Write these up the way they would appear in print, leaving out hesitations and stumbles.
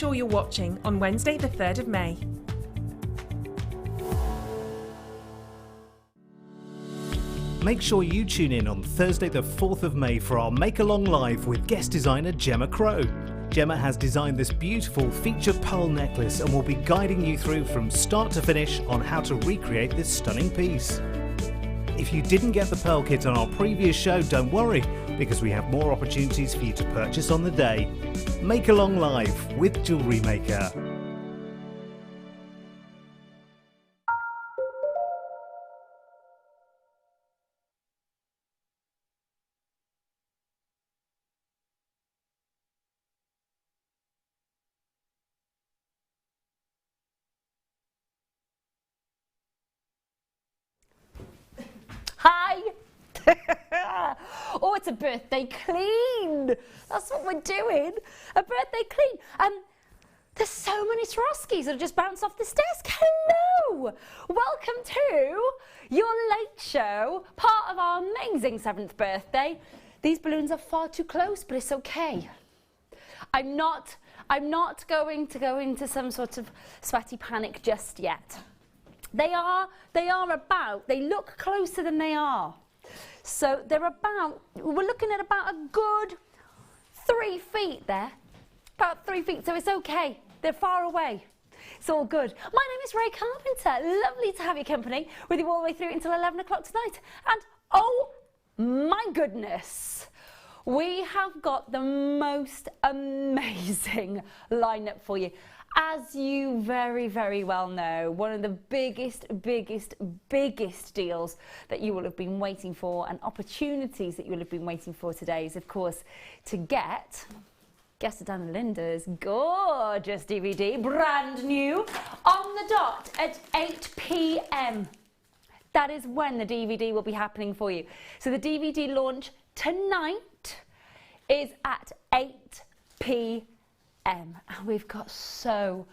sure you're watching on Wednesday the 3rd of May. Make sure you tune in on Thursday the 4th of May for our Make Along Live with guest designer Gemma Crow. Gemma has designed this beautiful featured pearl necklace and will be guiding you through from start to finish on how to recreate this stunning piece. If you didn't get the pearl kit on our previous show, don't worry, because we have more opportunities for you to purchase on the day. Make Along Live with Jewellery Maker. Hi! Oh, it's a birthday clean. That's what we're doing. A birthday clean. There's so many Swarovskis that have just bounced off this desk. Hello! Welcome to your late show, part of our amazing 7th birthday. These balloons are far too close, but it's okay. I'm not going to go into some sort of sweaty panic just yet. They look closer than they are. So we're looking at about a good 3 feet there. About 3 feet, so it's okay. They're far away. It's all good. My name is Ray Carpenter. Lovely to have your company with you all the way through until 11 o'clock tonight. And oh my goodness, we have got the most amazing lineup for you. As you very, very well know, one of the biggest deals that you will have been waiting for and opportunities that you will have been waiting for today is, of course, to get Guess It and Linda's gorgeous DVD, brand new, on the dot at 8 p.m. That is when the DVD will be happening for you. So the DVD launch tonight is at 8 p.m. And we've got so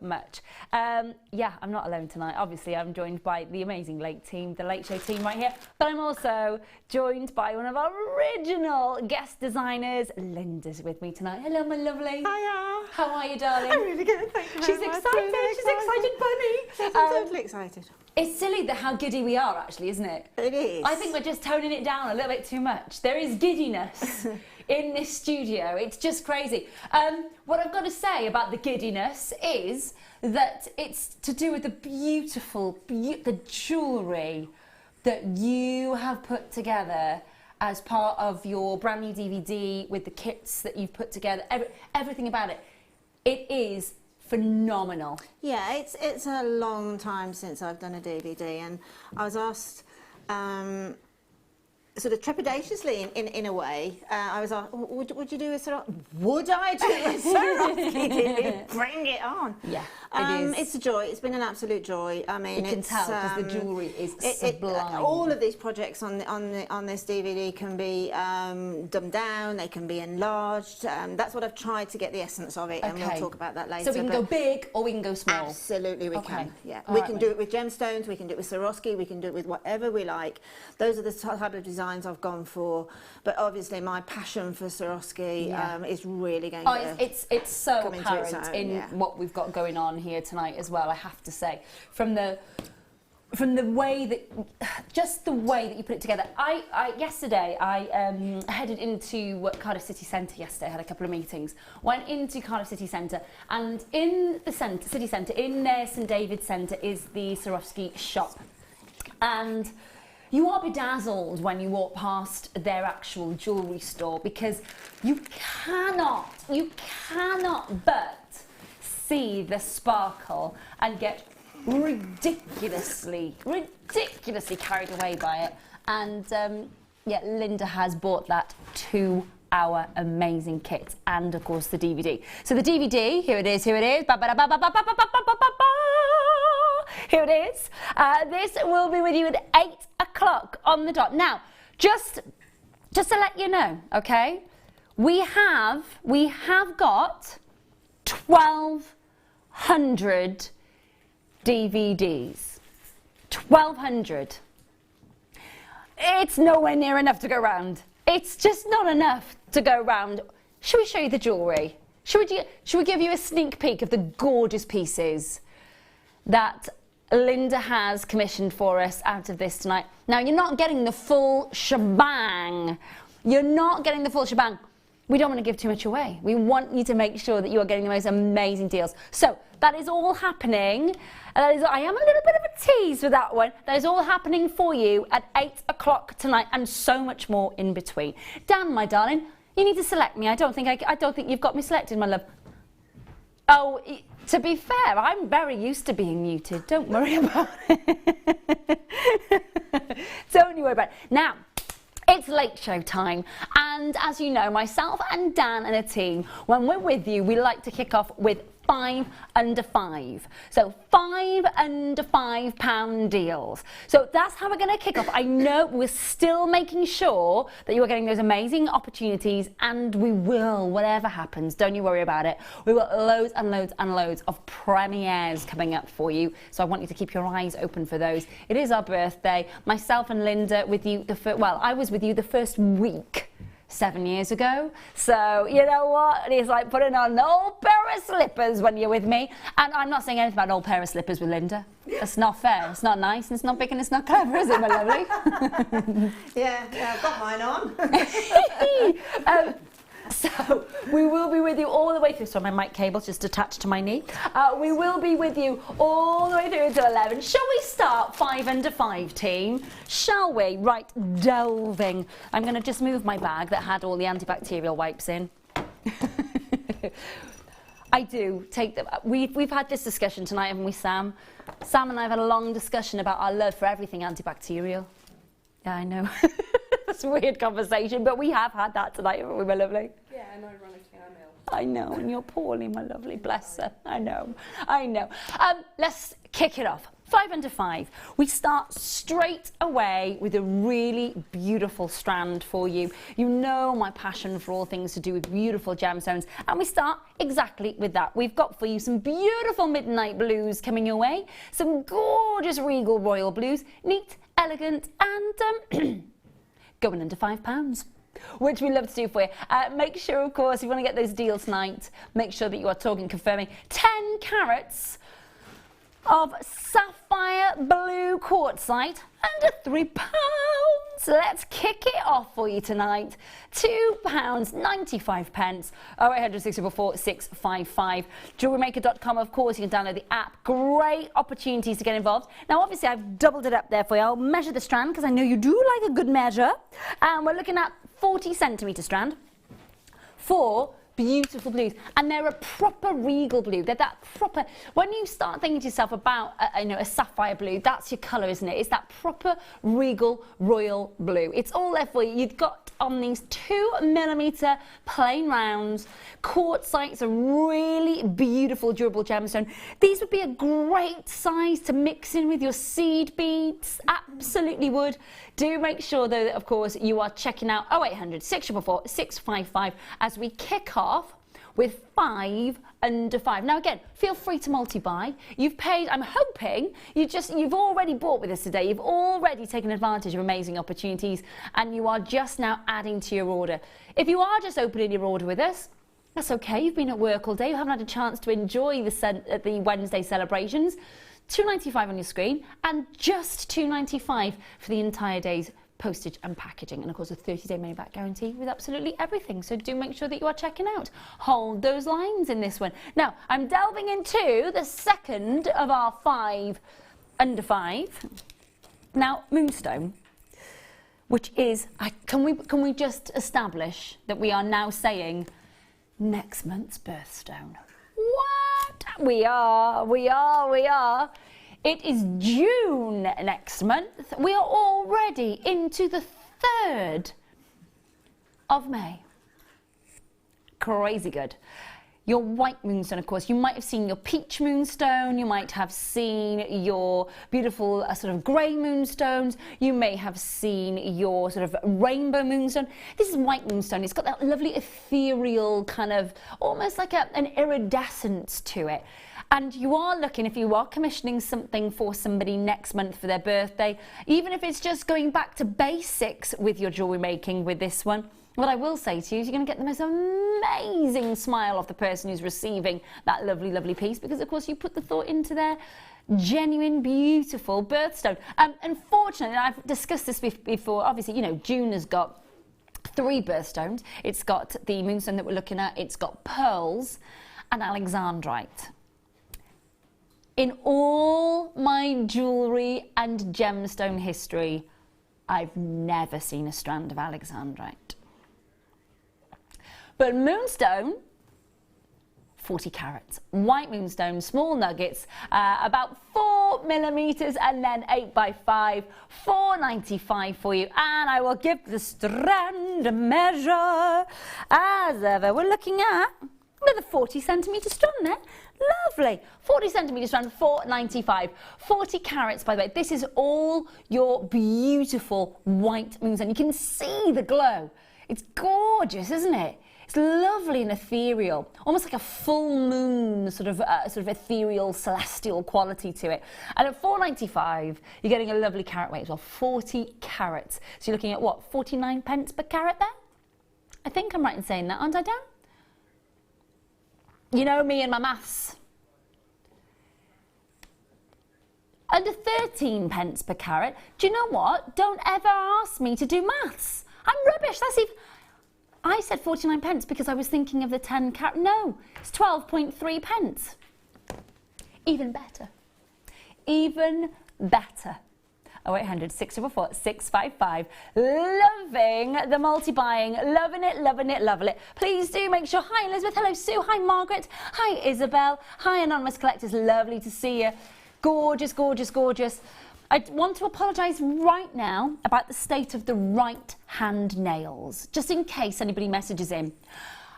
much. Yeah, I'm not alone tonight. Obviously, I'm joined by the amazing Late team, the Late Show team right here. But I'm also joined by one of our original guest designers. Linda's with me tonight. Hello, my lovely. Hiya. How are you, darling? I'm really good, thank you very much. Excited. She's excited, bunny. I'm totally excited. It's silly how giddy we are, actually, isn't it? It is. I think we're just toning it down a little bit too much. There is giddiness in this studio. It's just crazy. What I've got to say about the giddiness is that it's to do with the beautiful, the jewellery that you have put together as part of your brand new DVD with the kits that you've put together, everything about it. It is phenomenal. Yeah, it's a long time since I've done a DVD, and I was asked sort of trepidatiously in a way. I was asked, would you do a Swarovski? Would I do a Swarovski? Bring it on. Yeah, it is. It's a joy. It's been an absolute joy. I mean, you can tell because the jewellery is sublime. All of these projects on this DVD can be dumbed down. They can be enlarged. That's what I've tried to get the essence of it, and we'll talk about that later. So we can go big or we can go small. Absolutely, we can. Yeah, we can do it with gemstones. We can do it with Swarovski. We can do it with whatever we like. Those are the type of designs I've gone for, but obviously my passion for Swarovski is really going to it's so come into apparent its own, in what we've got going on here tonight as well, I have to say, from the way that, just the way that you put it together. Yesterday I headed into Cardiff City Centre yesterday. I had a couple of meetings, went into Cardiff City Centre, and in the city centre, in their St David's Centre, is the Swarovski shop, and you are bedazzled when you walk past their actual jewellery store, because you cannot but see the sparkle and get ridiculously carried away by it. And yeah, Linda has bought that to our amazing kit and of course the DVD. So the DVD, here it is. Here it is. This will be with you at 8 o'clock on the dot. Now, just to let you know, okay, we have got 1,200 DVDs. 1,200. It's nowhere near enough to go round. It's just not enough to go round. Shall we show you the jewellery? Should we give you a sneak peek of the gorgeous pieces that Linda has commissioned for us out of this tonight? Now, you're not getting the full shebang. You're not getting the full shebang. We don't want to give too much away. We want you to make sure that you are getting the most amazing deals. So that is all happening. I am a little bit of a tease with that one. That is all happening for you at 8 o'clock tonight, and so much more in between. Dan, my darling, you need to select me. I don't think you've got me selected, my love. Oh, to be fair, I'm very used to being muted. Don't worry about it. Don't you worry about it. Now, it's late show time, and as you know, myself and Dan and a team, when we're with you, we like to kick off with 5 under 5. So 5 under £5 deals. So that's how we're going to kick off. I know we're still making sure that you are getting those amazing opportunities, and we will, whatever happens, don't you worry about it. We've got loads and loads and loads of premieres coming up for you. So I want you to keep your eyes open for those. It is our birthday. Myself and Linda with you I was with you the first week 7 years ago. So, you know what? It's like putting on an old pair of slippers when you're with me. And I'm not saying anything about an old pair of slippers with Linda. That's not fair. It's not nice, and it's not big, and it's not clever, is it, my lovely? yeah, I've got mine on. So we will be with you all the way through. So my mic cable's just attached to my knee. We will be with you all the way through until 11. Shall we start 5 under 5, team? Shall we? Right, delving. I'm going to just move my bag that had all the antibacterial wipes in. I do take them. We've had this discussion tonight, haven't we, Sam? Sam and I have had a long discussion about our love for everything antibacterial. Yeah, I know. It's a weird conversation, but we have had that tonight, haven't we, my lovely? Yeah, and ironically, I'm ill. I know, and you're poorly, my lovely. Bless her. I know. Let's kick it off. 5 under 5. We start straight away with a really beautiful strand for you. You know my passion for all things to do with beautiful gemstones, and we start exactly with that. We've got for you some beautiful midnight blues coming your way, some gorgeous regal royal blues, neat, elegant, and going under £5, which we love to do for you. Make sure, of course, if you want to get those deals tonight, make sure that you are confirming 10 carats of sapphire blue quartzite under £3. Let's kick it off for you tonight. £2.95. 0800 655. JewelleryMaker.com, of course, you can download the app. Great opportunities to get involved. Now, obviously, I've doubled it up there for you. I'll measure the strand because I know you do like a good measure. And we're looking at 40 centimetre strand for beautiful blues, and they're a proper regal blue. They're that proper, when you start thinking to yourself about a sapphire blue, that's your colour, isn't it? It's that proper regal royal blue. It's all there for you. You've got on these 2mm plain rounds. Quartzite's a really beautiful durable gemstone. These would be a great size to mix in with your seed beads. Absolutely would. Do make sure though that, of course, you are checking out 0800 644 655 as we kick off with 5 under 5. Now again, feel free to multi-buy. You've paid, I'm hoping, you've already bought with us today. You've already taken advantage of amazing opportunities, and you are just now adding to your order. If you are just opening your order with us, that's okay. You've been at work all day. You haven't had a chance to enjoy the Wednesday celebrations. £2.95 on your screen, and just £2.95 for the entire day's postage and packaging, and of course a 30-day money-back guarantee with absolutely everything. So do make sure that you are checking out. Hold those lines in this one. Now I'm delving into the second of our 5 under 5. Now Moonstone, which is, can we just establish that we are now saying next month's birthstone? What? We are. It is June next month. We are already into the 3rd of May. Crazy good. Your white moonstone, of course. You might have seen your peach moonstone. You might have seen your beautiful sort of grey moonstones. You may have seen your sort of rainbow moonstone. This is white moonstone. It's got that lovely ethereal kind of, almost like an iridescence to it. And you are looking, if you are commissioning something for somebody next month for their birthday, even if it's just going back to basics with your jewellery making with this one, What I will say to you is you're going to get the most amazing smile of the person who's receiving that lovely, lovely piece, because of course you put the thought into their genuine, beautiful birthstone. Unfortunately, I've discussed this before, obviously, you know, June has got 3 birthstones. It's got the moonstone that we're looking at, it's got pearls and alexandrite. In all my jewellery and gemstone history, I've never seen a strand of alexandrite. But moonstone, 40 carats. White moonstone, small nuggets, about 4 millimeters, and then 8 by 5, 4.95 for you. And I will give the strand a measure as ever. We're looking at another 40 centimetre strand there. Lovely. 40 centimetre strand, 4.95. 40 carats, by the way. This is all your beautiful white moonstone. You can see the glow. It's gorgeous, isn't it? It's lovely and ethereal, almost like a full moon sort of ethereal, celestial quality to it. And at 4.95, you're getting a lovely carat weight as well, 40 carats. So you're looking at what, 49 pence per carat there? I think I'm right in saying that, aren't I, Dan? You know me and my maths. Under 13 pence per carat. Do you know what? Don't ever ask me to do maths. I'm rubbish. That's even... I said 49 pence because I was thinking of the 10 carat. No, it's 12.3 pence. Even better. Even better. 0800 644 655. Loving the multi-buying. Loving it, loving it, loving it. Please do make sure. Hi, Elizabeth. Hello, Sue. Hi, Margaret. Hi, Isabel. Hi, Anonymous Collectors. Lovely to see you. Gorgeous, gorgeous, gorgeous. I want to apologise right now about the state of the right hand nails, just in case anybody messages in.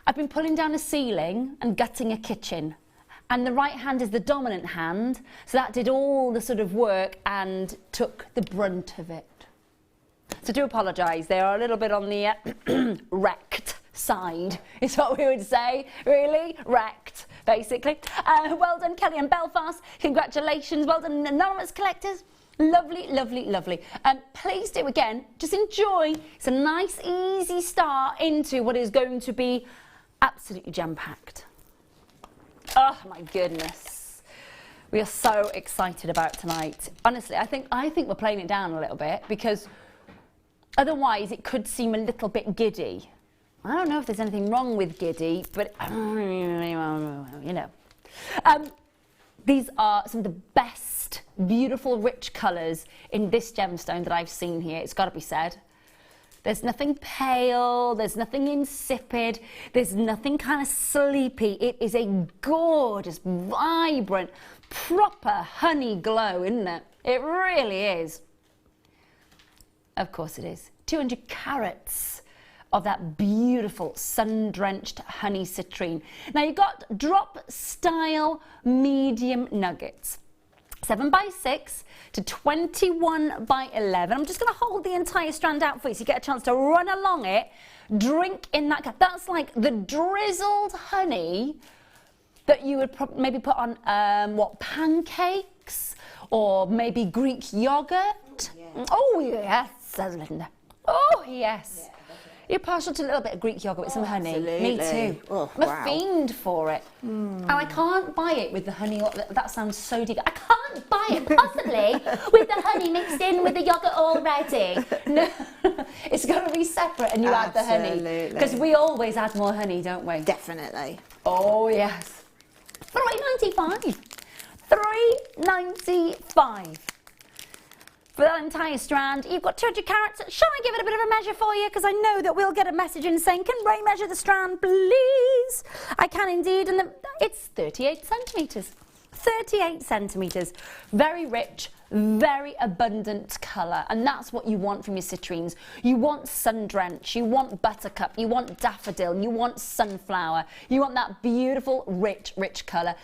I've been pulling down a ceiling and gutting a kitchen, and the right hand is the dominant hand, so that did all the sort of work and took the brunt of it. So do apologise, they are a little bit on the wrecked side, is what we would say, really, wrecked, basically. Well done, Kelly and Belfast, congratulations, well done, Anonymous Collectors. Lovely, lovely, lovely. Please do, again, just enjoy. It's a nice, easy start into what is going to be absolutely jam-packed. Oh, my goodness. We are so excited about tonight. Honestly, I think we're playing it down a little bit, because otherwise it could seem a little bit giddy. I don't know if there's anything wrong with giddy, but, you know. These are some of the best, beautiful, rich colours in this gemstone that I've seen here. It's got to be said. There's nothing pale, there's nothing insipid, there's nothing kind of sleepy. It is a gorgeous, vibrant, proper honey glow, isn't it? It really is. Of course it is. 200 carats of that beautiful sun-drenched honey citrine. Now you've got drop style medium nuggets. 7 by 6 to 21 by 11. I'm just going to hold the entire strand out for you so you get a chance to run along it, drink in that. That's like the drizzled honey that you would maybe put on, pancakes or maybe Greek yogurt. Oh, yes, says Linda. Oh, yes. Yeah. You're partial to a little bit of Greek yogurt with some honey. Absolutely. Me too. Oh, I'm a fiend for it. And I can't buy it with the honey. That sounds so deep. I can't buy it possibly with the honey mixed in with the yogurt already. No, it's got to be separate, and you add the honey, because we always add more honey, don't we? Definitely. Oh yes. $3.95. $3.95. For that entire strand, you've got 200 carats. Shall I give it a bit of a measure for you? Because I know that we'll get a message in saying, can Ray measure the strand, please? I can indeed, and it's 38 centimetres. 38 centimetres. Very rich, very abundant colour, and that's what you want from your citrines. You want sun drench, you want buttercup, you want daffodil, you want sunflower, you want that beautiful, rich, rich colour.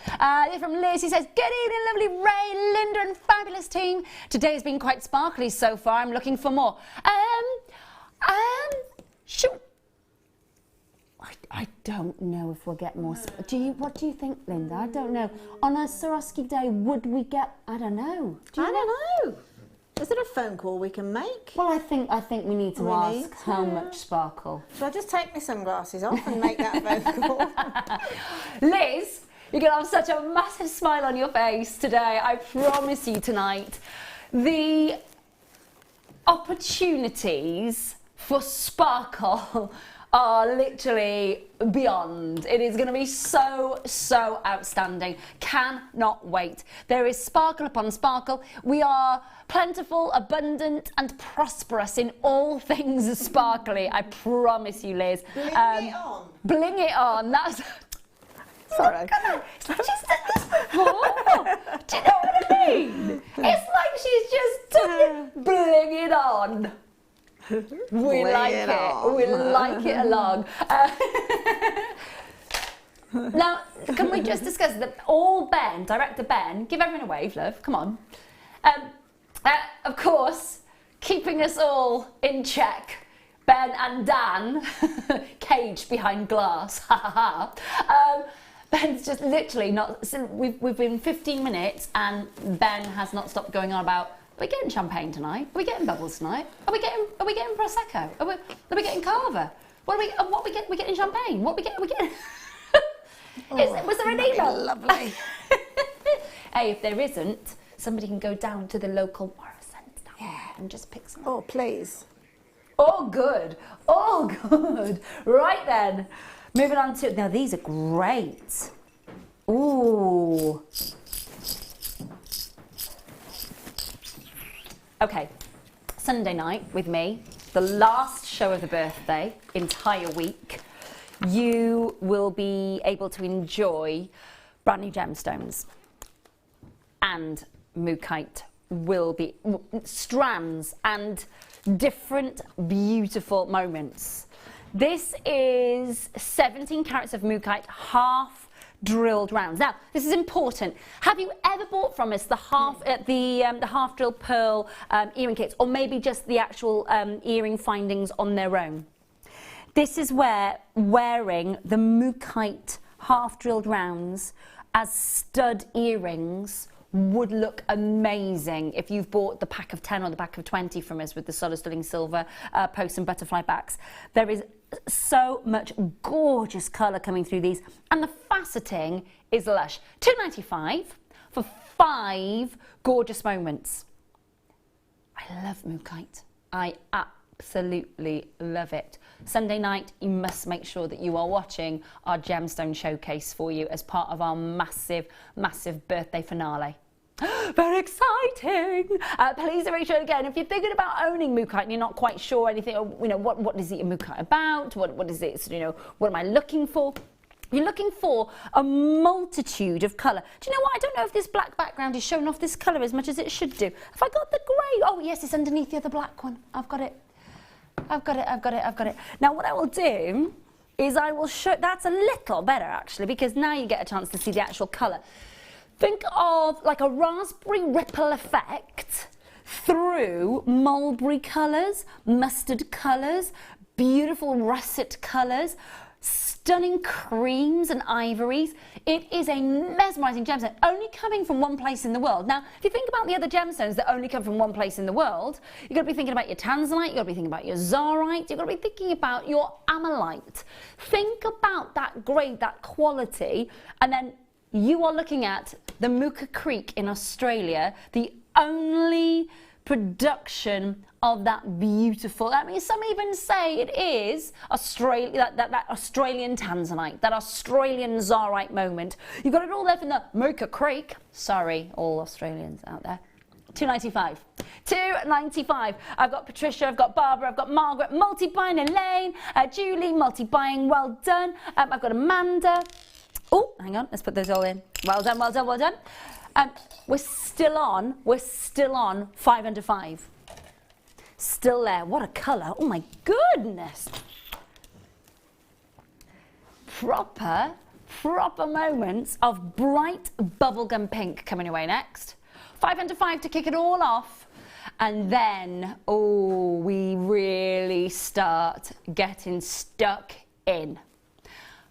From Liz, he says, good evening, lovely Ray, Linda and fabulous team. Today's been quite sparkly so far, I'm looking for more. I don't know if we'll get more. What do you think, Linda? I don't know. On a Swarovski day, would we get? I don't know. I don't know. Is there a phone call we can make? Well, I think we need to ask how much sparkle. Should I just take my sunglasses off and make that phone call? Liz, you're going to have such a massive smile on your face today. I promise you tonight. The opportunities for sparkle are literally beyond. It is going to be so outstanding. Cannot wait. There is sparkle upon sparkle. We are plentiful, abundant and prosperous in all things sparkly. I promise you, Liz. Bling it on. Bling it on. That's... Sorry. She's done this before. Do you know what I mean? It's like she's just done it. Bling it on. We like it. We like it along. Now, can we just discuss that director Ben, give everyone a wave, love, come on. Of course, keeping us all in check, Ben and Dan, caged behind glass, Ben's just literally not, so we've been 15 minutes and Ben has not stopped going on about, are we getting champagne tonight? Are we getting bubbles tonight? Are we getting prosecco? Are we getting cava? We getting champagne? Are we getting? Was there an email? Lovely. Hey, if there isn't, somebody can go down to the local Morrison's down there and just pick some up. Oh, please. Oh, good. Oh, good. Right then. Moving on to, now these are great. Ooh. Okay, Sunday night with me, the last show of the birthday, entire week, you will be able to enjoy brand new gemstones and mookaite will be strands and different beautiful moments. This is 17 carats of mookaite, half drilled rounds. Now, this is important. Have you ever bought from us the half drilled pearl earring kits, or maybe just the actual earring findings on their own? This is where wearing the mookaite half drilled rounds as stud earrings would look amazing if you've bought the pack of 10 or the pack of 20 from us with the solid sterling silver posts and butterfly backs. There is so much gorgeous colour coming through these, and the faceting is lush. $2.95 for 5 gorgeous moments. I love mookaite. I absolutely love it. Sunday night, you must make sure that you are watching our gemstone showcase for you as part of our massive birthday finale. Very exciting! Please make sure again, if you're thinking about owning mookaite and you're not quite sure anything, you know, what is it mookaite about? What is it? You know, what am I looking for? You're looking for a multitude of colour. Do you know what? I don't know if this black background is showing off this colour as much as it should do. Have I got the grey? Oh yes, it's underneath the other black one. I've got it. Now what I will do is I will show, that's a little better actually, because now you get a chance to see the actual colour. Think of like a raspberry ripple effect through mulberry colours, mustard colours, beautiful russet colours, stunning creams and ivories. It is a mesmerising gemstone, only coming from one place in the world. Now, if you think about the other gemstones that only come from one place in the world, you've got to be thinking about your tanzanite, you've got to be thinking about your zarite, you've got to be thinking about your ammolite. Think about that grade, that quality, and then you are looking at the Mooka Creek in Australia, the only production of that beautiful, I mean, some even say it is Australia, that Australian tanzanite, that Australian zarite moment. You've got it all there from the Mooka Creek. Sorry, all Australians out there. $2.95. $2.95. I've got Patricia, I've got Barbara, I've got Margaret, multi-buying Elaine, Julie, multi-buying, well done. I've got Amanda. Oh, hang on, let's put those all in. Well done, well done, well done. We're still on 5 under 5. Still there. What a colour. Oh my goodness. Proper moments of bright bubblegum pink coming away next. 5 under 5 to kick it all off. And then, oh, we really start getting stuck in.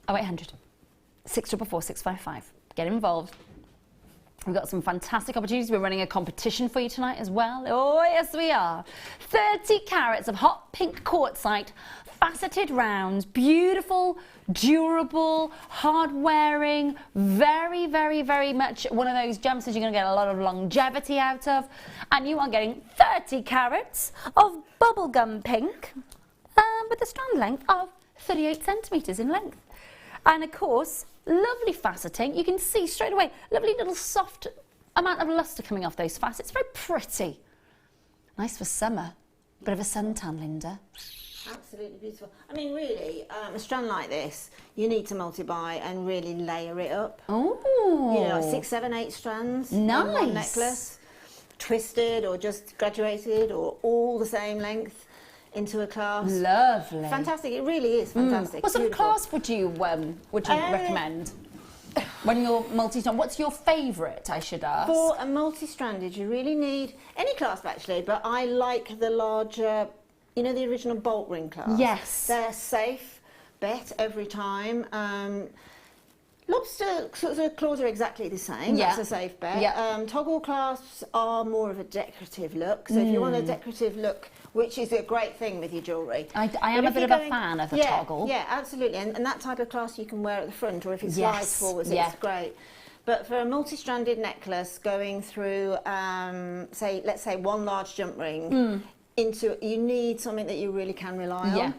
0800 644 655. Get involved. We've got some fantastic opportunities. We're running a competition for you tonight as well. Oh, yes, we are. 30 carats of hot pink quartzite, faceted rounds, beautiful, durable, hard-wearing, very, very, very much one of those gemstones you're going to get a lot of longevity out of. And you are getting 30 carats of bubblegum pink with a strand length of 38 centimetres in length. And of course, lovely faceting. You can see straight away, lovely little soft amount of lustre coming off those facets. Very pretty. Nice for summer. Bit of a suntan, Linda. Absolutely beautiful. I mean, really, a strand like this, you need to multi-buy and really layer it up. Oh. You know, like 6, 7, 8 strands nice. on one necklace, twisted or just graduated or all the same length into a clasp. Lovely. Fantastic. It really is fantastic. What sort of clasp would you recommend when you're multi-strand? What's your favourite, I should ask? For a multi-stranded, you really need any clasp actually, but I like the larger, you know, the original bolt ring clasp. Yes. They're safe bet every time. Lobster sort of claws are exactly the same. Yeah. That's a safe bet. Yeah. Toggle clasps are more of a decorative look. So if you want a decorative look, which is a great thing with your jewellery. I am a bit of a fan of the toggle. Yeah, absolutely. And that type of clasp you can wear at the front, or if it Yes. slides forwards, Yeah. it's great. But for a multi-stranded necklace going through, let's say one large jump ring, you need something that you really can rely on. Yeah.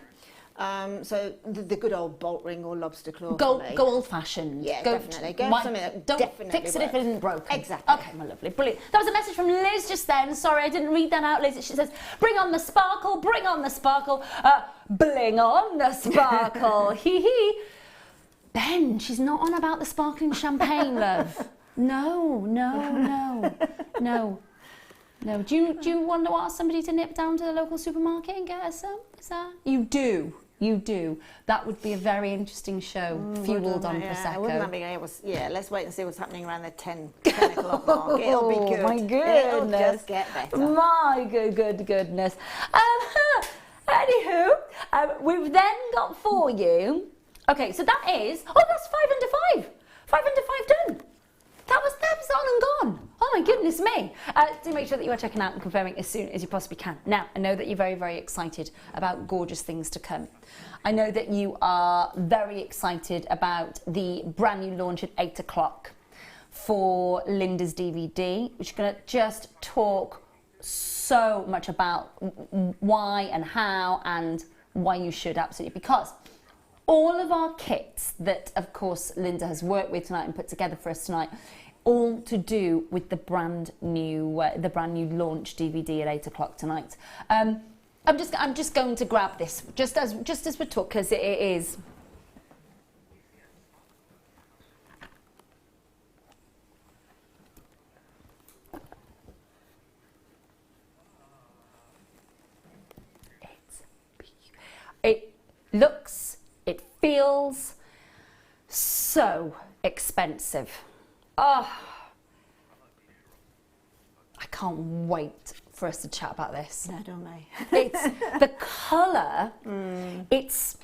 So the good old bolt ring or lobster claw. Go old-fashioned. Yeah, definitely. Go something that don't definitely fix it if it isn't broken. Exactly. Okay, my lovely. Brilliant. That was a message from Liz just then. Sorry, I didn't read that out, Liz. She says, bring on the sparkle, bring on the sparkle, bling on the sparkle. Hee hee. Ben, she's not on about the sparkling champagne, love. No. Do you want to ask somebody to nip down to the local supermarket and get us some? Is that? You do. That would be a very interesting show, fuelled on Prosecco. Wouldn't that be great? Let's wait and see what's happening around the 10 o'clock mark. It'll be good. My goodness. It'll just get better. My goodness. Anywho, we've then got for you. Okay, so that's 5 under 5. 5 under 5 done. That was on and gone. Oh my goodness me. Do make sure that you are checking out and confirming as soon as you possibly can. Now, I know that you're very, very excited about gorgeous things to come. I know that you are very excited about the brand new launch at 8 o'clock for Linda's DVD, which is going to just talk so much about why and how and why you should absolutely, because all of our kits that, of course, Linda has worked with tonight and put together for us tonight, all to do with the brand new launch DVD at 8 o'clock tonight. I'm just going to grab this just as we talk, because it is. It looks, it feels so expensive. Oh, I can't wait for us to chat about this. No, don't I? It's the colour. It's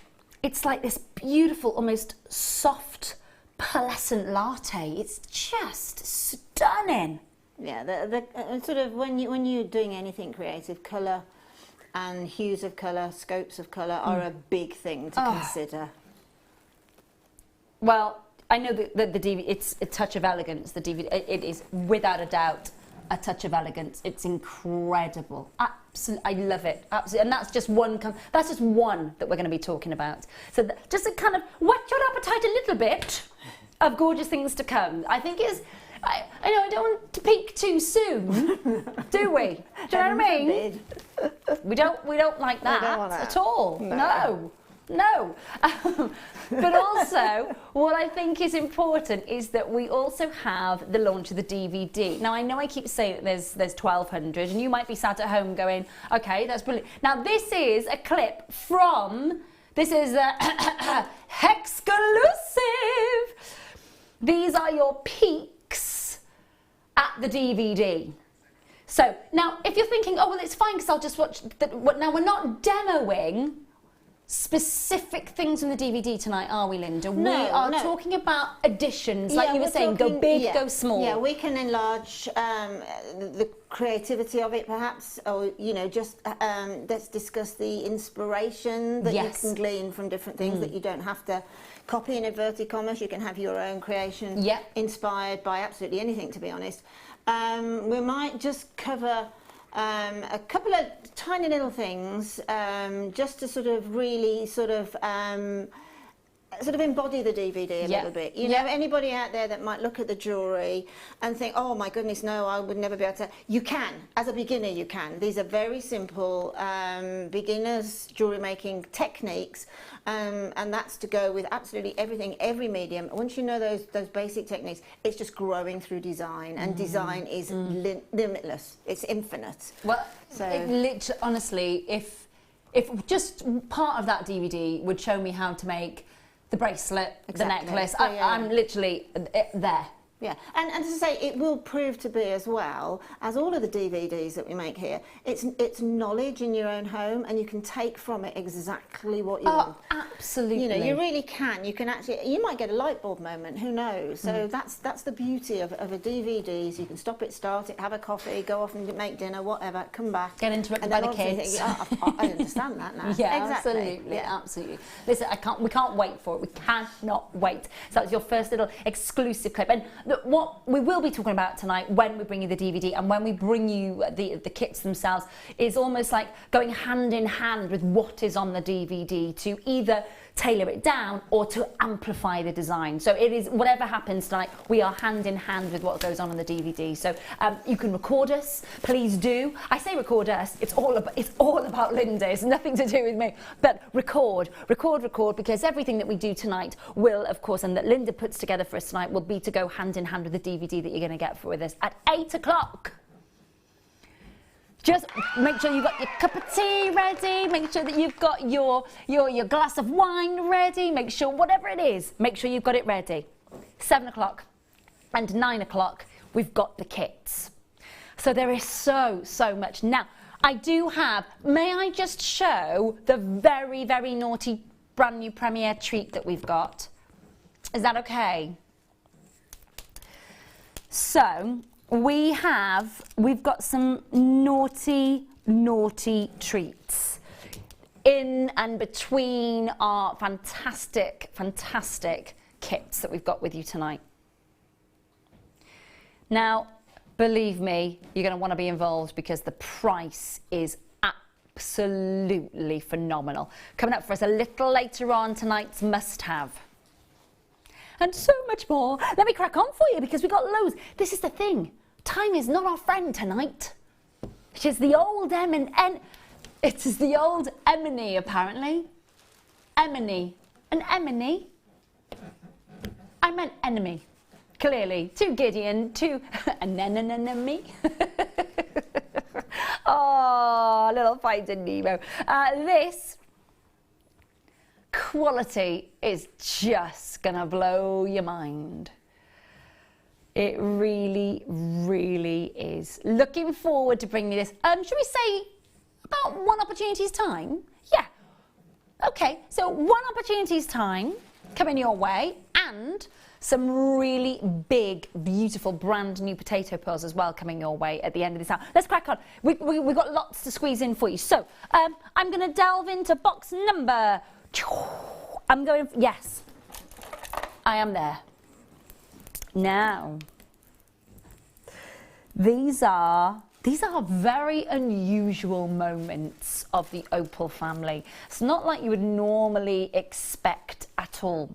like this beautiful, almost soft, pearlescent latte. It's just stunning. Yeah, the sort of when you're doing anything creative, colour and hues of colour, scopes of colour are a big thing to consider. Well, I know that the DVD, it's a touch of elegance. The DVD, it is without a doubt a touch of elegance. It's incredible. Absolutely, I love it. Absolutely, and that's just one. That's just one that we're going to be talking about. So just to kind of whet your appetite a little bit of gorgeous things to come. I think is. I know I don't want to peak too soon, do we? Do you know what I mean? We don't like that, at all. No. But also, what I think is important is that we also have the launch of the DVD. Now, I know I keep saying that there's 1,200, and you might be sat at home going, okay, that's brilliant. Now, this is a clip from, this is exclusive. These are your peaks at the DVD. So, now, if you're thinking, oh, well, it's fine because I'll just watch, now we're not demoing specific things in the DVD tonight, are we, Linda? No, we are no. talking about additions, like you were saying, go big, go small. Yeah, we can enlarge the creativity of it, perhaps, or, you know, just let's discuss the inspiration that you can glean from different things, that you don't have to copy in inverted commas. You can have your own creation, inspired by absolutely anything, to be honest. We might just cover a couple of tiny little things, just to sort of really sort of embody the DVD a little bit. You know, anybody out there that might look at the jewellery and think, oh my goodness, no, I would never be able to. You can, as a beginner, you can. These are very simple beginners jewellery making techniques, and that's to go with absolutely everything, every medium. Once you know those basic techniques, it's just growing through design, and design is limitless. It's infinite. Well, so it literally, honestly, if just part of that DVD would show me how to make the bracelet, the necklace, I'm literally there. Yeah, and as I say, it will prove to be, as well as all of the DVDs that we make here, it's knowledge in your own home, and you can take from it exactly what you want. Absolutely. You know, you really can. You can actually, you might get a light bulb moment, who knows? So that's the beauty of a DVD. So you can stop it, start it, have a coffee, go off and make dinner, whatever, come back. Get interrupted by the kids. I understand that now. Yeah, exactly. Absolutely, absolutely. Listen, we can't wait for it. We cannot wait. So that's your first little exclusive clip. And what we will be talking about tonight, when we bring you the DVD and when we bring you the kits themselves, is almost like going hand in hand with what is on the DVD, to either tailor it down or to amplify the design. So it is, whatever happens tonight, we are hand in hand with what goes on the DVD. So you can record us, please do. I say record us, it's all about Linda, it's nothing to do with me. But record, because everything that we do tonight will, of course, and that Linda puts together for us tonight, will be to go hand in hand with the DVD that you're going to get with us at 8 o'clock. Just make sure you've got your cup of tea ready, make sure that you've got your glass of wine ready, make sure, whatever it is, make sure you've got it ready. 7 o'clock and 9 o'clock, we've got the kits. So there is so much. Now, I do have, may I just show the very, very naughty brand new premiere treat that we've got? Is that okay? So, we've got some naughty treats in and between our fantastic kits that we've got with you tonight. Now, believe me, you're going to want to be involved, because the price is absolutely phenomenal. Coming up for us a little later on, tonight's must-have. And so much more. Let me crack on for you, because we've got loads. This is the thing. Time is not our friend tonight. It is the old it is the old Emily, apparently. Emily. An Emily? I meant enemy. Clearly. To Gideon, to an enemy. Oh, little Finding Nemo. This quality is just gonna blow your mind. It really, really is. Looking forward to bringing you this. Should we say about one opportunity's time? Yeah. Okay, so one opportunity's time coming your way, and some really big, beautiful, brand new potato pearls as well coming your way at the end of this hour. Let's crack on. We've got lots to squeeze in for you. So, I'm going to delve into box number... yes, I am there. Now, these are very unusual moments of the opal family. It's not like you would normally expect at all.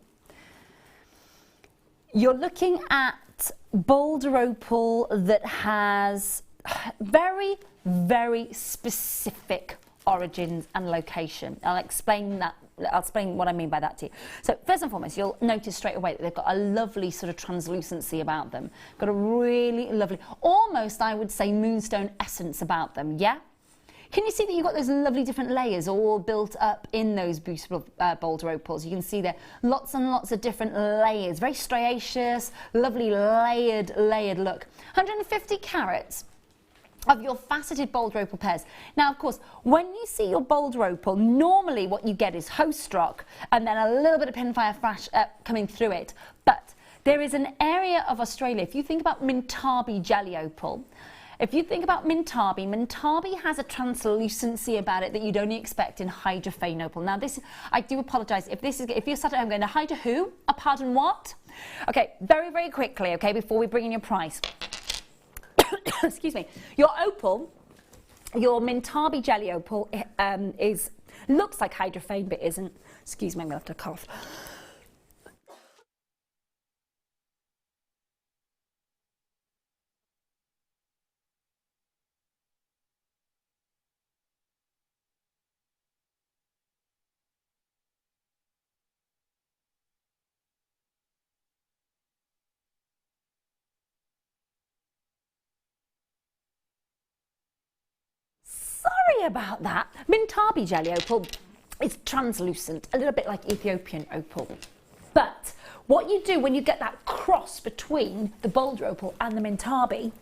You're looking at boulder opal that has very, very specific origins and location. I'll explain what I mean by that to you. So first and foremost, you'll notice straight away that they've got a lovely sort of translucency about them. Got a really lovely, almost I would say moonstone essence about them, yeah? Can you see that you've got those lovely different layers all built up in those beautiful boulder opals? You can see there lots and lots of different layers, very striaceous, lovely layered look. 150 carats. of your faceted bold opal pairs. Now, of course, when you see your bold opal, normally what you get is host stock and then a little bit of pinfire flash coming through it. But there is an area of Australia, if you think about Mintabi jelly opal, if you think about Mintabi has a translucency about it that you'd only expect in hydrophane opal. Now this, I do apologise, if you're sat at home going to hydro who? Pardon what? Okay, very, very quickly, okay, before we bring in your price. Excuse me. Your opal, your Mintabi jelly opal looks like hydrophane but isn't. Excuse me, I'm going to have to cough. Sorry about that. Mintabi jelly opal is translucent, a little bit like Ethiopian opal. But what you do when you get that cross between the bold opal and the Mintabi,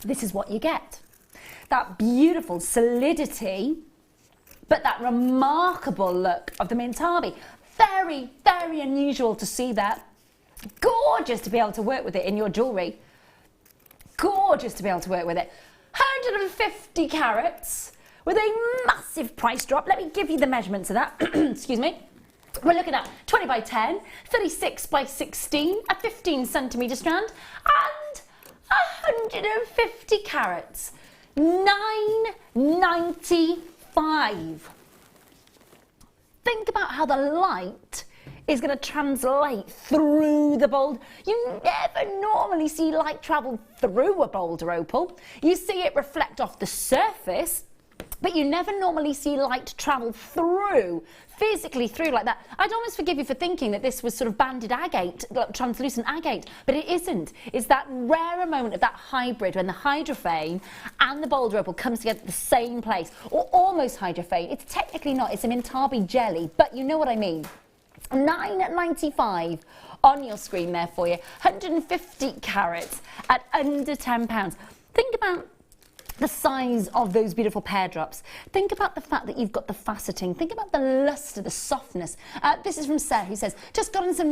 this is what you get. That beautiful solidity, but that remarkable look of the Mintabi. Very, very unusual to see that. Gorgeous to be able to work with it in your jewellery. Gorgeous to be able to work with it. 150 carats with a massive price drop. Let me give you the measurements of that. Excuse me. We're looking at 20 by 10, 36 by 16, a 15 centimetre strand, and 150 carats. $9.95. Think about how the light is going to translate through the bold. You never normally see light travel through a boulder opal. You see it reflect off the surface, but you never normally see light travel through, physically through like that. I'd almost forgive you for thinking that this was sort of banded agate, translucent agate, but it isn't. It's that rarer moment of that hybrid when the hydrophane and the boulder opal comes together at the same place, or almost hydrophane. It's technically not, it's a Mintabi jelly, but you know what I mean. $9.95 on your screen there for you. 150 carats at under £10. Think about the size of those beautiful pear drops. Think about the fact that you've got the faceting. Think about the luster, the softness. This is from Sarah, who says, just gotten some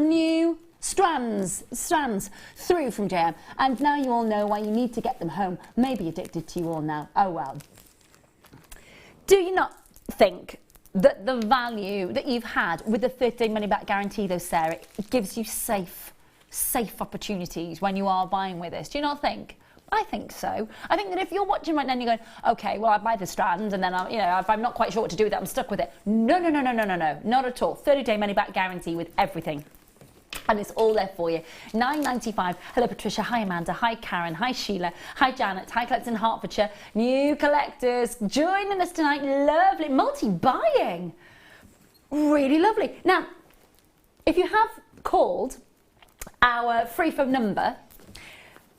new strands through from JM, and now you all know why you need to get them home. Maybe addicted to you all now. Oh well. Do you not think that the value that you've had with the 30-day money-back guarantee, though, Sarah, it gives you safe opportunities when you are buying with us? Do you not think? I think so. I think that if you're watching right now and you're going, okay, well, I buy the strand and then, if I'm not quite sure what to do with it, I'm stuck with it. No, not at all. 30-day money-back guarantee with everything. And it's all there for you. $9.95. Hello, Patricia. Hi, Amanda. Hi, Karen. Hi, Sheila. Hi, Janet. Hi, collectors in Hertfordshire. New collectors joining us tonight. Lovely. Multi-buying. Really lovely. Now, if you have called our free phone number,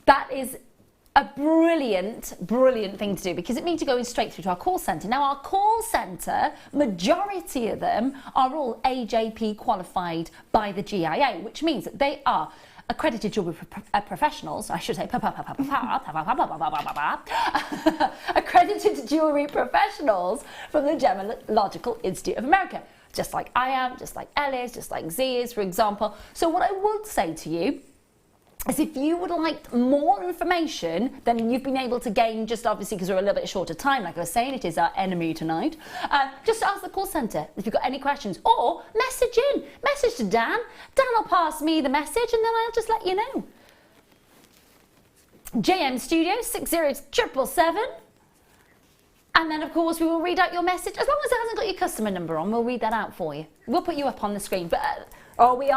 that is a brilliant thing to do, because it means you're going straight through to our call centre. Now, our call centre, majority of them are all AJP qualified by the GIA, which means that they are accredited jewellery professionals, I should say, accredited jewellery professionals from the Gemological Institute of America, just like I am, just like Ellis, just like Z is, for example. So what I would say to you is, if you would like more information than you've been able to gain, just obviously because we're a little bit short of time, like I was saying, it is our enemy tonight, just ask the call centre if you've got any questions, or message to Dan. Dan will pass me the message and then I'll just let you know. JM Studio 60777, and then of course we will read out your message. As long as it hasn't got your customer number on, we'll read that out for you. We'll put you up on the screen. But oh, we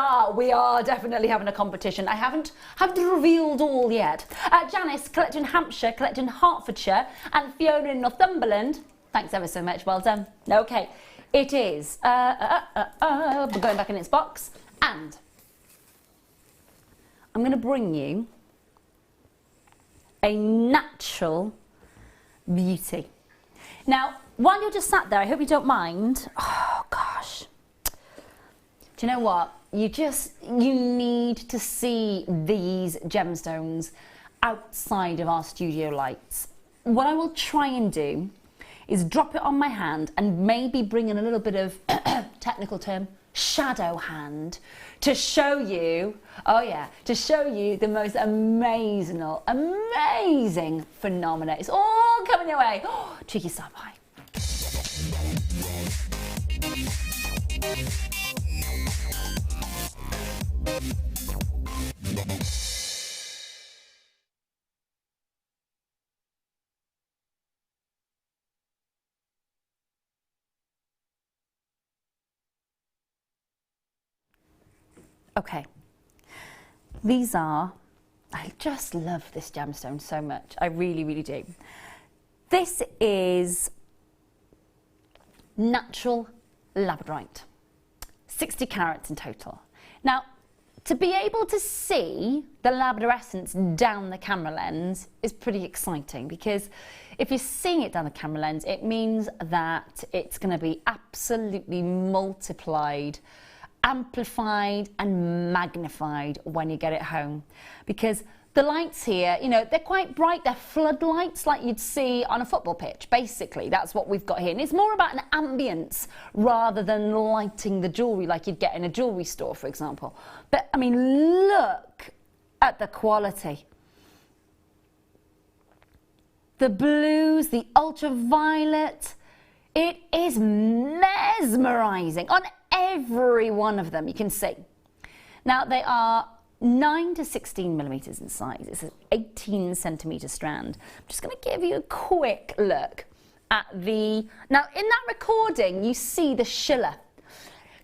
are definitely having a competition. I haven't revealed all yet. Janice, collecting in Hampshire, collecting in Hertfordshire, and Fiona in Northumberland. Thanks ever so much, well done. Okay, it is going back in its box, and I'm going to bring you a natural beauty. Now, while you're just sat there, I hope you don't mind. Oh gosh. Do you know what? You need to see these gemstones outside of our studio lights. What I will try and do is drop it on my hand and maybe bring in a little bit of, technical term, shadow hand to show you, oh yeah, to show you the most amazing phenomena. It's all coming your way. Oh, cheeky star pie. Okay, these are, I just love this gemstone so much. I really, really do. This is natural labradorite, 60 carats in total. Now, to be able to see the labradorescence down the camera lens is pretty exciting, because if you're seeing it down the camera lens, it means that it's going to be absolutely multiplied, amplified and magnified when you get it home, because the lights here, you know, they're quite bright. They're floodlights like you'd see on a football pitch. Basically, that's what we've got here. And it's more about an ambience rather than lighting the jewellery like you'd get in a jewellery store, for example. But, I mean, look at the quality. The blues, the ultraviolet, it is mesmerising on every one of them, you can see. Now, they are 9 to 16 millimetres in size. It's an 18 centimetre strand. I'm just going to give you a quick look at the... Now, in that recording, you see the schiller.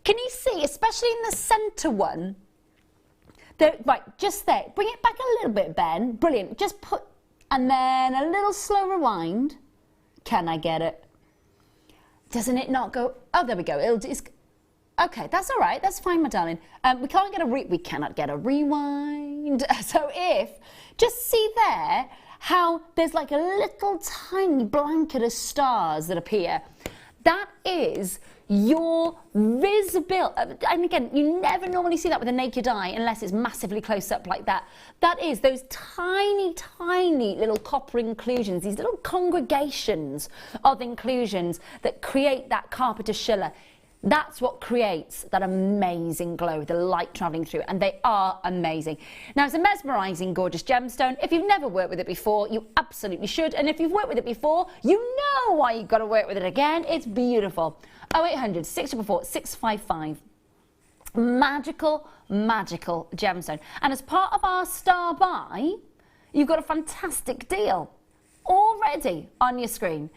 Can you see, especially in the centre one, right, just there. Bring it back a little bit, Ben. Brilliant. Just put... And then a little slow rewind. Can I get it? Doesn't it not go... Oh, there we go. It's... Okay, that's all right. That's fine, my darling. We cannot get a rewind. So just see there how there's like a little tiny blanket of stars that appear. That is your visible, and again, you never normally see that with a naked eye unless it's massively close up like that. That is those tiny, tiny little copper inclusions, these little congregations of inclusions that create that carpenter schiller. That's what creates that amazing glow, the light travelling through, and they are amazing. Now, it's a mesmerising, gorgeous gemstone. If you've never worked with it before, you absolutely should, and if you've worked with it before, you know why you've got to work with it again. It's beautiful. 0800 644 655. Magical, magical gemstone. And as part of our star buy, you've got a fantastic deal already on your screen.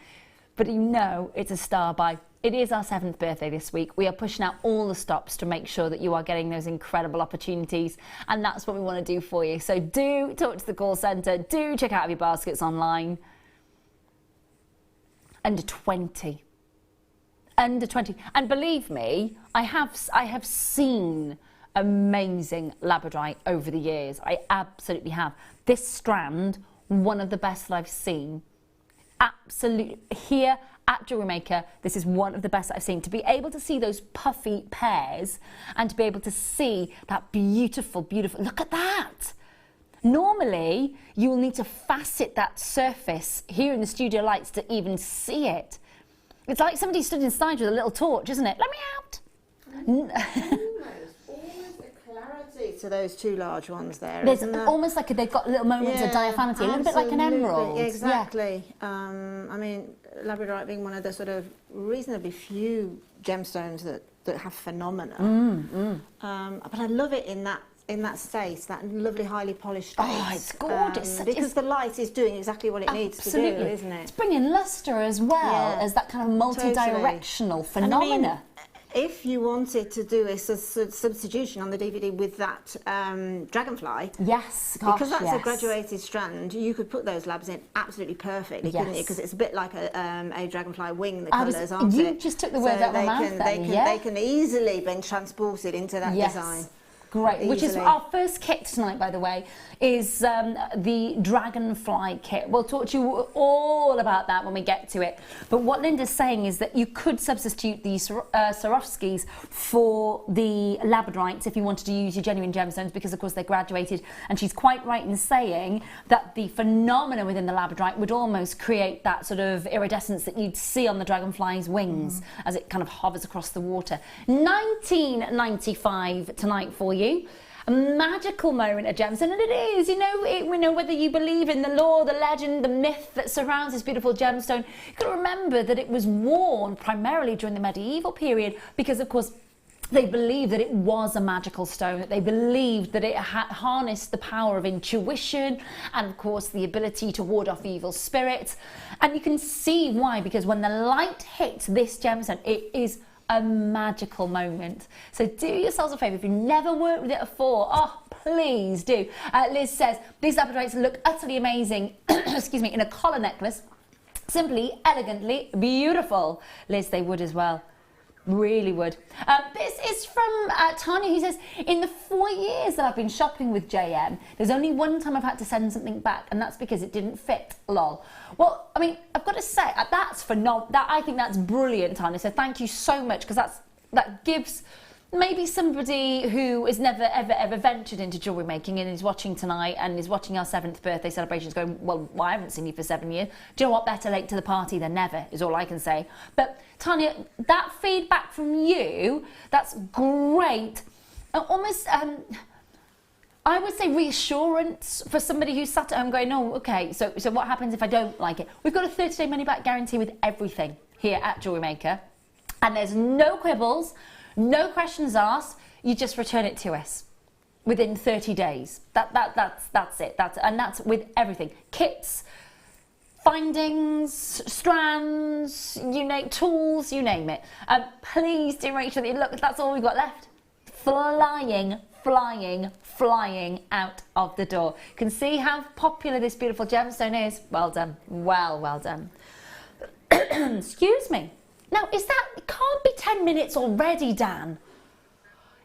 But you know it's a star buy. It is our 7th birthday this week. We are pushing out all the stops to make sure that you are getting those incredible opportunities, and that's what we want to do for you. So do talk to the call centre, do check out your baskets online. Under 20. Under 20. And believe me, I have seen amazing labradorite over the years. I absolutely have. This strand, one of the best that I've seen. Absolutely. Here at Jewellery Maker, this is one of the best that I've seen. To be able to see those puffy pairs and to be able to see that beautiful, beautiful, look at that. Normally, you will need to facet that surface here in the studio lights to even see it. It's like somebody stood inside with a little torch, isn't it? Let me out. Almost a clarity to those two large ones there. There's almost like they've got little moments of diaphanity, a little bit like an emerald. Exactly. Yeah. I mean, labradorite being one of the sort of reasonably few gemstones that have phenomena. But I love it in that state, that lovely highly polished state. Oh, it's gorgeous. Because the light is doing exactly what it needs to do, isn't it? It's bringing lustre as well as that kind of multi-directional phenomena. And I mean, if you wanted to do a substitution on the DVD with that dragonfly, yes, because that's a graduated strand, you could put those labs in absolutely perfectly, couldn't you? Because it's a bit like a dragonfly wing, the colours, aren't it? You just took the word out of my mouth then. They can easily be transported into that design. great. Which is Easily. our first kit tonight, by the way, is the Dragonfly kit. We'll talk to you all about that when we get to it. But what Linda's saying is that you could substitute these Swarovskis for the labradorites if you wanted to use your genuine gemstones, because of course they're graduated, and she's quite right in saying that the phenomena within the labradorite would almost create that sort of iridescence that you'd see on the dragonfly's wings as it kind of hovers across the water. $19.95 tonight for you. A magical moment at gemstone, and it is, you know, whether you believe in the lore, the legend, the myth that surrounds this beautiful gemstone, you got to remember that it was worn primarily during the medieval period because, of course, they believed that it was a magical stone, that they believed that it harnessed the power of intuition and, of course, the ability to ward off evil spirits. And you can see why, because when the light hits this gemstone, it is a magical moment. So do yourselves a favour, if you've never worked with it before, oh, please do. Liz says, these labradorites look utterly amazing, excuse me, in a collar necklace. Simply, elegantly beautiful. Liz, they would as well. Really would. This is from Tanya, who says, in the 4 years that I've been shopping with JM, there's only one time I've had to send something back, and that's because it didn't fit, lol. Well, I mean, I've got to say, that's phenomenal. I think that's brilliant, Tanya, so thank you so much, because that gives maybe somebody who has never, ever ventured into jewellery making and is watching tonight and is watching our 7th birthday celebrations going, well, I haven't seen you for 7 years. Do you know what? Better late to the party than never, is all I can say. But Tanya, that feedback from you, that's great. Almost, I would say reassurance for somebody who's sat at home going, oh, okay, so what happens if I don't like it? We've got a 30-day money-back guarantee with everything here at Jewellery Maker. And there's no quibbles, no questions asked. You just return it to us within 30 days. That's it. And that's with everything. Kits, findings, strands, tools, you name it. Please do make sure that you look. That's all we've got left. Flying out of the door. You can see how popular this beautiful gemstone is. Well done. Well done. Excuse me. Now, it can't be 10 minutes already, Dan.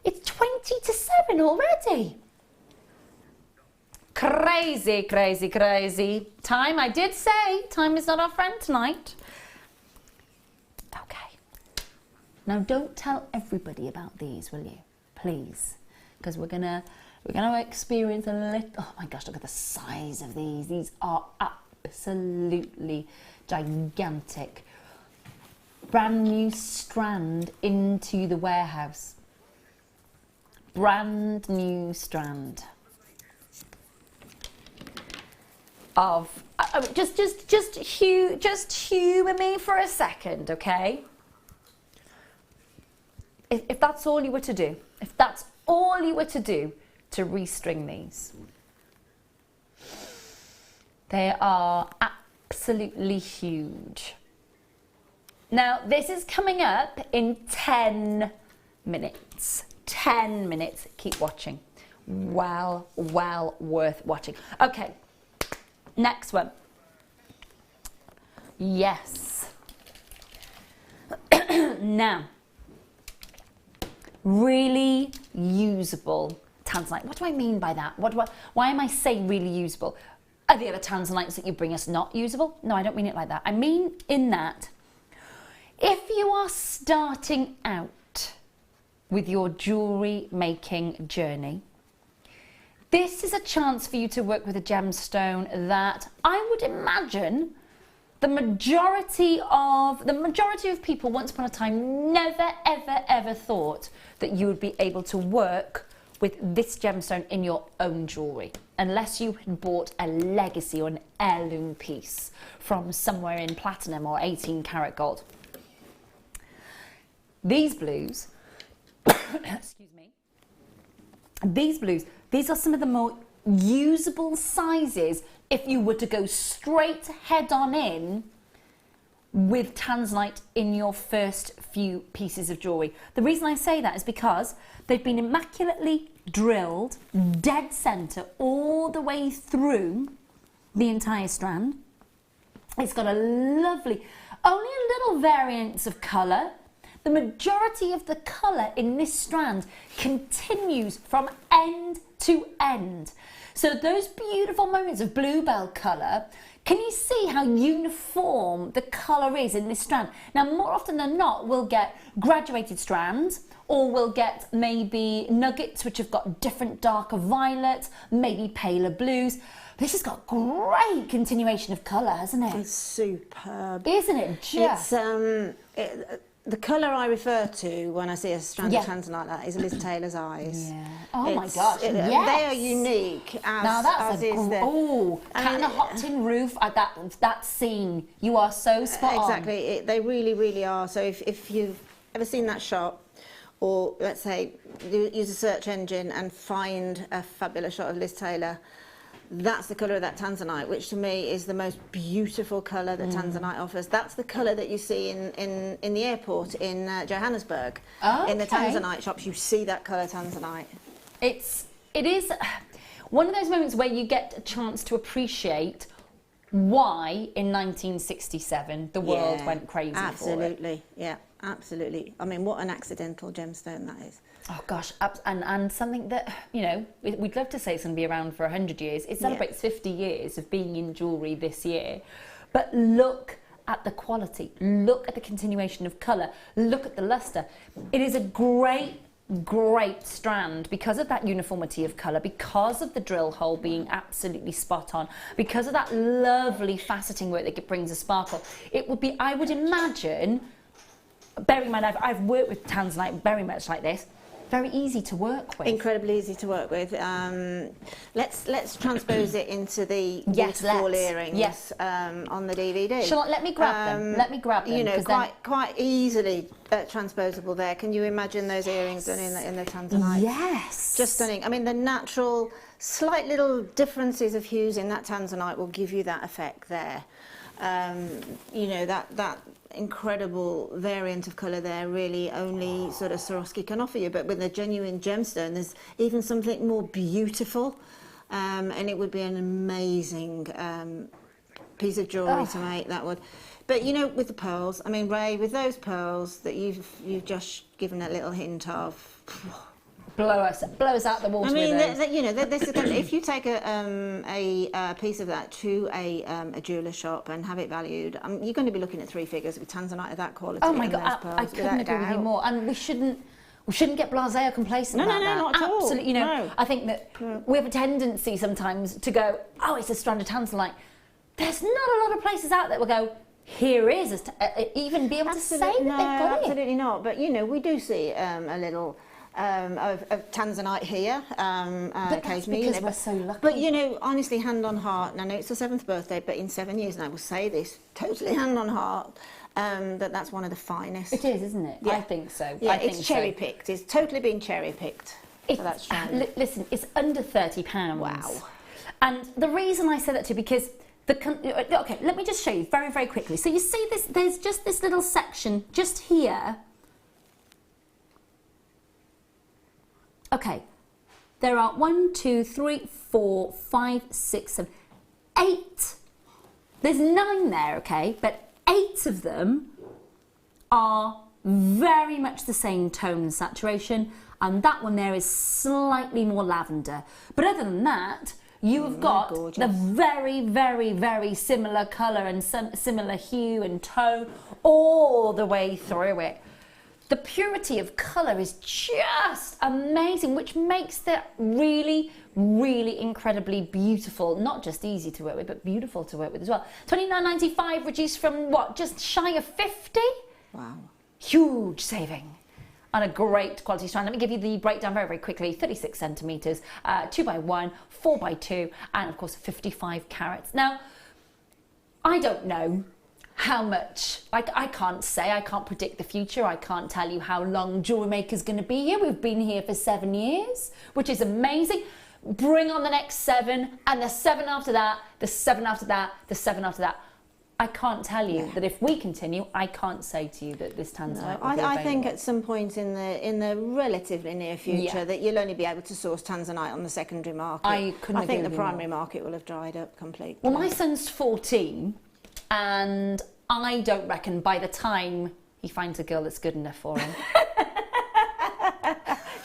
It's 20 to 7 already. Crazy. Time, I did say, time is not our friend tonight. Okay. Now, don't tell everybody about these, will you? Please. Because we're gonna experience a little, oh my gosh, look at the size of these. These are absolutely gigantic. Brand new strand into the warehouse. Brand new strand of just humour me for a second, okay? If that's all you were to do, to restring these, they are absolutely huge. Now, this is coming up in 10 minutes. 10 minutes. Keep watching. Well worth watching. Okay, next one. Yes. Now, really usable tanzanite. What do I mean by that? Why am I saying really usable? Are the other tanzanites that you bring us not usable? No, I don't mean it like that. I mean in that, if you are starting out with your jewellery making journey, this is a chance for you to work with a gemstone that I would imagine the majority of people once upon a time never, ever thought that you would be able to work with this gemstone in your own jewellery, unless you had bought a legacy or an heirloom piece from somewhere in platinum or 18 karat gold. These blues, excuse me, these are some of the more usable sizes if you were to go straight head on in with tanzanite in your first few pieces of jewellery. The reason I say that is because they've been immaculately drilled dead centre all the way through the entire strand. It's got a lovely, only a little variance of colour. the majority of the colour in this strand continues from end to end. So those beautiful moments of bluebell colour, can you see how uniform the colour is in this strand? Now, more often than not, we'll get graduated strands, or we'll get maybe nuggets which have got different darker violets, maybe paler blues. This has got great continuation of colour, hasn't it? It's superb. Isn't it just? The colour I refer to when I see a strand of tanzanite like that is Liz Taylor's eyes. Yeah. Oh my gosh, yes. They are unique. Now that's Cat in a Hot Tin Roof, that scene, you are so spot on. Exactly, they really, really are. So if you've ever seen that shot, or let's say use a search engine and find a fabulous shot of Liz Taylor, that's the colour of that tanzanite, which to me is the most beautiful colour that tanzanite offers. That's the colour that you see in the airport in Johannesburg. In the tanzanite shops, you see that colour tanzanite. It is one of those moments where you get a chance to appreciate why in 1967 the world went crazy for it. Absolutely, yeah, absolutely. I mean, what an accidental gemstone that is. Oh gosh, and something that, you know, we'd love to say it's going to be around for 100 years. It celebrates 50 years of being in jewellery this year. But look at the quality, look at the continuation of colour, look at the lustre. It is a great strand because of that uniformity of colour, because of the drill hole being absolutely spot on, because of that lovely faceting work that it brings a sparkle. It would be, I would imagine, bearing in mind I've worked with tanzanite very much like this, very easy to work with. Incredibly easy to work with. Let's transpose it into the beautiful earrings on the DVD. Let me grab them. Let me grab them. You know, quite easily transposable there. Can you imagine those earrings done in the tanzanite? Yes. Just stunning. I mean, the natural, slight little differences of hues in that tanzanite will give you that effect there. You know, that incredible variant of colour there really only sort of Swarovski can offer you, but with a genuine gemstone there's even something more beautiful, and it would be an amazing piece of jewellery to make, that would. But you know, with the pearls, I mean, Ray, with those pearls that you've just given a little hint of, blow us out the water. I mean, with those. you know, if you take a piece of that to a jeweller shop and have it valued, you're going to be looking at 3 figures with tanzanite of that quality. Oh my God, I couldn't agree with you more. And we shouldn't get blasé or complacent about that. No, not at all. Absolutely, you know, I think that we have a tendency sometimes to go, oh, it's a strand of tanzanite. There's not a lot of places out there that will go, here is, even be able to say that they've got it. Absolutely not. But, you know, we do see a little of tanzanite here occasionally. Because we're so lucky. But, you know, honestly, hand on heart, and I know it's the 7th birthday, but in 7 years, and I will say this, totally hand on heart, that's one of the finest. It is, isn't it? Yeah. I think so. Yeah, I think it's cherry-picked. It's totally been cherry-picked. Listen, it's under £30. Wow. And the reason I say that too, because okay, let me just show you very, very quickly. So you see this, there's just this little section just here. Okay, there are 1, 2, 3, 4, 5, 6, 7, 8. There's 9 there, okay, but 8 of them are very much the same tone and saturation, and that one there is slightly more lavender. But other than that, you have got the very, very, very similar colour and similar hue and tone all the way through it. The purity of colour is just amazing, which makes it really, really incredibly beautiful. Not just easy to work with, but beautiful to work with as well. $29.95 reduced from what, just shy of 50? Wow. Huge saving on a great quality strand. Let me give you the breakdown very, very quickly. 36 centimetres, 2x1, 4x2, and of course 55 carats. Now, I don't know how much, I can't say, I can't predict the future, I can't tell you how long Jewellery Maker's going to be here. We've been here for 7 years, which is amazing. Bring on the next 7, and the 7 after that, the 7 after that, the 7 after that. I can't tell you that if we continue, I can't say to you that this tanzanite will be available. I think at some point in the relatively near future that you'll only be able to source tanzanite on the secondary market. I think the primary market will have dried up completely. Well, my son's 14, and I don't reckon by the time he finds a girl that's good enough for him.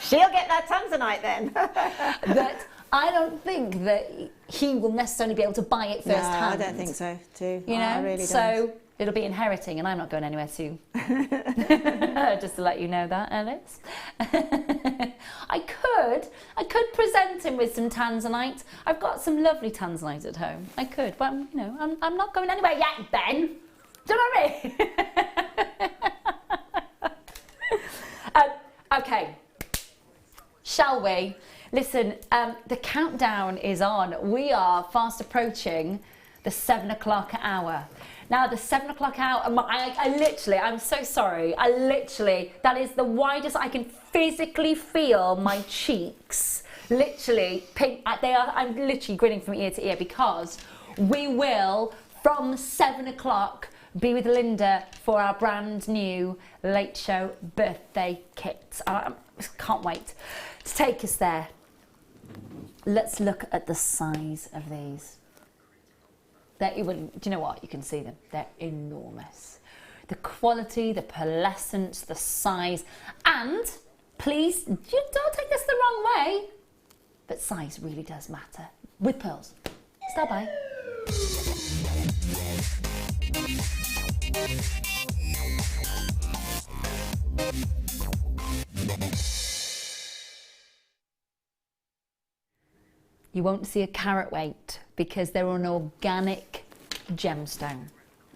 She'll get that tanzanite then. That I don't think that he will necessarily be able to buy it first hand. I don't think so too. You know, I really don't. so it'll be inheriting, and I'm not going anywhere soon. Just to let you know that, Alice. I could present him with some tanzanite. I've got some lovely tanzanite at home. I could, but you know, I'm not going anywhere yet, Ben. Do you know what I mean? Okay. Shall we? Listen, the countdown is on. We are fast approaching the 7 o'clock hour. Now, the 7 o'clock hour, I'm so sorry. That is the widest I can physically feel my cheeks. Literally, pink. I'm literally grinning from ear to ear because we will, from 7 o'clock, be with Linda for our brand new Late Show birthday kit. I can't wait to take us there. Let's look at the size of these. Do you know what? You can see them. They're enormous. The quality, the pearlescence, the size, and please, you don't take this the wrong way, but size really does matter with pearls. Stand by. You won't see a carat weight because they're an organic gemstone,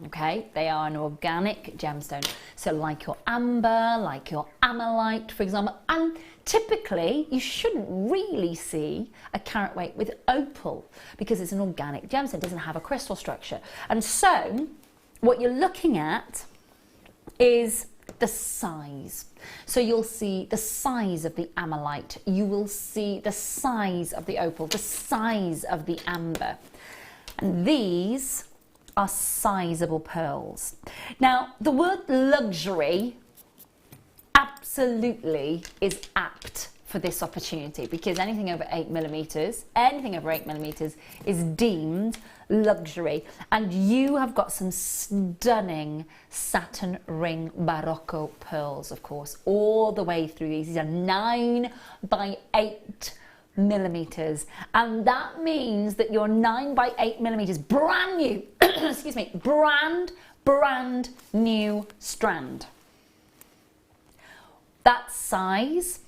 okay? They are an organic gemstone. So like your amber, like your amalite, for example, and typically you shouldn't really see a carat weight with opal because it's an organic gemstone, it doesn't have a crystal structure. And so what you're looking at is the size. So you'll see the size of the amalite, you will see the size of the opal, the size of the amber. And these are sizable pearls. Now, the word luxury absolutely is apt for this opportunity because anything over 8 millimeters is deemed luxury. And you have got some stunning satin ring Barocco pearls, of course, all the way through these. These are 9 by 8 millimeters, and that means that your 9 by 8 millimeters brand new excuse me, brand new strand. That size,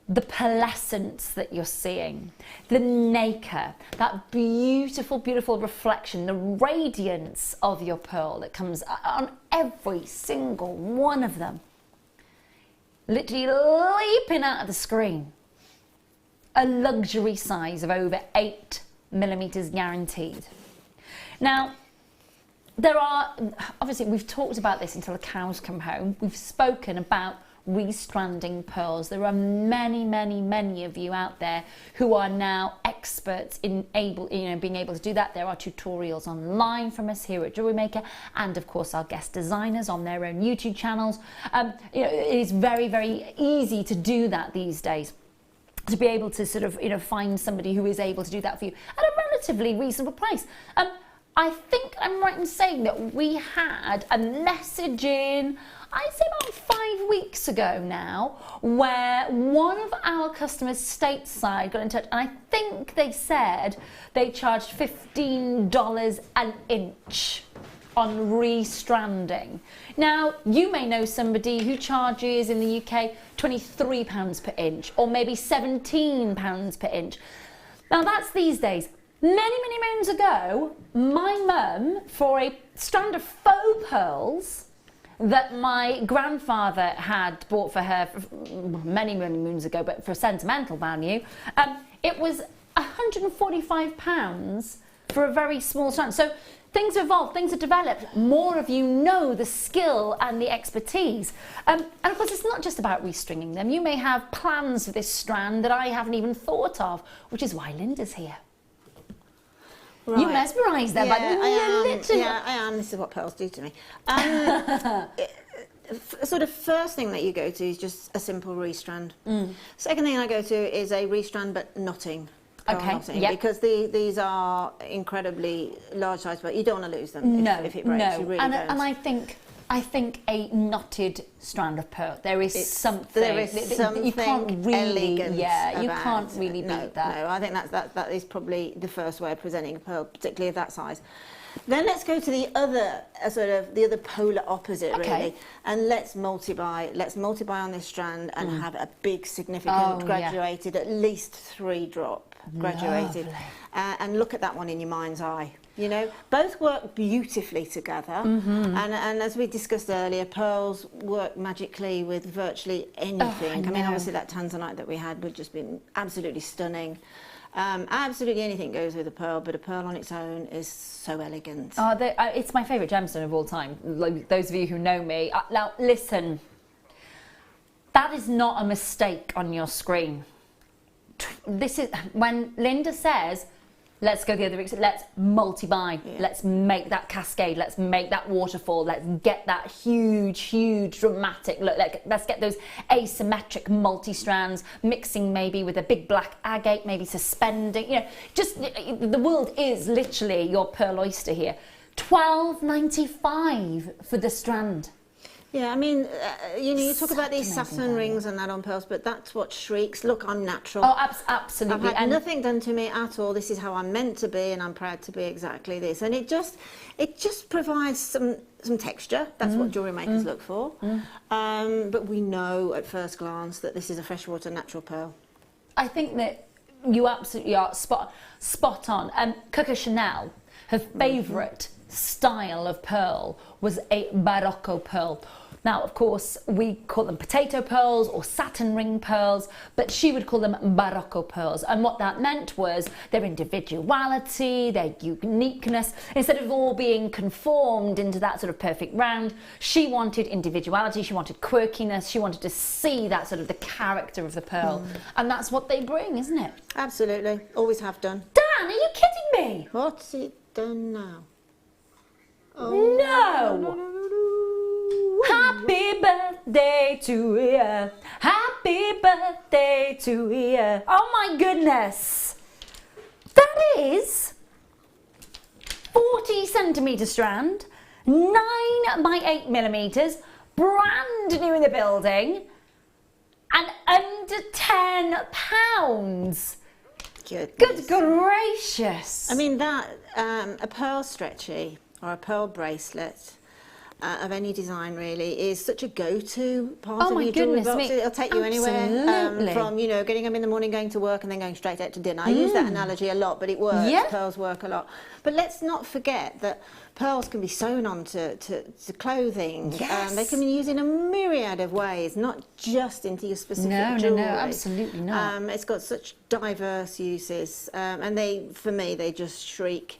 the pearlescence that you're seeing, the nacre, that beautiful reflection, the radiance of your pearl that comes on every single one of them, literally leaping out of the screen. A luxury size of over 8 millimeters guaranteed. Now, there are, obviously we've talked about this until the cows come home. We've spoken about restranding pearls. There are many of you out there who are now experts in being able to do that. There are tutorials online from us here at Jewellery Maker, and of course our guest designers on their own YouTube channels. It is very easy to do that these days, to be able to sort of find somebody who is able to do that for you at a relatively reasonable price. I think I'm right in saying that we had a message in, I'd say about 5 weeks ago now, where one of our customers stateside got in touch, and I think they said they charged $15 an inch on restranding. Now, you may know somebody who charges in the UK £23 per inch, or maybe £17 per inch. Now, that's these days. Many moons ago, my mum, for a strand of faux pearls that my grandfather had bought for her many moons ago, but for sentimental value, it was £145 for a very small strand. So things have evolved, things have developed. More of you know the skill and the expertise. And of course, it's not just about restringing them. You may have plans for this strand that I haven't even thought of, which is why Linda's here. Right. You mesmerised them. Yeah, I am. This is what pearls do to me. Sort of first thing that you go to is just a simple restrand. Second thing I go to is a restrand but knotting. Okay. Yep. Because these are incredibly large size, but you don't want to lose them if it breaks. No. You really and don't. I think I think a knotted strand of pearl. There is something. There is something you can't really, elegant. Yeah, you about can't it. really beat that. No, I think that is probably the first way of presenting a pearl, particularly of that size. Then let's go to the other the other polar opposite, really, and let's multiply. Let's multiply on this strand and have a big, significant graduated, at least 3 drop graduated, and look at that one in your mind's eye. You know, both work beautifully together, and as we discussed earlier, pearls work magically with virtually anything. I mean, obviously that tanzanite that we had would just been absolutely stunning. Absolutely anything goes with a pearl, but a pearl on its own is so elegant. It's my favourite gemstone of all time. Like those of you who know me. Now, listen, that is not a mistake on your screen. This is when Linda says, let's go the other extreme, let's multi-buy, let's make that cascade, let's make that waterfall, let's get that huge dramatic look, let's get those asymmetric multi-strands, mixing maybe with a big black agate, maybe suspending, you know, just the world is literally your pearl oyster here. $12.95 for the strand. Yeah, I mean, you know, you talk about these satin rings and that on pearls, but that's what shrieks. Look, I'm natural. Oh, absolutely. I've had nothing done to me at all. This is how I'm meant to be, and I'm proud to be exactly this. And it just provides some texture. That's what jewellery makers look for. But we know at first glance that this is a freshwater natural pearl. I think that you absolutely are spot on. Coco Chanel, her favourite style of pearl was a Barocco pearl. Now, of course, we call them potato pearls or satin ring pearls, but she would call them Barocco pearls. And what that meant was their individuality, their uniqueness. Instead of all being conformed into that sort of perfect round, she wanted individuality, she wanted quirkiness, she wanted to see that sort of the character of the pearl. And that's what they bring, isn't it? Absolutely. Always have done. Dan, are you kidding me? What's it done now? Oh, no! Happy birthday to you. Happy birthday to you. Oh my goodness. That is 40 centimetre strand, 9 by 8 millimetres, brand new in the building, and under £10. Good gracious. I mean, that, a pearl stretchy or a pearl bracelet of any design really is such a go-to part of your jewellery box. It'll take you anywhere, from, you know, getting them in the morning, going to work and then going straight out to dinner. I use that analogy a lot, but it works. Pearls work a lot. But let's not forget that pearls can be sewn onto to clothing. They can be used in a myriad of ways, not just into your specific jewellery. No, absolutely not. It's got such diverse uses, and for me, they just shriek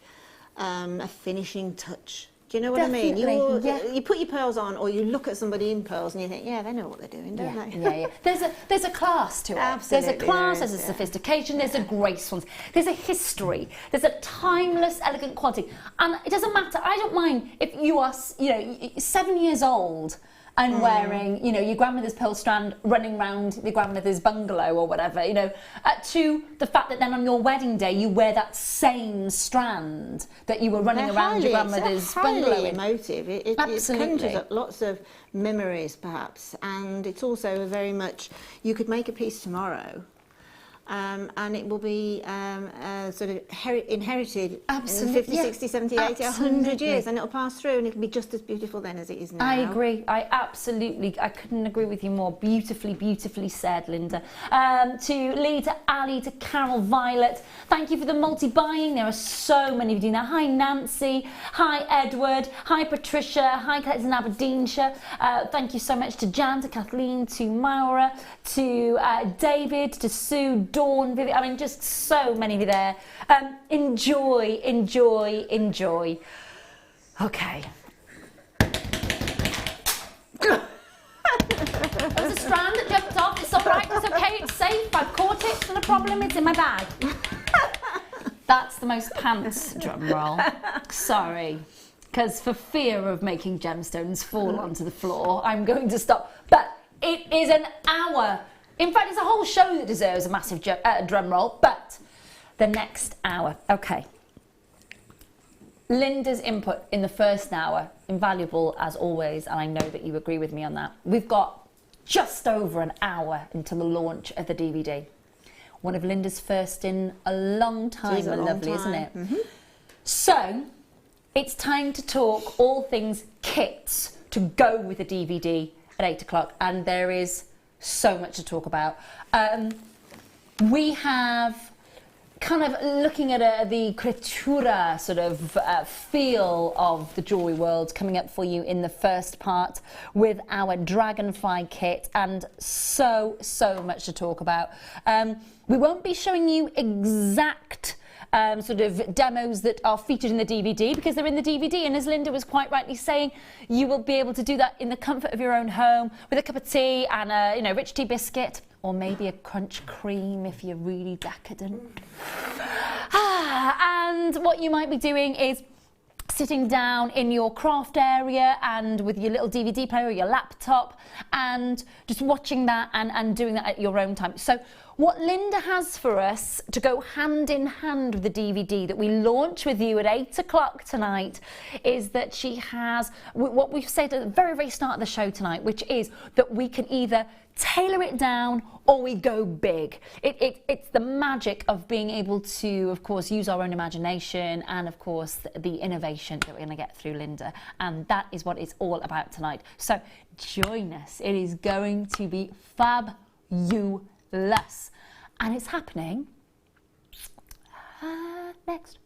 a finishing touch. Do you know what I mean? You put your pearls on, or you look at somebody in pearls and you think, yeah, they know what they're doing, don't they? There's a class to it. Absolutely, there's a class, there's a sophistication, there's a gracefulness, there's a history, there's a timeless, elegant quality. And it doesn't matter, I don't mind if you are, 7 years old and wearing, your grandmother's pearl strand, running around your grandmother's bungalow or whatever, to the fact that then on your wedding day you wear that same strand that you were running around your grandmother's bungalow in. It's emotive. It conjures up lots of memories, perhaps, and it's also very much, you could make a piece tomorrow, and it will be sort of inherited in 50, 60, 70, 80, 100 years, and it'll pass through and it'll be just as beautiful then as it is now. I agree. I couldn't agree with you more. Beautifully said, Linda. To Lee, to Ali, to Carol, Violet, thank you for the multi-buying. There are so many of you doing that. Hi, Nancy. Hi, Edward. Hi, Patricia. Hi, Claire in Aberdeenshire. Thank you so much to Jan, to Kathleen, to Maura, to David, to Sue, Dawn, Vivian, I mean, just so many of you there. Enjoy. Okay. There was a strand that jumped off. It's all right. It's okay. It's safe. I've caught it. It's not a problem. It's in my bag. That's the most pants drum roll. Sorry. Because for fear of making gemstones fall onto the floor, I'm going to stop. But it is an hour. In fact, it's a whole show that deserves a massive drum roll, but the next hour. Okay. Linda's input in the first hour, invaluable as always, and I know that you agree with me on that. We've got just over an hour until the launch of the DVD. One of Linda's first in a long time, my lovely, isn't it? Mm-hmm. So, it's time to talk all things kits to go with the DVD at 8 o'clock, and there is so much to talk about. We have kind of looking at the creatura sort of feel of the jewellery world coming up for you in the first part with our Dragonfly kit, and so much to talk about. We won't be showing you exact sort of demos that are featured in the DVD because they're in the DVD, and as Linda was quite rightly saying, you will be able to do that in the comfort of your own home with a cup of tea and a rich tea biscuit, or maybe a crunch cream if you're really decadent. And what you might be doing is sitting down in your craft area and with your little DVD player or your laptop and just watching that and doing that at your own time. So what Linda has for us to go hand in hand with the DVD that we launch with you at 8 o'clock tonight is that she has what we've said at the very start of the show tonight, which is that we can either tailor it down or we go big. It's the magic of being able to, of course, use our own imagination and, of course, the innovation that we're going to get through Linda. And that is what it's all about tonight. So join us. It is going to be fabulous. And it's happening next.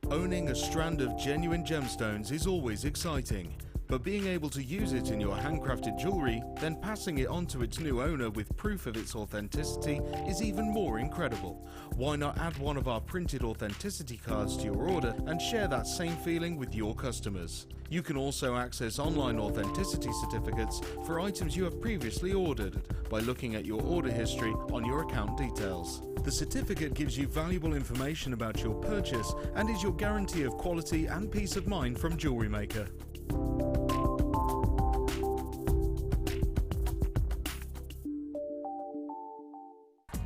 Owning a strand of genuine gemstones is always exciting, but being able to use it in your handcrafted jewellery, then passing it on to its new owner with proof of its authenticity is even more incredible. Why not add one of our printed authenticity cards to your order and share that same feeling with your customers? You can also access online authenticity certificates for items you have previously ordered by looking at your order history on your account details. The certificate gives you valuable information about your purchase and is your guarantee of quality and peace of mind from Jewellery Maker.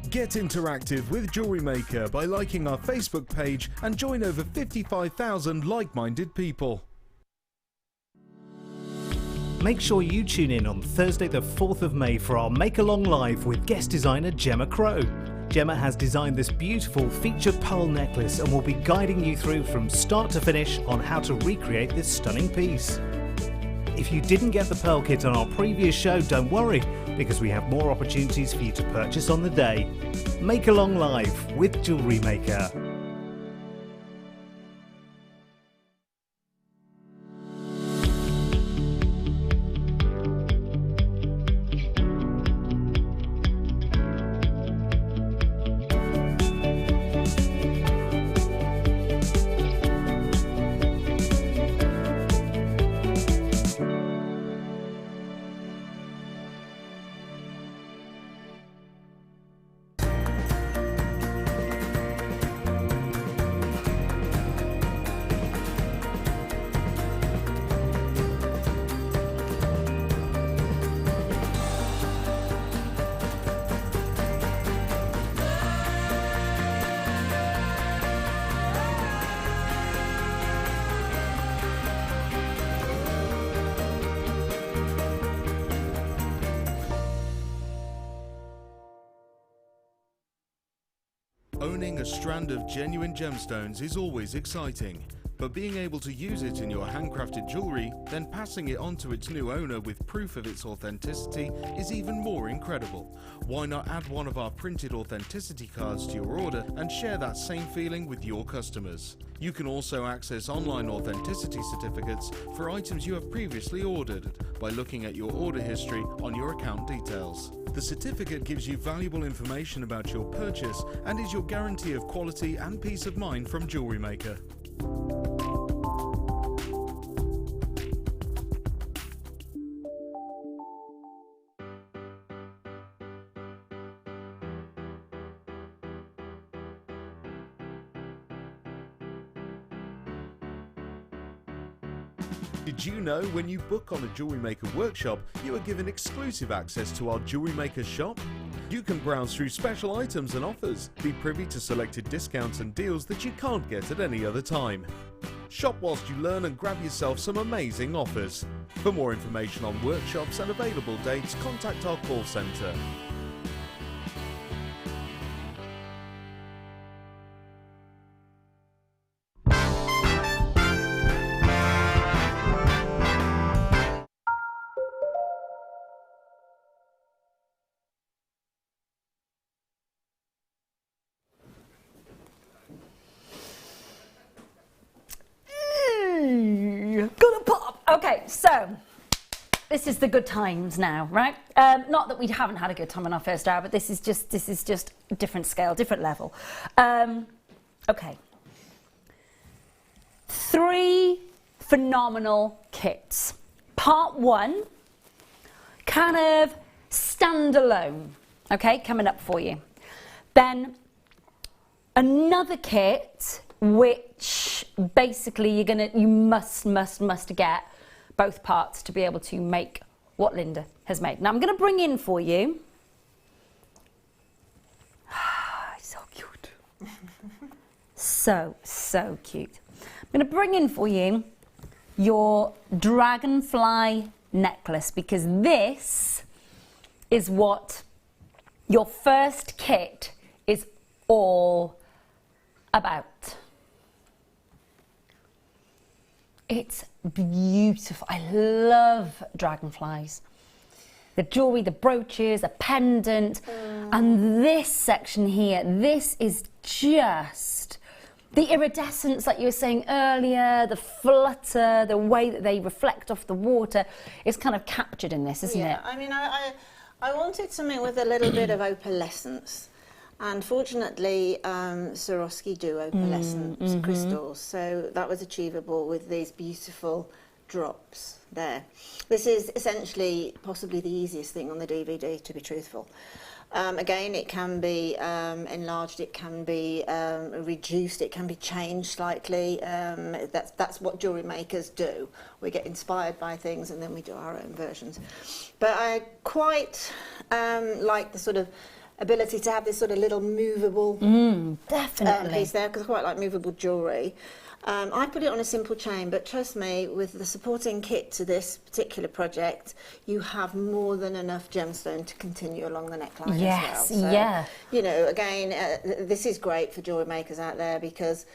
Get interactive with Jewellery Maker by liking our Facebook page and join over 55,000 like-minded people. Make sure you tune in on Thursday the 4th of May for our Make Along Live with guest designer Gemma Crow. Gemma has designed this beautiful featured pearl necklace and will be guiding you through from start to finish on how to recreate this stunning piece. If you didn't get the pearl kit on our previous show, don't worry, because we have more opportunities for you to purchase on the day. Make Along Live with Jewellery Maker. Owning a strand of genuine gemstones is always exciting, But being able to use it in your handcrafted jewellery, then passing it on to its new owner with proof of its authenticity is even more incredible. Why not add one of our printed authenticity cards to your order and share that same feeling with your customers? You can also access online authenticity certificates for items you have previously ordered by looking at your order history on your account details. The certificate gives you valuable information about your purchase and is your guarantee of quality and peace of mind from Jewellery Maker. Did you know when you book on a Jewellery Maker workshop, you are given exclusive access to our Jewellery Maker shop? You can browse through special items and offers, be privy to selected discounts and deals that you can't get at any other time. Shop whilst you learn and grab yourself some amazing offers. For more information on workshops and available dates, contact our call centre. Gonna pop. Okay, so this is the good times now, right? Not that we haven't had a good time on our first hour, but this is just a different scale, different level. Okay, 3 phenomenal kits. Part 1, kind of standalone. Okay, coming up for you. Then another kit which basically you must get both parts to be able to make what Linda has made. Now I'm going to bring in for you, so cute, so cute. I'm going to bring in for you your dragonfly necklace, because this is what your first kit is all about. It's beautiful. I love dragonflies. The jewellery, the brooches, a pendant, and this section here, this is just the iridescence, like you were saying earlier, the flutter, the way that they reflect off the water is kind of captured in this, isn't it? I mean, I wanted something with a little bit of opalescence. And fortunately, Swarovski do opalescent crystals, so that was achievable with these beautiful drops there. This is essentially possibly the easiest thing on the DVD, to be truthful. Again, it can be enlarged, it can be reduced, it can be changed slightly. That's what jewellery makers do. We get inspired by things and then we do our own versions. But I quite like the sort of ability to have this sort of little movable Definitely. piece there, because I quite like movable jewellery. I put it on a simple chain, but trust me, with the supporting kit to this particular project, you have more than enough gemstone to continue along the neckline as well. So, yeah. You know, again, this is great for jewellery makers out there, because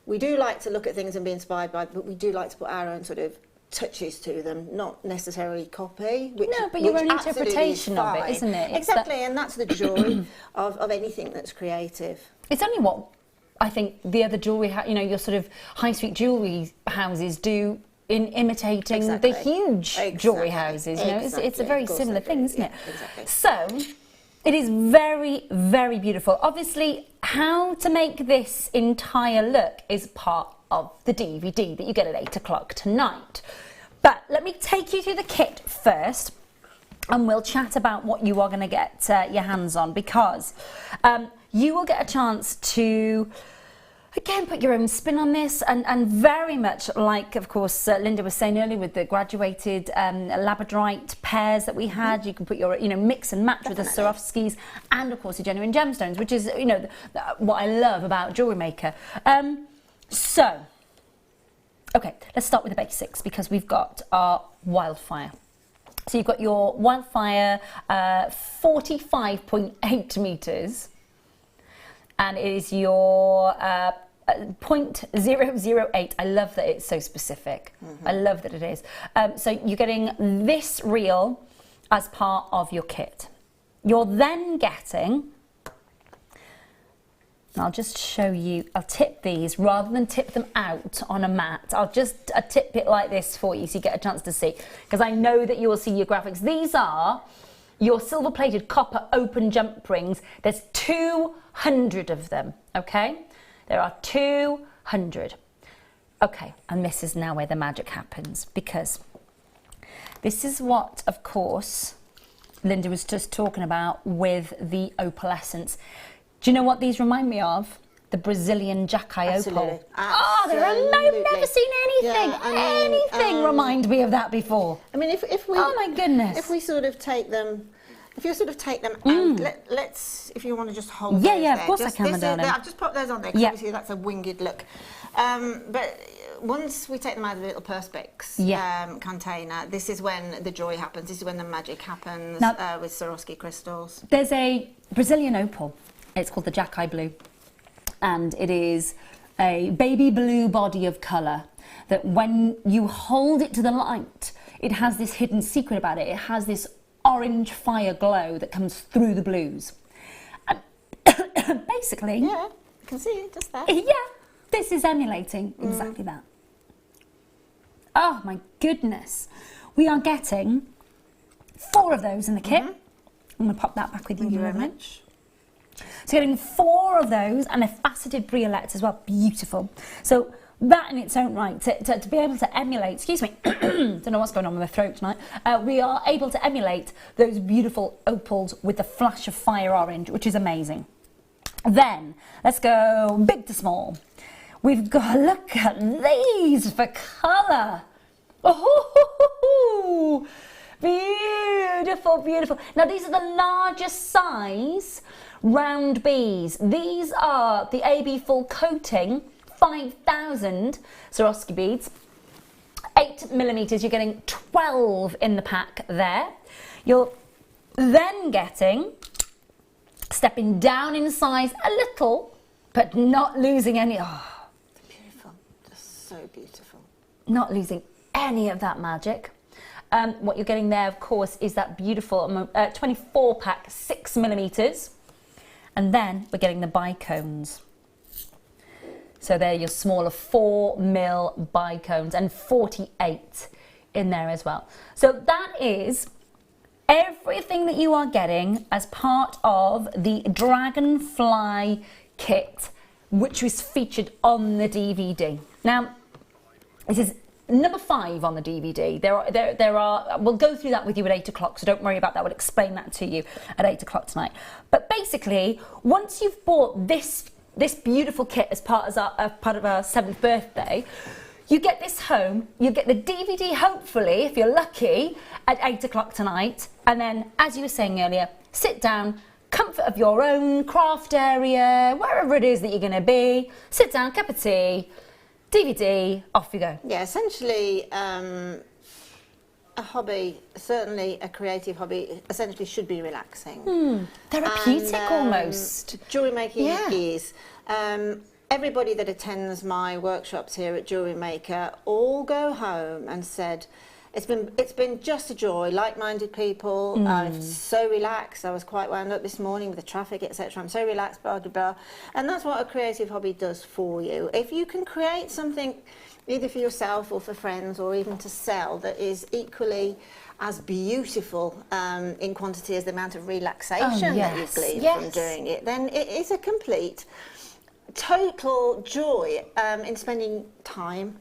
we do like to look at things and be inspired by, but we do like to put our own sort of touches to them, not necessarily copy. But your own interpretation of it, isn't it? Exactly, and that's the joy of anything that's creative. It's only what I think the other jewellery, your sort of high street jewellery houses do in imitating the huge jewellery houses. You know, it's a very similar thing, isn't it? Exactly. So it is very, very beautiful. Obviously, how to make this entire look is part of the DVD that you get at 8 o'clock tonight. But let me take you through the kit first, and we'll chat about what you are going to get your hands on, because you will get a chance to, again, put your own spin on this, and very much like, of course, Linda was saying earlier with the graduated labradorite pairs that we had, you can put your, mix and match with the Swarovskis, and of course the genuine gemstones, which is, what I love about Jewellery Maker. So, okay, let's start with the basics, because we've got our wildfire. So you've got your wildfire 45.8 metres, and it is your .008. I love that it's so specific. I love that it is. So you're getting this reel as part of your kit. You're then getting, and I'll just show you, I'll tip these rather than tip them out on a mat. I'll just tip it like this for you so you get a chance to see, because I know that you will see your graphics. These are your silver plated copper open jump rings. There's 200 of them, okay? There are 200. Okay, and this is now where the magic happens, because this is what, of course, Linda was just talking about with the opalescence. Do you know what these remind me of? The Brazilian Jacai opal. Oh, they're amazing. I've never seen anything remind me of that before. I mean, if we, oh my goodness, if we sort of take them, if you sort of take them out, let's, if you want to just hold those yeah, there. Of course I can, darling. I've just popped those on there because obviously that's a winged look. But once we take them out of the little perspex container, this is when the joy happens. This is when the magic happens with Swarovski crystals. There's a Brazilian opal. It's called the Jacai Blue, and it is a baby blue body of colour that when you hold it to the light, it has this hidden secret about it. It has this orange fire glow that comes through the blues. And basically... Yeah, I can see it just there. Yeah, this is emulating exactly that. Oh my goodness. We are getting 4 of those in the kit. I'm going to pop that back with you. Thank you very much. So getting 4 of those and a faceted briolette as well, beautiful. So that in its own right, to be able to emulate, excuse me, don't know what's going on with my throat tonight, we are able to emulate those beautiful opals with the flash of fire orange, which is amazing. Then, let's go big to small. We've got, look at these for colour. Oh, beautiful, beautiful. Now these are the largest size round beads. These are the AB full coating 5,000 Swarovski beads. 8mm, you're getting 12 in the pack there. You're then getting, stepping down in size a little, but not losing any, Beautiful, just so beautiful. Not losing any of that magic. What you're getting there, of course, is that beautiful 24 pack, 6mm. And then we're getting the bicones. So they're your smaller 4mm bicones and 48 in there as well. So that is everything that you are getting as part of the Dragonfly kit, which was featured on the DVD. Now, this is number 5 on the DVD. There are, we'll go through that with you at 8 o'clock, so don't worry about that. We'll explain that to you at 8 o'clock tonight. But basically, once you've bought this beautiful kit as part of our 7th birthday, you get this home, you get the DVD, hopefully, if you're lucky, at 8 o'clock tonight. And then, as you were saying earlier, sit down, comfort of your own, craft area, wherever it is that you're going to be, sit down, cup of tea, DVD, off you go. Yeah, essentially, a hobby, certainly a creative hobby, essentially should be relaxing. Therapeutic almost. Jewellery making is. Everybody that attends my workshops here at Jewellery Maker all go home and said, it's been just a joy, like-minded people. I'm so relaxed. I was quite wound up this morning with the traffic, etc. I'm so relaxed, blah, blah, blah. And that's what a creative hobby does for you. If you can create something either for yourself or for friends or even to sell that is equally as beautiful in quantity as the amount of relaxation that you've gleaned from doing it, then it is a complete, total joy in spending time.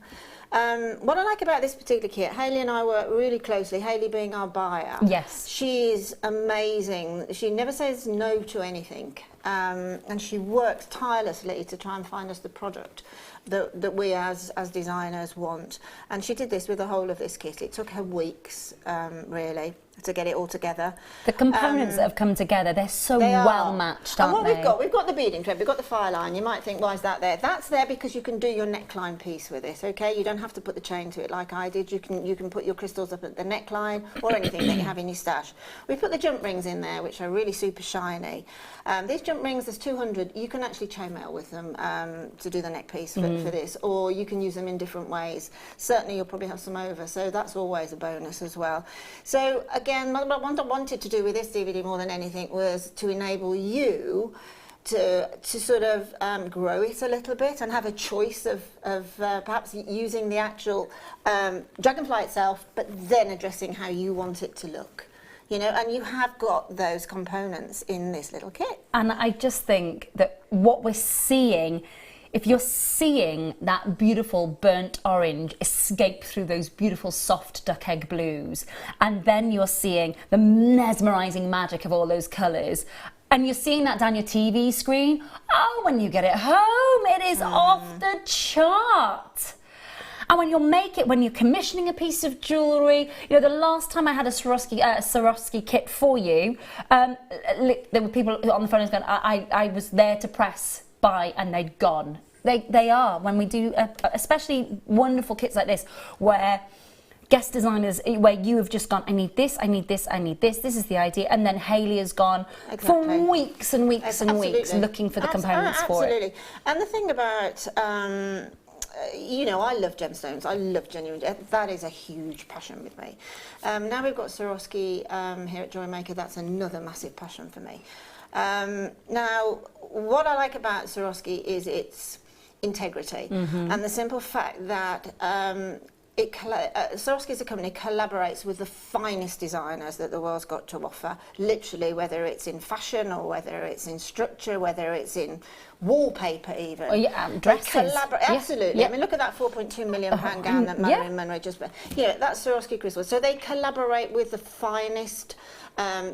What I like about this particular kit, Hayley and I work really closely, Hayley being our buyer. Yes. She's amazing. She never says no to anything. And she works tirelessly to try and find us the product that we as designers want. And she did this with the whole of this kit. It took her weeks, really, to get it all together. The components that have come together, they're so well matched, aren't they? We've got the beading thread, we've got the fire line. You might think, why is that there? That's there because you can do your neckline piece with it, okay? You don't have to put the chain to it like I did. You can put your crystals up at the neckline or anything that you have in your stash. We put the jump rings in there, which are really super shiny. These jump jump rings, there's 200. You can actually chainmail with them to do the neck piece for this, or you can use them in different ways. Certainly you'll probably have some over, so that's always a bonus as well. So again, what I wanted to do with this DVD more than anything was to enable you to sort of grow it a little bit and have a choice of perhaps using the actual dragonfly itself, but then addressing how you want it to look. You know, and you have got those components in this little kit. And I just think that what we're seeing, if you're seeing that beautiful burnt orange escape through those beautiful soft duck egg blues, and then you're seeing the mesmerising magic of all those colours, and you're seeing that down your TV screen, oh, when you get it home, it is off the chart. And when when you're commissioning a piece of jewellery, you know, the last time I had a Swarovski kit for you, there were people on the phone going, I was there to press buy and they'd gone. They are, when we do, especially wonderful kits like this, where guest designers, where you have just gone, I need this, I need this, I need this, this is the idea, and then Hayley has gone for weeks and weeks and weeks looking for the components for it. Absolutely. And the thing about, you know, I love gemstones. I love genuine. That is a huge passion with me. Now we've got Swarovski here at Jewellery Maker. That's another massive passion for me. Now, what I like about Swarovski is its integrity and the simple fact that Swarovski as a company collaborates with the finest designers that the world's got to offer, literally, whether it's in fashion or whether it's in structure, whether it's in wallpaper even. Oh yeah, dresses. Absolutely. Yeah. I mean, look at that £4.2 million gown that Marilyn Monroe just... Yeah, that's Swarovski crystal. So they collaborate with the finest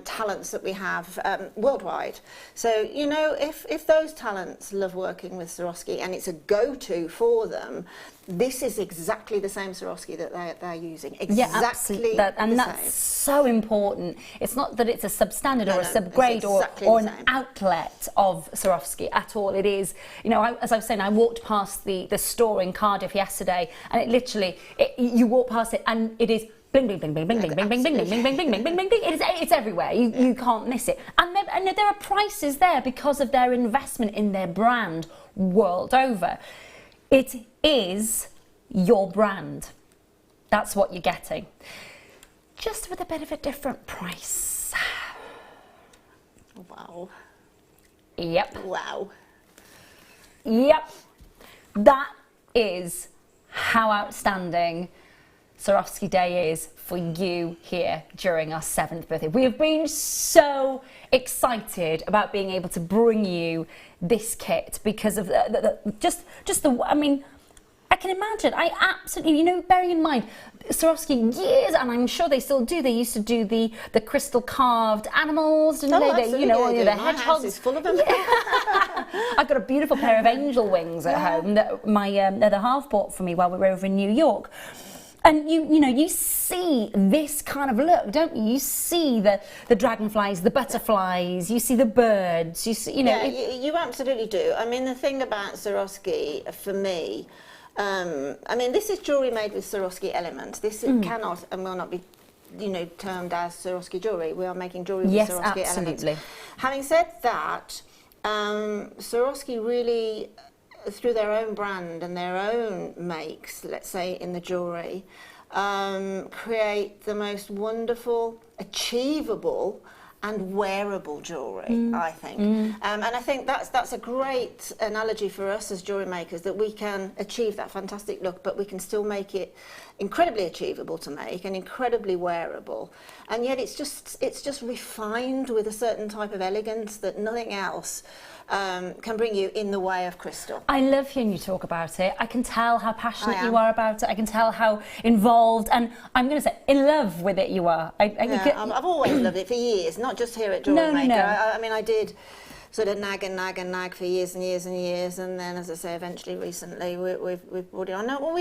talents that we have worldwide. So, you know, if those talents love working with Swarovski and it's a go-to for them, this is exactly the same Swarovski that they're using. Exactly that's so important. It's not that it's a substandard or a subgrade or an outlet of Swarovski at all. It is, you know, as I was saying, I walked past the store in Cardiff yesterday, and it literally, you walk past it and it is bling, bling, bling, bling, bling, bling, bling, bling, bling, bling, bling, bling, bling, bling, bling, bling. It's everywhere. You can't miss it. And there are prices there because of their investment in their brand world over. It is your brand. That's what you're getting. Just with a bit of a different price. Wow. Yep. Wow. Yep. That is how outstanding Swarovski Day is for you here during our 7th birthday. We have been so excited about being able to bring you this kit because of I mean, I can imagine, I absolutely, you know, bearing in mind, Swarovski years, and I'm sure they still do, they used to do the crystal carved animals, didn't they? Absolutely, you know, the My hedgehogs. house is full of them. Yeah. I've got a beautiful pair of angel wings at home that my other half bought for me while we were over in New York. And you know, you see this kind of look, don't you? You see the dragonflies, the butterflies, you see the birds, you see, you know. Yeah, you absolutely do. I mean, the thing about Swarovski, for me, I mean, this is jewellery made with Swarovski elements. This cannot and will not be, you know, termed as Swarovski jewellery. We are making jewellery with Swarovski elements. Having said that, Swarovski really, through their own brand and their own makes, let's say in the jewellery, create the most wonderful, achievable and wearable jewellery, I think. And I think that's a great analogy for us as jewellery makers, that we can achieve that fantastic look, but we can still make it incredibly achievable to make and incredibly wearable. And yet it's just refined with a certain type of elegance that nothing else can bring you in the way of crystal. I love hearing you talk about it. I can tell how passionate you are about it. I can tell how involved, and I'm going to say in love with it you are. I've always loved it for years, not just here at Jewellery Maker. I mean, I did sort of nag for years and years and years, and then, as I say, eventually recently we've brought it on. No, well,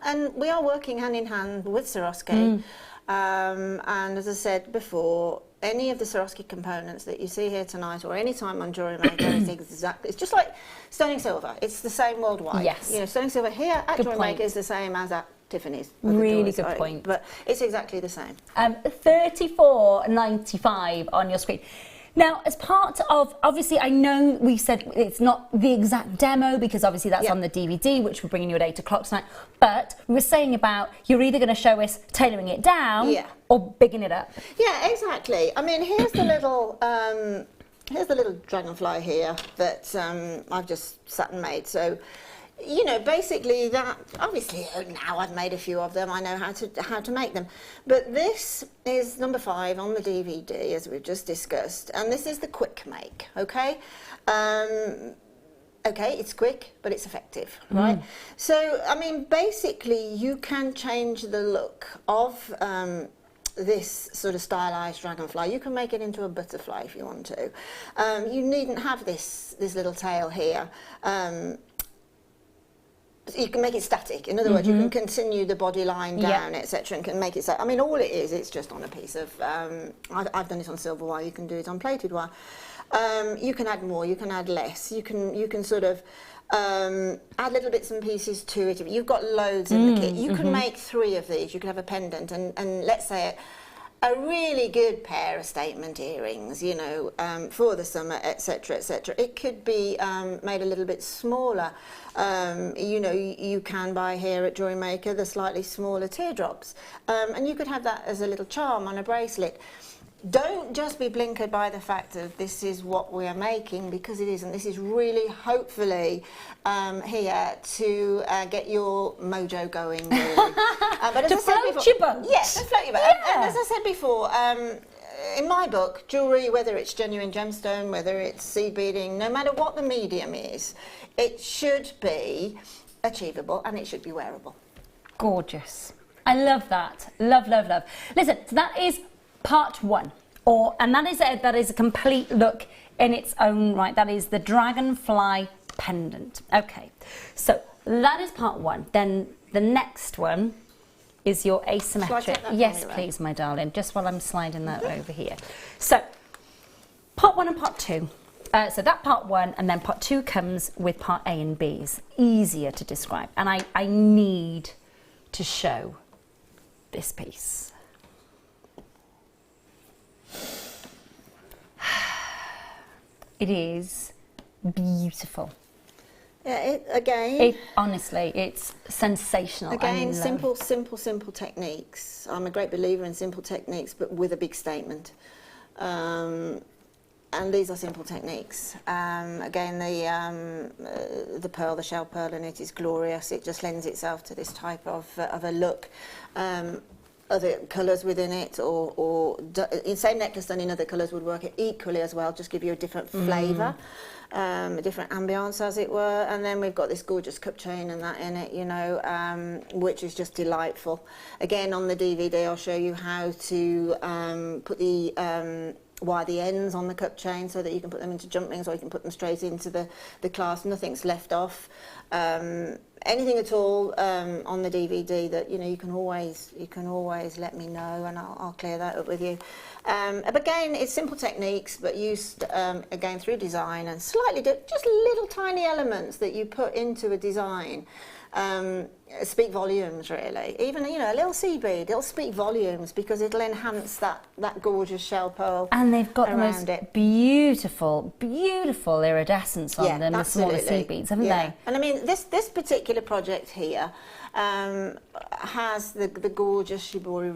and we are working hand in hand with Swarovski. And as I said before, any of the Swarovski components that you see here tonight or any time on Jewellery Maker is exactly, it's just like sterling silver. It's the same worldwide. Yes. You know, sterling silver here at Jewellery Maker is the same as at Tiffany's. Really good point. But it's exactly the same. $34.95 on your screen. Now, as part of, obviously, I know we said it's not the exact demo because obviously that's on the DVD, which we're bringing you at 8 o'clock tonight. But we were saying about you're either going to show us tailoring it down or bigging it up. Yeah, exactly. I mean, here's the little dragonfly here that I've just sat and made. So, you know, basically that, obviously now I've made a few of them, I know how to make them. But this is number 5 on the DVD, as we've just discussed, and this is the quick make, okay? Okay, it's quick, but it's effective, right? So, I mean, basically you can change the look of this sort of stylized dragonfly. You can make it into a butterfly if you want to. You needn't have this little tail here. You can make it static. In other words, you can continue the body line down, etc., and can make it. I mean, all it is, it's just on a piece of. I've done it on silver wire. You can do it on plated wire. You can add more. You can add less. You can sort of add little bits and pieces to it. You've got loads in the kit. You can make 3 of these. You could have a pendant, and let's say a really good pair of statement earrings, you know, for the summer, etc., etc. It could be made a little bit smaller. You know, you can buy here at Jewellery Maker the slightly smaller teardrops, and you could have that as a little charm on a bracelet. Don't just be blinkered by the fact that this is what we are making, because it isn't. This is really, hopefully, here to get your mojo going, really. But as To I said float before, your boat. yes, to float your boat. And as I said before, in my book, jewellery, whether it's genuine gemstone, whether it's seed beading, no matter what the medium is, it should be achievable and it should be wearable. Gorgeous. I love that. Love, love, love. Listen, so that is part 1, and that is a complete look in its own right. That is the dragonfly pendant. Okay, so that is part 1. Then the next one is your asymmetric. Yes, please, my darling. Just while I'm sliding that over here. So part 1 and part 2. So that part 1, and then part 2 comes with part A and B. It's easier to describe, and I need to show this piece. It is beautiful. Yeah, again, honestly, it's sensational. Again, simple techniques. I'm a great believer in simple techniques, but with a big statement. And these are simple techniques. Again, the pearl, the shell pearl in it is glorious. It just lends itself to this type of a look. Other colours within it, or in same necklace done in other colours would work equally as well, just give you a different flavour, a different ambience, as it were. And then we've got this gorgeous cup chain and that in it, you know, which is just delightful. Again, on the DVD I'll show you how to put the wire the ends on the cup chain so that you can put them into jump rings, or you can put them straight into the clasp. Nothing's left off. Anything at all on the DVD that, you know, you can always let me know, and I'll clear that up with you. But again, it's simple techniques, but used again through design, and slightly just little tiny elements that you put into a design speak volumes, really. Even, you know, a little seed bead, it'll speak volumes because it'll enhance that gorgeous shell pearl. And they've got the most beautiful iridescence on them, the smaller seed beads, haven't they? And I mean, this particular project here has the gorgeous shibori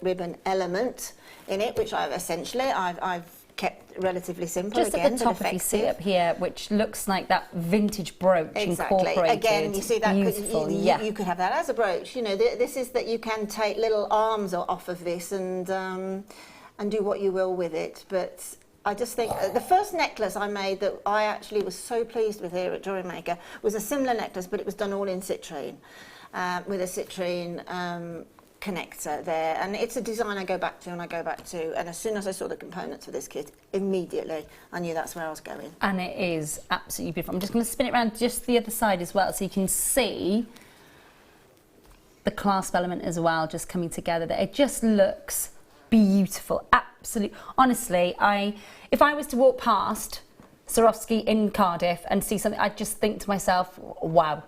ribbon element in it, which I've kept relatively simple. Just again, at the top, if you see up here, which looks like that vintage brooch incorporated. Again, you see that you could have that as a brooch. You know, this is that you can take little arms off of this and do what you will with it. But I just think the first necklace I made that I actually was so pleased with here at Jewellery Maker was a similar necklace, but it was done all in citrine, with a citrine connector there, and it's a design I go back to, and as soon as I saw the components for this kit, immediately I knew that's where I was going. And it is absolutely beautiful. I'm just going to spin it around just the other side as well, so you can see the clasp element as well, just coming together there. It just looks beautiful, absolutely. Honestly, if I was to walk past Swarovski in Cardiff and see something, I'd just think to myself, wow.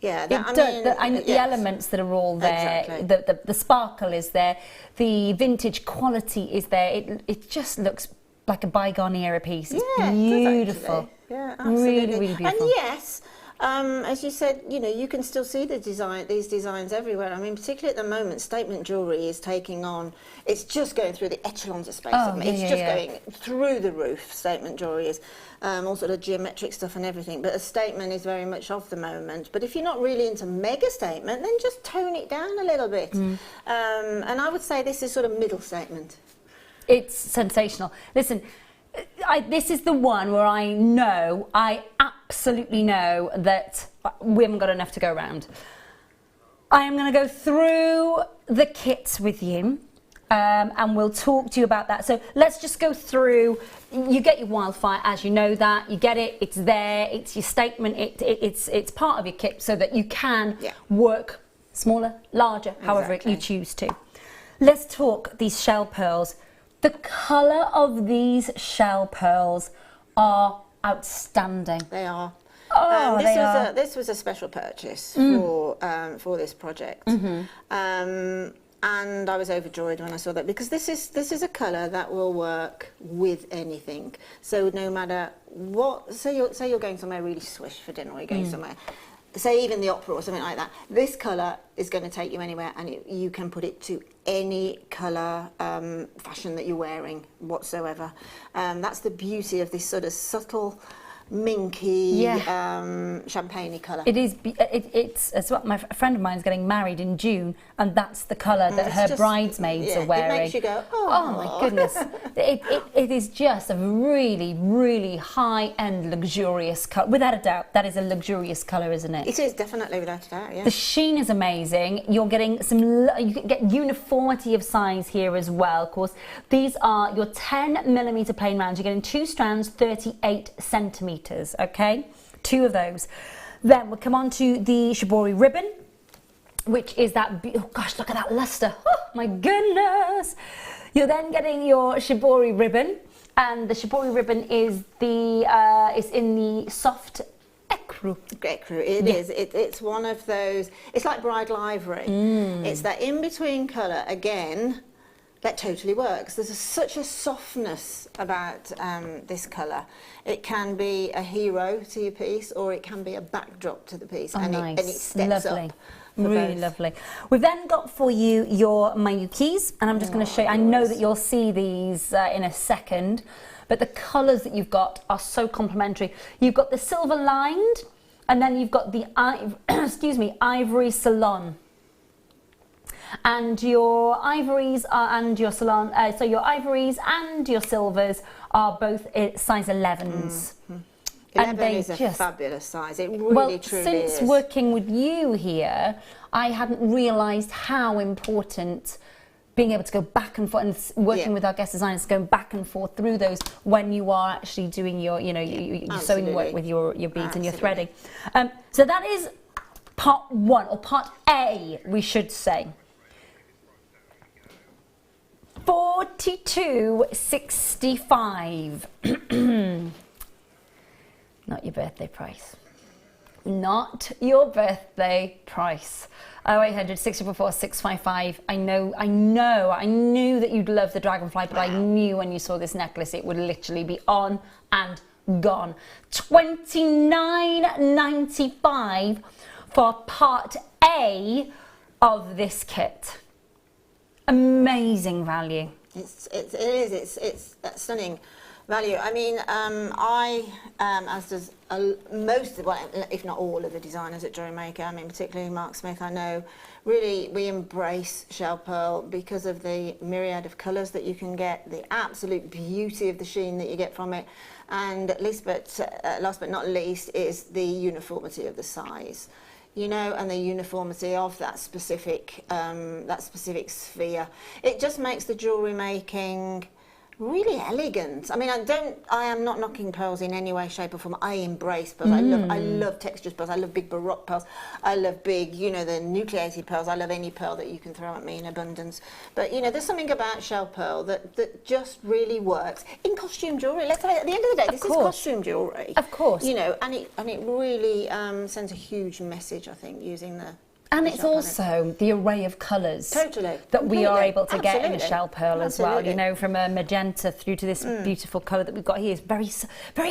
Yeah, the elements that are all there, the sparkle is there, the vintage quality is there. It just looks like a bygone era piece. It's Yeah, beautiful. It does, yeah, absolutely. Really, really beautiful. And yes, as you said, you know, you can still see these designs everywhere. I mean, particularly at the moment, statement jewellery is taking on, it's just going through the echelons of space. Oh, It's just going through the roof, statement jewellery is. All sort of geometric stuff and everything, but a statement is very much of the moment. But if you're not really into mega statement, then just tone it down a little bit. And I would say this is sort of middle statement. It's sensational. Listen, this is the one where I absolutely know that we haven't got enough to go around. I am going to go through the kits with you. And we'll talk to you about that. So let's just go through. You get your wildfire, as you know that. You get it, it's there, it's your statement, it's part of your kit so that you can work smaller, larger, however you choose to. Let's talk these shell pearls. The colour of these shell pearls are outstanding. They are. Oh, This was a special purchase for this project. And I was overjoyed when I saw that, because this is a colour that will work with anything. So no matter what, say you're going somewhere really swish for dinner, or you're going somewhere, say even the opera or something like that, this colour is going to take you anywhere, and you can put it to any colour fashion that you're wearing whatsoever. That's the beauty of this sort of subtle, minky, champagne-y colour. It is. It's what my friend of mine is getting married in June, and that's the colour that her bridesmaids are wearing. It makes you go, oh my goodness! It is just a really, really high-end, luxurious colour. Without a doubt, that is a luxurious colour, isn't it? It is, definitely, without a doubt. Yeah. The sheen is amazing. You're getting you can get uniformity of size here as well. Of course, these are your 10mm plain rounds. You're getting 2 strands, 38 centimetres. Okay, 2 of those. Then we'll come on to the shibori ribbon, which is that, oh gosh, look at that luster, oh my goodness. You're then getting your shibori ribbon, and the shibori ribbon is in the soft ecru. It is. It's one of those, it's like bridal ivory. It's that in-between colour, again, that totally works. There's such a softness about this colour. It can be a hero to your piece, or it can be a backdrop to the piece, and it steps up. Really lovely. We've then got for you your Mayukis, and I'm just going to show you. I know that you'll see these in a second, but the colours that you've got are so complementary. You've got the silver lined, and then you've got the ivory salon. And your ivories and your salon, so your ivories and your silvers are both size 11s. 11 is a fabulous size. It really, truly is. Since working with you here, I hadn't realised how important being able to go back and forth and working with our guest designers, going back and forth through those when you are actually doing your, your sewing work with your beads and your threading. So that is part 1, or part A, we should say. 42.65. Not your birthday price. Not your birthday price. 0800 644 655. I knew that you'd love the dragonfly, but I knew when you saw this necklace it would literally be on and gone. $29.95 for part A of this kit. Amazing value. It's stunning value. I mean, as does most, if not all of the designers at Jewellery Maker, I mean, particularly Mark Smith, I know, really we embrace shell pearl because of the myriad of colours that you can get, the absolute beauty of the sheen that you get from it, and last but not least is the uniformity of the size. And the uniformity of that specific sphere. It just makes the jewellery making really elegant. I mean, I am not knocking pearls in any way, shape or form. I embrace pearls. I love textured pearls. I love big baroque pearls. I love big, the nucleated pearls. I love any pearl that you can throw at me in abundance. But, there's something about shell pearl that just really works in costume jewellery. Let's say, at the end of the day, this is costume jewellery. Of course. And it really sends a huge message, I think, using the And it's also the array of colours that we are able to get in a shell pearl as well. You know, from a magenta through to this beautiful colour that we've got here is very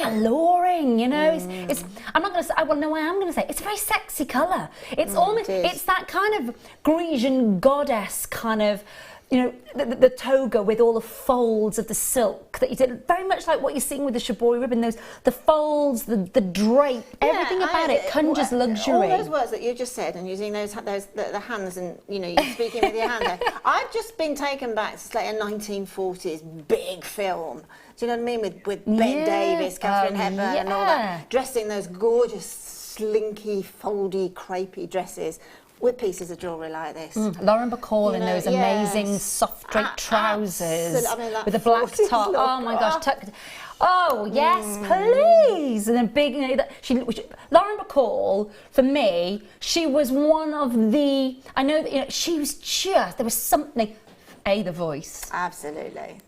alluring. You know, it's I'm not going to say. Well, no, I am going to say it's a very sexy colour. It's almost it's that kind of Grecian goddess kind of. You know, the toga with all the folds of the silk that you did, very much like what you're seeing with the shibori ribbon, the folds, the drape, everything about it conjures luxury. All those words that you just said, and using the hands, and you know, you're speaking with your hands there. I've just been taken back to like a 1940s big film. Do you know what I mean? With Bette Davis, Catherine Hepburn, and all that, dressed in those gorgeous, slinky, foldy, crepey dresses. With pieces of jewellery like this. Lauren Bacall in those amazing soft draped trousers with a black top. Oh my gosh, oh yes, please. And then big, you know, Lauren Bacall, for me, she was one of the, I know that, you know, she was just, there was something, the voice. Absolutely.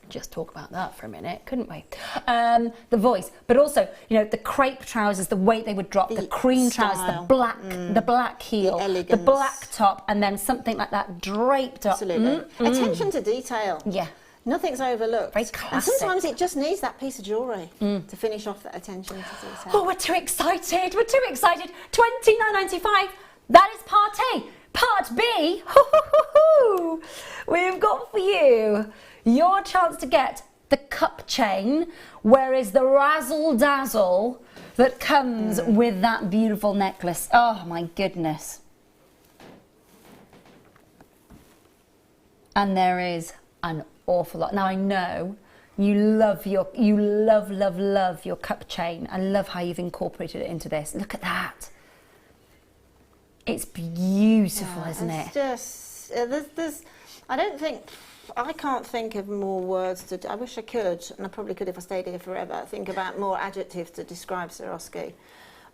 Just talk about that for a minute, couldn't we? The voice, but also, you know, the crepe trousers, the way they would drop, the cream trousers, the black heel, the black top, and then something like that draped up. Absolutely. Attention to detail. Yeah. Nothing's overlooked. Very classic. And sometimes it just needs that piece of jewellery to finish off that attention to detail. Oh, we're too excited. We're too excited. $29.95. That is part A. Part B, we've got for you your chance to get the cup chain, whereas the razzle dazzle that comes with that beautiful necklace. Oh my goodness. And there is an awful lot. Now I know you love your cup chain. I love how you've incorporated it into this. Look at that. It's beautiful, isn't it? It's just, I can't think of more words I wish I could, and I probably could if I stayed here forever, think about more adjectives to describe Swarovski.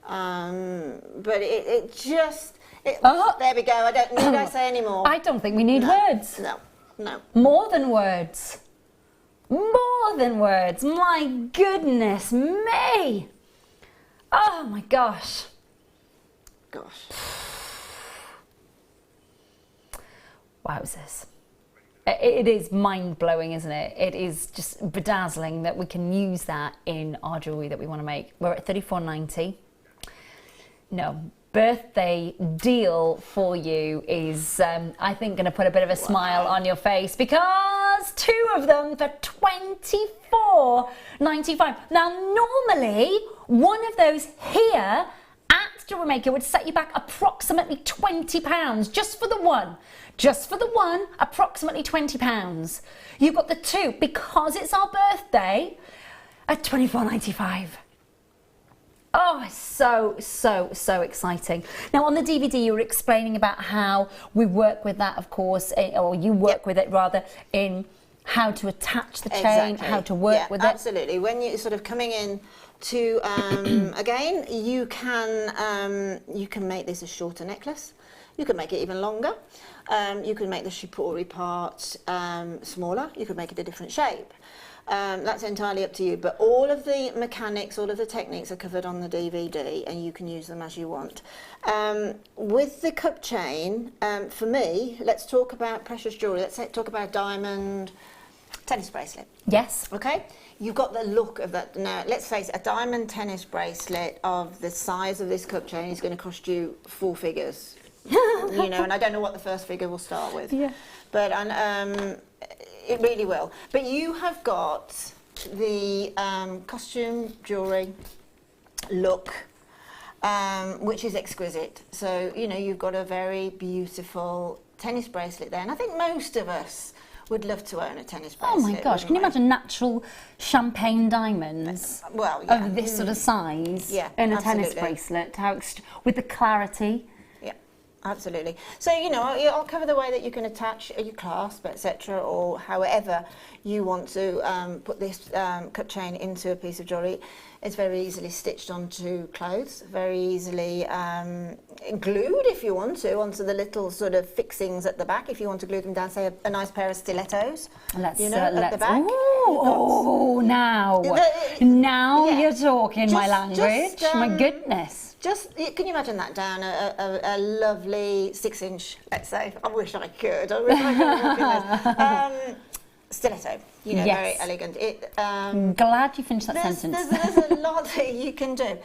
But there we go, I don't need I say any more. I don't think we need words. No. More than words. More than words. My goodness me. Oh my gosh. Wowzers. It is mind-blowing, isn't it? It is just bedazzling that we can use that in our jewellery that we want to make. We're at $34.90. No, birthday deal for you is, I think, going to put a bit of a smile on your face, because 2 of them for $24.95. Now, normally, one of those here at Jewellery Maker would set you back approximately £20 just for the one. Just for the one, approximately £20. You've got the 2 because it's our birthday at $24.95. Oh, it's so exciting. Now on the DVD you were explaining about how we work with that, of course, or you work with it rather, in how to attach the chain, how to work with it. Absolutely. When you're sort of coming in to, again, you can make this a shorter necklace. You can make it even longer. You can make the shibori part smaller. You could make it a different shape. That's entirely up to you. But all of the mechanics, all of the techniques are covered on the DVD, and you can use them as you want. With the cup chain, for me, let's talk about precious jewellery. Let's talk about diamond tennis bracelet. Yes. Okay. You've got the look of that. Now, let's face it, a diamond tennis bracelet of the size of this cup chain is going to cost you 4 figures. You know, and I don't know what the first figure will start with. Yeah. But it really will. But you have got the costume jewellery look, which is exquisite. So, you know, you've got a very beautiful tennis bracelet there. And I think most of us would love to own a tennis bracelet. Oh my gosh, can you imagine natural champagne diamonds of this sort of size in a tennis bracelet? With the clarity. Absolutely. So, you know, I'll cover the way that you can attach your clasp, etc., or however you want to put this cup chain into a piece of jewellery. It's very easily stitched onto clothes, very easily glued if you want to, onto the little sort of fixings at the back. If you want to glue them down, say a nice pair of stilettos, at the back. Now Yeah. you're talking my language. My goodness. Can you imagine that down a lovely 6-inch, let's say? I wish I could. I wish I could. Stiletto, Yes. very elegant. Glad you finished that sentence. There's a lot that you can do.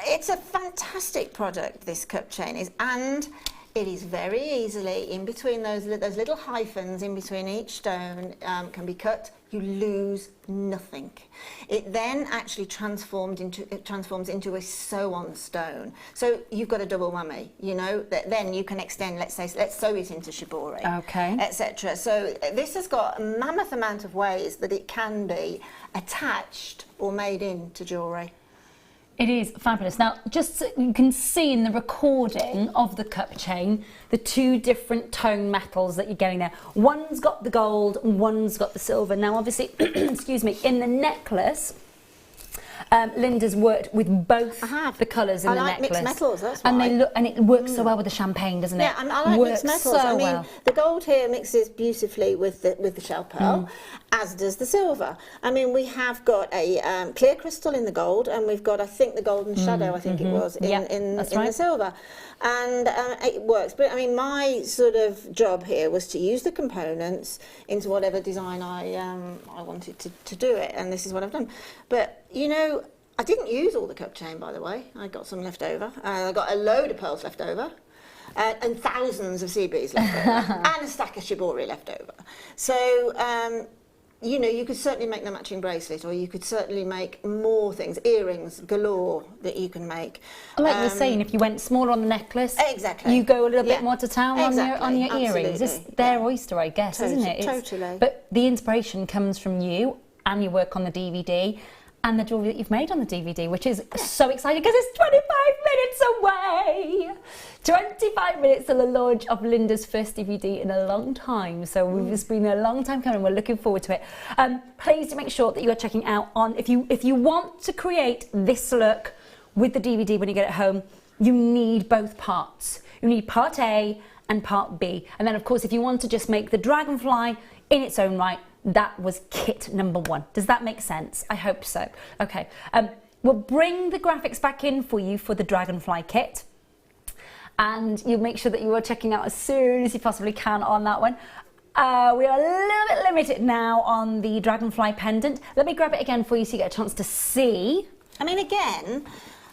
It's a fantastic product, this cup chain is, and it is very easily in between those little hyphens in between each stone can be cut. You lose nothing. It then actually transforms into a sew-on stone. So you've got a double whammy. Then you can extend. Let's sew it into shibori, etc. So this has got a mammoth amount of ways that it can be attached or made into jewellery. It is fabulous. Now, just so you can see in the recording of the cup chain, the two different tone metals that you're getting there. One's got the gold, one's got the silver. Now, obviously, excuse me, in the necklace, Linda's worked with both the colours in the necklace. Mixed metals, that's why. And it works so well with the champagne, doesn't it? Yeah, I like mixed metals. The gold here mixes beautifully with the shell pearl, as does the silver. We have got a clear crystal in the gold, and we've got, I think, the golden shadow, it was, in the silver. And it works. But, my sort of job here was to use the components into whatever design I wanted to do it, and this is what I've done. But, I didn't use all the cup chain, by the way. I got some left over. I got a load of pearls left over. And thousands of sea beads left over. And a stack of shibori left over. So, you could certainly make the matching bracelet, or you could certainly make more things, earrings galore that you can make. Like you're saying, if you went smaller on the necklace, exactly, you go a little bit more to town on your absolutely. earrings. It's their oyster, I guess, isn't it? Totally. But the inspiration comes from you and your work on the DVD. And the jewellery that you've made on the DVD, which is so exciting because it's 25 minutes away. 25 minutes to the launch of Linda's first DVD in a long time. So it's been a long time coming. We're looking forward to it. Please do make sure that you are checking out if you want to create this look with the DVD when you get it home, you need both parts. You need part A and part B. And then, of course, if you want to just make the dragonfly in its own right, that was kit number 1. Does that make sense? I hope so. Okay. We'll bring the graphics back in for you for the dragonfly kit. And you make sure that you are checking out as soon as you possibly can on that one. We are a little bit limited now on the dragonfly pendant. Let me grab it again for you so you get a chance to see. Again,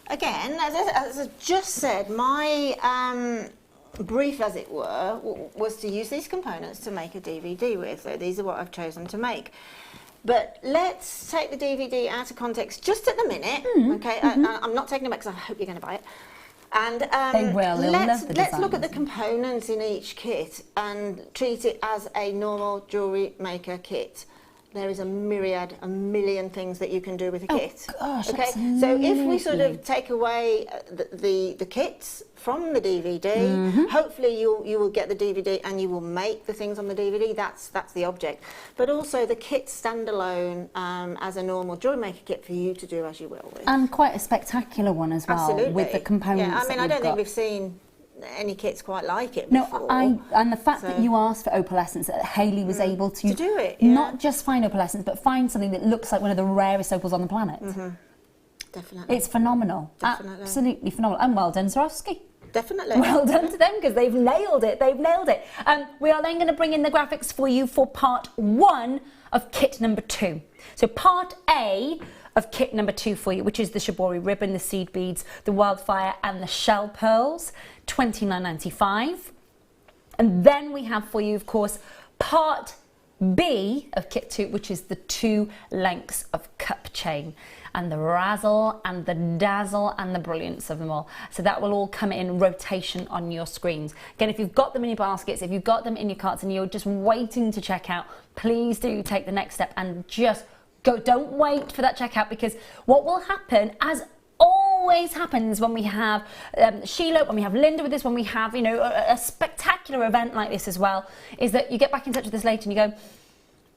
as I just said, my brief, as it were, was to use these components to make a DVD with. So these are what I've chosen to make. But let's take the DVD out of context just at the minute. Okay, I'm not taking it back because I hope you're going to buy it. And let's look at the components in each kit and treat it as a normal Jewellery Maker kit. There is a million things that you can do with a kit. Gosh, okay, absolutely. so if we sort of take away the kits from the DVD, hopefully you will get the DVD and you will make the things on the DVD. That's the object. But also the kit standalone as a normal Jewellery Maker kit for you to do as you will with. And quite a spectacular one as well. Absolutely. With the components. Yeah, I don't think we've seen any kits quite like it no, before. and the fact that you asked for opalescence, that Hayley was able to do it, not just find opalescence, but find something that looks like one of the rarest opals on the planet. Definitely. It's phenomenal. Definitely. Absolutely phenomenal. And well done, Swarovski. Definitely. Well done to them because they've nailed it. They've nailed it. We are then going to bring in the graphics for you for part 1 of kit number 2. So part A of kit number 2 for you, which is the shibori ribbon, the seed beads, the wildfire and the shell pearls, $29.95. And then we have for you, of course, part B of kit 2, which is the 2 lengths of cup chain, and the razzle and the dazzle and the brilliance of them all. So that will all come in rotation on your screens. Again, if you've got them in your baskets, if you've got them in your carts and you're just waiting to check out, please do take the next step and just go. Don't wait for that checkout, because what will happen, as always happens when we have Sheila, when we have Linda with this, when we have, a spectacular event like this as well, is that you get back in touch with us later and you go,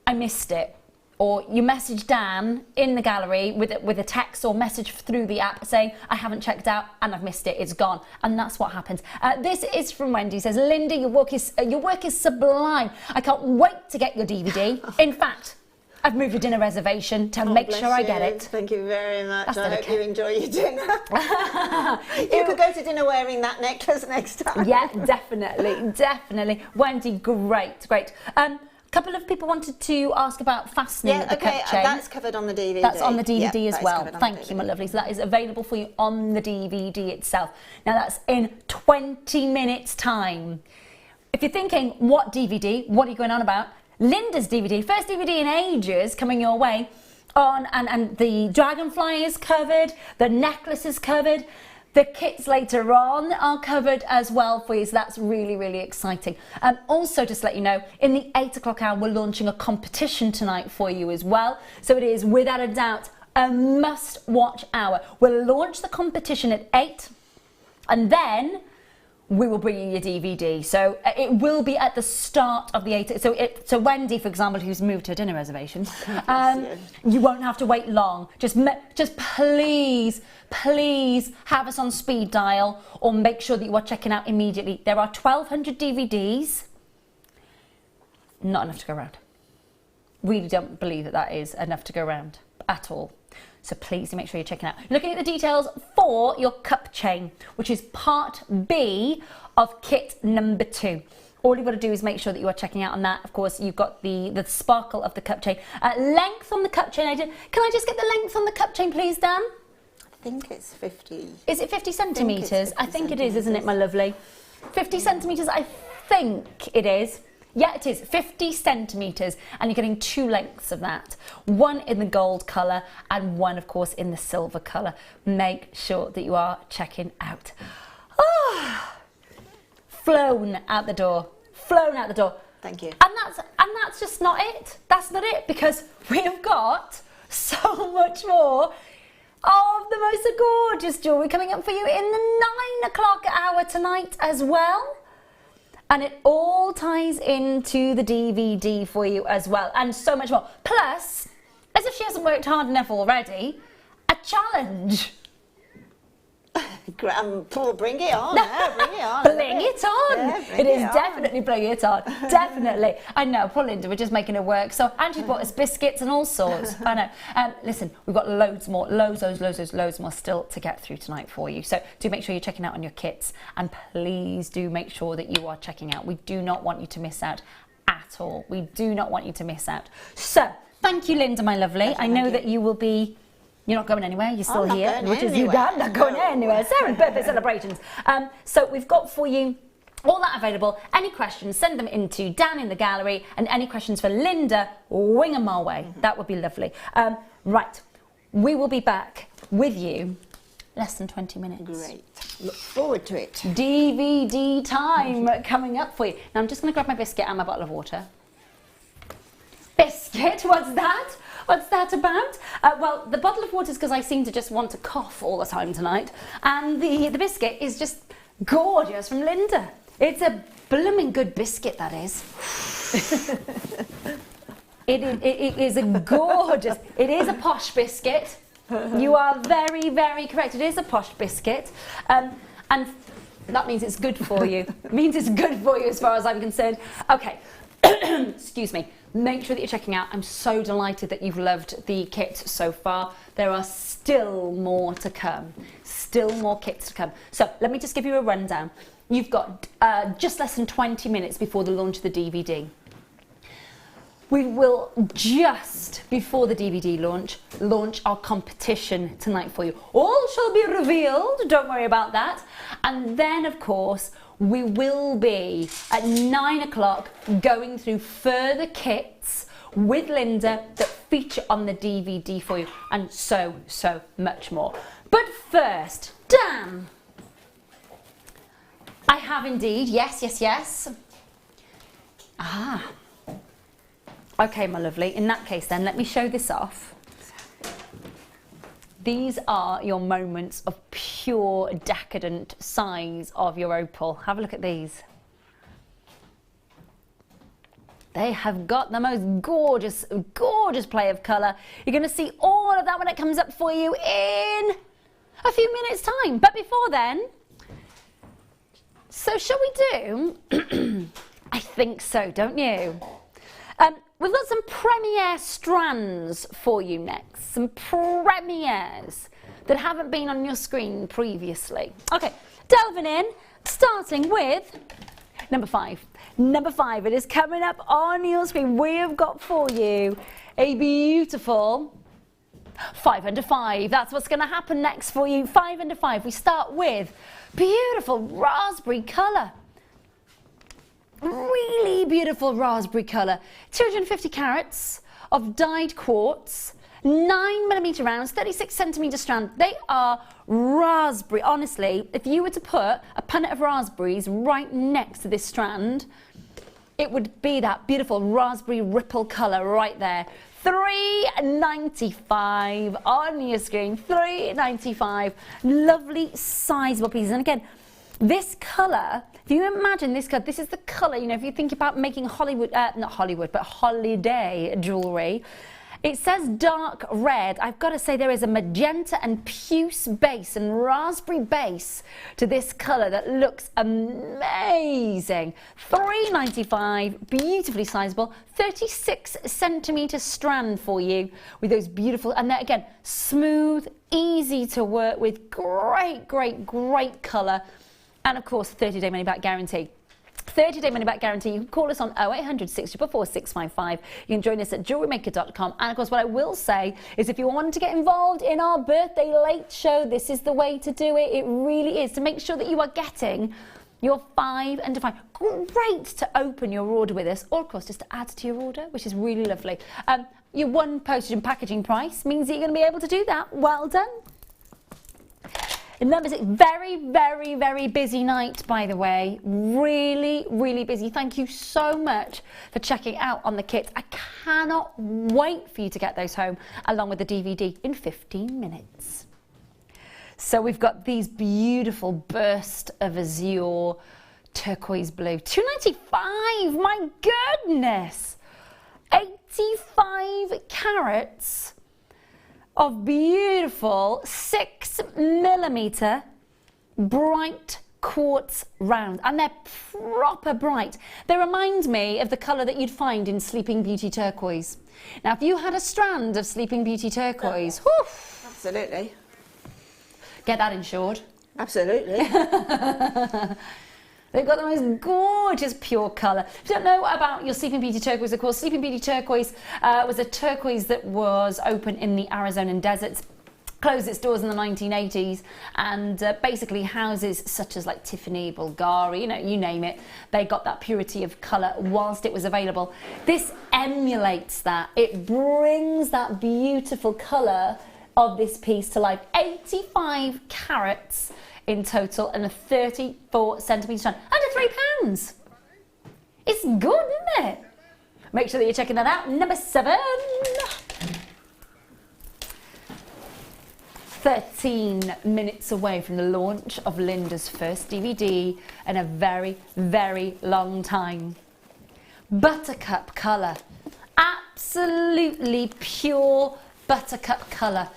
I missed it. or you message Dan in the gallery with a text or message through the app saying, I haven't checked out and I've missed it, it's gone. And that's what happens. This is from Wendy, says, Linda, your work is sublime. I can't wait to get your DVD. In fact, I've moved a dinner reservation to make sure I get it. Thank you very much. That's I hope okay. you enjoy your dinner. You could go to dinner wearing that necklace next time. Yeah, definitely, definitely. Wendy, great. Couple of people wanted to ask about fastening the cup chain. That's covered on the DVD. That's on the DVD Yeah, as well. Thank you, my lovely. So that is available for you on the DVD itself. Now that's in 20 minutes time. If you're thinking, what DVD? What are you going on about? Linda's DVD, first DVD in ages coming your way on, and the dragonfly is covered, the necklace is covered, the kits later on are covered as well for you, so that's really, really exciting. Also, just to let you know, in the 8 o'clock hour, we're launching a competition tonight for you as well. So it is, without a doubt, a must-watch hour. We'll launch the competition at 8, and then we will bring you your DVD. So it will be at the start of the 8. So Wendy, for example, who's moved her dinner reservation, you won't have to wait long. Just please have us on speed dial, or make sure that you are checking out immediately. There are 1,200 DVDs. Not enough to go around. Really don't believe that is enough to go around at all. So please do make sure you're checking out. Looking at the details for your cup chain, which is part B of kit number 2. All you've got to do is make sure that you are checking out on that. Of course, you've got the sparkle of the cup chain. Length on the cup chain, can I just get the length on the cup chain, please, Dan? I think it's 50. Is it 50 centimetres? I think it is, isn't it, my lovely? 50 centimetres, I think it is. Yeah, it is 50 centimetres, and you're getting 2 lengths of that. One in the gold colour and one, of course, in the silver colour. Make sure that you are checking out. Flown out the door. Flown out the door. Thank you. And that's just not it. That's not it, because we have got so much more of the most gorgeous jewellery coming up for you in the 9 o'clock hour tonight as well. And it all ties into the DVD for you as well, and so much more. Plus, as if she hasn't worked hard enough already, a challenge. Paul, bring it on. Yeah, bring it on. Bring it on. Yeah, it is definitely bring it on. Definitely. I know, poor Linda, we're just making it work. So Angie bought us biscuits and all sorts. I know. Listen, we've got loads more still to get through tonight for you. So do make sure you're checking out on your kits, and please do make sure that you are checking out. We do not want you to miss out at all. We do not want you to miss out. So thank you, Linda, my lovely. I know that you will be... You're not going anywhere, you're still here, which is you, Dan, not going anywhere. Serendipitous celebrations. So we've got for you all that available. Any questions, send them into Dan in the gallery, and any questions for Linda, wing them our way. That would be lovely. Right, we will be back with you less than 20 minutes. Great. Look forward to it. DVD time coming up for you. Now I'm just going to grab my biscuit and my bottle of water. Biscuit, what's that? What's that about? Well, the bottle of water is because I seem to just want to cough all the time tonight. And the biscuit is just gorgeous from Linda. It's a blooming good biscuit, that is. It is a gorgeous, it is a posh biscuit. You are very, very correct. It is a posh biscuit. And that means it's good for you. It means it's good for you as far as I'm concerned. Okay, excuse me. Make sure that you're checking out. I'm so delighted that you've loved the kit so far. There are still more to come. Still more kits to come. So let me just give you a rundown. You've got just less than 20 minutes before the launch of the DVD. We will, just before the DVD launch our competition tonight for you. All shall be revealed, don't worry about that. And then, of course, we will be at 9 o'clock going through further kits with Linda that feature on the DVD for you, and so much more. But first, Dan, I have indeed, yes. Okay, my lovely, in that case then, let me show this off. These are your moments of pure decadent size of your opal. Have a look at these. They have got the most gorgeous, gorgeous play of colour. You're going to see all of that when it comes up for you in a few minutes' time. But before then, so shall we do? I think so, don't you? We've got some premiere strands for you next. Some premieres that haven't been on your screen previously. Okay, delving in, starting with number 5. Number 5, it is coming up on your screen. We have got for you a beautiful 5 under 5. That's what's going to happen next for you. 5 under 5. We start with beautiful raspberry colour. Really beautiful raspberry colour. 250 carats of dyed quartz, 9mm rounds, 36cm strand. They are raspberry. Honestly, if you were to put a punnet of raspberries right next to this strand, it would be that beautiful raspberry ripple colour right there. $3.95 on your screen. $3.95. Lovely sizable pieces. And again, this colour, if you imagine this colour, this is the colour, you know, if you think about making Hollywood, not Hollywood, but holiday jewellery, it says dark red. I've got to say there is a magenta and puce base and raspberry base to this colour that looks amazing. $3.95, beautifully sizable, 36cm strand for you with those beautiful, and then again, smooth, easy to work with, great, great, great colour. And of course, 30-day money-back guarantee. 30-day money-back guarantee. You can call us on 0800 644 655. You can join us at JewelleryMaker.com. And of course, what I will say is if you want to get involved in our birthday late show, this is the way to do it. It really is, to make sure that you are getting your 5 under 5. Great to open your order with us, or of course, just to add to your order, which is really lovely. Your one postage and packaging price means that you're going to be able to do that. Well done. Number 6, very, very, very busy night, by the way. Really, really busy. Thank you so much for checking out on the kits. I cannot wait for you to get those home, along with the DVD, in 15 minutes. So we've got these beautiful burst of azure, turquoise blue. $2.95, my goodness. 85 carats of beautiful 6mm bright quartz round, and they're proper bright. They remind me of the colour that you'd find in Sleeping Beauty turquoise. Now, if you had a strand of Sleeping Beauty turquoise, whew, Absolutely. get that insured. Absolutely. They've got the most gorgeous pure colour. If you don't know about your Sleeping Beauty turquoise, of course, Sleeping Beauty turquoise was a turquoise that was open in the Arizonan deserts, closed its doors in the 1980s, and basically houses such as like Tiffany, Bulgari, you know, you name it, they got that purity of colour whilst it was available. This emulates that. It brings that beautiful colour of this piece to life. 85 carats in total and a 34cm strand. Under £3. It's good, isn't it? Make sure that you're checking that out. Number 7. 13 minutes away from the launch of Linda's first DVD in a very, very long time. Buttercup colour. Absolutely pure buttercup colour.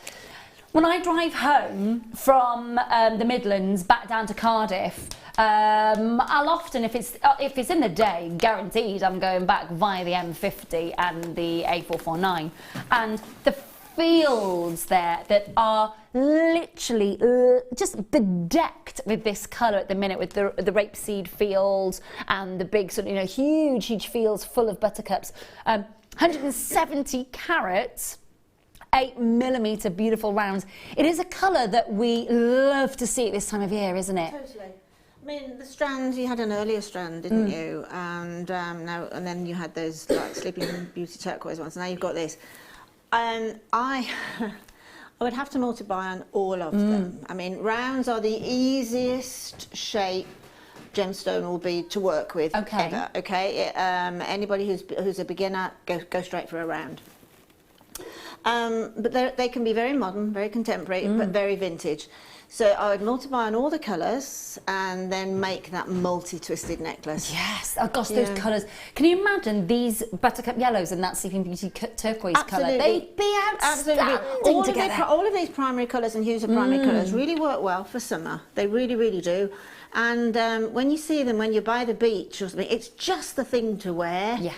When I drive home from the Midlands back down to Cardiff, I'll often, if it's in the day, guaranteed I'm going back via the M50 and the A449, and the fields there that are literally just bedecked with this colour at the minute, with the rapeseed fields and the big sort of, you know, huge fields full of buttercups. 170 carats. 8mm beautiful rounds. It is a colour that we love to see at this time of year, isn't it? Totally. I mean, the strand, you had an earlier strand, didn't you? And now, and then you had those like Sleeping Beauty turquoise ones. Now you've got this. I would have to multiply on all of them. I mean, rounds are the easiest shape gemstone will be to work with. Okay. Ever, okay. Anybody who's a beginner, go straight for a round. But they can be very modern, very contemporary, but very vintage. So I would multiply on all the colours and then make that multi-twisted necklace. Yes, oh gosh, those colours. Can you imagine these buttercup yellows and that Sleeping Beauty turquoise colour? They'd be outstanding together. All of these primary colours and hues of primary colours really work well for summer. They really, really do. And when you see them, when you're by the beach or something, it's just the thing to wear. Yeah.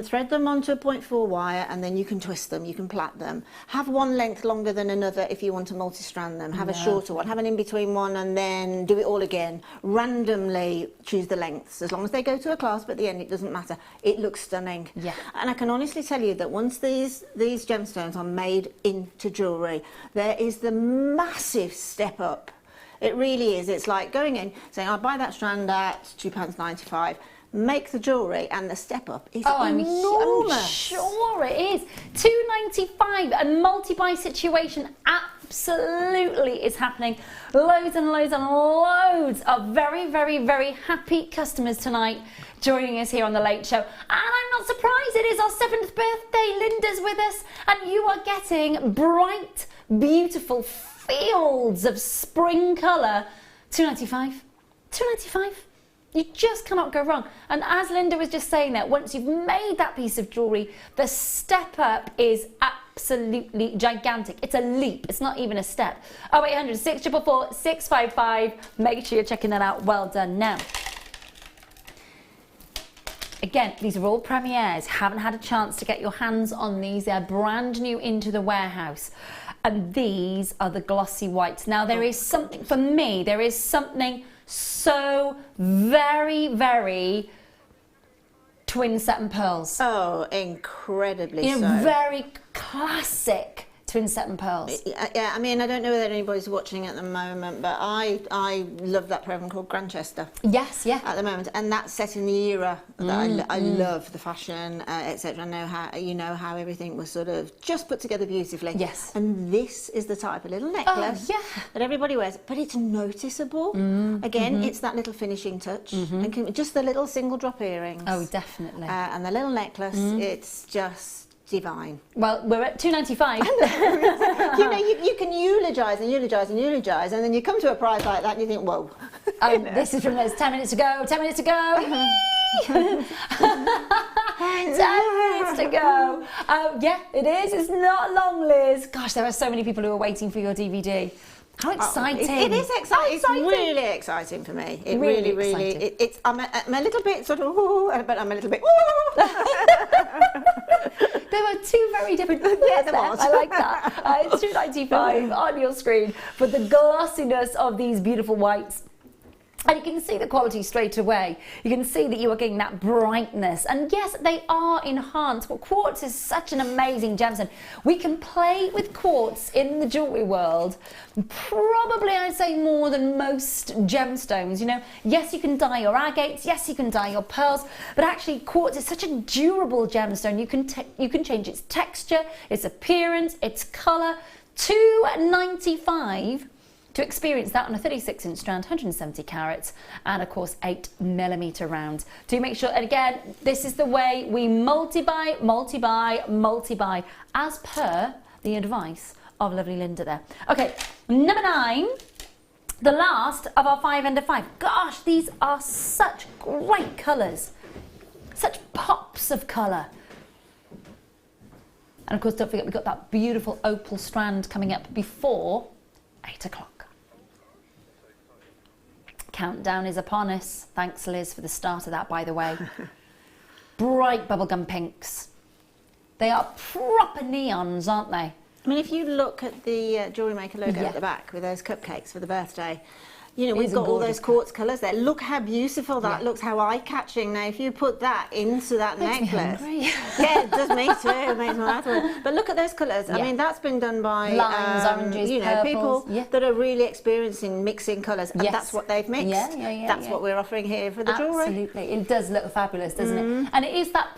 Thread them onto a 0.4 wire and then you can twist them, you can plait them. Have one length longer than another if you want to multi-strand them. Have a shorter one, have an in-between one and then do it all again. Randomly choose the lengths. As long as they go to a clasp at the end, it doesn't matter. It looks stunning. Yeah. And I can honestly tell you that once these gemstones are made into jewellery, there is the massive step up. It really is. It's like going in, saying, I'll buy that strand at £2.95. Make the jewellery and the step up is enormous. I'm sure it is. £2.95, a multi-buy situation absolutely is happening. Loads and loads and loads of very, very, very happy customers tonight joining us here on The Late Show. And I'm not surprised, it is our 7th birthday. Linda's with us and you are getting bright, beautiful fields of spring colour. £2.95. £2.95. You just cannot go wrong. And as Linda was just saying that, once you've made that piece of jewellery, the step up is absolutely gigantic. It's a leap. It's not even a step. 0800 644 655. Make sure you're checking that out. Well done. Now, again, these are all premieres. Haven't had a chance to get your hands on these. They're brand new into the warehouse. And these are the glossy whites. Now, there is something, for me, there is something so very, very twin set and pearls. Oh, incredibly so. Very classic twin set and pearls. Yeah, I mean, I don't know whether anybody's watching at the moment, but I love that programme called Grantchester. Yes, yeah. At the moment, and that's set in the era that I love the fashion, etc. I know how everything was sort of just put together beautifully. Yes. And this is the type of little necklace that everybody wears, but it's noticeable. Again, it's that little finishing touch, and just the little single drop earrings. Oh, definitely. And the little necklace, it's just divine. Well, we're at £2.95. You know, you can eulogise and eulogise and eulogise, and then you come to a price like that and you think, whoa. This is from those 10 minutes to go, 10 minutes to go. 10 minutes to go. Yeah, it is. It's not long, Liz. Gosh, there are so many people who are waiting for your DVD. How exciting. It is exciting. It's really exciting for me. It really, I'm a little bit sort of, but I'm a little bit, There were two very different yeah, there was. I like that. It's £2.95 on your screen for the glossiness of these beautiful whites. And you can see the quality straight away. You can see that you are getting that brightness. And yes, they are enhanced. Well, quartz is such an amazing gemstone. We can play with quartz in the jewellery world, probably I'd say more than most gemstones. You know, yes, you can dye your agates, yes, you can dye your pearls, but actually quartz is such a durable gemstone. You can change its texture, its appearance, its colour. £2.95 to experience that on a 36-inch strand, 170 carats, and of course 8mm rounds. Do make sure, and again, this is the way we multi-buy, as per the advice of lovely Linda there. Okay, number 9, the last of our 5 under 5. Gosh, these are such great colours, such pops of colour. And of course, don't forget, we've got that beautiful opal strand coming up before 8 o'clock. Countdown is upon us. Thanks, Liz, for the start of that, by the way. Bright bubblegum pinks. They are proper neons, aren't they? I mean, if you look at the Jewellery Maker logo at the back with those cupcakes for the birthday, you know, we've got all those quartz colours there. Look how beautiful that looks, how eye-catching. Now, if you put that into that necklace... Yeah, it does me too. It makes my mouth water. But look at those colours. I mean, that's been done by... Limes, oranges, you know, purples. people that are really experienced in mixing colours. And that's what they've mixed. That's what we're offering here for the jewellery. Absolutely. It does look fabulous, doesn't it? And it is that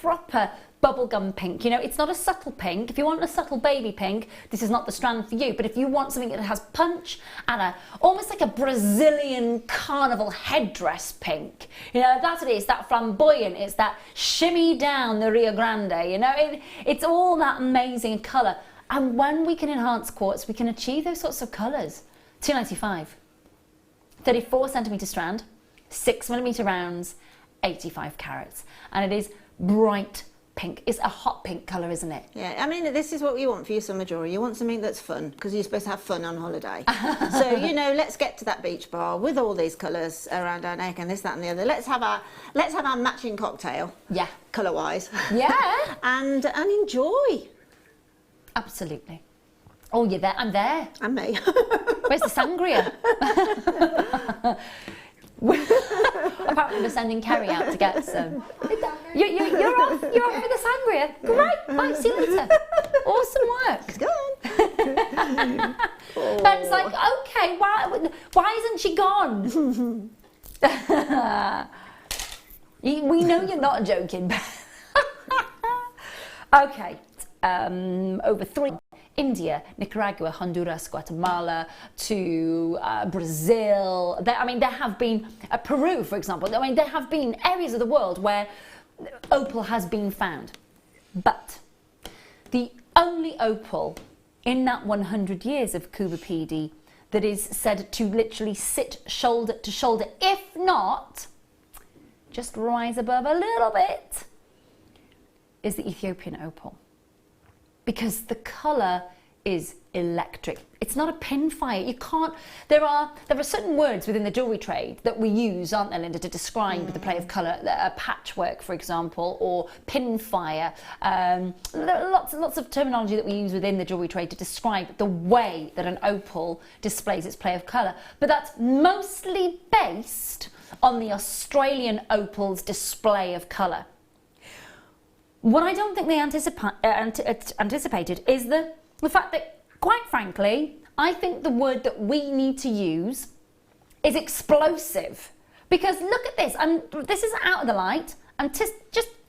proper bubblegum pink. You know, it's not a subtle pink. If you want a subtle baby pink, this is not the strand for you. But if you want something that has punch and almost like a Brazilian carnival headdress pink, you know, that's what it is, that flamboyant, it's that shimmy down the Rio Grande, you know, it's all that amazing colour. And when we can enhance quartz, we can achieve those sorts of colours. £2.95, 34 centimetre strand, 6mm rounds, 85 carats, and it is bright pink. It's a hot pink colour, isn't it? Yeah, I mean, this is what you want for your summer jewellery. You want something that's fun, because you're supposed to have fun on holiday. So, you know, let's get to that beach bar with all these colours around our neck and this, that and the other. Let's have our matching cocktail. Yeah. Colour-wise. Yeah. and enjoy. Absolutely. Oh, you're there. I'm there. And me. Where's the sangria? Apparently we're sending Kerry out to get some. You're off for the sangria. Great. Bye. See you later. Awesome work. It's gone. Ben's like, okay, why isn't she gone? We know you're not joking, Ben. Okay. Over 3. India, Nicaragua, Honduras, Guatemala, to Brazil. There have been Peru, for example. I mean, there have been areas of the world where opal has been found. But the only opal in that 100 years of Kubapidi that is said to literally sit shoulder to shoulder, if not just rise above a little bit, is the Ethiopian opal. Because the colour is electric. It's not a pinfire. You can't. There are certain words within the jewellery trade that we use, aren't there, Linda, to describe the play of colour. Patchwork, for example, or pinfire. Lots of terminology that we use within the jewellery trade to describe the way that an opal displays its play of colour. But that's mostly based on the Australian opal's display of colour. What I don't think they anticipated is the fact that, quite frankly, I think the word that we need to use is explosive. Because look at this, this is out of the light, I'm just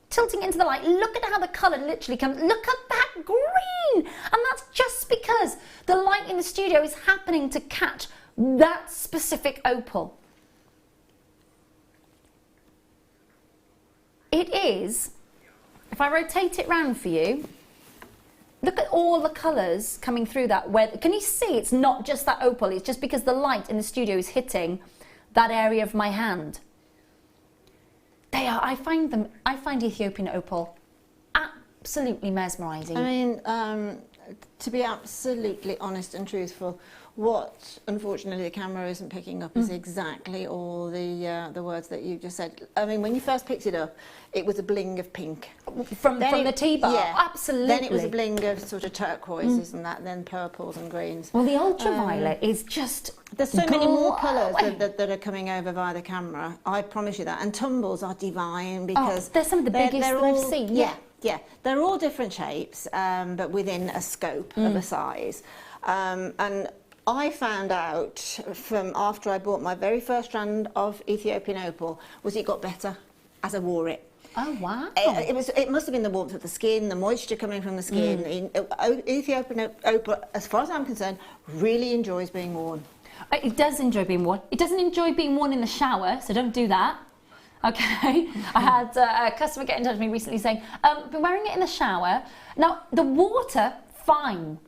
tilting into the light. Look at how the colour literally comes. Look at that green! And that's just because the light in the studio is happening to catch that specific opal. It is. If I rotate it round for you, look at all the colours coming through that. Can you see it's not just that opal, it's just because the light in the studio is hitting that area of my hand. I find Ethiopian opal absolutely mesmerising. I mean, to be absolutely honest and truthful, what unfortunately the camera isn't picking up is exactly all the words that you just said. I mean, when you first picked it up, it was a bling of pink. From the T-bar? Yeah. Absolutely. Then it was a bling of sort of turquoises and that, then purples and greens. Well, the ultraviolet is just... There's so many more colours that are coming over via the camera, I promise you that. And tumbles are divine because... they're some of the biggest that I've seen. Yeah, they're all different shapes, but within a scope of a size. And I found out from after I bought my very first strand of Ethiopian opal was it got better as I wore it. Oh wow! It must have been the warmth of the skin, the moisture coming from the skin. Ethiopian opal, as far as I'm concerned, really enjoys being worn. It does enjoy being worn. It doesn't enjoy being worn in the shower, so don't do that. Okay, I had a customer get in touch with me recently saying, I've been wearing it in the shower. Now, the water, fine.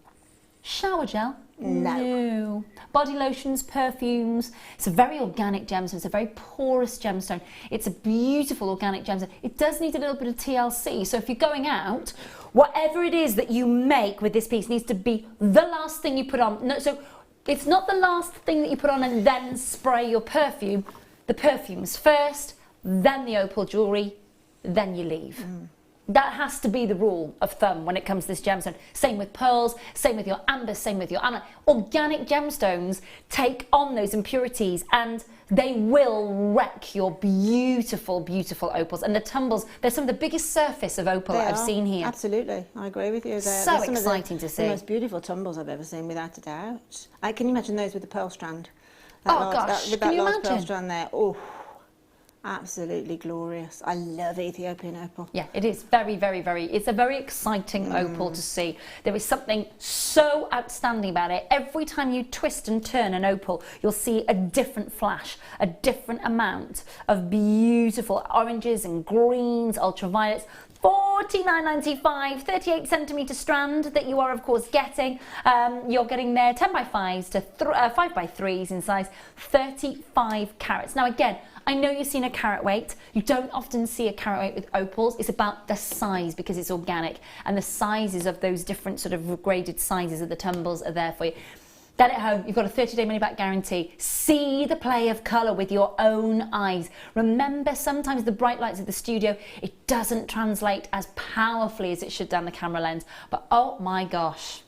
Shower gel? No. Body lotions, perfumes. It's a very organic gemstone. It's a very porous gemstone. It's a beautiful organic gemstone. It does need a little bit of TLC. So if you're going out, whatever it is that you make with this piece needs to be the last thing you put on. No, so it's not the last thing that you put on and then spray your perfume. The perfume's first, then the opal jewellery, then you leave. That has to be the rule of thumb when it comes to this gemstone. Same with pearls, same with your amber, same with your amethyst. Organic gemstones take on those impurities and they will wreck your beautiful, beautiful opals. And the tumbles, they're some of the biggest surface of opal that I've seen here. Absolutely, I agree with you. So exciting to see. The most beautiful tumbles I've ever seen, without a doubt. Can you imagine those with the pearl strand? Gosh, With can that you large imagine? pearl strand there. Oh. Absolutely glorious. I love Ethiopian opal. Yeah, it is very, very, very, it's a very exciting opal to see. There is something so outstanding about it. Every time you twist and turn an opal, you'll see a different flash, a different amount of beautiful oranges and greens, ultraviolets. $49.95, 38 centimetre strand that you are of course getting. You're getting there 10 by 5s to 5 by 3s in size, 35 carats. Now again, I know you've seen a carat weight. You don't often see a carat weight with opals. It's about the size because it's organic, and the sizes of those different sort of graded sizes of the tumbles are there for you. Get it home, you've got a 30-day money-back guarantee. See the play of colour with your own eyes. Remember, sometimes the bright lights of the studio, it doesn't translate as powerfully as it should down the camera lens. But oh my gosh,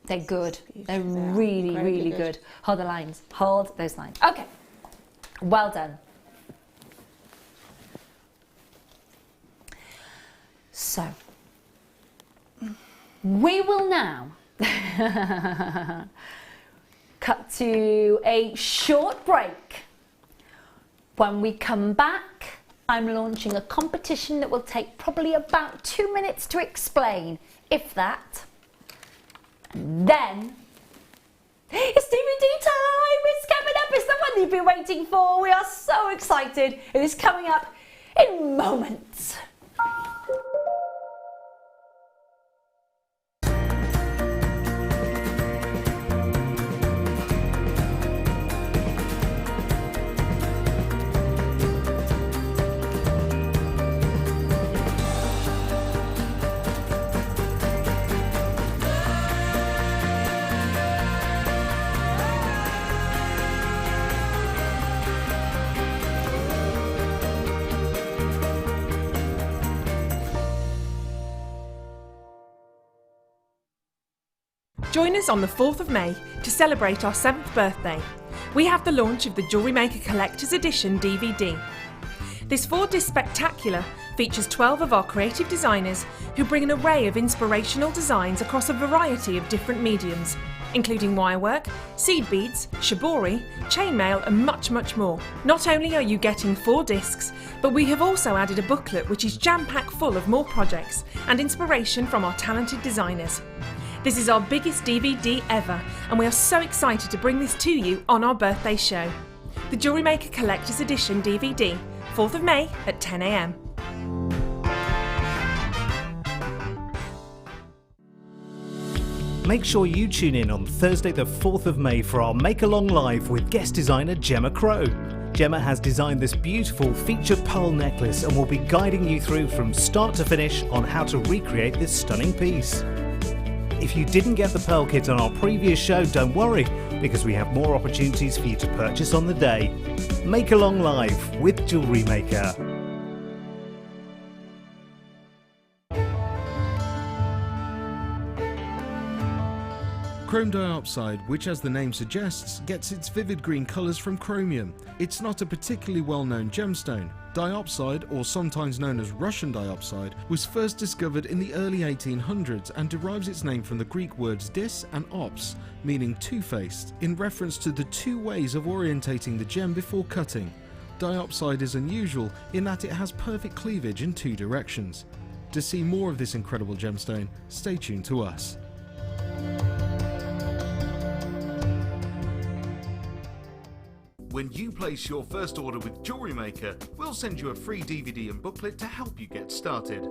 they're good. They're really, really good. Hold the lines. Hold those lines. Okay, well done. So, we will now cut to a short break. When we come back, I'm launching a competition that will take probably about 2 minutes to explain, if that. And then it's DVD time! It's coming up! It's the one you've been waiting for! We are so excited! It is coming up in moments. Join us on the 4th of May to celebrate our 7th birthday. We have the launch of the Jewellery Maker Collector's Edition DVD. This 4-disc spectacular features 12 of our creative designers who bring an array of inspirational designs across a variety of different mediums, including wirework, seed beads, shibori, chainmail and much, much more. Not only are you getting 4 discs, but we have also added a booklet which is jam-packed full of more projects and inspiration from our talented designers. This is our biggest DVD ever, and we are so excited to bring this to you on our birthday show. The Jewellery Maker Collector's Edition DVD, 4th of May at 10 AM. Make sure you tune in on Thursday the 4th of May for our Make Along Live with guest designer Gemma Crow. Gemma has designed this beautiful featured pearl necklace and will be guiding you through from start to finish on how to recreate this stunning piece. If you didn't get the pearl kit on our previous show, don't worry, because we have more opportunities for you to purchase on the day. Make Along Live with Jewellery Maker. Chrome diopside, which as the name suggests, gets its vivid green colours from chromium. It's not a particularly well-known gemstone. Diopside, or sometimes known as Russian diopside, was first discovered in the early 1800s and derives its name from the Greek words dis and ops, meaning two-faced, in reference to the 2 ways of orientating the gem before cutting. Diopside is unusual in that it has perfect cleavage in 2 directions. To see more of this incredible gemstone, stay tuned to us. When you place your first order with Jewellery Maker, we'll send you a free DVD and booklet to help you get started.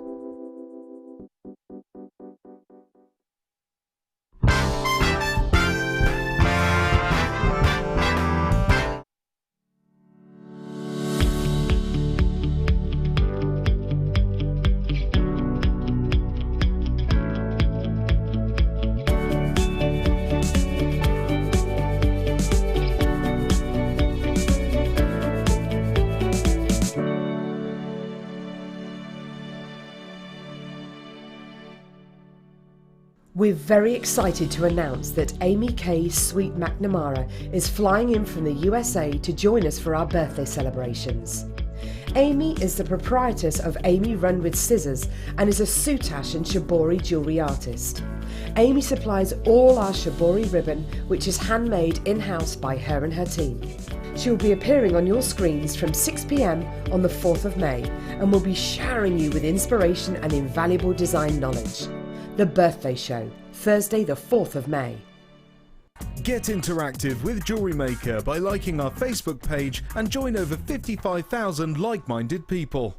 We're very excited to announce that Amy K. Sweet McNamara is flying in from the USA to join us for our birthday celebrations. Amy is the proprietress of Amy Run With Scissors and is a soutache and shibori jewellery artist. Amy supplies all our shibori ribbon, which is handmade in-house by her and her team. She will be appearing on your screens from 6 p.m. on the 4th of May and will be showering you with inspiration and invaluable design knowledge. The Birthday Show, Thursday the 4th of May. Get interactive with Jewellery Maker by liking our Facebook page and join over 55,000 like-minded people.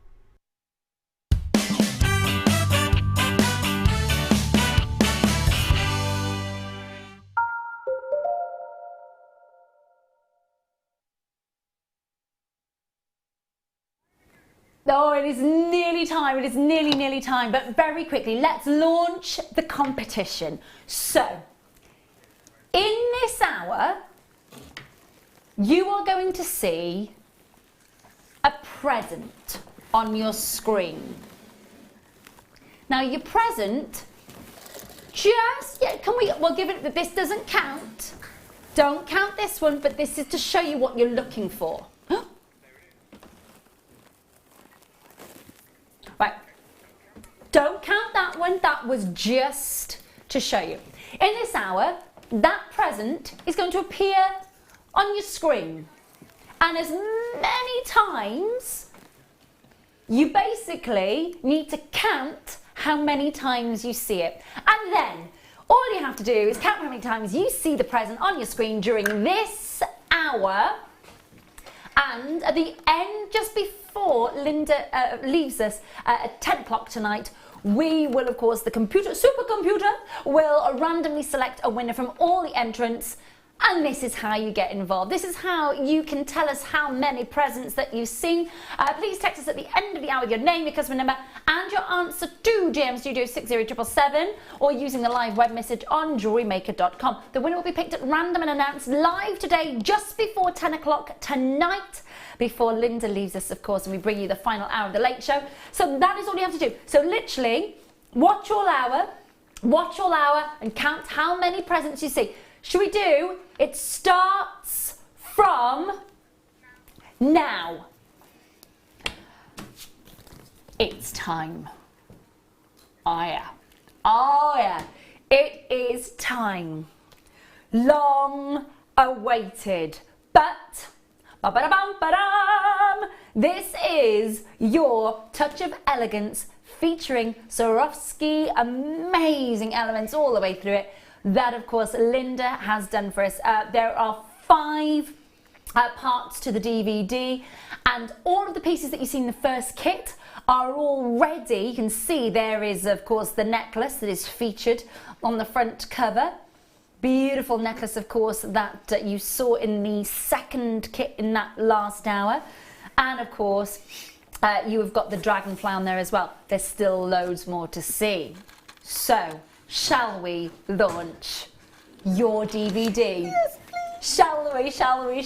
Oh, it is nearly time. It is nearly time. But very quickly, let's launch the competition. So, in this hour, you are going to see a present on your screen. Now, your present, we'll give it, this doesn't count. Don't count this one, but this is to show you what you're looking for. Right, don't count that one, that was just to show you. In this hour, that present is going to appear on your screen. And as many times, you basically need to count how many times you see it. And then, all you have to do is count how many times you see the present on your screen during this hour. And at the end, just before Linda leaves us at 10 o'clock tonight, we will, of course, the supercomputer will randomly select a winner from all the entrants. And this is how you get involved. This is how you can tell us how many presents that you've seen. Please text us at the end of the hour with your name, your customer number, and your answer to JM Studio 60777, or using the live web message on JewelleryMaker.com. The winner will be picked at random and announced live today, just before 10 o'clock tonight, before Linda leaves us, of course, and we bring you the final hour of the late show. So that is all you have to do. So literally, watch all hour, and count how many presents you see. Should we do? It starts from now. It's time. Oh yeah. Oh yeah. It is time. Long awaited. But this is your touch of elegance featuring Swarovski amazing elements all the way through it. That, of course, Linda has done for us. There are 5 parts to the DVD, and all of the pieces that you see in the first kit are all ready. You can see there is, of course, the necklace that is featured on the front cover. Beautiful necklace, of course, that you saw in the second kit in that last hour. And, of course, you have got the dragonfly on there as well. There's still loads more to see. So, shall we launch your DVD? Yes, please.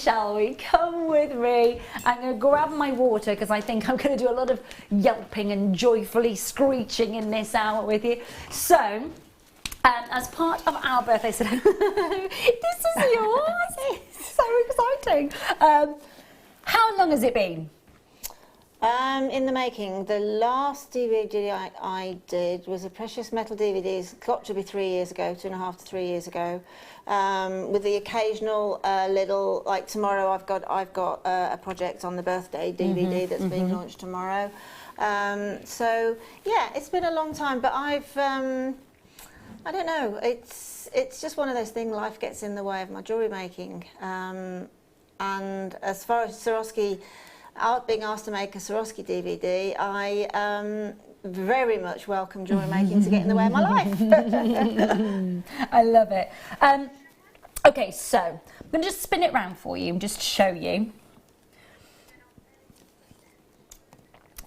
Shall we? Come with me. I'm going to grab my water because I think I'm going to do a lot of yelping and joyfully screeching in this hour with you. So, as part of our birthday ceremony, this is yours. It's so exciting. How long has it been? In the making. The last DVD I did was a precious metal DVD. It's got to be 3 years ago, 2.5 to 3 years ago. With the occasional little, like tomorrow I've got a project on the birthday DVD that's being launched tomorrow. So yeah, it's been a long time, but I've I don't know. It's just one of those things. Life gets in the way of my jewellery making. And as far as Swarovski, being asked to make a Swarovski DVD, I very much welcome jewellery making to get in the way of my life. I love it. Okay, so I'm going to just spin it round for you and just show you.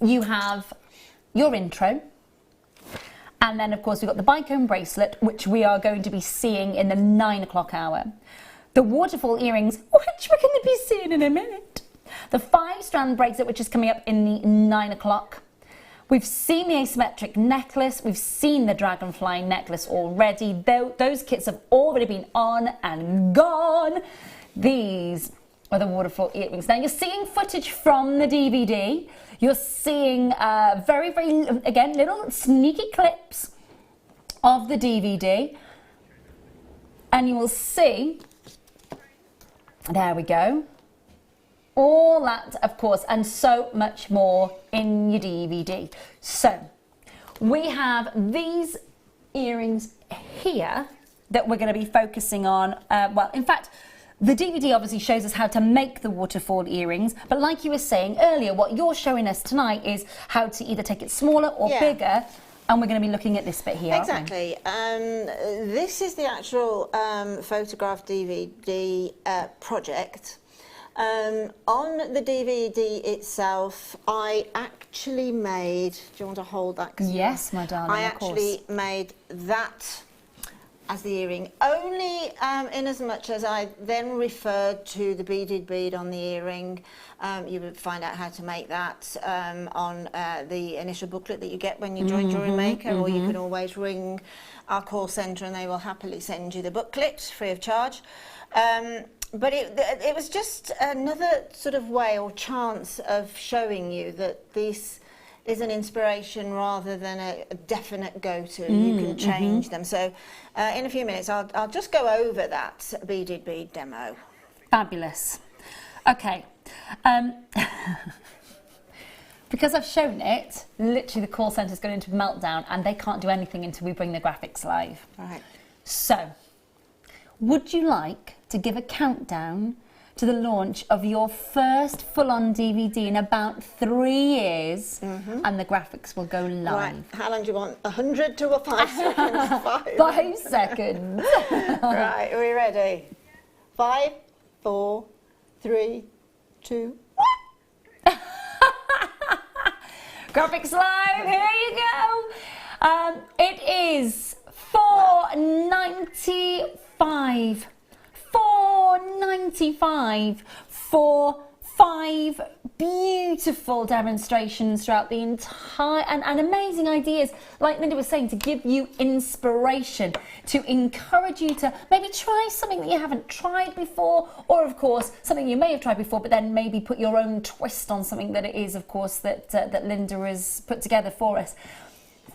You have your intro. And then, of course, we've got the bicone bracelet, which we are going to be seeing in the 9 o'clock hour. The waterfall earrings, which we're going to be seeing in a minute. The 5-strand bracelet, which is coming up in the 9 o'clock. We've seen the asymmetric necklace. We've seen the dragonfly necklace already. Those kits have already been on and gone. These are the waterfall earrings. Now, you're seeing footage from the DVD. You're seeing very, again, little sneaky clips of the DVD. And you will see, there we go. All that, of course, and so much more in your DVD. So, we have these earrings here that we're going to be focusing on. Well, in fact, the DVD obviously shows us how to make the waterfall earrings, but like you were saying earlier, what you're showing us tonight is how to either take it smaller or bigger, and we're going to be looking at this bit here. Exactly. This is the actual photograph DVD project. On the DVD itself, I actually made, do you want to hold that? Yes, my darling, I of course. actually made that as the earring, only in as much as I then referred to the beaded bead on the earring. You would find out how to make that on the initial booklet that you get when you join Jewellery Maker, or you can always ring our call centre and they will happily send you the booklet free of charge. But it was just another sort of way or chance of showing you that this is an inspiration rather than a definite go-to. You can change them. So in a few minutes, I'll just go over that beaded bead demo. Fabulous. Okay. Because I've shown it, literally the call centre's going into meltdown and they can't do anything until we bring the graphics live. Right. So, would you like to give a countdown to the launch of your first full-on DVD in about 3 years, and the graphics will go live? Right. How long do you want? 100 to 5 seconds? 5 seconds. Right, are we ready? 5, 4, 3, 2, 1. Graphics live, here you go. It is $4.95. $4.95 for 5 beautiful demonstrations throughout the entire and amazing ideas, like Linda was saying, to give you inspiration, to encourage you to maybe try something that you haven't tried before, or of course something you may have tried before but then maybe put your own twist on something that it is, of course, that Linda has put together for us.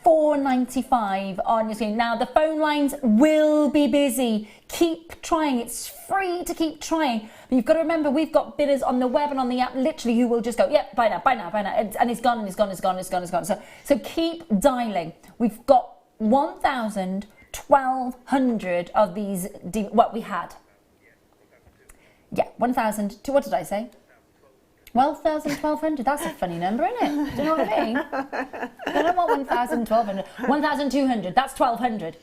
$4.95 on your screen. Now the phone lines will be busy. Keep trying. It's free to keep trying. But you've got to remember, we've got bidders on the web and on the app literally who will just go, yep, buy now, buy now, buy now, and it's gone, and it's gone, it's gone, it's gone, it's gone. So keep dialing. We've got 1,200 of these. What we had? Yeah, 1,000. What did I say? 1,200, that's a funny number, isn't it? Do you know what I mean? I don't want 1,200. 1,200, that's 1,200.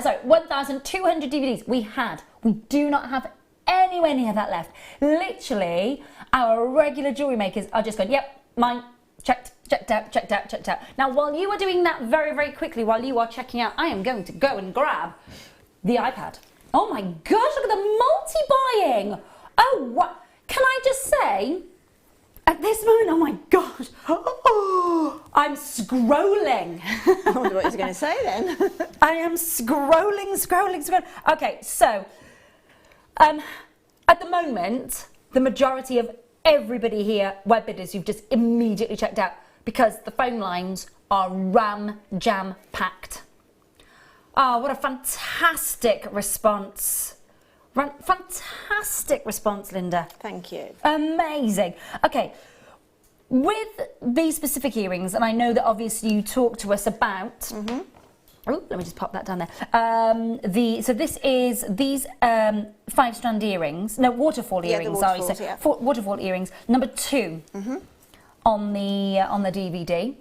Sorry, 1,200 DVDs we had. We do not have anywhere near that left. Literally, our regular jewellery makers are just going, yep, mine, checked out, checked out, checked out. Now, while you are doing that very, very quickly, while you are checking out, I am going to go and grab the iPad. Oh my gosh, look at the multi-buying. Oh, what? Can I just say, at this moment, oh my gosh, I'm scrolling. I wonder what he's going to say then. I am scrolling. Okay, so at the moment, the majority of everybody here, web bidders, you've just immediately checked out because the phone lines are jam packed. Oh, what a fantastic response. Fantastic response, Linda. Thank you. Amazing. Okay, with these specific earrings, and I know that obviously you talked to us about. Oh, let me just pop that down there. So this is these 5-strand earrings. No, waterfall earrings. Waterfall earrings. Number 2 on the DVD.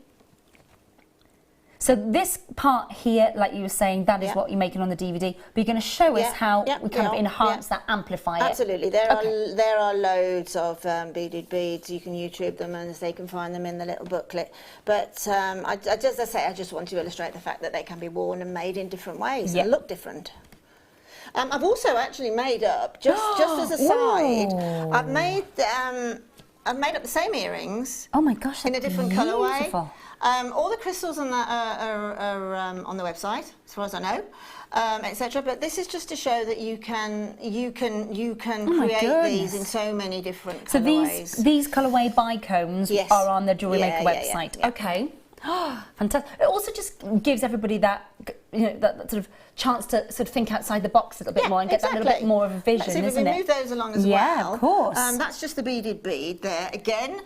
So this part here, like you were saying, that is what you're making on the DVD. But you're going to show us how we kind of enhance that, amplify it. Absolutely. There are loads of beaded beads. You can YouTube them and they can find them in the little booklet. But I just want to illustrate the fact that they can be worn and made in different ways and look different. I've also actually made up, just as a side, I've made up the same earrings. Oh my gosh, in a different colourway. Beautiful. All the crystals on are on the website, as far as I know, etc. But this is just to show that you can create these in so many different colourways. So these colourway bicones are on the Jewellery Maker website. Okay. Fantastic. It also just gives everybody that you know, that sort of chance to sort of think outside the box a little bit more and get that little bit more of a vision, Let's see if isn't we it? move those along as well. Yeah, of course. That's just the beaded bead there. Again,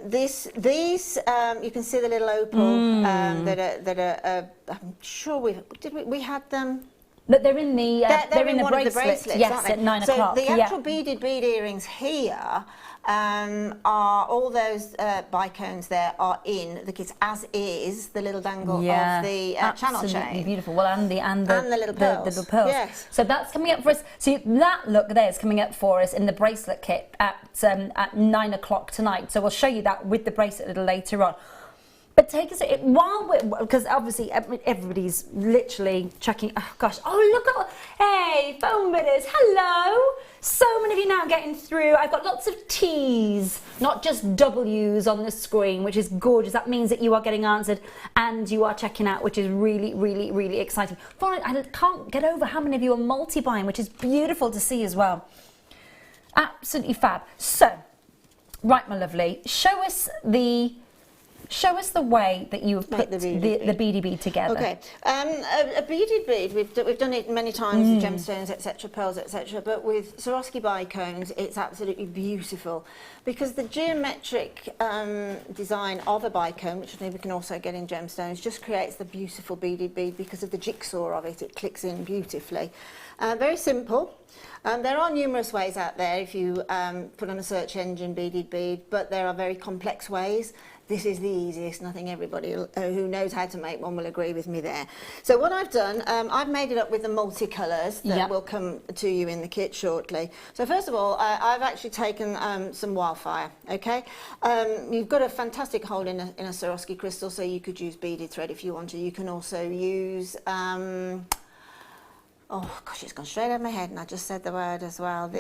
these you can see the little opal that are I'm sure we had them. But they're in the They're in the one of the bracelets, yes, aren't they? at 9 so o'clock. the actual beaded bead earrings here are all those bicones there are in the kits, as is the little dangle of the channel chain. Beautiful. Well, and the little pearls. The little pearls. Yes. So that's coming up for us. So that look there is coming up for us in the bracelet kit at 9 o'clock tonight. So we'll show you that with the bracelet a little later on. But take us while we're, because obviously everybody's literally checking. Oh gosh! Oh look at, hey phone bidders, hello! So many of you now getting through. I've got lots of T's, not just W's on the screen, which is gorgeous. That means that you are getting answered and you are checking out, which is really, really, really exciting. I can't get over how many of you are multi-buying, which is beautiful to see as well. Absolutely fab. So, right, my lovely, show us the way that you have put the beady bead together. Okay, a beaded bead, we've done it many times with gemstones, etc., pearls, etc., but with Swarovski bicones, it's absolutely beautiful because the geometric design of a bicone, which we can also get in gemstones, just creates the beautiful beaded bead because of the jigsaw of it. It clicks in beautifully. Very simple. There are numerous ways out there if you put on a search engine beaded bead, but there are very complex ways. This is the easiest, and I think everybody who knows how to make one will agree with me there. So what I've done, I've made it up with the multicolours that will come to you in the kit shortly. So first of all, I've actually taken some wildfire, okay? You've got a fantastic hole in a Swarovski crystal, so you could use beaded thread if you want to. You can also use... oh gosh, it's gone straight out of my head, and I just said the word as well. The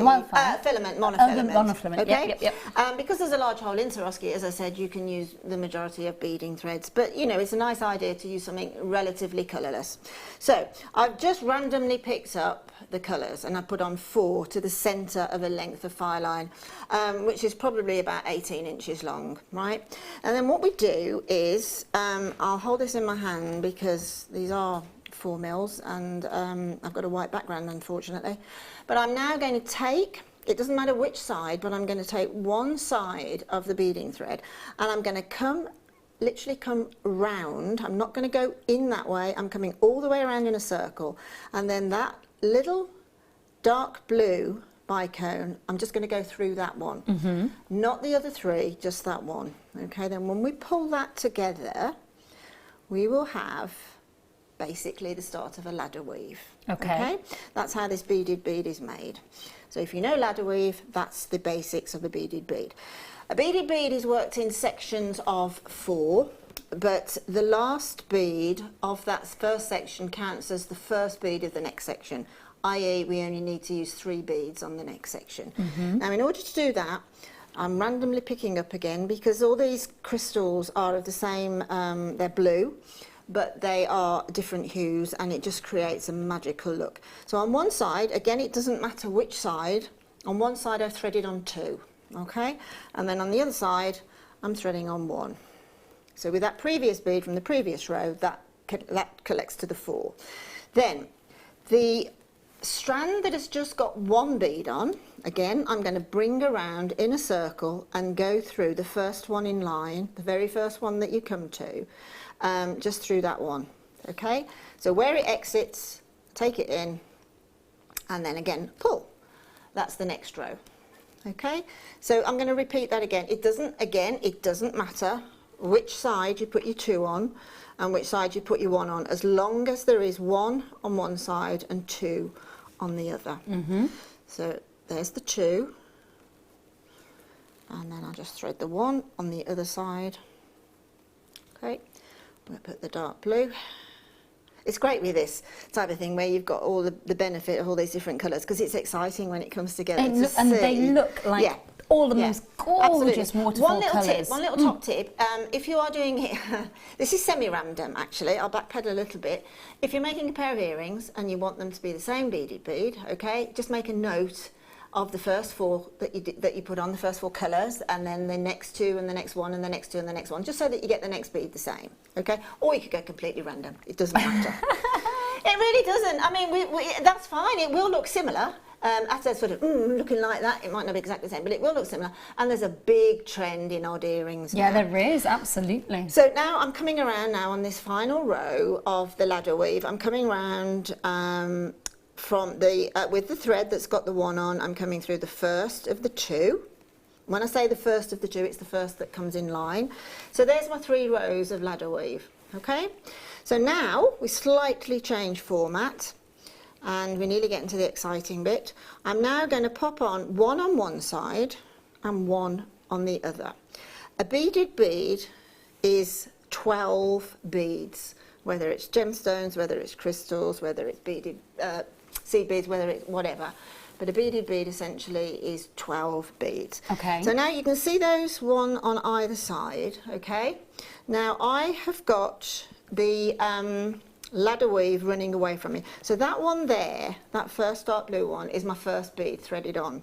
filament, monofilament. Monofilament. Okay. Yep. Because there's a large hole in Swarovski, as I said, you can use the majority of beading threads. But you know, it's a nice idea to use something relatively colourless. So I've just randomly picked up the colours, and I put on 4 to the centre of a length of fire line, which is probably about 18 inches long, right? And then what we do is, I'll hold this in my hand because these are 4 mils, and I've got a white background, unfortunately. But I'm now going to take, it doesn't matter which side, but I'm going to take one side of the beading thread, and I'm going to literally come round. I'm not going to go in that way. I'm coming all the way around in a circle, and then that little dark blue bicone, I'm just going to go through that one. Not the other 3, just that one. Okay, then when we pull that together, we will have basically the start of a ladder weave. Okay. That's how this beaded bead is made. So if you know ladder weave, that's the basics of a beaded bead. A beaded bead is worked in sections of 4, but the last bead of that first section counts as the first bead of the next section, i.e. we only need to use 3 beads on the next section. Now in order to do that, I'm randomly picking up again, because all these crystals are of the same, they're blue, but they are different hues, and it just creates a magical look. So on one side, again, it doesn't matter which side, on one side I've threaded on 2, okay? And then on the other side, I'm threading on 1. So with that previous bead from the previous row, that collects to the 4. Then, the strand that has just got 1 bead on, again, I'm going to bring around in a circle and go through the first one in line, the very first one that you come to, just through that one, okay? So where it exits, take it in, and then again, pull. That's the next row, okay? So I'm going to repeat that again. It doesn't matter which side you put your 2 on and which side you put your 1 on, as long as there is 1 on one side and 2 on the other. So there's the 2, and then I'll just thread the 1 on the other side, okay? I'm going to put the dark blue. It's great with this type of thing where you've got all the benefit of all these different colours, because it's exciting when it comes together. They look like all the most gorgeous waterfall colours. One little top tip, if you are doing it, this is semi-random actually, I'll backpedal a little bit. If you're making a pair of earrings and you want them to be the same beaded bead, okay, just make a note of the first 4 that you put on, the first 4 colours, and then the next 2 and the next 1 and the next 2 and the next 1, just so that you get the next bead the same, okay? Or you could go completely random. It doesn't matter. It really doesn't. I mean, that's fine. It will look similar. After sort of looking like that, it might not be exactly the same, but it will look similar. And there's a big trend in odd earrings now. Yeah, there is, absolutely. So now I'm coming around now on this final row of the ladder weave. I'm coming around from the with the thread that's got the 1 on. I'm coming through the first of the 2. When I say the first of the 2, it's the first that comes in line. So there's my 3 rows of ladder weave. Okay. So now we slightly change format, and we're nearly getting to the exciting bit. I'm now going to pop on 1 on one side and 1 on the other. A beaded bead is 12 beads, whether it's gemstones, whether it's crystals, whether it's beaded seed beads, whether it's whatever. But a beaded bead essentially is 12 beads. Okay. So now you can see those 1 on either side, okay? Now I have got the ladder weave running away from me. So that one there, that first dark blue one, is my first bead threaded on.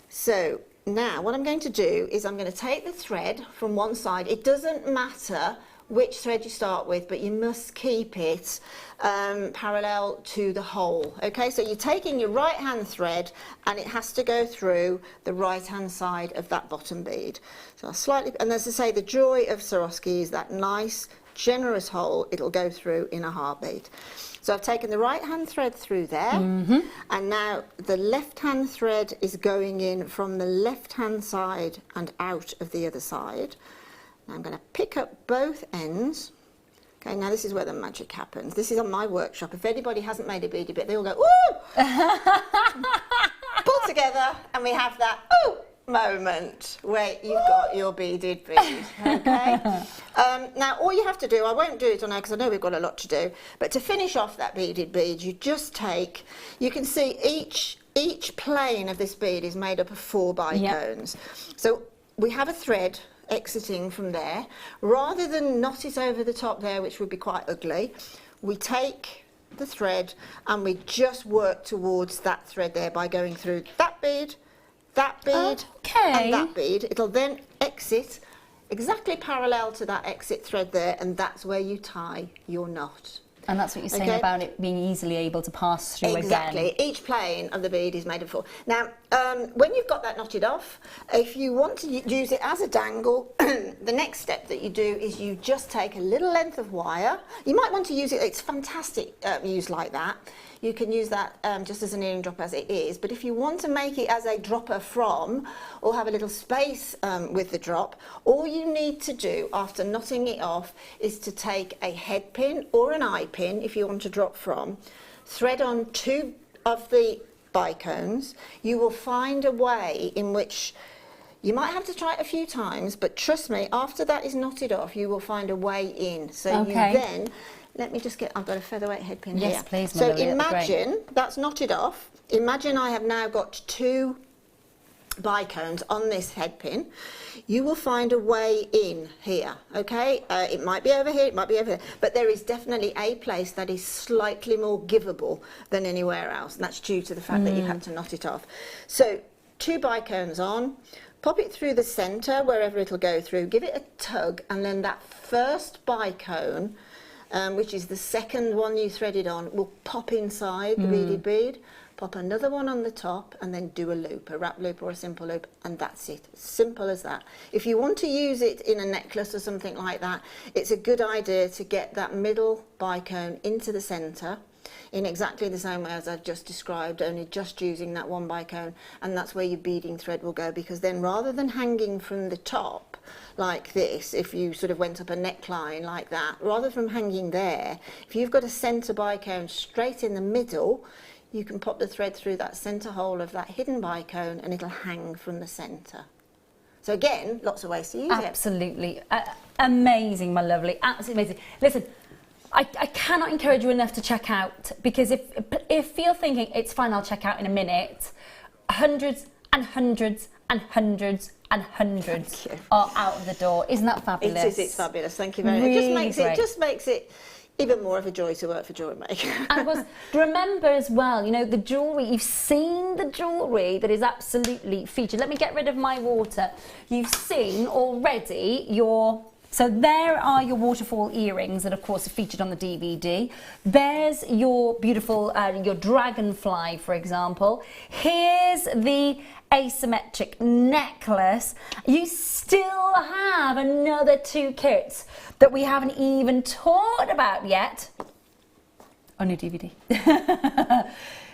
So now what I'm going to do is I'm going to take the thread from one side. It doesn't matter which thread you start with, but you must keep it parallel to the hole. Okay, so you're taking your right hand thread and it has to go through the right hand side of that bottom bead. So I'll slightly, and as I say, the joy of Swarovski is that nice generous hole it'll go through in a heartbeat. So I've taken the right hand thread through there, and now the left hand thread is going in from the left hand side and out of the other side. Now I'm going to pick up both ends. Okay, now this is where the magic happens. This is on my workshop. If anybody hasn't made a beaded bit, they all go, "Woo!" Pull together, and we have that, "Ooh!" moment where you've got your beaded bead. Okay. Now all you have to do, I won't do it on now because I know we've got a lot to do, but to finish off that beaded bead, you just take, you can see each plane of this bead is made up of 4 bicones. So we have a thread exiting from there. Rather than knot it over the top there, which would be quite ugly, we take the thread and we just work towards that thread there by going through that bead, and that bead. It'll then exit exactly parallel to that exit thread there, and that's where you tie your knot. And that's what you're saying about it being easily able to pass through exactly. again. Each plane of the bead is made of 4. Now, when you've got that knotted off, if you want to use it as a dangle, the next step that you do is you just take a little length of wire. You might want to use it, it's fantastic used like that. You can use that just as an earring drop as it is, but if you want to make it as a dropper from, or have a little space with the drop, all you need to do after knotting it off is to take a head pin or an eye pin, if you want to drop from, thread on 2 of the bicones. You will find a way in which you might have to try it a few times, but trust me, after that is knotted off, you will find a way in. So you then, let me just get, I've got a featherweight head pin here. Yes, please, So Melody, imagine that's knotted off. Imagine I have now got 2 bicones on this head pin. You will find a way in here, okay? It might be over here, it might be over there, but there is definitely a place that is slightly more giveable than anywhere else, and that's due to the fact that you had to knot it off. So 2 bicones on, pop it through the centre, wherever it'll go through, give it a tug, and then that first bicone, which is the second one you threaded on, will pop inside the beaded bead, pop another one on the top, and then do a loop, a wrap loop or a simple loop, and that's it. Simple as that. If you want to use it in a necklace or something like that, it's a good idea to get that middle bicone into the centre in exactly the same way as I've just described, only just using that one bicone, and that's where your beading thread will go, because then rather than hanging from the top like this, if you sort of went up a neckline like that, rather than hanging there, if you've got a centre bicone straight in the middle, you can pop the thread through that centre hole of that hidden bicone and it'll hang from the centre. So again, lots of ways to use it. Absolutely. Amazing, my lovely. Absolutely amazing. Listen, I cannot encourage you enough to check out, because if you're thinking, it's fine, I'll check out in a minute, hundreds and hundreds and hundreds and hundreds are out of the door. Isn't that fabulous? It is, it's fabulous. Thank you very much. Really It just makes it Even more of a joy to work for Jewellery Maker. And of course, remember as well, you know, the jewellery, you've seen the jewellery that is absolutely featured. Let me get rid of my water. You've seen already so there are your waterfall earrings that of course are featured on the DVD. There's your beautiful, your dragonfly, for example. Here's the asymmetric necklace. You still have another 2 kits that we haven't even talked about yet on your DVD.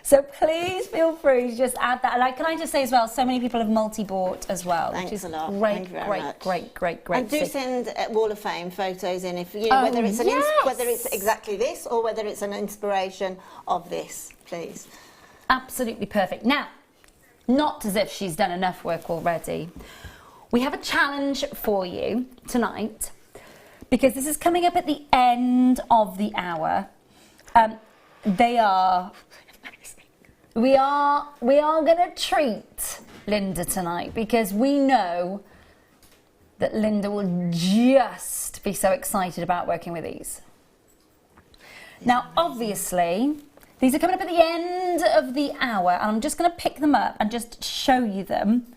So please feel free to just add that. Like, can I just say as well, so many people have multi-bought as well. Thanks which is a lot. Great, Thank you very great, much. great. And do send Wall of Fame photos in if you know, whether it's whether it's exactly this or whether it's an inspiration of this, please. Absolutely perfect. Now, not as if she's done enough work already. We have a challenge for you tonight because this is coming up at the end of the hour. We are going to treat Linda tonight because we know that Linda will just be so excited about working with these. Now, obviously, these are coming up at the end of the hour, and I'm just going to pick them up and just show you them.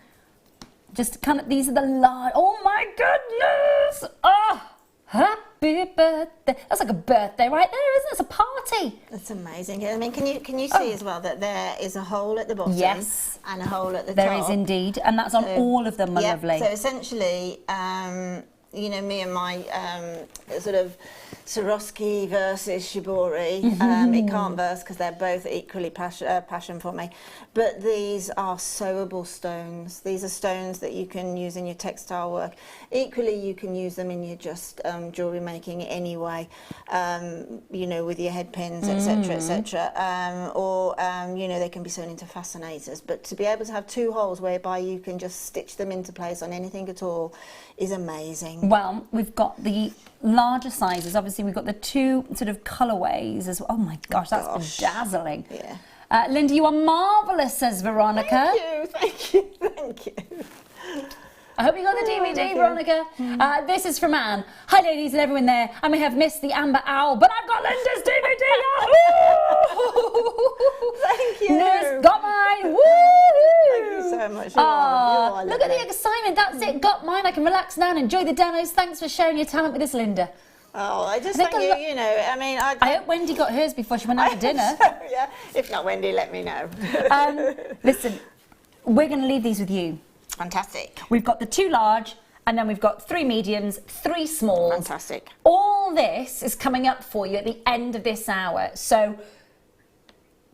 Just kind of, these are the large, oh my goodness! Oh, happy birthday. That's like a birthday right there, isn't it? It's a party. That's amazing. I mean, can you see as well that there is a hole at the bottom? Yes. And a hole at the top? There is indeed, and that's on all of them, my lovely. So essentially, you know, me and my sort of Swarovski versus Shibori, it can't verse because they're both equally passion for me. But these are sewable stones. These are stones that you can use in your textile work. Equally, you can use them in your just jewellery making anyway, you know, with your head pins, etc., etc. Or, you know, they can be sewn into fascinators. But to be able to have 2 holes whereby you can just stitch them into place on anything at all is amazing. Well, we've got the larger sizes. Obviously, we've got the 2 sort of colourways as well. Oh my gosh, that's bedazzling. Yeah. Linda, you are marvellous, says Veronica. Thank you. I hope you got the DVD, Veronica. This is from Anne. Hi, ladies and everyone there. I may have missed the Amber Owl, but I've got Linda's DVD. Thank you. Nurse got mine. Woo! Thank you so much. You are Look at the excitement. That's it. Got mine. I can relax now and enjoy the demos. Thanks for sharing your talent with us, Linda. Oh, I just thank you. You know, I mean, I hope Wendy got hers before she went out to dinner. Yeah. If not, Wendy, let me know. Listen, we're going to leave these with you. Fantastic. We've got the 2 large, and then we've got 3 mediums, 3 smalls. Fantastic. All this is coming up for you at the end of this hour. So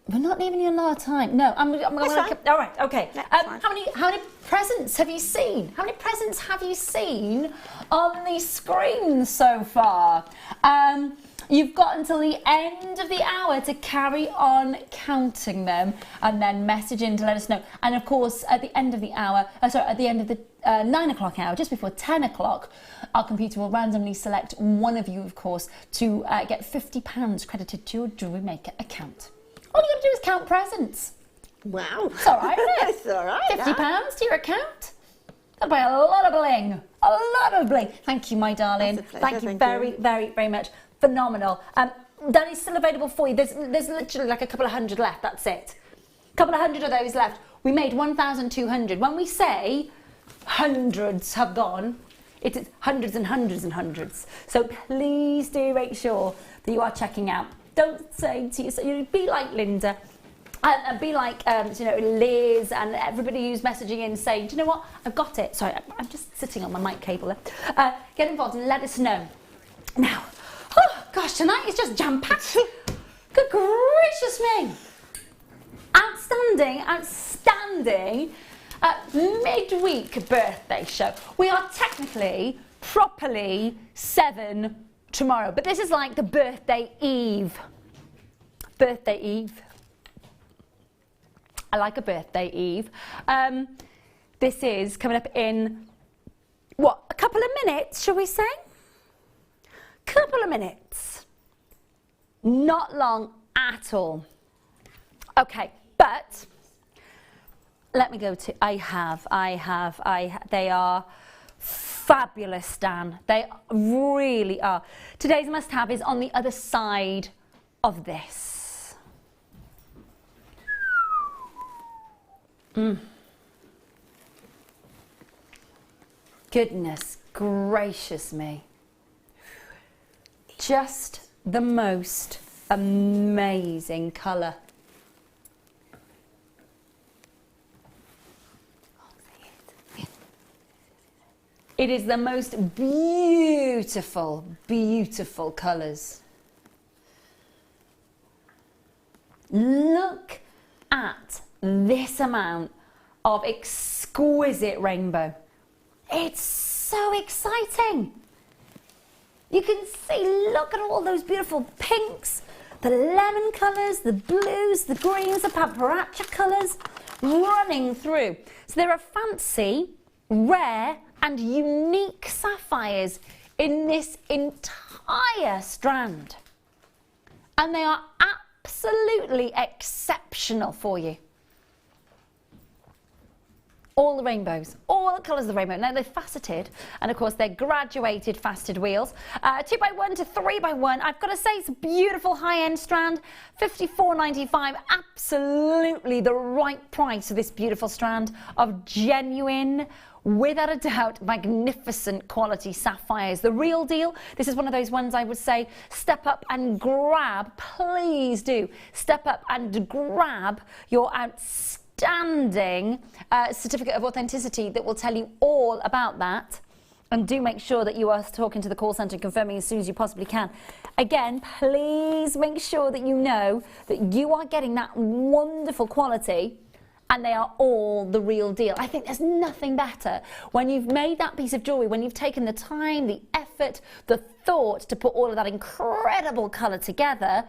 we're not leaving you a lot of time. No, I'm going to. All right, okay. How many presents have you seen? How many presents have you seen on the screen so far? You've got until the end of the hour to carry on counting them and then message in to let us know. And of course, at the end of the hour, at the end of the 9 o'clock hour, just before 10 o'clock, our computer will randomly select one of you, of course, to get £50 credited to your Jewellery Maker account. All you got to do is count presents. Wow. It's all right, isn't it? It's all right. £50 to your account. That'll buy a lot of bling. A lot of bling. Thank you, my darling. That's a pleasure. Thank you very, very, very much. Phenomenal. Danny's still available for you. There's literally like a couple of hundred left. That's it. A couple of hundred of those left. We made 1,200. When we say hundreds have gone, it's hundreds and hundreds and hundreds. So please do make sure that you are checking out. Don't say to yourself, you be like Linda. And be like, you know, Liz and everybody who's messaging in saying, do you know what, I've got it. Sorry, I'm just sitting on my mic cable there. Get involved and let us know. Now, oh gosh, tonight is just jam-packed. Good gracious me. Outstanding midweek birthday show. We are technically, properly 7 tomorrow, but this is like the birthday eve. Birthday eve. I like a birthday eve. This is coming up in, what, a couple of minutes, shall we say? Couple of minutes. Not long at all. Okay, but let me go to, they are fabulous, Stan. They really are. Today's must-have is on the other side of this. Goodness gracious me. Just the most amazing colour. It is the most beautiful, beautiful colours. Look at this amount of exquisite rainbow. It's so exciting. You can see, look at all those beautiful pinks, the lemon colours, the blues, the greens, the paparazzi colours running through. So there are fancy, rare and unique sapphires in this entire strand. And they are absolutely exceptional for you. All the rainbows, all the colours of the rainbow. Now they're faceted, and of course they're graduated faceted wheels. 2x1 to 3x1. I've got to say it's a beautiful high-end strand. $54.95, absolutely the right price for this beautiful strand of genuine, without a doubt, magnificent quality sapphires. The real deal. This is one of those ones I would say step up and grab, please do. Step up and grab your outstanding certificate of authenticity that will tell you all about that. And do make sure that you are talking to the call centre and confirming as soon as you possibly can. Again, please make sure that you know that you are getting that wonderful quality and they are all the real deal. I think there's nothing better when you've made that piece of jewellery, when you've taken the time, the effort, the thought to put all of that incredible colour together.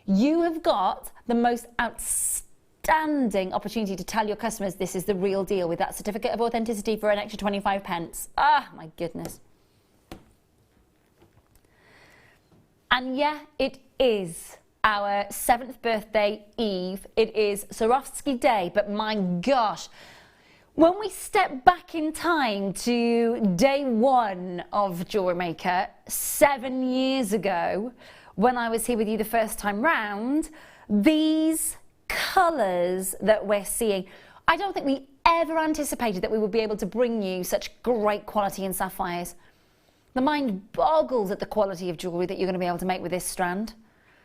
You have got the most outstanding opportunity to tell your customers this is the real deal with that certificate of authenticity for an extra 25 pence. Ah, my goodness. And yeah, it is our 7th birthday eve. It is Swarovski Day, but my gosh, when we step back in time to day one of Jewellery Maker 7 years ago, when I was here with you the first time round, these colours that we're seeing, I don't think we ever anticipated that we would be able to bring you such great quality in sapphires. The mind boggles at the quality of jewellery that you're going to be able to make with this strand.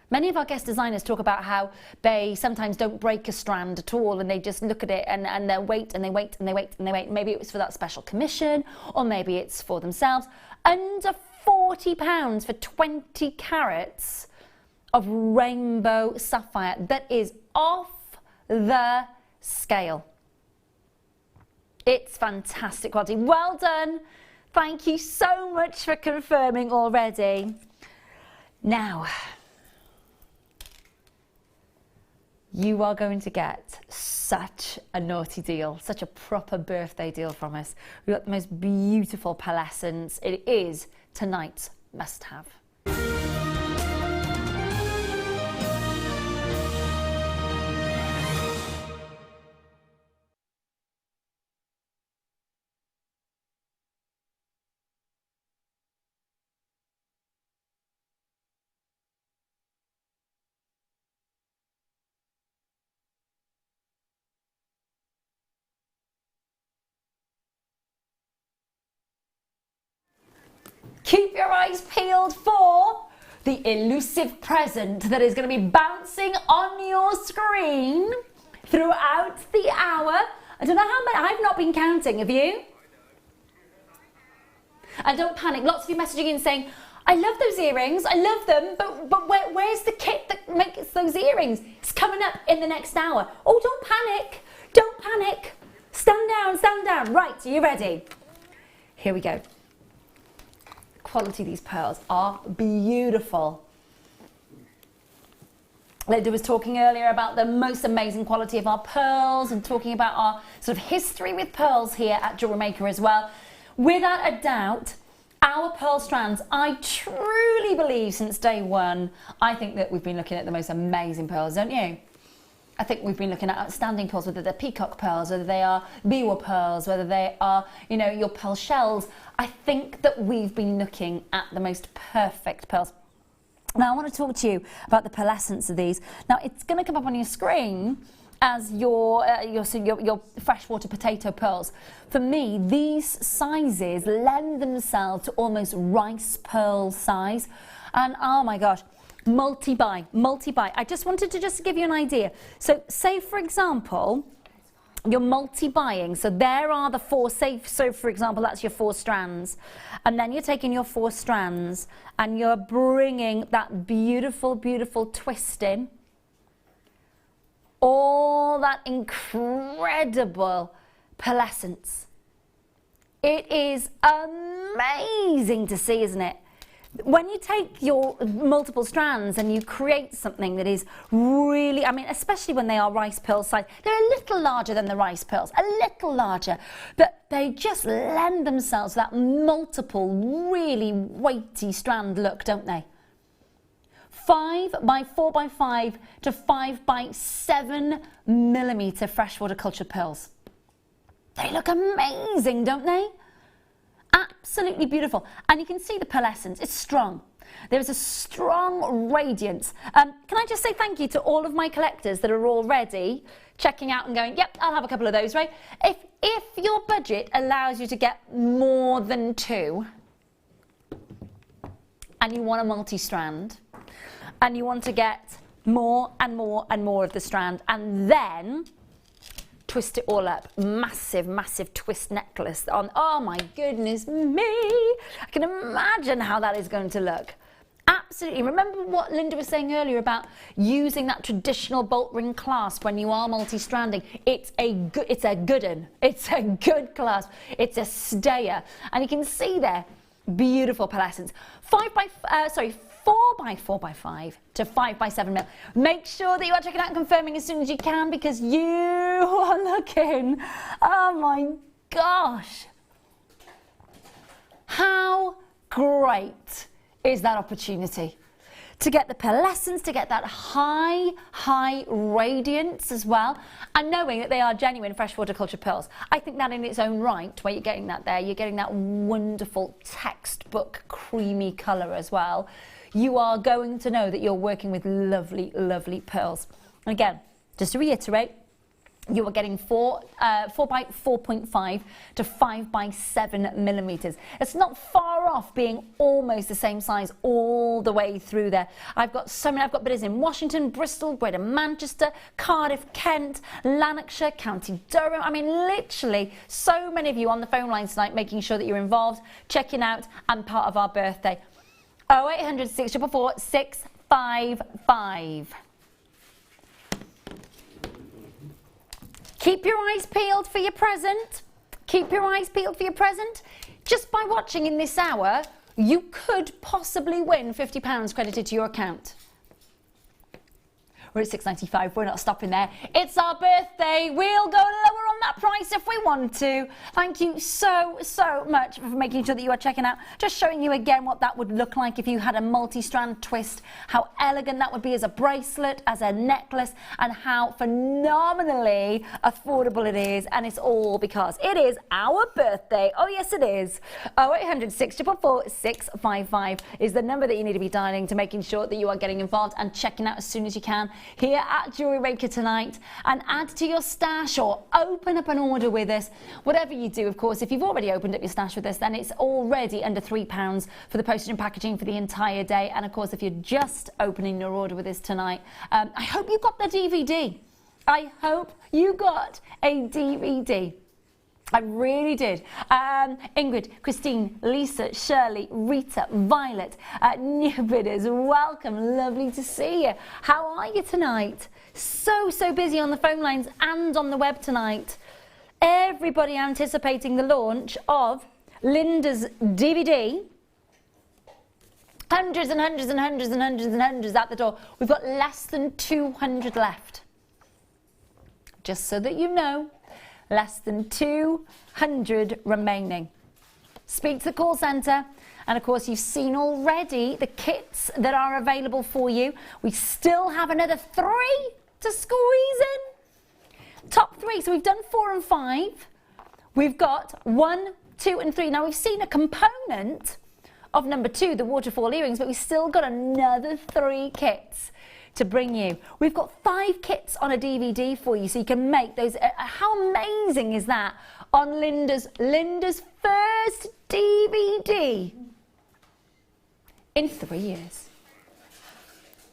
Many of our guest designers talk about how they sometimes don't break a strand at all and they just look at it and they wait and they wait and they wait and they wait. Maybe it was for that special commission or maybe it's for themselves. Under £40 for 20 carats of rainbow sapphire. That is off the scale. It's fantastic quality. Well done. Thank you so much for confirming already. Now, you are going to get such a naughty deal, such a proper birthday deal from us. We've got the most beautiful pearlescence. It is tonight's must-have. Keep your eyes peeled for the elusive present that is going to be bouncing on your screen throughout the hour. I don't know how many, I've not been counting, have you? And don't panic, lots of you messaging in saying, I love those earrings, I love them, but where's the kit that makes those earrings? It's coming up in the next hour. Oh, don't panic. Stand down. Right, are you ready? Here we go. Quality of these pearls are beautiful. Linda was talking earlier about the most amazing quality of our pearls and talking about our sort of history with pearls here at Jewellery Maker as well. Without a doubt, our pearl strands, I truly believe since day one, I think that we've been looking at the most amazing pearls, don't you? I think we've been looking at outstanding pearls, whether they're peacock pearls, whether they are biwa pearls, whether they are, you know, your pearl shells. I think that we've been looking at the most perfect pearls. Now, I want to talk to you about the pearlescence of these. Now, it's going to come up on your screen as your freshwater potato pearls. For me, these sizes lend themselves to almost rice pearl size. And oh my gosh, multi-buy. I just wanted to just give you an idea. So say, for example, you're multi-buying. So there are the 4, so for example, that's your 4 strands. And then you're taking your 4 strands and you're bringing that beautiful, beautiful twist in. All that incredible pearlescence. It is amazing to see, isn't it? When you take your multiple strands and you create something that is really, I mean, especially when they are rice pearl size, they're a little larger than the rice pearls, a little larger, but they just lend themselves to that multiple, really weighty strand look, don't they? 5 by 4 by 5 to 5 by 7 millimeter freshwater cultured pearls. They look amazing, don't they? Absolutely beautiful. And you can see the pearlescence, it's strong. There is a strong radiance. Can I just say thank you to all of my collectors that are already checking out and going, yep, I'll have a couple of those, right? If your budget allows you to get more than 2 and you want a multi-strand, and you want to get more and more and more of the strand, and then twist it all up. Massive, massive twist necklace on. Oh my goodness me. I can imagine how that is going to look. Absolutely. Remember what Linda was saying earlier about using that traditional bolt ring clasp when you are multi-stranding. It's a good one. It's a good clasp. It's a stayer. And you can see there, beautiful pearlescence. 4 by 4 by 5 to 5 by 7 mil. Make sure that you are checking out and confirming as soon as you can, because you are looking, oh my gosh. How great is that opportunity? To get the pearlescence, to get that high radiance as well, and knowing that they are genuine freshwater cultured pearls. I think that in its own right, where you're getting that there, you're getting that wonderful textbook creamy colour as well. You are going to know that you're working with lovely, lovely pearls. And again, just to reiterate, you are getting 4 by 4.5 to 5 by 7 millimeters. It's not far off being almost the same size all the way through there. I've got bidders in Washington, Bristol, Greater Manchester, Cardiff, Kent, Lanarkshire, County Durham. I mein, literally so many of you on the phone lines tonight making sure that you're involved, checking out and part of our birthday. 0800 644 655. Keep your eyes peeled for your present. Keep your eyes peeled for your present. Just by watching in this hour, you could possibly win £50 credited to your account. We're at £6.95, we're not stopping there. It's our birthday, we'll go lower on that price if we want to. Thank you so much for making sure that you are checking out. Just showing you again what that would look like if you had a multi-strand twist, how elegant that would be as a bracelet, as a necklace, and how phenomenally affordable it is. And it's all because it is our birthday. Oh yes it is. 0800 644 655 is the number that you need to be dialing to making sure that you are getting involved and checking out as soon as you can here at Jewellery Maker tonight, and add to your stash or open up an order with us. Whatever you do, of course, if you've already opened up your stash with us, then it's already under £3 for the postage and packaging for the entire day. And of course, if you're just opening your order with us tonight, I hope you got the DVD. I hope you got a DVD. I really did. Ingrid, Christine, Lisa, Shirley, Rita, Violet, new bidders, welcome. Lovely to see you. How are you tonight? So busy on the phone lines and on the web tonight. Everybody anticipating the launch of Linda's DVD. Hundreds and hundreds and hundreds and hundreds and hundreds at the door. We've got less than 200 left. Just so that you know. Less than 200 remaining. Speak to the call centre, and of course you've seen already the kits that are available for you. We still have another 3 to squeeze in. Top 3, so we've done 4 and 5. We've got 1, 2 and 3. Now we've seen a component of number 2, the waterfall earrings, but we've still got another 3 kits to bring you. We've got 5 kits on a DVD for you, so you can make those. How amazing is that on Linda's first DVD in 3 years?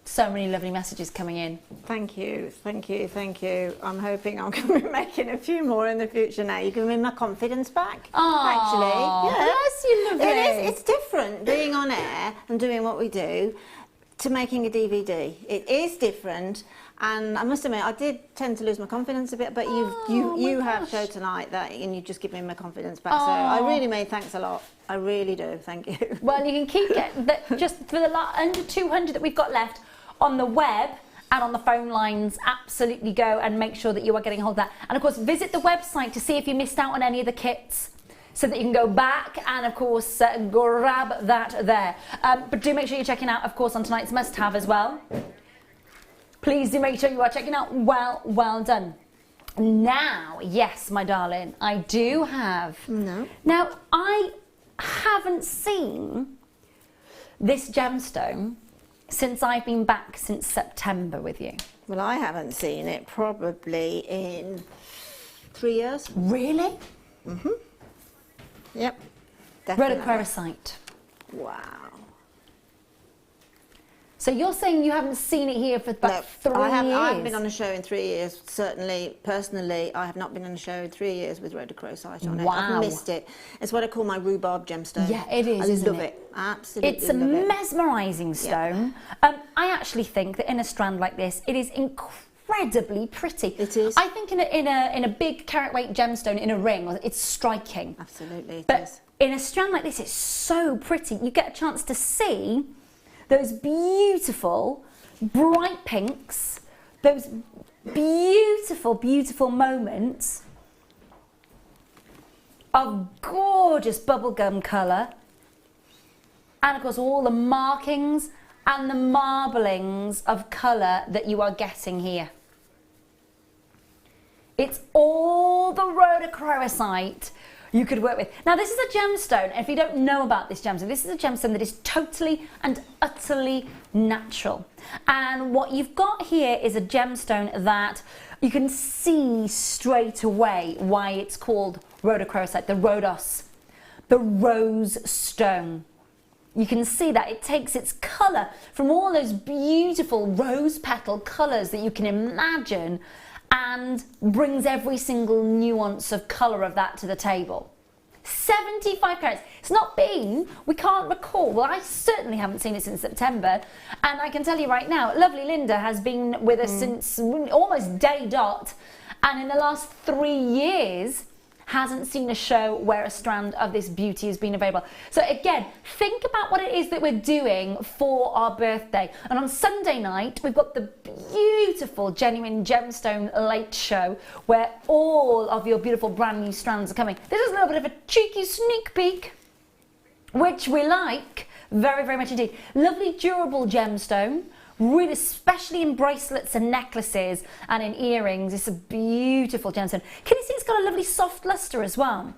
So many lovely messages coming in. Thank you, thank you, thank you. I'm hoping I'm going to be making a few more in the future now. You're giving me my confidence back. Oh, actually, yeah. bless you, lovely. It is. It's different being on air and doing what we do to making a DVD. It is different, and I must admit I did tend to lose my confidence a bit, but you have showed tonight that, and you just give me my confidence back. So I really mean thanks a lot. I really do. Thank you. Well, you can keep getting that just for the under 200 that we've got left on the web and on the phone lines. Absolutely go and make sure that you are getting a hold of that. And of course, visit the website to see if you missed out on any of the kits, so that you can go back and of course grab that there. But do make sure you're checking out, of course, on tonight's must-have as well. Please do make sure you are checking out. Well done. Now, yes, my darling, I do have. No. Now, I haven't seen this gemstone since I've been back since September with you. Well, I haven't seen it probably in 3 years. Really? Mm-hmm. Yep. Definitely. Rhodochrosite. Wow. So you're saying you haven't seen it here for about 3 years? I haven't been on a show in 3 years. Certainly, personally, I have not been on a show in 3 years with rhodochrosite on it. Wow. I've missed it. It's what I call my rhubarb gemstone. Yeah, it is, isn't it? I love it. Absolutely It's a love it. mesmerising stone. Yeah. I actually think that in a strand like this, it is incredibly pretty. It is. I think in a big carat weight gemstone in a ring, it's striking. Absolutely, it But is. in a strand like this, it's so pretty. You get a chance to see those beautiful bright pinks, those beautiful, beautiful moments of gorgeous bubblegum colour, and of course all the markings and the marblings of colour that you are getting here. It's all the rhodochrosite you could work with. Now this is a gemstone, and if you don't know about this gemstone, this is a gemstone that is totally and utterly natural. And what you've got here is a gemstone that you can see straight away why it's called rhodochrosite, the rhodos, the rose stone. You can see that it takes its colour from all those beautiful rose petal colours that you can imagine, and brings every single nuance of colour of that to the table. 75 carats. It's not been, we can't recall, well, I certainly haven't seen it since September, and I can tell you right now, lovely Linda has been with us since almost day dot, and in the last 3 years hasn't seen a show where a strand of this beauty has been available. So again, think about what it is that we're doing for our birthday. And on Sunday night, we've got the beautiful Genuine Gemstone Late Show, where all of your beautiful brand new strands are coming. This is a little bit of a cheeky sneak peek, which we like very, very much indeed. Lovely durable gemstone, really, especially in bracelets and necklaces and in earrings. It's a beautiful gemstone. Can you see it's got a lovely soft luster as well?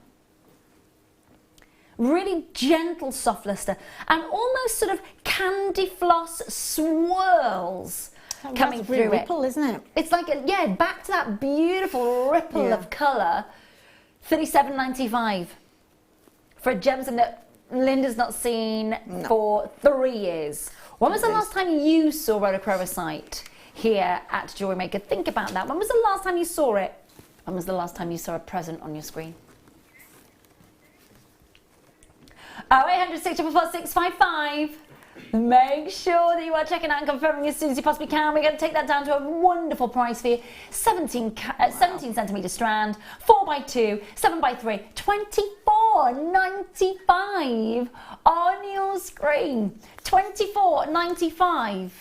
Really gentle soft luster, and almost sort of candy floss swirls coming through ripple, it. isn't it? It's like, yeah, back to that beautiful ripple of colour. $37.95 for a gemstone that Linda's not seen for 3 years. When was the last time you saw rhodochrosite here at Jewellery Maker? Think about that. When was the last time you saw it? When was the last time you saw a present on your screen? 0800 644 655. Make sure that you are checking out and confirming as soon as you possibly can. We're going to take that down to a wonderful price for you. 17 centimetre strand, 4x2, 7x3, $24.95 on your screen. $24.95.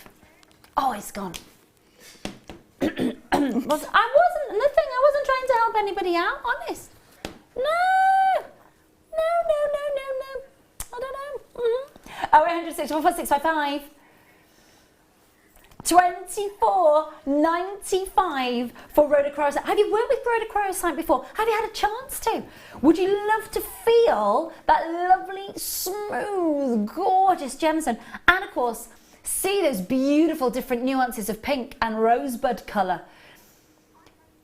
Oh, it's gone. I wasn't trying to help anybody out, honest. No. I don't know. 0800 644 655. 24.95 for rhodochrosite. Have you worked with rhodochrosite before? Have you had a chance to? Would you love to feel that lovely, smooth, gorgeous gemstone? And of course, see those beautiful different nuances of pink and rosebud colour.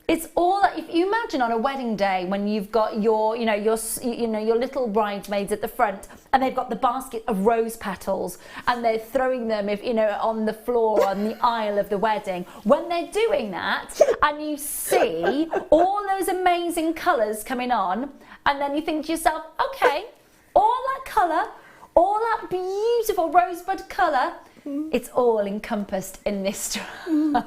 It's all, if you imagine on a wedding day when you've got your little bridesmaids at the front and they've got the basket of rose petals and they're throwing them on the floor on the aisle of the wedding. When they're doing that and you see all those amazing colours coming on, and then you think to yourself, okay, all that colour, all that beautiful rosebud colour, it's all encompassed in this strand.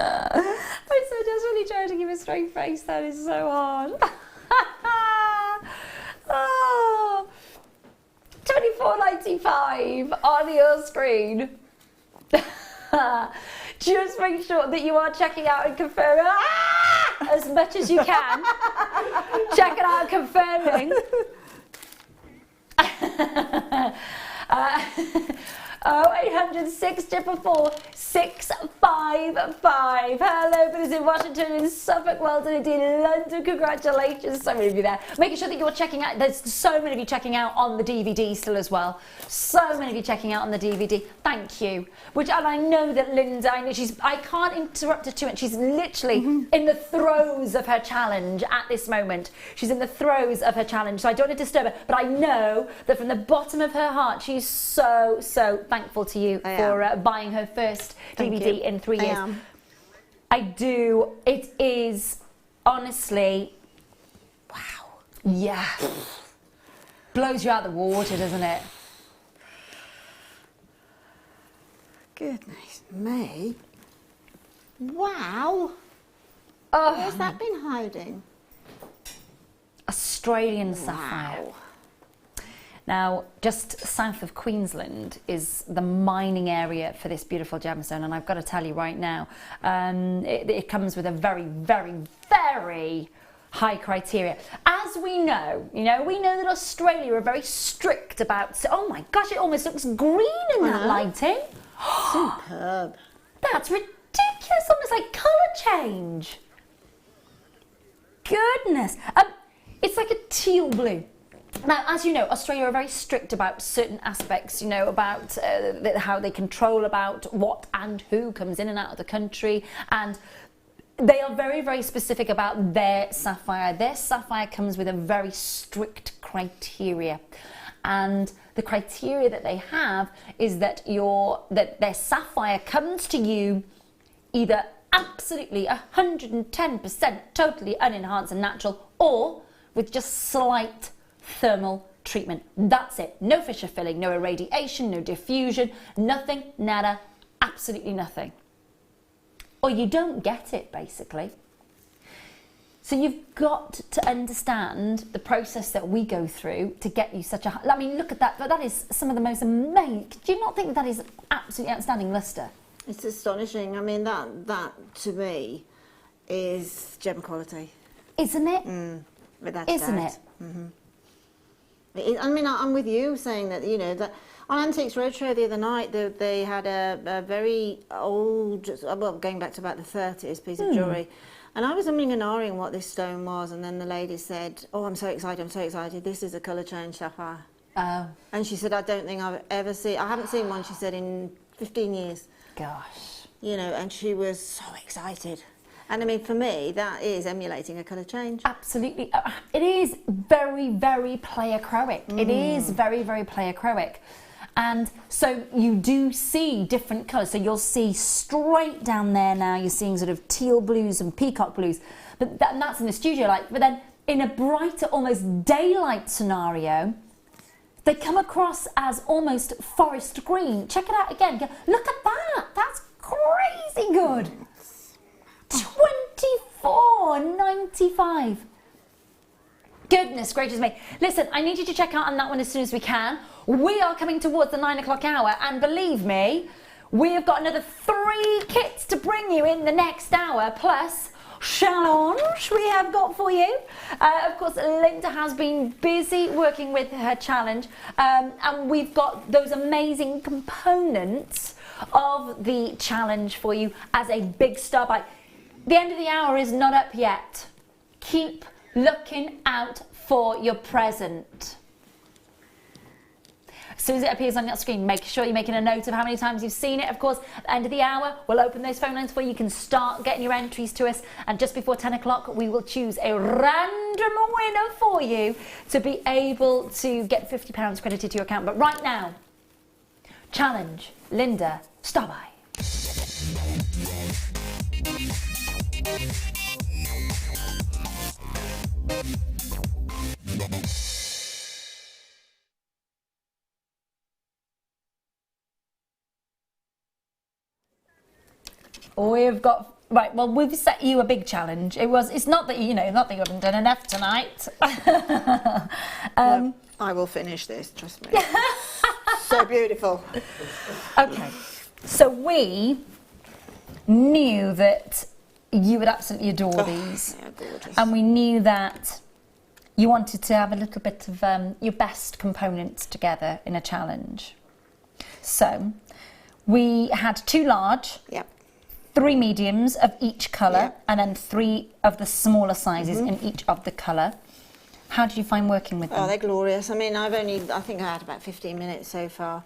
I'm so desperately trying to give a straight face. That is so hard. Oh, £24.95 on your screen. Just make sure that you are checking out and confirming as much as you can. Check it out, confirming. 0800 644 655. Hello, but it's in Washington, in Suffolk, well done indeed, London, congratulations, so many of you there. Making sure that you're checking out, there's so many of you checking out on the DVD still as well. So many of you checking out on the DVD, thank you. And I know that Linda, I can't interrupt her too much, she's literally in the throes of her challenge at this moment. She's in the throes of her challenge, so I don't want to disturb her, but I know that from the bottom of her heart, she's so thankful to you for buying her first DVD in 3 years. I do. It is honestly, wow. Yeah. Blows you out the water, doesn't it? Goodness me. Wow. Oh. Where's that been hiding? Australian sapphire. Now, just south of Queensland is the mining area for this beautiful gemstone, and I've got to tell you right now, it comes with a very, very, very high criteria. As we know, we know that Australia are very strict about, oh my gosh, it almost looks green in that lighting. Superb. That's ridiculous, almost like colour change. Goodness. It's like a teal blue. Now, as you know, Australia are very strict about certain aspects, about how they control about what and who comes in and out of the country, and they are very, very specific about their sapphire. Their sapphire comes with a very strict criteria, and the criteria that they have is that their sapphire comes to you either absolutely 110% totally unenhanced and natural, or with just slight thermal treatment. That's it. No fissure filling, no irradiation, no diffusion, nothing, nada, absolutely nothing. Or you don't get it, basically. So you've got to understand the process that we go through to get you such a... I mean, look at that. But that is some of the most amazing... Do you not think that is absolutely outstanding lustre? It's astonishing. I mean, that to me is gem quality. Isn't it? Without Isn't doubt. it? I mean, I'm with you saying that, that on Antiques Roadshow the other night, they had a very old, well, going back to about the 30s, piece of jewellery. And I was umming and ahhing what this stone was, and then the lady said, oh, I'm so excited, this is a colour change sapphire. Oh. And she said, I don't think I've ever seen, I haven't seen one, she said, in 15 years. Gosh. And she was so excited. And I mean, for me, that is emulating a colour change. Absolutely. It is very, very pleochroic. It is very, very pleochroic. And so you do see different colours. So you'll see straight down there now, you're seeing sort of teal blues and peacock blues. And that's in the studio light. But then in a brighter, almost daylight scenario, they come across as almost forest green. Check it out again. Look at that. That's crazy good. £24.95. Goodness gracious me. Listen, I need you to check out on that one as soon as we can. We are coming towards the 9 o'clock hour, and believe me, we have got another 3 kits to bring you in the next hour, plus challenge we have got for you. Of course, Linda has been busy working with her challenge, and we've got those amazing components of the challenge for you as a big star by. The end of the hour is not up yet. Keep looking out for your present. As soon as it appears on your screen, make sure you're making a note of how many times you've seen it. Of course, at the end of the hour, we'll open those phone lines for you. You can start getting your entries to us. And just before 10 o'clock, we will choose a random winner for you to be able to get £50 credited to your account. But right now, challenge Linda, star by. We've got, right, well, we've set you a big challenge. It's not that, not that you haven't done enough tonight. Well, I will finish this, trust me. So beautiful. Okay, so we knew that you would absolutely adore these. Yeah, gorgeous. And we knew that you wanted to have a little bit of your best components together in a challenge. So we had 2 large. Yep. 3 mediums of each colour, Yep. and then 3 of the smaller sizes in each of the colour. How did you find working with them? Oh, they're glorious. I mean, I think I had about 15 minutes so far.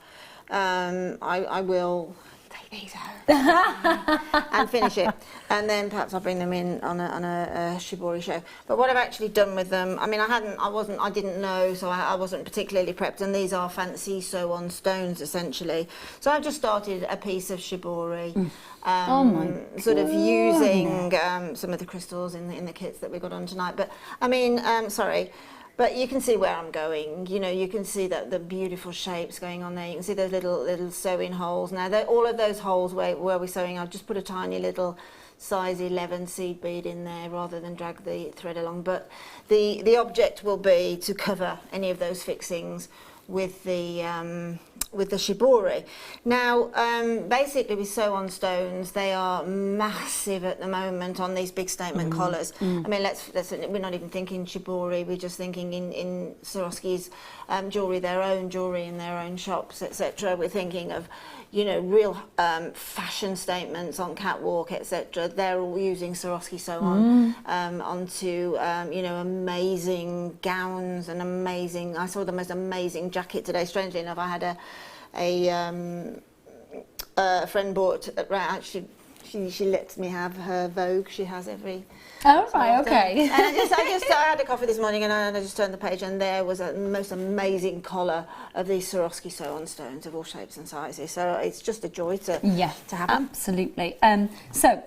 I will take these out and finish it, and then perhaps I'll bring them in on a shibori show. But what I've actually done with them, I mean, I didn't know, so I wasn't particularly prepped, and these are fancy sew-on stones essentially. So I've just started a piece of shibori, sort of using some of the crystals in the kits that we got on tonight. But I mean, sorry. But you can see where I'm going. You can see that the beautiful shapes going on there. You can see those little sewing holes. Now, all of those holes where we're sewing, I've just put a tiny little size 11 seed bead in there rather than drag the thread along. But the object will be to cover any of those fixings with the shibori. Now, basically we sew on stones. They are massive at the moment on these big statement collars. I mean, we're not even thinking shibori. We're just thinking in Swarovski's jewellery, their own jewellery in their own shops, etc. We're thinking of, real fashion statements on catwalk, etc. They're all using Swarovski sew on onto, amazing gowns and amazing. I saw the most amazing jacket today. Strangely enough, I had a friend bought. Actually, she lets me have her Vogue. She has every. Oh right, okay. And I had a coffee this morning, and I just turned the page, and there was a most amazing collar of these Swarovski sew-on stones of all shapes and sizes. So it's just a joy to have them. Absolutely. So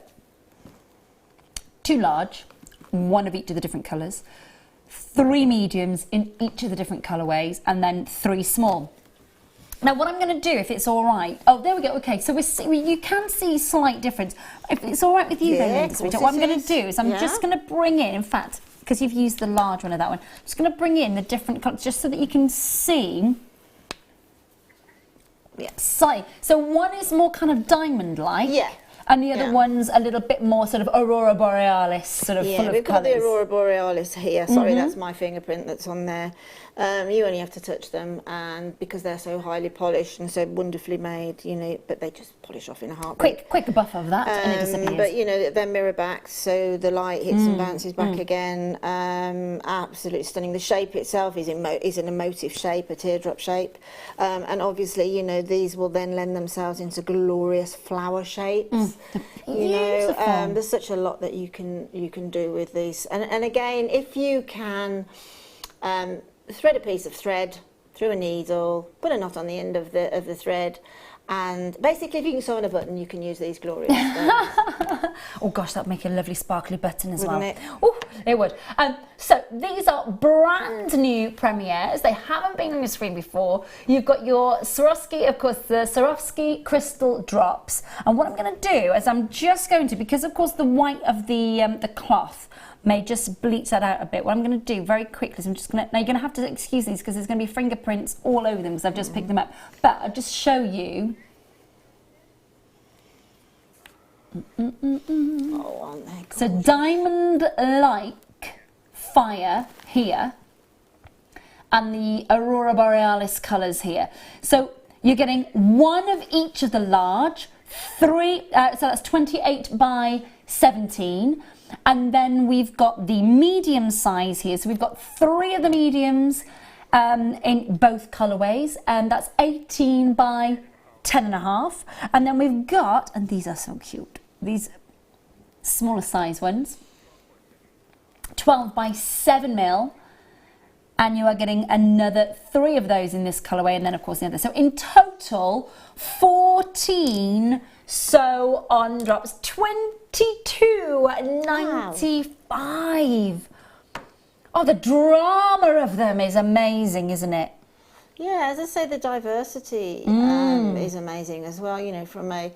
2 large, 1 of each of the different colours, 3 mediums in each of the different colourways, and then 3 small. Now, what I'm going to do, if it's all right... Oh, there we go. Okay, so you can see slight difference. If it's all right with you, then, Linda, what I'm going to do is I'm just going to bring in fact, because you've used the large one of that one, I'm just going to bring in the different colours just so that you can see... Yeah. So one is more kind of diamond-like. Yeah. And the other one's a little bit more sort of Aurora Borealis, sort of full of colours. Yeah, we've got the Aurora Borealis here. Sorry, that's my fingerprint that's on there. You only have to touch them, and because they're so highly polished and so wonderfully made, but they just polish off in a heartbeat. Quick buff of that, and it disappears. But they're mirror back, so the light hits and bounces back again. Absolutely stunning. The shape itself is an emotive shape, a teardrop shape, and obviously, these will then lend themselves into glorious flower shapes. There's such a lot that you can do with these, and again, if you can. Thread a piece of thread through a needle, put a knot on the end of the thread, and basically if you can sew on a button, you can use these glorious stones. Oh gosh, that would make a lovely sparkly button as well. Wouldn't it? Oh, it would. So these are brand new premieres. They haven't been on your screen before. You've got your Swarovski, of course, the Swarovski crystal drops. And what I'm going to do is I'm just going to, because of course the white of the cloth may just bleach that out a bit. What I'm going to do very quickly is I'm just going to... Now, you're going to have to excuse these because there's going to be fingerprints all over them because I've just picked them up. But I'll just show you... Oh, aren't they gorgeous? So diamond-like fire here and the Aurora Borealis colours here. So You're getting one of each of the large, so that's 28 by 17. And then we've got the medium size here. So we've got 3 of the mediums in both colorways, and that's 18 by 10.5. And then we've got, and these are so cute, these smaller size ones, 12 by 7 mil. And you are getting another 3 of those in this colourway, and then of course the other. So in total, 14 sew-on drops, 22.95. Oh, the drama of them is amazing, isn't it? Yeah, as I say, the diversity is amazing as well. You know, from a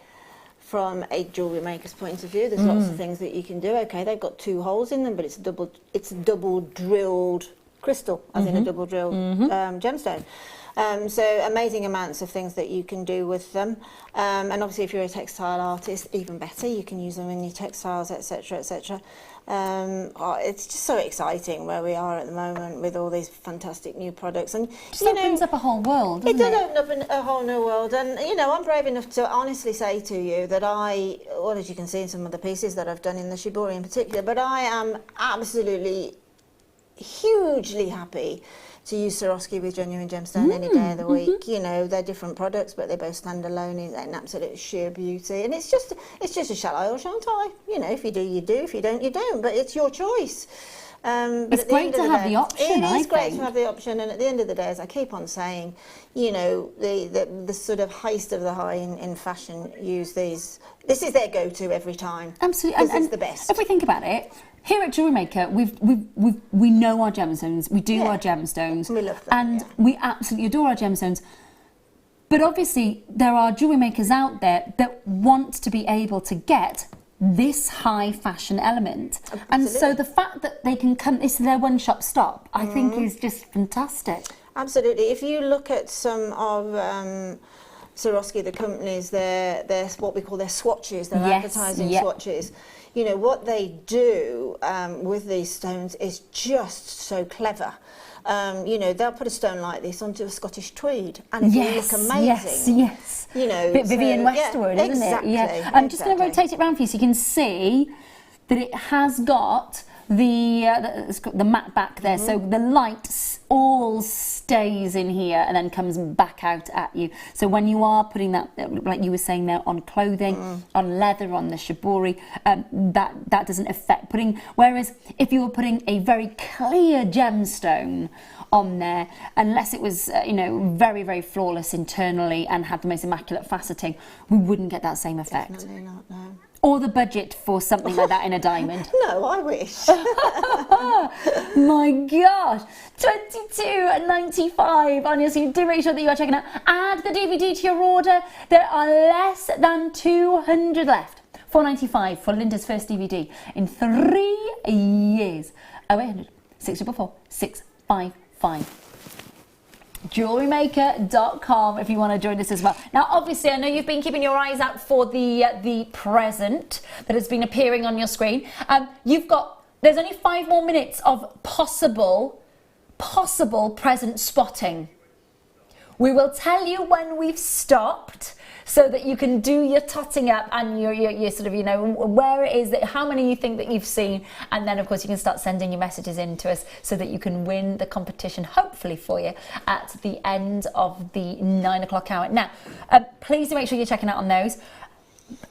jewellery maker's point of view, there's lots of things that you can do. Okay, they've got 2 holes in them, but it's a double drilled crystal, as in a double drilled gemstone. So amazing amounts of things that you can do with them, and obviously if you're a textile artist, even better, you can use them in your textiles, etc, etc. It's just so exciting where we are at the moment with all these fantastic new products, and it opens up a whole world, doesn't it does open up a whole new world. And you know, I'm brave enough to honestly say to you that well, as you can see in some of the pieces that I've done in the shibori in particular, but I am absolutely hugely happy to use Swarovski with genuine gemstone any day of the week. You know, they're different products, but they both stand alone in absolute sheer beauty. And it's just a shall I or shan't I? You know, if you do, you do. If you don't, you don't. But it's your choice. It's great to have the option, It is great to have the option, and at the end of the day, as I keep on saying, you know, the sort of highest of the high in fashion use these. This is their go-to every time. Absolutely, and it's the best. If we think about it, here at Jewellery Maker, we know our gemstones. We do our gemstones. We love them, and we absolutely adore our gemstones. But obviously, there are jewellery makers out there that want to be able to get this high fashion element. Absolutely. And so the fact that they can come, it's their one-shop stop, I think is just fantastic. Absolutely. If you look at some of Swarovski, the companies, they're what we call their swatches, their advertising swatches. You know, what they do with these stones is just so clever. You know, they'll put a stone like this onto a Scottish tweed and it will look amazing. Yes. You know, bit Vivienne Westwood, isn't exactly, it? Yeah. I'm just going to rotate it around for you so you can see that it has got it's got the matte back there, so the light all stays in here and then comes back out at you. So when you are putting that, like you were saying there, on clothing, on leather, on the shibori, that doesn't affect whereas if you were putting a very clear gemstone on there, unless it was you know, very, very flawless internally and had the most immaculate faceting, we wouldn't get that same effect. Definitely not, no. Or the budget for something like that in a diamond. No, I wish. My gosh, $22.95 on your, so do make sure that you are checking out. Add the DVD to your order. There are less than 200 left. $4.95 for Linda's first DVD in 3 years. 0800 644 655. JewelleryMaker.com if you want to join us as well. Now, obviously, I know you've been keeping your eyes out for the present that has been appearing on your screen. There's only 5 more minutes of possible present spotting. We will tell you when we've stopped, so that you can do your totting up and your sort of, you know, where it is, that how many you think that you've seen, and then of course you can start sending your messages in to us so that you can win the competition, hopefully for you, at the end of the 9 o'clock hour. Now, please do make sure you're checking out on those.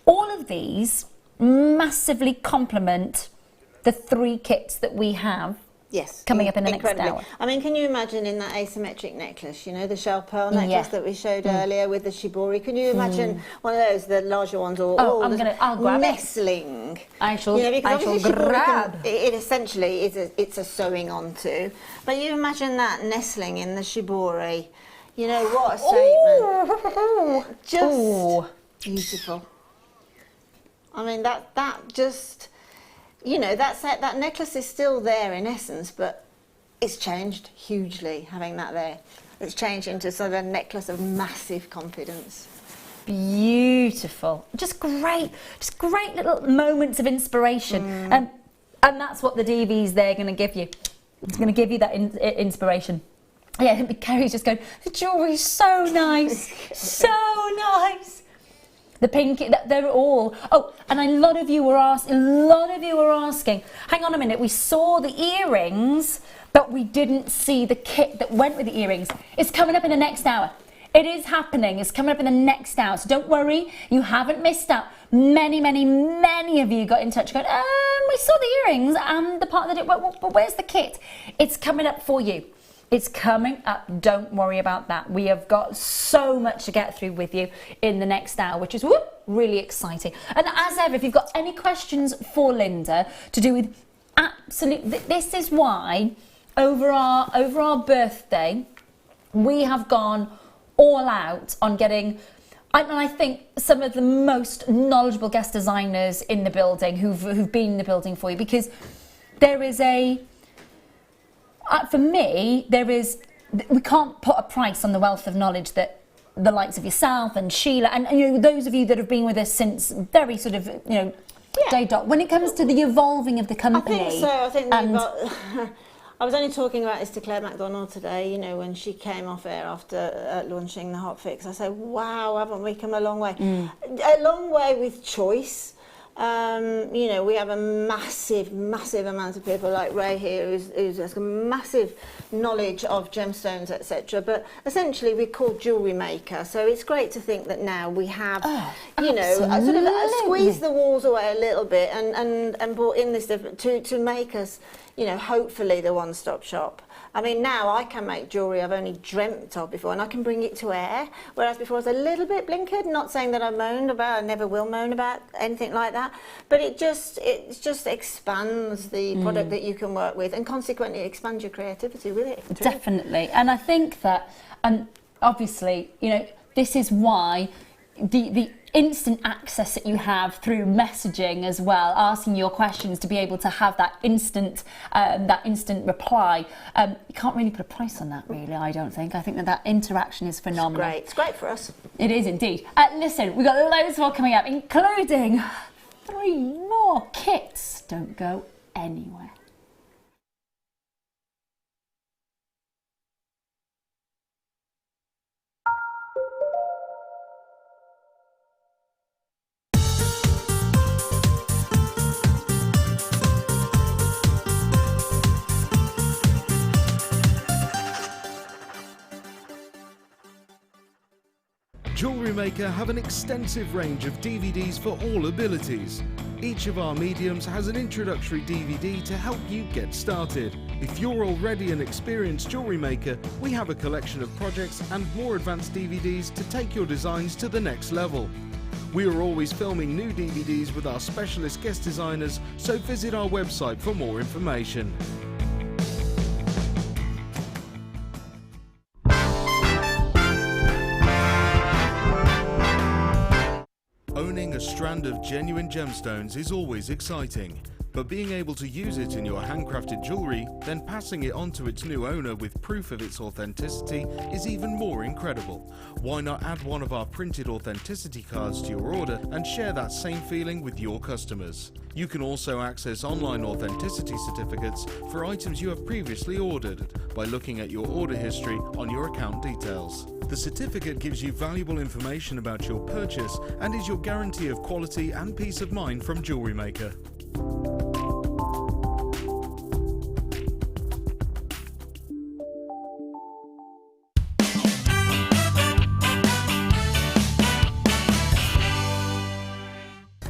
All of these massively complement the 3 kits that we have. Yes, coming up in the next hour. I mean, can you imagine in that asymmetric necklace, you know, the shell pearl necklace that we showed earlier with the shibori? Can you imagine one of those, the larger ones, or I'll grab nestling? I shall grab. It essentially it's a sewing onto, but you imagine that nestling in the shibori. You know, what a statement! Just beautiful. I mean, that just. You know, that necklace is still there in essence, but it's changed hugely having that there. It's changed into sort of a necklace of massive confidence. Beautiful. Just great little moments of inspiration. And that's what the DV's there going to give you. It's going to give you that inspiration. Yeah, Kerry's just going, the jewellery's so nice, so nice. The pink, they're all. Oh, and a lot of you were asking. Hang on a minute, we saw the earrings, but we didn't see the kit that went with the earrings. It's coming up in the next hour. It is happening. It's coming up in the next hour. So don't worry, you haven't missed out. Many of you got in touch going, we saw the earrings and the part that it went, but where's the kit? It's coming up for you. It's coming up. Don't worry about that. We have got so much to get through with you in the next hour, which is really exciting. And as ever, if you've got any questions for Linda to do with this is why over our birthday, we have gone all out on getting, and I think some of the most knowledgeable guest designers in the building who've been in the building for you, because there is for me, we can't put a price on the wealth of knowledge that the likes of yourself and Sheila and you know, those of you that have been with us since very sort of, you know, day dot. When it comes to the evolving of the company. I think so. I think we've got. I was only talking about this to Claire MacDonald today, you know, when she came off air after launching the Hot Fix. I said, wow, haven't we come a long way? A long way with choice. You know, we have a massive amount of people like Ray here who has a massive knowledge of gemstones, etc. But essentially we're called Jewellery Maker. So it's great to think that now we have, you know, sort of squeezed the walls away a little bit and brought in this to make us, you know, hopefully the one-stop shop. I mean, now I can make jewellery I've only dreamt of before, and I can bring it to air, whereas before I was a little bit blinkered, not saying that I moaned about, I never will moan about anything like that, but it just expands the product that you can work with, and consequently expands your creativity with it. Definitely, and I think that, obviously, you know, this is why the instant access that you have through messaging as well, asking your questions to be able to have that instant reply. You can't really put a price on that, really, I don't think. I think that interaction is phenomenal. It's great for us. It is indeed. Listen, we've got loads more coming up, including 3 more kits. Don't go anywhere. Jewellery Maker have an extensive range of DVDs for all abilities. Each of our mediums has an introductory DVD to help you get started. If you're already an experienced jewellery maker, we have a collection of projects and more advanced DVDs to take your designs to the next level. We are always filming new DVDs with our specialist guest designers, so visit our website for more information. Owning a strand of genuine gemstones is always exciting, but being able to use it in your handcrafted jewellery, then passing it on to its new owner with proof of its authenticity is even more incredible. Why not add one of our printed authenticity cards to your order and share that same feeling with your customers? You can also access online authenticity certificates for items you have previously ordered by looking at your order history on your account details. The certificate gives you valuable information about your purchase and is your guarantee of quality and peace of mind from Jewellery Maker.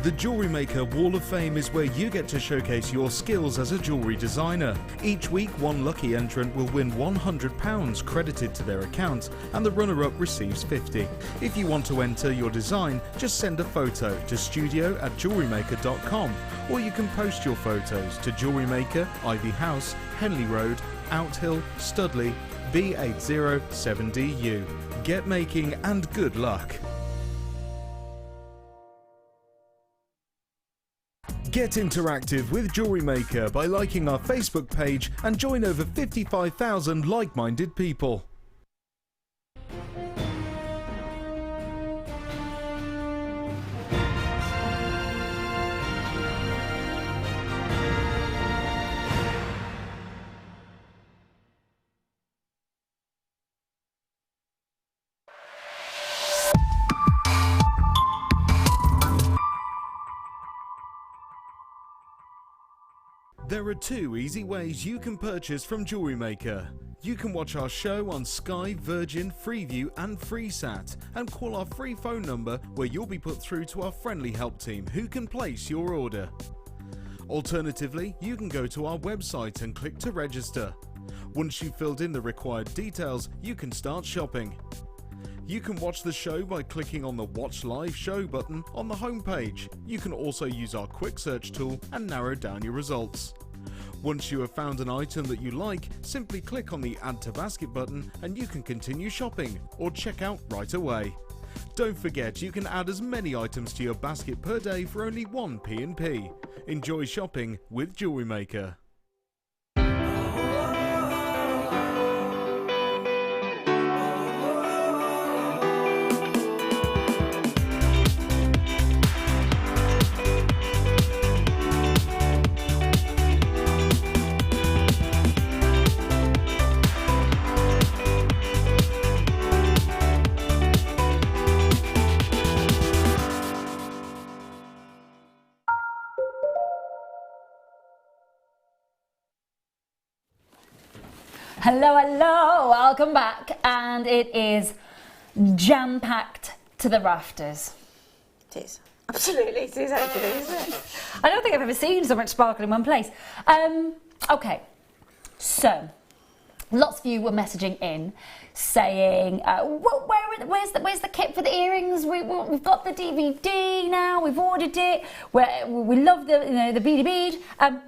The Jewellery Maker Wall of Fame is where you get to showcase your skills as a jewellery designer. Each week, one lucky entrant will win £100 credited to their account, and the runner-up receives £50. If you want to enter your design, just send a photo to studio@jewellerymaker.com, or you can post your photos to Jewellery Maker, Ivy House, Henley Road, Outhill, Studley, B807DU. Get making and good luck. Get interactive with Jewellery Maker by liking our Facebook page and join over 55,000 like-minded people. There are 2 easy ways you can purchase from Jewellery Maker. You can watch our show on Sky, Virgin, Freeview and FreeSat and call our free phone number where you'll be put through to our friendly help team who can place your order. Alternatively, you can go to our website and click to register. Once you've filled in the required details, you can start shopping. You can watch the show by clicking on the Watch Live Show button on the homepage. You can also use our quick search tool and narrow down your results. Once you have found an item that you like, simply click on the Add to Basket button and you can continue shopping or check out right away. Don't forget you can add as many items to your basket per day for only 1 P&P. Enjoy shopping with Jewellery Maker. Hello, hello, welcome back, and it is jam-packed to the rafters. It is. Absolutely, it is actually, isn't it? I don't think I've ever seen so much sparkle in one place. Okay, so lots of you were messaging in saying, well, where's the kit for the earrings? We've got the DVD now, we've ordered it, we love the beady bead.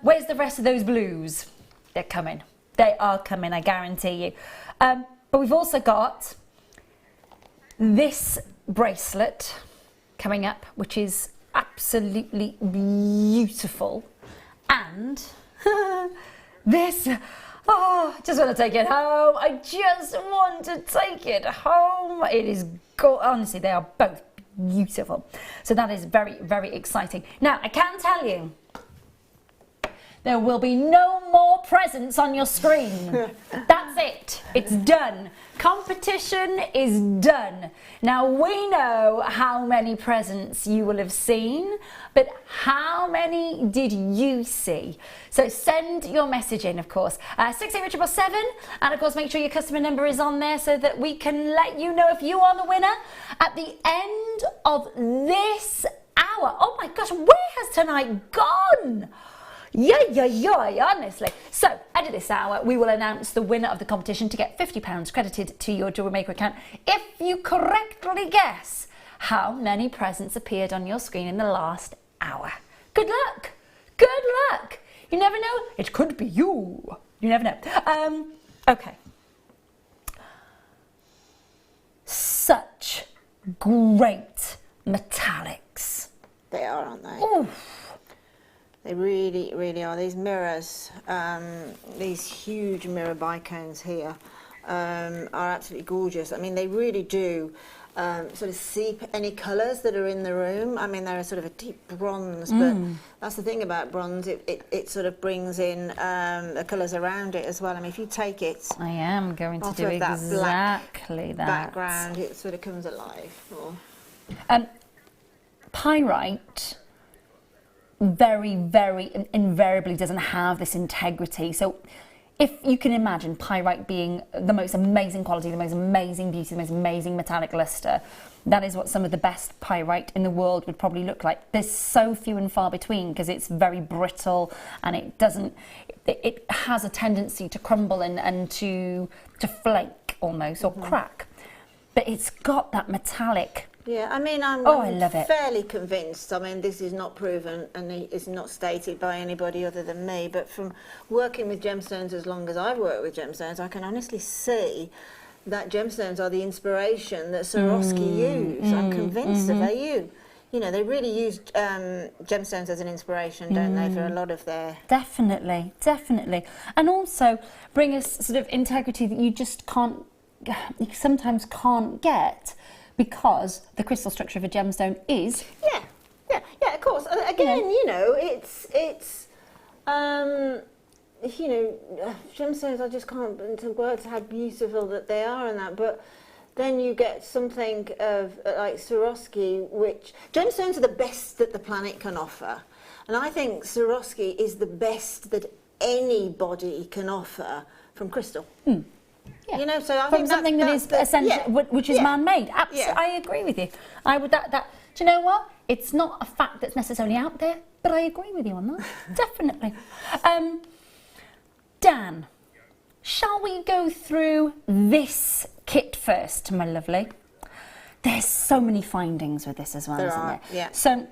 Where's the rest of those blues? They're coming. They are coming, I guarantee you. But we've also got this bracelet coming up, which is absolutely beautiful. And this, oh, I just want to take it home. I just want to take it home. It is, honestly, they are both beautiful. So that is very, very exciting. Now, I can tell you, there will be no more presents on your screen. That's it. It's done. Competition is done. Now, we know how many presents you will have seen, but how many did you see? So send your message in, of course. 68777, and of course make sure your customer number is on there so that we can let you know if you are the winner at the end of this hour. Oh my gosh, where has tonight gone? Yeah, honestly. So, end of this hour, we will announce the winner of the competition to get £50 credited to your Jewellery Maker account if you correctly guess how many presents appeared on your screen in the last hour. Good luck. Good luck. You never know. It could be you. You never know. Okay. Such great metallics. They are, aren't they? Oof. They really, really are. These mirrors, these huge mirror bicones here, are absolutely gorgeous. I mean, they really do sort of seep any colours that are in the room. I mean, they're sort of a deep bronze, but that's the thing about bronze. It sort of brings in the colours around it as well. I mean, if you take it, I am going to do exactly that. Background, it sort of comes alive. Pyrite very, very invariably doesn't have this integrity. So if you can imagine pyrite being the most amazing quality, the most amazing beauty, the most amazing metallic luster, that is what some of the best pyrite in the world would probably look like. There's so few and far between because it's very brittle and it has a tendency to crumble and to flake almost, or crack. But it's got that metallic. Yeah, I mean, I'm fairly convinced. I mean, this is not proven and it's not stated by anybody other than me, but from working with gemstones as long as I've worked with gemstones, I can honestly see that gemstones are the inspiration that Swarovski used. I'm convinced that they use. You know, they really used gemstones as an inspiration, don't they, for a lot of their... Definitely, definitely. And also bring us sort of integrity that you just can't, you sometimes can't get, because the crystal structure of a gemstone is... Yeah, of course. Again, you know, it's you know, gemstones, I just can't put into words how beautiful that they are and that, but then you get something of like Swarovski, which gemstones are the best that the planet can offer. And I think Swarovski is the best that anybody can offer from crystal. Yeah. You know, so I from think something that is essential, which is man-made. Absolutely, I agree with you. I would that. Do you know what? It's not a fact that's necessarily out there, but I agree with you on that. Definitely. Dan, shall we go through this kit first, my lovely? There's so many findings with this as well, isn't there? Yeah. So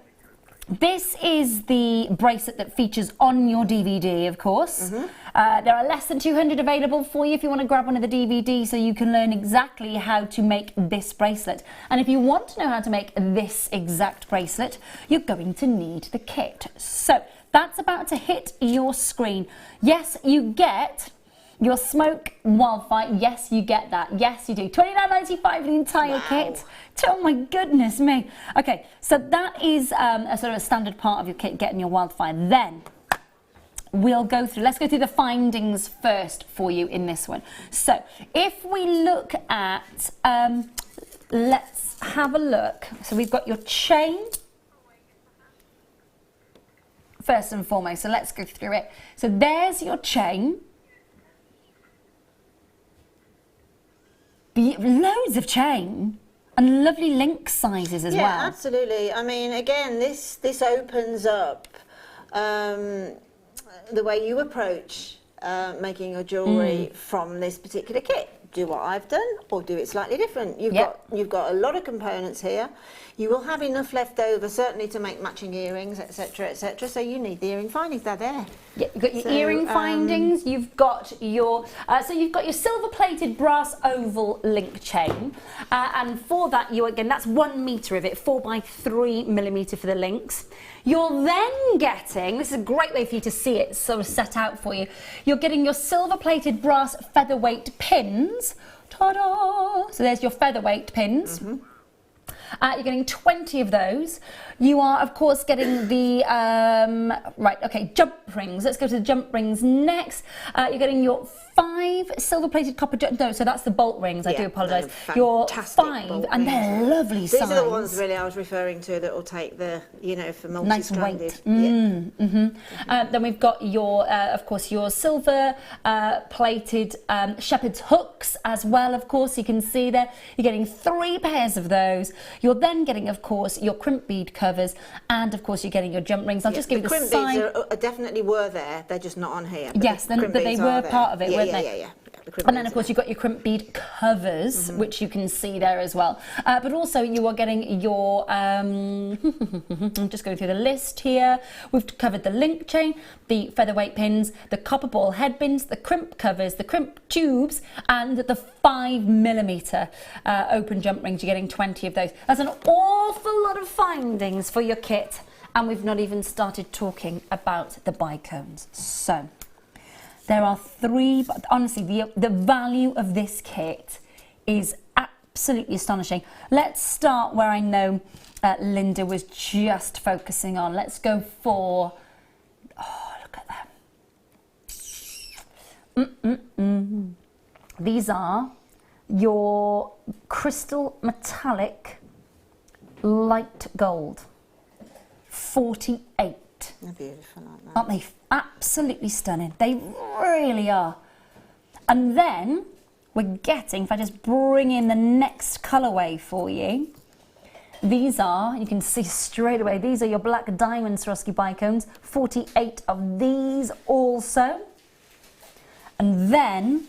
this is the bracelet that features on your DVD, of course. There are less than 200 available for you if you want to grab one of the DVDs so you can learn exactly how to make this bracelet. And if you want to know how to make this exact bracelet, you're going to need the kit. So that's about to hit your screen. Yes, you get your smoke wildfire. Yes, you get that. Yes, you do. $29.95 for the entire kit. Oh my goodness me. Okay, so that is a sort of a standard part of your kit, getting your wildfire. Then we'll go through, let's go through the findings first for you in this one. So if we look at, let's have a look. So we've got your chain first and foremost. So let's go through it. So there's your chain. Loads of chain and lovely link sizes as well. Yeah, absolutely. I mean, again, this opens up the way you approach making your jewellery from this particular kit. Do what I've done or do it slightly different. You've got a lot of components here. You will have enough left over certainly to make matching earrings, etc., etc. So you need the earring findings. They're there. Yeah, you've got your earring findings. You've got your you've got your silver-plated brass oval link chain, and for that that's 1 metre of it, 4 by 3 millimetre for the links. You're then getting, this is a great way for you to see it sort of set out for you, you're getting your silver-plated brass featherweight pins. Ta-da! So there's your featherweight pins. You're getting 20 of those. You are, of course, getting the, jump rings. Let's go to the jump rings next. You're getting your 5 silver-plated copper, no, so that's the bolt rings, I do apologise. Your 5, and they're lovely size. These are the ones really I was referring to that will take the, for multi-stranded. Nice weight. Then we've got your, of course, your silver-plated shepherd's hooks as well, of course, you can see there. You're getting 3 pairs of those. You're then getting, of course, your crimp bead covers, and, of course, you're getting your jump rings. I'll just give you the crimp sign. Beads definitely were there, they're just not on here. Yes, they were part of it, weren't they? Yeah. And then, of course, you've got your crimp bead covers, which you can see there as well. But also, you are getting your, I'm just going through the list here. We've covered the link chain, the featherweight pins, the copper ball head pins, the crimp covers, the crimp tubes, and the 5 millimetre open jump rings. You're getting 20 of those. That's an awful lot of findings for your kit. And we've not even started talking about the bicones. So there are 3, but honestly, the value of this kit is absolutely astonishing. Let's start where I know Linda was just focusing on. Let's go for, look at them. These are your crystal metallic light gold, 48. They're beautiful, aren't they? Aren't they absolutely stunning? They really are. And then we're getting, if I just bring in the next colourway for you, these are, you can see straight away, these are your black diamond Swarovski bicones, 48 of these also. And then,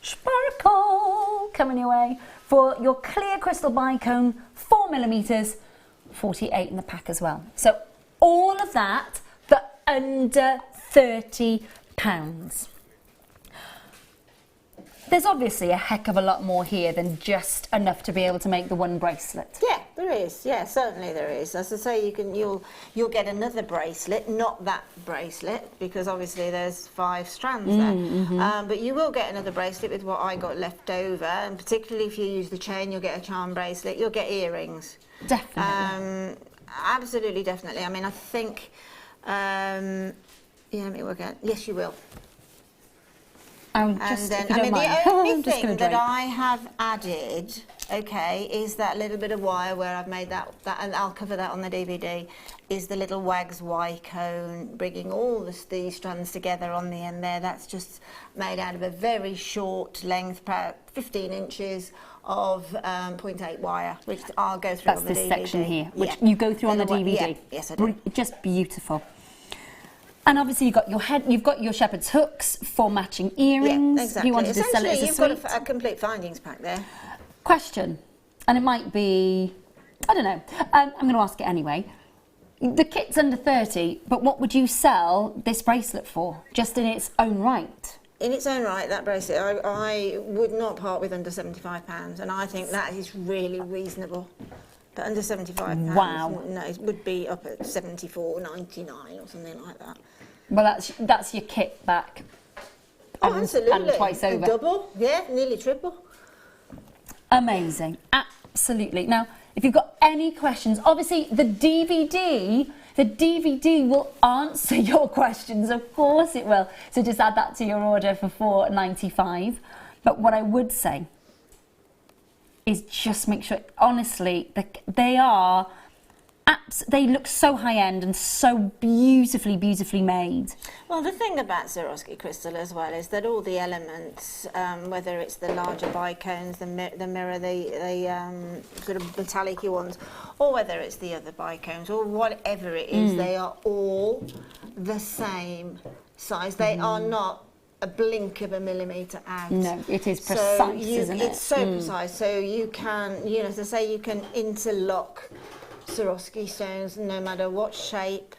sparkle coming your way for your clear crystal bicone, 4 millimetres, 48 in the pack as well. So all of that for under £30. There's obviously a heck of a lot more here than just enough to be able to make the one bracelet. Yeah, there is. Yeah, certainly there is. As I say, you'll get another bracelet, not that bracelet, because obviously there's 5 strands there. But you will get another bracelet with what I got left over, and particularly if you use the chain, you'll get a charm bracelet. You'll get earrings. Definitely. Absolutely, definitely. I mean, I think. Let me work out. Yes, you will. And then, the only thing that I have added okay, is that little bit of wire where I've made that, and I'll cover that on the DVD, is the little Wags Y cone, bringing all these strands together on the end there. That's just made out of a very short length, about 15 inches of 0.8 wire, which I'll go through on the DVD. That's this section here, which you go through on the DVD. Yeah. Yes, I do. Just beautiful. And obviously you've got your shepherd's hooks for matching earrings. Yeah, exactly. You wanted to sell it as a suite. You've got a complete findings pack there. Question, and it might be, I don't know, I'm going to ask it anyway. The kit's under 30, but what would you sell this bracelet for, just in its own right? In its own right, that bracelet, I would not part with under £75, and I think that is really reasonable. But under £75, wow. No, it would be up at £74.99 or something like that. Well, that's your kit back. Oh, absolutely. And twice over. Double, yeah, nearly triple. Amazing, absolutely. Now, if you've got any questions, obviously the DVD will answer your questions, of course it will. So just add that to your order for £4.95. But what I would say is just make sure, honestly, they look so high-end and so beautifully, beautifully made. Well, the thing about Swarovski crystal as well is that all the elements, whether it's the larger bicones, the mirror, the sort of metallic-y ones, or whether it's the other bicones, or whatever it is, they are all the same size. They are not a blink of a millimetre out. No, it is precise, isn't it? It's so precise. So you can, to say you can interlock Swarovski stones no matter what shape,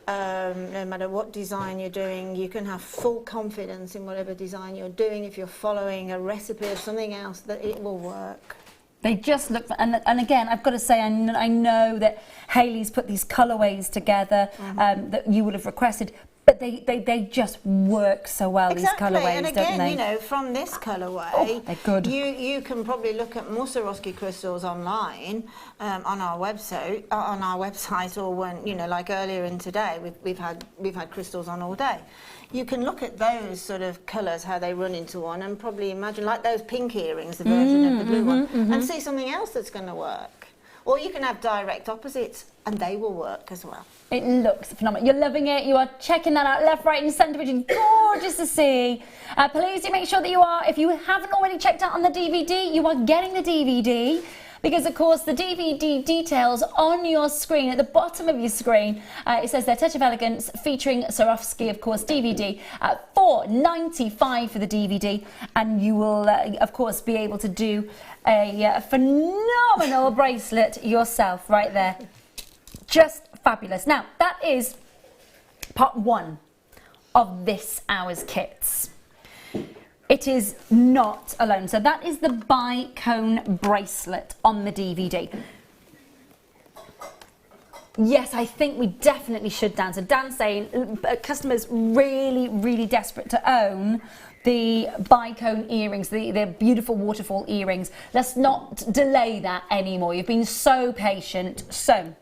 no matter what design you're doing. You can have full confidence in whatever design you're doing. If you're following a recipe of something else, that it will work. They just look, and again, I've got to say, I know that Hayley's put these colourways together that you would have requested, but they just work so well, these colourways, and again, don't they? From this colourway, they're good. You can probably look at more Swarovski crystals online on our website, or when like earlier in today, we've had crystals on all day. You can look at those sort of colours, how they run into one, and probably imagine like those pink earrings, the version of the blue one, and see something else that's going to work. Or you can have direct opposites, and they will work as well. It looks phenomenal. You're loving it. You are checking that out left, right and centre, which is gorgeous to see. Please do make sure that you are, if you haven't already checked out on the DVD, you are getting the DVD. Because, of course, the DVD details on your screen, at the bottom of your screen, it says there, Touch of Elegance, featuring Swarovski, of course, DVD, at $4.95 for the DVD. And you will, of course, be able to do a phenomenal bracelet yourself right there. Just fabulous. Now, that is part one of this hour's kits. It is not alone. So that is the bicone bracelet on the DVD. Yes, I think we definitely should, Dan. So Dan's saying customers really, really desperate to own the bicone earrings, the beautiful waterfall earrings. Let's not delay that anymore. You've been so patient. So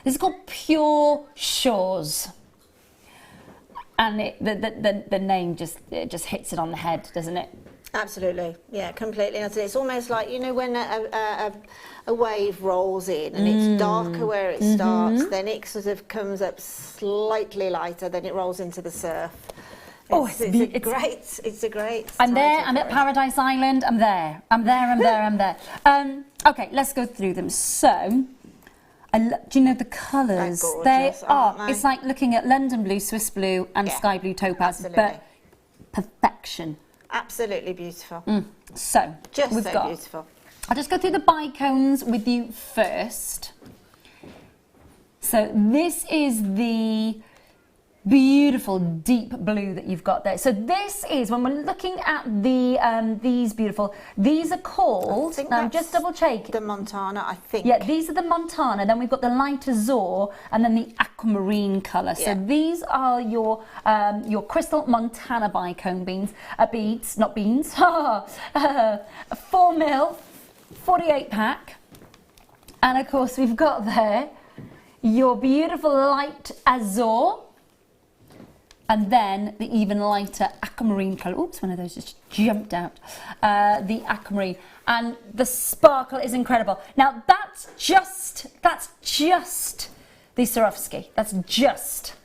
this is called Pure Shores. And the name just hits it on the head, doesn't it? Absolutely, yeah, completely. It's almost like, when a wave rolls in and it's darker where it starts, then it sort of comes up slightly lighter, then it rolls into the surf. It's a great. I'm there. I'm at Paradise Island. I'm there. Okay, let's go through them. So. Do you know the colours? Gorgeous, they are. Aren't they? It's like looking at London blue, Swiss blue, and sky blue topaz, but perfection. Absolutely beautiful. So Just so beautiful. I'll just go through the bicones with you first. So this is the beautiful deep blue that you've got there. So this is, when we're looking at the these are called, now just double check. The Montana, I think. Yeah, these are the Montana, then we've got the light azure, and then the aquamarine colour. So these are your crystal Montana bicone beads, not beans, 4mm, 48 pack. And of course we've got there your beautiful light azure, And then the even lighter aquamarine colour. Oops, one of those just jumped out. The aquamarine. And the sparkle is incredible. Now, that's just the Swarovski. That's just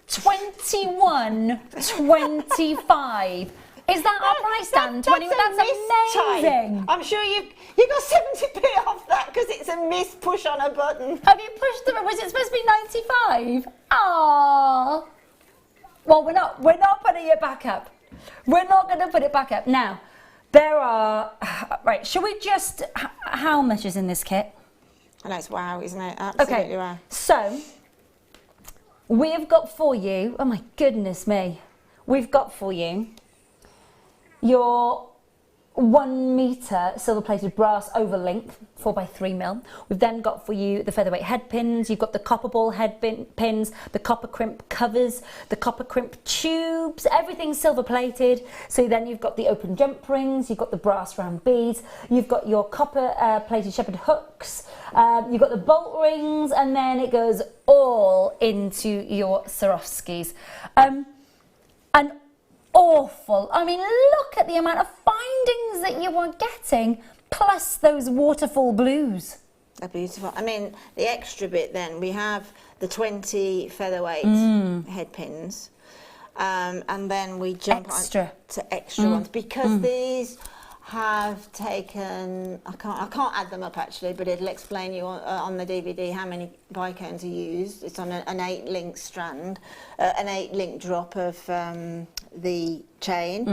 21.25. Is that our price stand? That's amazing. I'm sure you got 70p off that because it's a miss push on a button. Have you pushed the? Was it supposed to be 95? Oh. Well, we're not putting it back up. We're not going to put it back up now. There are right. Shall we just? How much is in this kit? I know, it's wow, isn't it? Absolutely Okay. wow. So we've got for you. Oh my goodness me! We've got for you your 1 metre silver-plated brass over length, 4x3mm. We've then got for you the featherweight head pins. You've got the copper ball head pins, the copper crimp covers, the copper crimp tubes. Everything's silver-plated. So then you've got the open jump rings. You've got the brass round beads. You've got your copper-plated shepherd hooks. You've got the bolt rings, and then it goes all into your Swarovskis. And awful. I mean, look at the amount of findings that you are getting, plus those waterfall blues. They're beautiful. I mean, the extra bit then, we have the 20 featherweight head pins, and then we jump on to extra ones, because these have taken, I can't add them up actually, but it'll explain you on the DVD how many bicones are used. It's on an 8-link strand, an 8-link drop of the chain.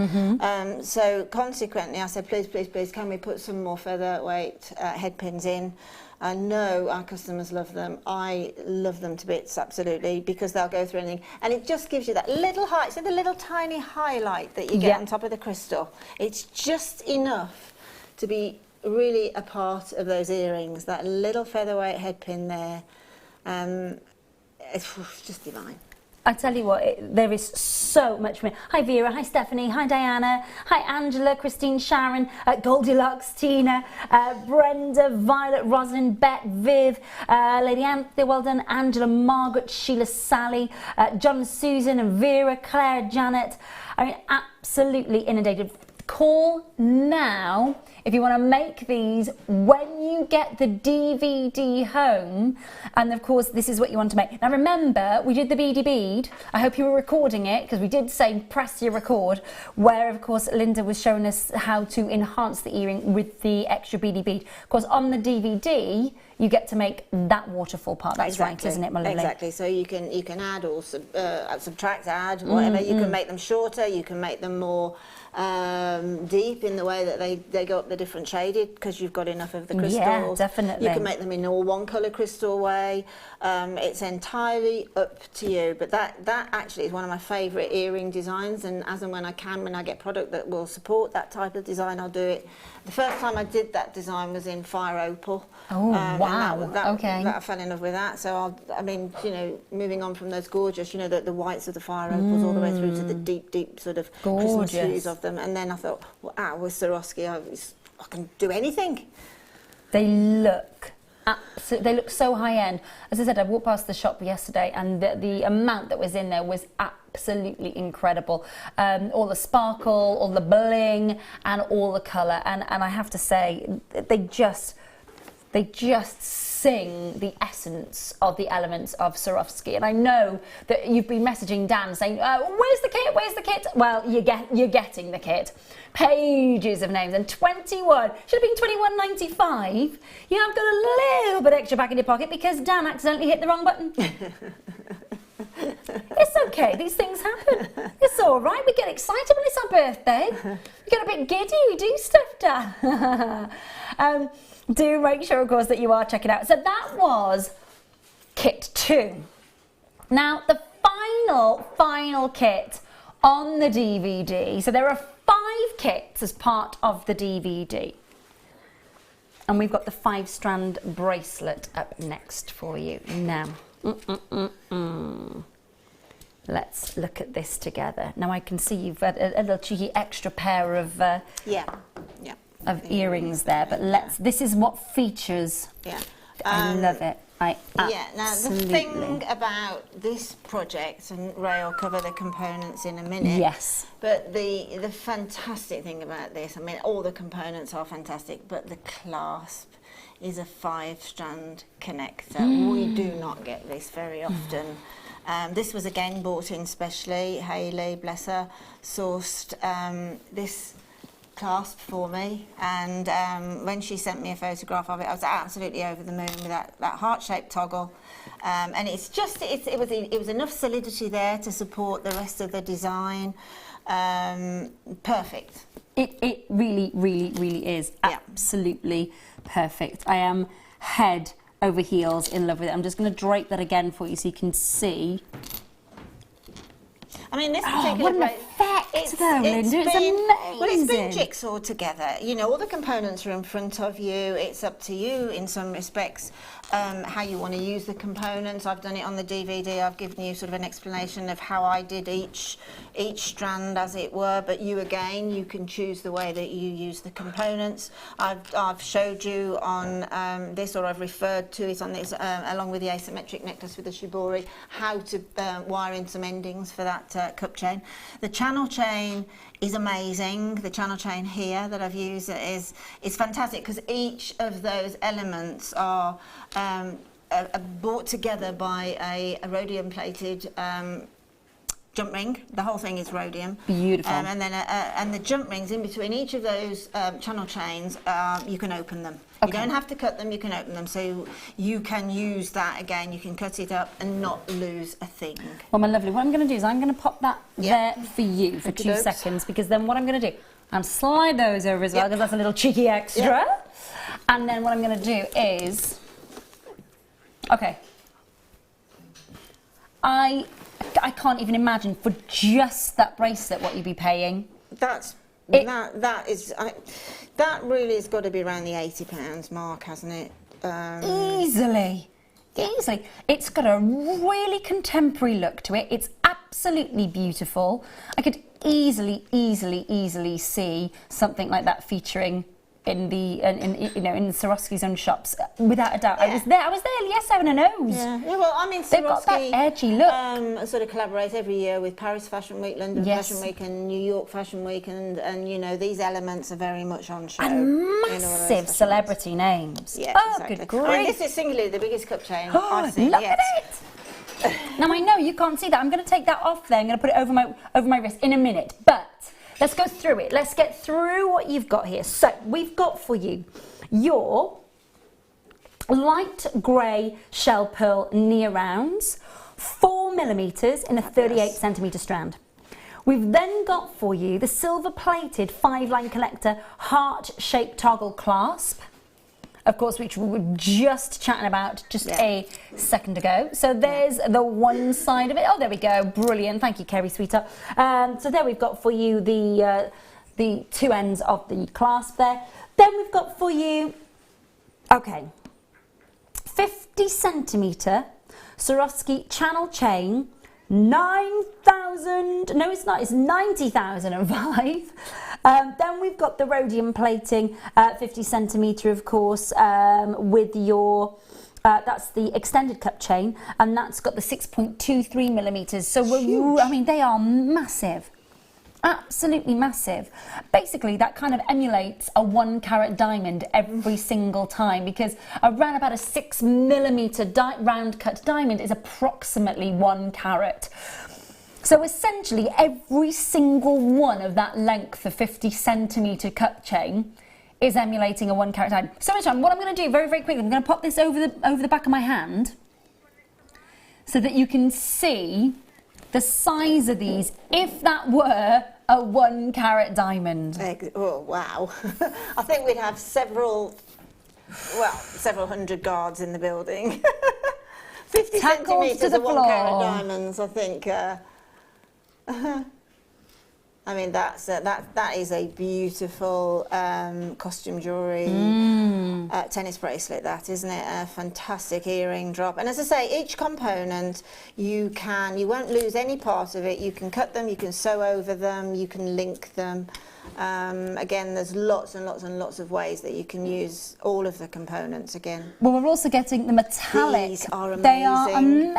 So consequently I said, please, can we put some more featherweight head pins in? I know our customers love them. I love them to bits, absolutely, because they'll go through anything. And it just gives you that little height, so the little tiny highlight that you get on top of the crystal. It's just enough to be really a part of those earrings, that little featherweight head pin there. It's just divine. I tell you what, there is so much more. Hi Vera, hi Stephanie, hi Diana, hi Angela, Christine, Sharon, Goldilocks, Tina, Brenda, Violet, Rosalind, Bet, Viv, Lady Anthea, well done, Angela, Margaret, Sheila, Sally, John, Susan and Vera, Claire, Janet. I mean, absolutely inundated. Call now if you want to make these when you get the DVD home, and of course this is what you want to make. Now remember, we did the beady bead. I hope you were recording it, because we did say press your record, where of course Linda was showing us how to enhance the earring with the extra beady bead. Of course on the DVD you get to make that waterfall part. That's right, isn't it, my lovely? Exactly. So you can add or subtract, add, whatever. You can make them shorter. You can make them more deep in the way that they go up the different shaded, because you've got enough of the crystals. Yeah, definitely. You can make them in all one colour crystal way. It's entirely up to you. But that actually is one of my favourite earring designs, and as and when I can, when I get product that will support that type of design, I'll do it. The first time I did that design was in fire opal. Oh, wow. Okay. I fell in love with that. So I mean, you know, moving on from those gorgeous, you know, the whites of the fire opals all the way through to the deep sort of Christmas hues of them. And then I thought, wow, with Swarovski, I can do anything. They look absolutely, they look so high end. As I said, I walked past the shop yesterday, and the amount that was in there was absolutely incredible. All the sparkle, all the bling, and all the colour. And I have to say, they just sing the essence of the elements of Swarovski. And I know that you've been messaging Dan saying, where's the kit, where's the kit? Well, you're getting the kit. Pages of names, and 21, should have been $21.95. You have got a little bit extra back in your pocket because Dan accidentally hit the wrong button. It's okay, these things happen. It's all right, we get excited when it's our birthday. We get a bit giddy, we do stuff, Dan. Do make sure, of course, that you are checking out. So that was kit 2. Now, the final kit on the DVD. So there are 5 kits as part of the DVD. And we've got the 5-strand bracelet up next for you. Now, let's look at this together. Now, I can see you've got a little cheeky extra pair of of earrings there, but this is what features. Yeah. I love it. Yeah, now the thing about this project, and Ray will cover the components in a minute. Yes. But the fantastic thing about this, I mean, all the components are fantastic, but the clasp is a 5-strand connector. We do not get this very often. This was again bought in specially. Hayley, bless her, sourced this clasp for me, and when she sent me a photograph of it, I was absolutely over the moon with that heart-shaped toggle, and it's just it was enough solidity there to support the rest of the design. Perfect. It really, really, really is absolutely perfect. I am head over heels in love with it. I'm just going to drape that again for you so you can see. I mean, this particular it's amazing. Well, it's been jigsawed together. You know, all the components are in front of you. It's up to you in some respects how you want to use the components. I've done it on the DVD. I've given you sort of an explanation of how I did each strand, as it were. But you can choose the way that you use the components. I've showed you on this, or I've referred to it on this, along with the asymmetric necklace with the shibori, how to wire in some endings for that cup chain. The channel chain is amazing. The channel chain here that I've used is fantastic, because each of those elements are brought together by a rhodium plated jump ring. The whole thing is rhodium. Beautiful. And then and the jump rings in between each of those channel chains, you can open them. Okay. You don't have to cut them, you can open them, so you can use that again. You can cut it up and not lose a thing. Well, my lovely, what I'm going to do is I'm going to pop that there for you for 2 seconds, because then what I'm going to do, I'm slide those over as well, because that's a little cheeky extra. And then what I'm going to do is, okay, I can't even imagine for just that bracelet what you'd be paying. That really has got to be around the £80 mark, hasn't it? Easily. It's got a really contemporary look to it. It's absolutely beautiful. I could easily see something like that featuring in the in Swarovski's own shops, without a doubt. I was there. Yes, having a nose. Yeah. Well, I mean, they've got that edgy look. Sort of collaborate every year with Paris Fashion Week, London Fashion Week, and New York Fashion Week, and you know, these elements are very much on show. And massive celebrity names. Yeah, exactly. Good grief. I mean, this is singularly the biggest cup chain I've seen look yet. at it. Now I know you can't see that. I'm going to take that off there. I'm going to put it over my wrist in a minute, but let's go through it. Let's get through what you've got here. So we've got for you your light grey shell pearl near rounds, 4mm in a 38cm strand. We've then got for you the silver plated 5-line collector heart-shaped toggle clasp, of course, which we were just chatting about just a second ago. So there's the one side of it. Oh, there we go. Brilliant. Thank you, Kerry, sweetheart. So there we've got for you the 2 ends of the clasp there. Then we've got for you, 50cm Swarovski channel chain, 9,000, no it's not, it's 90,005. Then we've got the rhodium plating, 50cm of course, with your, that's the extended cup chain, and that's got the 6.23mm, so we're, I mean, they are massive. Absolutely massive. Basically, that kind of emulates a 1-carat diamond every single time, because around about a 6mm round cut diamond is approximately 1 carat. So essentially, every single one of that length of 50cm cup chain is emulating a 1-carat diamond. So what I'm going to do very, very quickly, I'm going to pop this over the back of my hand so that you can see the size of these, if that were a 1-carat diamond. Oh, wow. I think we'd have several hundred guards in the building. 50 centimetres of 1-carat diamonds, I think. I mean, that is a beautiful costume jewellery tennis bracelet, that, isn't it? A fantastic earring drop. And as I say, each component, you won't lose any part of it. You can cut them, you can sew over them, you can link them. Again, there's lots and lots and lots of ways that you can use all of the components again. Well, we're also getting the metallic. These are amazing. They are amazing.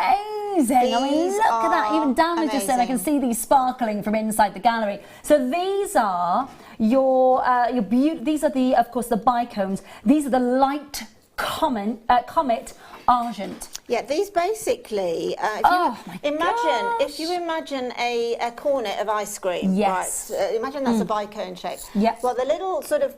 I mean, These look at that. Even Dan was just saying, I can amazing. see these sparkling from inside the gallery. So these are your these are the, of course, the bicones. These are the light comet argent. Yeah, these basically, if you imagine a cornet of ice cream, Yes. right? Imagine that's a bicone shape. Yes. Well, the little sort of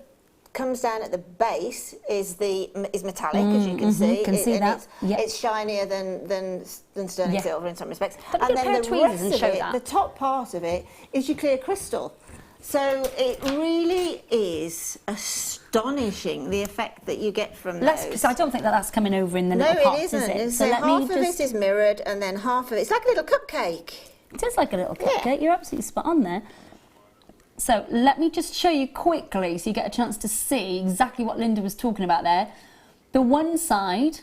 comes down at the base is metallic, as you can see. Can see that. It's shinier than sterling Yeah. silver in some respects. But And a pair then of the tweezers rest and of show it, that. the top part of it, is your clear crystal. So it really is astonishing, the effect that you get from those. Because I don't think that's coming over in the No, little pots, it isn't. is it? So half of it is mirrored, and then half of it, it's like a little cupcake. It is like a little cupcake. You're absolutely spot on there. So let me just show you quickly so you get a chance to see exactly what Linda was talking about there. The one side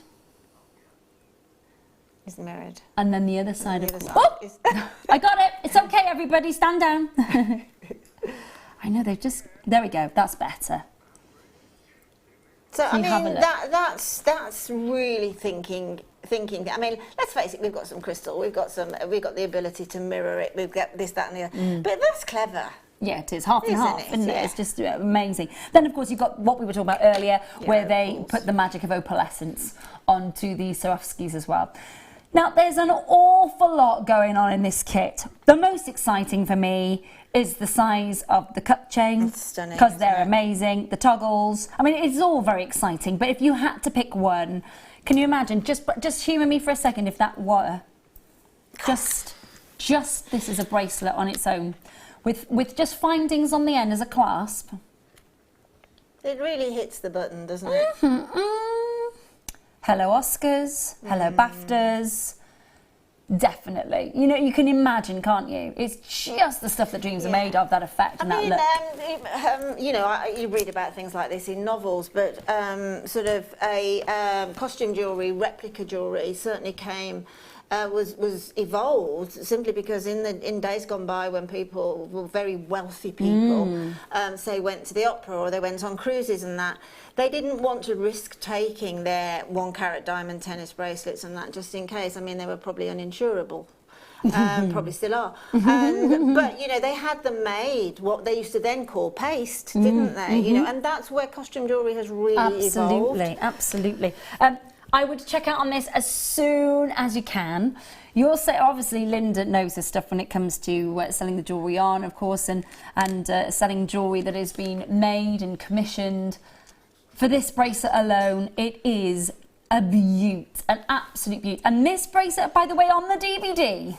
Is mirrored. and then the other side. The other side Oh! is I got it. It's okay, everybody. Stand down. I know they've just... There we go. That's better. So I You have a mean, look. that's really thinking. I mean, let's face it. We've got some crystal. We've got the ability to mirror it. We've got this, that, and the other. But that's clever. Yeah, it is. Half and Isn't half, it? isn't it? Yeah. It's just amazing. Then, of course, you've got what we were talking about earlier, where of they course. put the magic of opalescence onto the Swarovskis as well. Now, there's an awful lot going on in this kit. The most exciting for me is the size of the cup chain. It's stunning, because they're isn't it? amazing. The toggles. I mean, it's all very exciting. But if you had to pick one, can you imagine? Just humour me for a second if that were just this is a bracelet on its own, with just findings on the end as a clasp. It really hits the button, doesn't it? Hello Oscars, hello BAFTAs. Definitely. You know, you can imagine, can't you? It's just the stuff that dreams are made of, that effect and that look. You know, you read about things like this in novels, but sort of a costume jewellery, replica jewellery certainly was evolved simply because in days gone by, when people were very wealthy people, say went to the opera or they went on cruises and that, they didn't want to risk taking their 1-carat diamond tennis bracelets and that just in case. I mean, they were probably uninsurable. Probably still are. But, you know, they had them made, what they used to then call paste, didn't they? You know, and that's where costume jewellery has really evolved. Absolutely. I would check out on this as soon as you can. You'll say, obviously, Linda knows this stuff when it comes to selling the jewellery on, of course, and selling jewellery that has been made and commissioned. For this bracelet alone, it is a beaut, an absolute beaut. And this bracelet, by the way, on the DVD,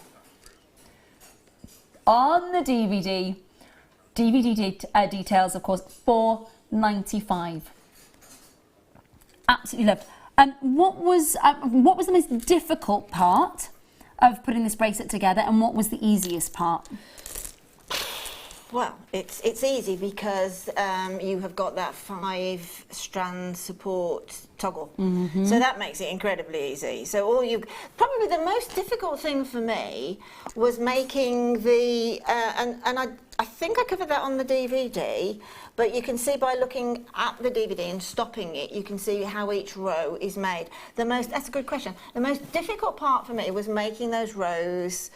details, of course, $4.95. Absolutely loved. What was the most difficult part of putting this bracelet together, and what was the easiest part? Well, it's easy because you have got that 5-strand support toggle, so that makes it incredibly easy. So probably the most difficult thing for me was making the and I think I covered that on the DVD, but you can see by looking at the DVD and stopping it, you can see how each row is made. That's a good question. The most difficult part for me was making those rows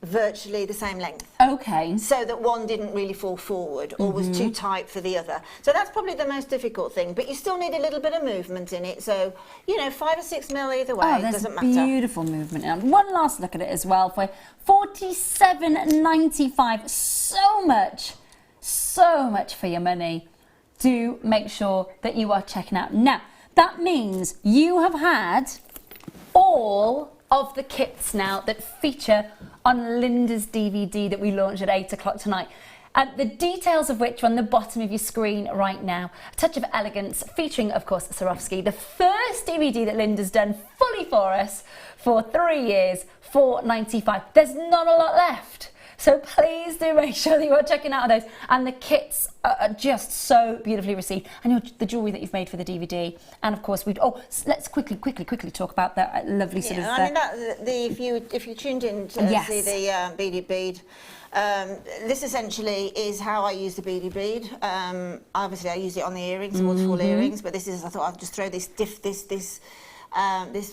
virtually the same length. Okay. So that one didn't really fall forward or was too tight for the other. So that's probably the most difficult thing, but you still need a little bit of movement in it. So, you know, 5 or 6 mil either way, doesn't matter. Beautiful movement. And one last look at it as well for $47.95. So much for your money. Do make sure that you are checking out. Now, that means you have had all of the kits now that feature on Linda's DVD that we launched at 8 o'clock tonight. The details of which are on the bottom of your screen right now. A touch of elegance, featuring, of course, Swarovski. The first DVD that Linda's done fully for us for 3 years, $4.95. There's not a lot left. So please do make sure that you are checking out those. And the kits are just so beautifully received. And the jewellery that you've made for the DVD. And of course, let's quickly quickly talk about that lovely sort of... I mean, if you tuned in to see the beady bead, this essentially is how I use the beady bead. Obviously, I use it on the earrings, waterfall earrings, but this is, I thought I'd just throw this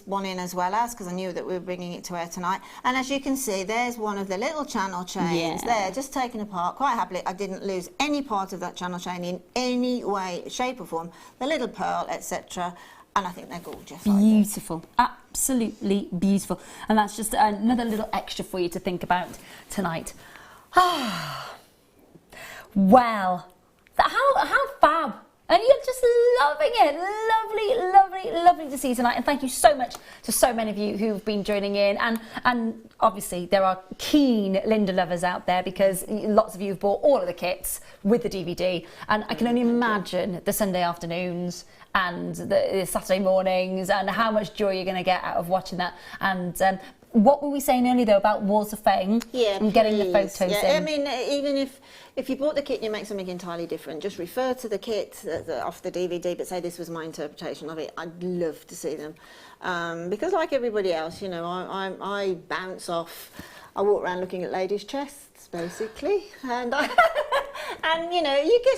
one in as well as, because I knew that we were bringing it to air tonight. And as you can see, there's one of the little channel chains there, just taken apart quite happily. I didn't lose any part of that channel chain in any way, shape or form. The little pearl, etc. And I think they're gorgeous. Beautiful, absolutely beautiful. And that's just another little extra for you to think about tonight. Well, how fab. And you're just loving it. Lovely, lovely, lovely to see you tonight. And thank you so much to so many of you who've been joining in. And obviously there are keen Linda lovers out there, because lots of you have bought all of the kits with the DVD. And I can only imagine the Sunday afternoons and the Saturday mornings and how much joy you're going to get out of watching that. And what were we saying earlier though about Walls of Fame? And getting the photos in? I mean, even if you bought the kit and you make something entirely different, just refer to the kit off the DVD, but say this was my interpretation of it. I'd love to see them, because like everybody else, you know, I bounce off. I walk around looking at ladies' chests, basically, and and you know, you do.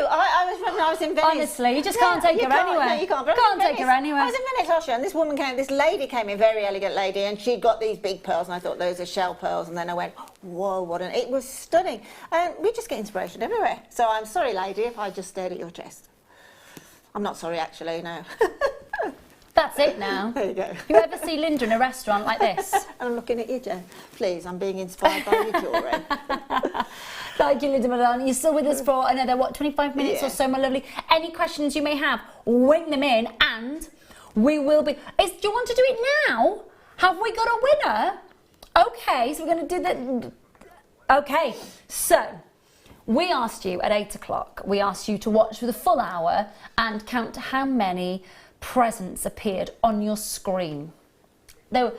I was in Venice. Honestly, you just can't take her anywhere. No, you can't. Can't take her anywhere. I was in Venice, and this lady came in, very elegant lady, and she'd got these big pearls, and I thought those are shell pearls, and then I went, whoa, it was stunning. And we just get inspiration everywhere. So I'm sorry, lady, if I just stared at your chest. I'm not sorry, actually, no. That's it now. There you go. You ever see Linda in a restaurant like this? I'm looking at you, Jen. Please, I'm being inspired by your jewellery. Thank you, Linda Madonna. You're still with us for another, 25 minutes or so, my lovely. Any questions you may have, wing them in, and we will be... Do you want to do it now? Have we got a winner? Okay, so we're going to do the... Okay, so... We asked you at 8 o'clock, we asked you to watch for the full hour and count how many presents appeared on your screen. There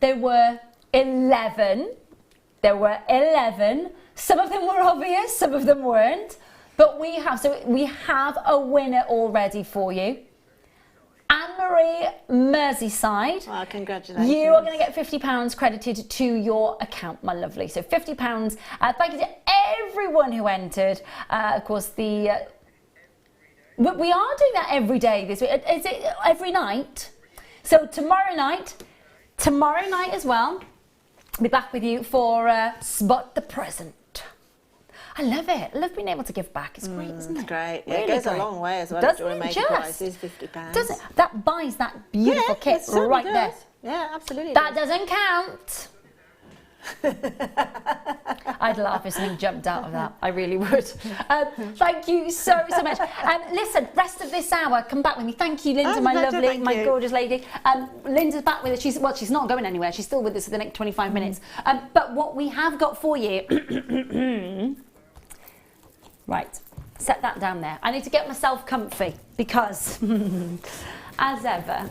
were 11. There were 11. Some of them were obvious, some of them weren't. But we have a winner already for you. Anne-Marie Merseyside. Well, congratulations. You are going to get £50 credited to your account, my lovely. So £50. Thank you to everyone who entered. Of course, we are doing that every day this week. Is it every night? So tomorrow night as well, I'll be back with you for Spot the Present. I love it. I love being able to give back. It's great, isn't it? It's great. Really it goes great. a long way as well. Doesn't Jewellery Maker price is £50. Does it? That buys that beautiful kit right there. Yeah, absolutely. That doesn't count. I'd laugh if something jumped out of that. I really would. Thank you so much. Listen, rest of this hour, come back with me. Thank you, Linda, my lovely, my gorgeous lady. Linda's back with us. She's not going anywhere. She's still with us for the next 25 minutes. But what we have got for you... Right, set that down there. I need to get myself comfy because, as ever,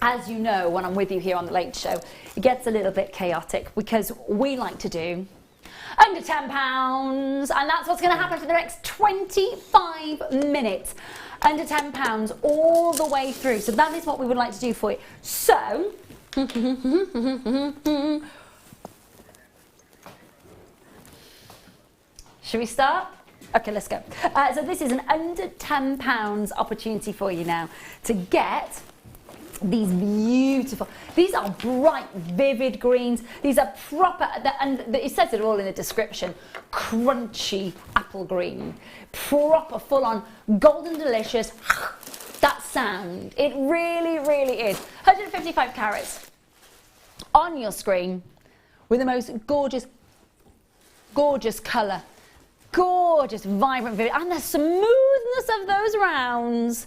as you know, when I'm with you here on The Late Show, it gets a little bit chaotic because we like to do under £10, and that's what's going to happen for the next 25 minutes. Under £10 all the way through. So that is what we would like to do for you. So, should we start? Okay, let's go. So this is an under £10 opportunity for you now to get these beautiful, these are bright, vivid greens. These are proper, and it says it all in the description, crunchy apple green. Proper, full-on, golden delicious, that sound. It really, really is. 155 carats on your screen with the most gorgeous, gorgeous colour. Gorgeous, vibrant, vivid, and the smoothness of those rounds.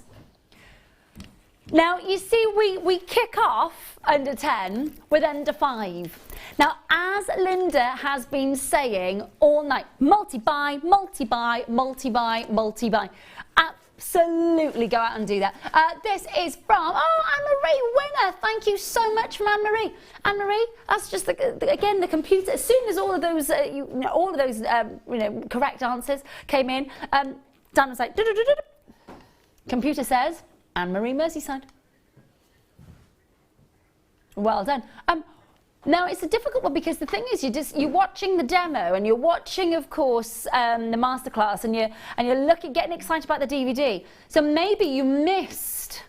Now, you see, we kick off under 10 with under 5. Now, as Linda has been saying all night, multi-buy, multi-buy, multi-buy, multi-buy. absolutely go out and do that. This is from, Anne-Marie, winner. Thank you so much from Anne-Marie. Anne-Marie, that's just, again, the computer. As soon as all of those, correct answers came in, Dan was like, computer says, Anne-Marie Merseyside. Well done. Now, it's a difficult one because the thing is, you're watching the demo and you're watching, of course, the masterclass, and you're getting excited about the DVD. So maybe you missed.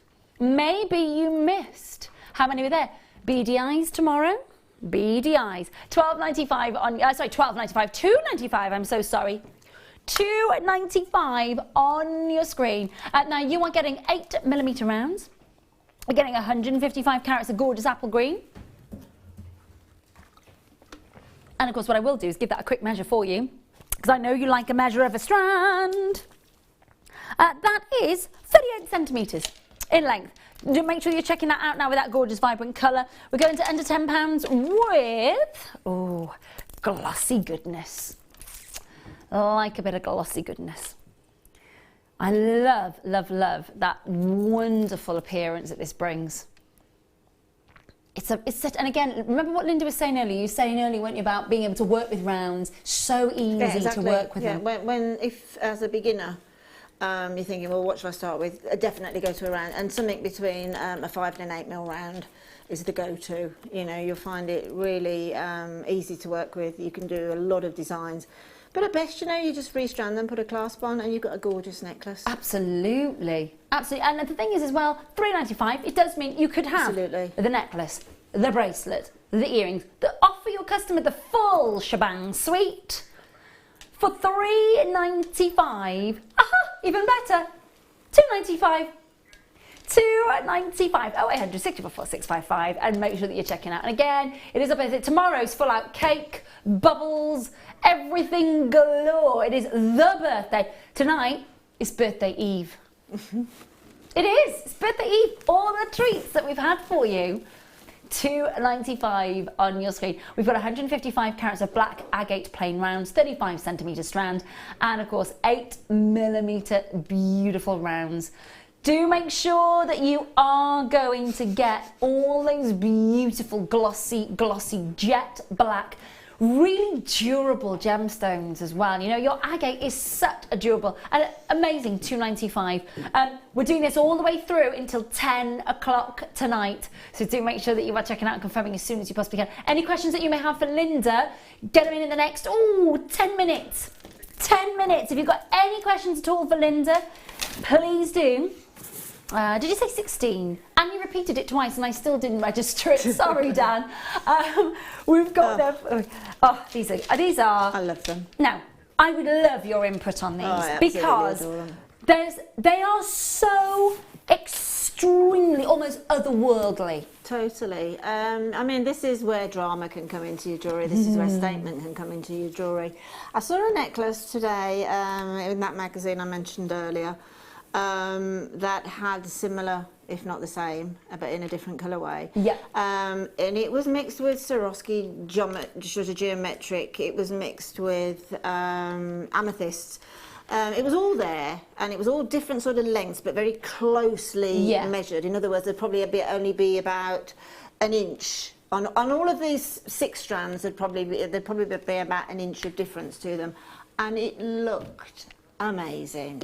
How many were there? BDIs tomorrow. BDIs. $12.95 on. $12.95. $2.95. I'm so sorry. $2.95 on your screen. Now you are getting 8mm rounds. You're getting 155 carats of gorgeous apple green. And of course, what I will do is give that a quick measure for you, because I know you like a measure of a strand. That is 38 centimetres in length. Make sure you're checking that out now with that gorgeous vibrant colour. We're going to under £10 with, glossy goodness. Like a bit of glossy goodness. I love, love, love that wonderful appearance that this brings. And again, remember what Linda was saying earlier? You were saying earlier, weren't you, about being able to work with rounds, so easy to work with them. If as a beginner, you're thinking, well, what should I start with? Definitely go to a round, and something between a 5 and an 8mm round is the go-to. You know, you'll find it really easy to work with. You can do a lot of designs. But at best, you know, you just restrand them, put a clasp on, and you've got a gorgeous necklace. Absolutely. Absolutely. And the thing is as well, $3.95, it does mean you could have the necklace, the bracelet, the earrings, offer your customer the full shebang suite for $3.95. Even better, $2.95. $2.95. 0800 644 655, and make sure that you're checking out. And again, it is up there. Tomorrow's full out cake, bubbles, everything galore. It is the birthday. Tonight is birthday eve. It is. It's birthday eve. All the treats that we've had for you. $2.95 on your screen. We've got 155 carats of black agate plain rounds, 35 centimetre strand, and of course 8mm beautiful rounds. Do make sure that you are going to get all those beautiful glossy jet black, really durable gemstones as well. You know, your agate is such a durable and amazing $2.95. We're doing this all the way through until 10 o'clock tonight. So do make sure that you are checking out and confirming as soon as you possibly can. Any questions that you may have for Linda, get them in the next, 10 minutes. 10 minutes. If you've got any questions at all for Linda, please do. Did you say 16? And you repeated it twice and I still didn't register it. Sorry, Dan. We've got them. These are. I love them. Now, I would love your input on these because they are so extremely, almost otherworldly. Totally. I mean, this is where drama can come into your jewellery. This is where statement can come into your jewellery. I saw a necklace today in that magazine I mentioned earlier. That had similar, if not the same, but in a different colourway. Yeah. And it was mixed with Swarovski sort of geometric. It was mixed with amethysts. It was all there, and it was all different sort of lengths, but very closely measured. In other words, there'd probably only be about an inch. On all of these 6 strands, there'd probably be about an inch of difference to them. And it looked amazing.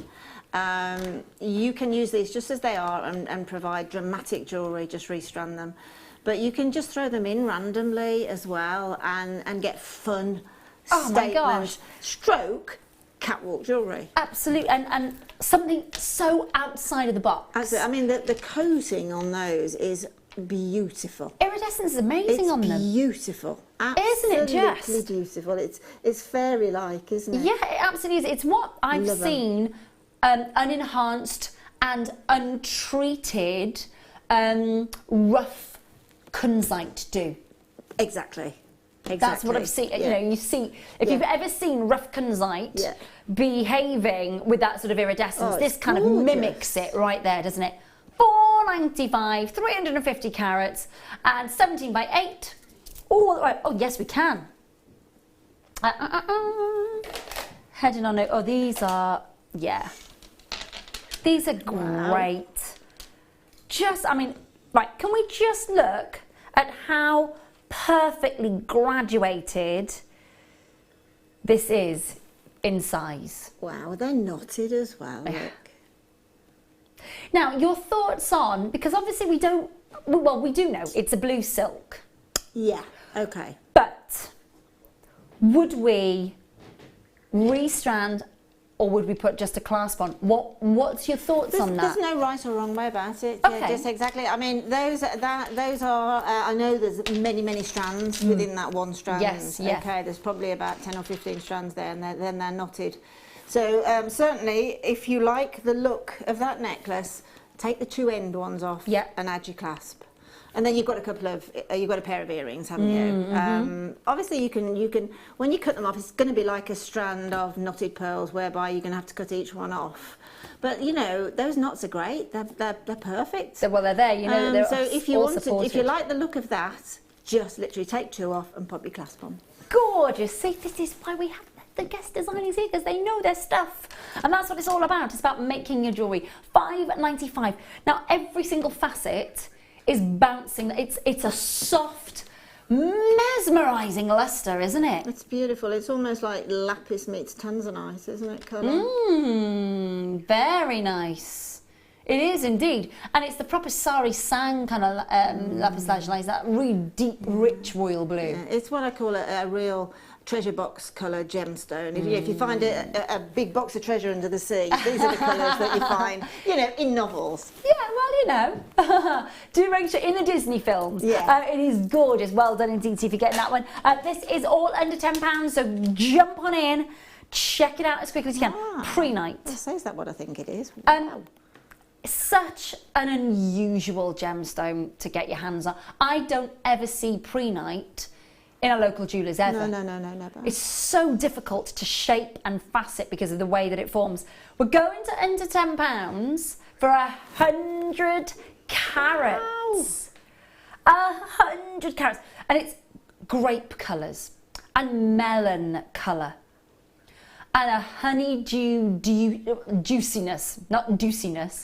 You can use these just as they are and provide dramatic jewellery, just restrand them. But you can just throw them in randomly as well and get fun statement, stroke, catwalk jewellery. Absolutely, and something so outside of the box. Absolutely. I mean, the coating on those is beautiful. Iridescence is amazing on them. It's beautiful. Isn't it just? Absolutely beautiful. It's fairy-like, isn't it? Yeah, it absolutely is. It's what I've seen unenhanced and untreated rough kunzite do. Exactly. That's what I've seen. You know, you see, if you've ever seen rough kunzite behaving with that sort of iridescence, this kind of mimics it right there, doesn't it? $4.95, 350 carats, and 17 by 8. Oh, yes, we can. Heading on it. Oh, these are, These are great. Just, I mean, right, can we just look at how perfectly graduated this is in size? Wow, they're knotted as well, look. Now, your thoughts on, because obviously we do know it's a blue silk. Yeah, okay. But would we restrand or would we put just a clasp on? What's your thoughts on that? There's no right or wrong way about it. Okay. Yeah, just exactly. I mean, those are. I know there's many strands within that one strand. Yes. Yeah. Okay. There's probably about 10 or 15 strands there, and then they're knotted. So certainly, if you like the look of that necklace, take the two end ones off. Yeah. And add your clasp. And then you've got a pair of earrings, haven't you? Obviously, you can when you cut them off, it's going to be like a strand of knotted pearls, whereby you're going to have to cut each one off. But you know, those knots are great. They're perfect. Well, they're there. You know, they're so if you supported. if you like the look of that, just literally take two off and pop your clasp on. Gorgeous. See, this is why we have the guest designers here, because they know their stuff, and that's what it's all about. It's about making your jewellery. £5.95. Now, every single facet is bouncing. It's a soft, mesmerising lustre, isn't it? It's beautiful. It's almost like lapis meets tanzanite, isn't it, colour? Very nice. It is indeed, and it's the proper sari sang kind of lapis lazuli, that really deep, rich royal blue. Yeah, it's what I call a real treasure box colour gemstone. If you find a big box of treasure under the sea, these are the colours that you find, you know, in novels. Yeah, well, you know, do make sure in the Disney films. Yeah. It is gorgeous. Well done indeed for getting that one. This is all under £10, so jump on in, check it out as quickly as you can. Pre-night. So is that what I think it is? Wow. Such an unusual gemstone to get your hands on. I don't ever see pre-night in a local jeweller's ever. No, never. It's so difficult to shape and facet because of the way that it forms. We're going to under £10 for 100 carats. Wow. 100 carats. And it's grape colours and melon colour. And a honeydew juiciness, not deuciness.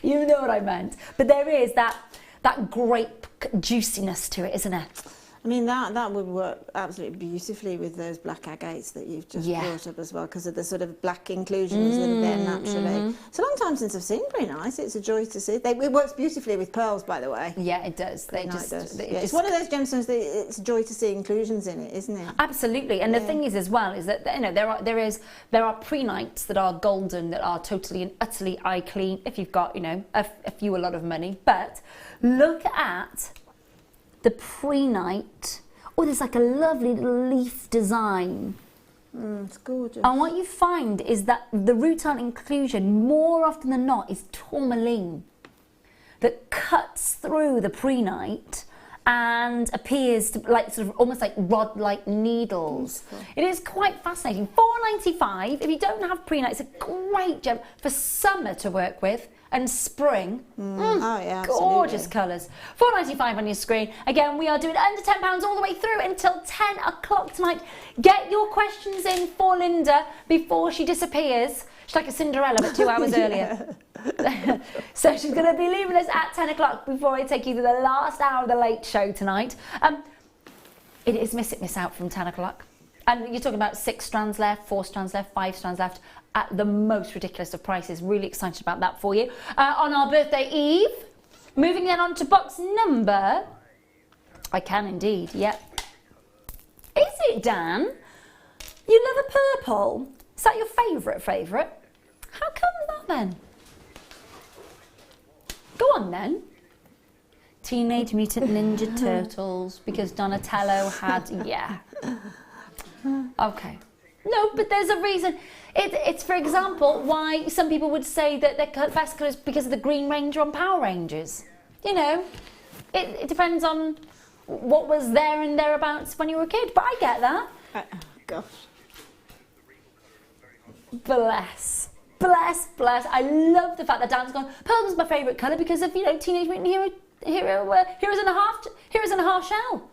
You know what I meant. But there is that grape juiciness to it, isn't it? I mean, that would work absolutely beautifully with those black agates that you've just brought up as well, because of the sort of black inclusions that are there naturally. It's a long time since I've seen pre-night. It's a joy to see. It works beautifully with pearls, by the way. Yeah, it does. It's one of those gemstones that it's a joy to see inclusions in it, isn't it? Absolutely. And the thing is as well is that, you know, there are pre-nights that are golden, that are totally and utterly eye clean if you've got, you know, a lot of money. But look at the pre-night. Oh, there's like a lovely little leaf design. It's gorgeous. And what you find is that the rutile inclusion, more often than not, is tourmaline that cuts through the pre-night and appears to like sort of almost like rod-like needles. Beautiful. It is quite fascinating. £4.95. If you don't have pre-night, it's a great gem for summer to work with. And spring. Oh yeah, gorgeous colours. £4.95 on your screen. Again, we are doing under £10 all the way through until 10 o'clock tonight. Get your questions in for Linda before she disappears. She's like a Cinderella, but 2 hours earlier. So she's going to be leaving us at 10 o'clock before I take you to the last hour of the late show tonight. It is miss it, miss out from 10 o'clock. And you're talking about 6 strands left, 4 strands left, 5 strands left at the most ridiculous of prices. Really excited about that for you. On our birthday eve, moving then on to box number... I can indeed, yep. Is it, Dan? You love a purple? Is that your favourite? How come that then? Go on then. Teenage Mutant Ninja Turtles, because Donatello had... yeah. Okay. No, but there's a reason. It's, for example, why some people would say that their best colours because of the Green Ranger on Power Rangers. You know, it depends on what was there and thereabouts when you were a kid. But I get that. Gosh. Bless. I love the fact that Dan's gone, Pearl is my favourite colour because of, you know, Teenage Mutant Heroes and a Half Shell.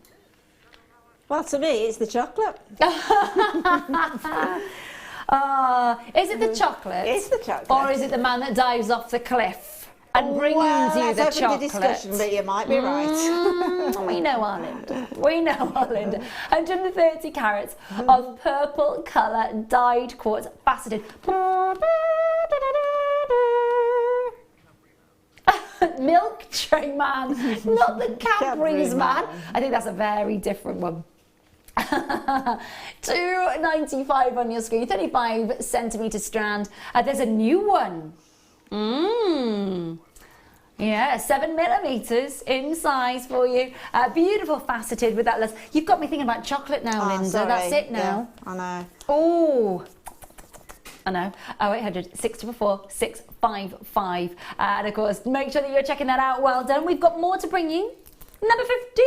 Is it the chocolate? It's the chocolate. Or is it the man that dives off the cliff and brings you the that's open to chocolate? discussion, but you might be right. We know our Linda. We know our Linda. 130 carats of purple colour dyed quartz faceted. Milk Tray Man, not the Cadbury's man. I think that's a very different one. 295 on your screen, 35 centimetre strand. There's a new one. Yeah, 7 millimetres in size for you. Beautiful faceted with that list. You've got me thinking about chocolate now, Linda. Sorry. That's it now. Yeah, I know. Oh, I know. 0800 644 655. And of course, make sure that you're checking that out. Well done. We've got more to bring you. Number 15.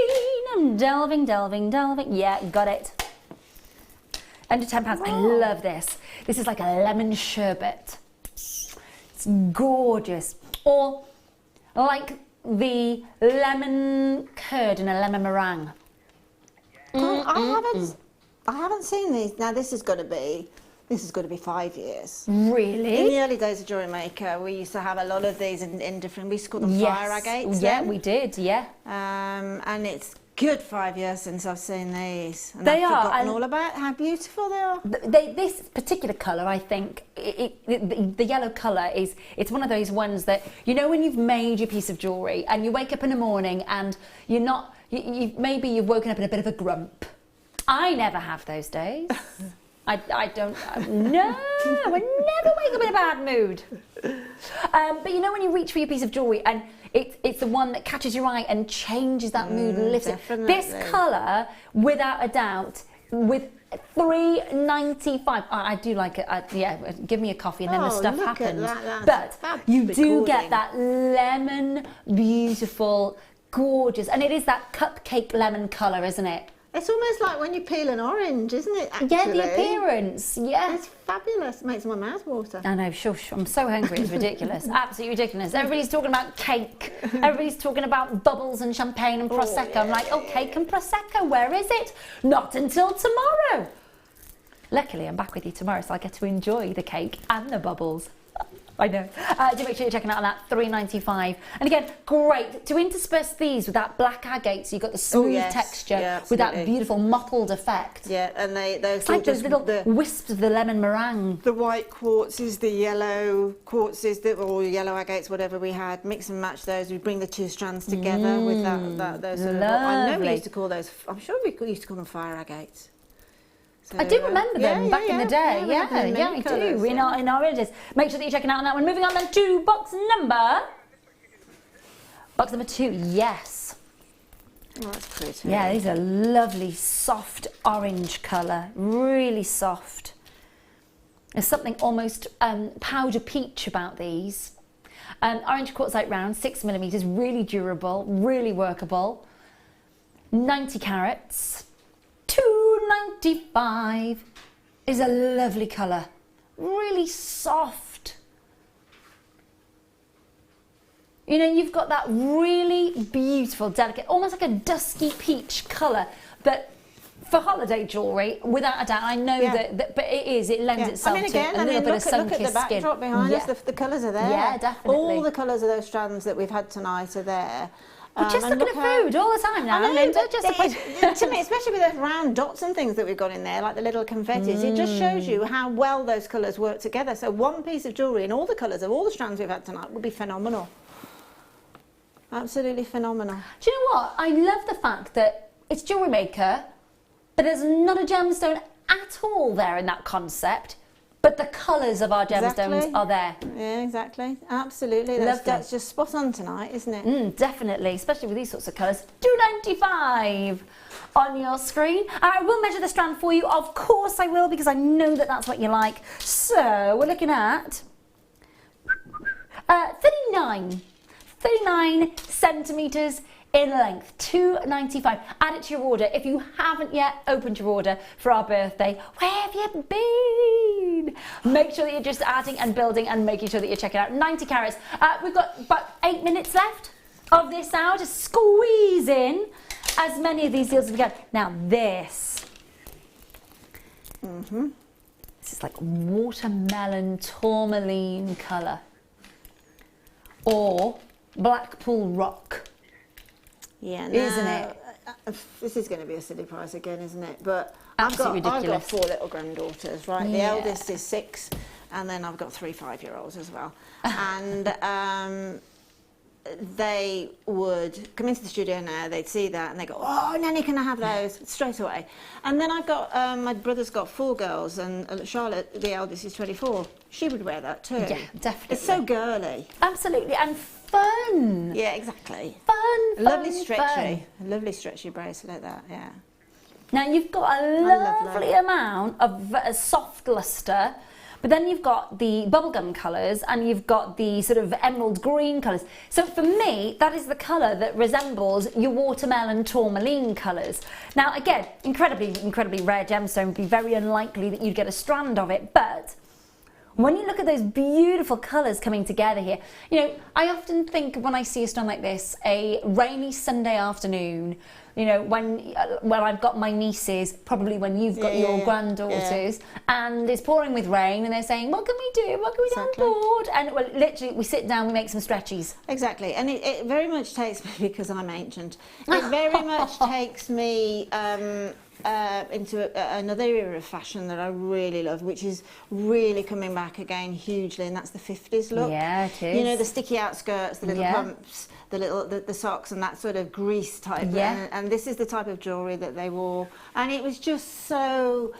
I'm delving. Yeah, got it. Under £10. I love this. This is like a lemon sherbet. It's gorgeous. Or like the lemon curd in a lemon meringue. I haven't seen these. Now this is going to be 5 years. Really? In the early days of Jewellery Maker, we used to have a lot of these in different. We used to call them fire agates. Yeah, then. we did. Yeah. And it's good 5 years since I've seen these. And They I've are, forgotten and all about how beautiful they are. This particular colour, I think, the yellow colour it's one of those ones that, you know, when you've made your piece of jewellery and you wake up in the morning and you're not, maybe you've woken up in a bit of a grump. I never have those days. I don't, no, I never wake up in a bad mood. But you know when you reach for your piece of jewellery and it's the one that catches your eye and changes that mood and lifts it. This colour, without a doubt, with $3.95. I do like it. Yeah, give me a coffee and then the stuff happens. But you do get that lemon, beautiful, gorgeous, and it is that cupcake lemon colour, isn't it? It's almost like when you peel an orange, isn't it? Actually? Yeah, the appearance. Yeah. It's fabulous. It makes my mouth water. I know, shush. I'm so hungry. It's ridiculous. Absolutely ridiculous. Everybody's talking about cake. Everybody's talking about bubbles and champagne and Prosecco. I'm like, oh, cake and Prosecco, where is it? Not until tomorrow. Luckily, I'm back with you tomorrow, so I get to enjoy the cake and the bubbles. I know. Do make sure you're checking out on that $3.95. And again, great to intersperse these with that black agate, so you've got the smooth texture with that beautiful mottled effect. Yeah, and it's like those little wisps of the lemon meringue. The white quartzes, the yellow quartzes, or yellow agates, whatever we had. Mix and match those. We bring the two strands together with those. Sort of, I know we used to call those. I'm sure we used to call them fire agates. So, I do remember them back in the day. Yeah, I do. In our images. Make sure that you're checking out on that one. Moving on then to box number 2. Yes. Oh, that's pretty. Yeah, these are lovely, soft orange colour. Really soft. There's something almost powder peach about these. Orange quartzite round, 6 millimetres, really durable, really workable. 90 carats. $2.95 is a lovely colour, really soft. You know, you've got that really beautiful, delicate, almost like a dusky peach colour, but for holiday jewellery, without a doubt, I know that, but it lends itself to a little bit of sun-kissed skin. Look at the backdrop behind us, the colours are there. Yeah, definitely. All the colours of those strands that we've had tonight are there. We're just looking at food all the time now, Linda. Just to me, especially with those round dots and things that we've got in there, like the little confettis, it just shows you how well those colours work together. So one piece of jewellery in all the colours of all the strands we've had tonight would be phenomenal. Absolutely phenomenal. Do you know what? I love the fact that it's Jewellery Maker, but there's not a gemstone at all there in that concept. But the colours of our gemstones are there. Yeah, exactly. Absolutely. That's just spot on tonight, isn't it? Definitely, especially with these sorts of colours. $2.95 on your screen. I will measure the strand for you. Of course I will, because I know that that's what you like. So we're looking at 39 centimetres in length, $2.95. Add it to your order. If you haven't yet opened your order for our birthday, where have you been? Make sure that you're just adding and building and making sure that you're checking out 90 carats. We've got about 8 minutes left of this hour to squeeze in as many of these deals as we can. Now this. It's like watermelon tourmaline colour. Or Blackpool Rock. Yeah, isn't it? This is going to be a silly price again, isn't it? But Absolutely I've got ridiculous. 4 little granddaughters, right? The Yeah. eldest is 6, and then I've got 3 5-year-olds as well. And they would come into the studio now, they'd see that and they go, oh, Nanny, can I have those? Straight away. And then I've got, my brother's got 4 girls, and Charlotte, the eldest, is 24. She would wear that too. Yeah, definitely. It's so girly. Absolutely, and fun. Yeah, exactly. Fun, Lovely fun, stretchy. fun. A lovely stretchy bracelet, that, yeah. Now you've got a love lovely that. amount of soft lustre, but then you've got the bubblegum colours and you've got the sort of emerald green colours. So for me, that is the colour that resembles your watermelon tourmaline colours. Now again, incredibly rare gemstone, would be very unlikely that you'd get a strand of it, but when you look at those beautiful colours coming together here, you know, I often think when I see a stone like this, a rainy Sunday afternoon, you know, when I've got my nieces, probably when you've got your granddaughters, and it's pouring with rain, and they're saying, what can we do? What can we do on board? And well, literally, we sit down, we make some stretchies. Exactly, and it very much takes me, because I'm ancient, it very much takes me into another era of fashion that I really love, which is really coming back again hugely, and that's the 50s look. Yeah, it is. You know, the sticky outskirts, the little pumps, the socks, and that sort of grease type. Yeah. And this is the type of jewellery that they wore, and it was just so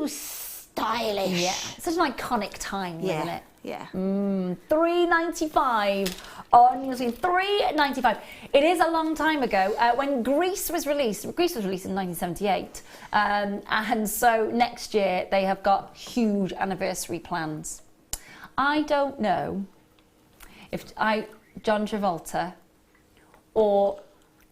stylish. Yeah, such an iconic time, isn't it? Yeah. $3.95 on, you'll see $3.95. It is a long time ago when Greece was released. Greece was released in 1978, and so next year they have got huge anniversary plans. I don't know if John Travolta or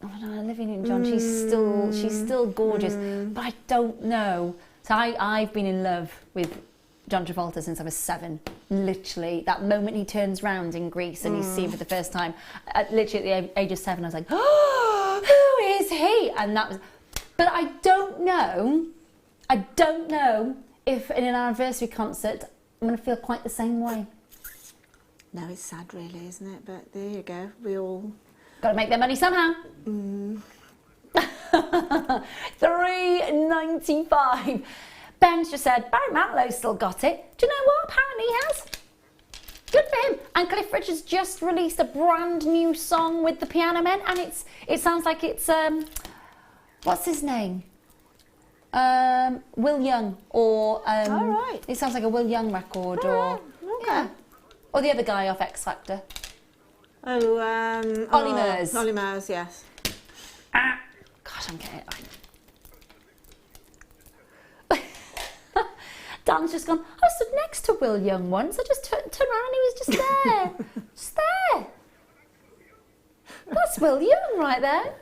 Olivia Newton-John. She's still gorgeous, but I don't know. So I've been in love with John Travolta since I was 7. Literally, that moment he turns round in Greece and you see him for the first time, literally at the age of 7, I was like, oh, who is he? And that was, but I don't know if in an anniversary concert I'm going to feel quite the same way. No, it's sad really, isn't it? But there you go, we all... Got to make their money somehow. $3.95. Ben's just said, Barry Manilow's still got it. Do you know what? Apparently he has. Good for him. And Cliff Richard's just released a brand new song with the Piano Men, and it sounds like it's what's his name? Will Young, or all right. It sounds like a Will Young record, All or right, okay. yeah, or the other guy off X Factor. Oh, Ollie Murs. Ollie Murs, yes. Gosh, I'm getting it. Dan's just gone, I stood next to Will Young once. I just turned around and he was just there. Just there. That's Will Young right there.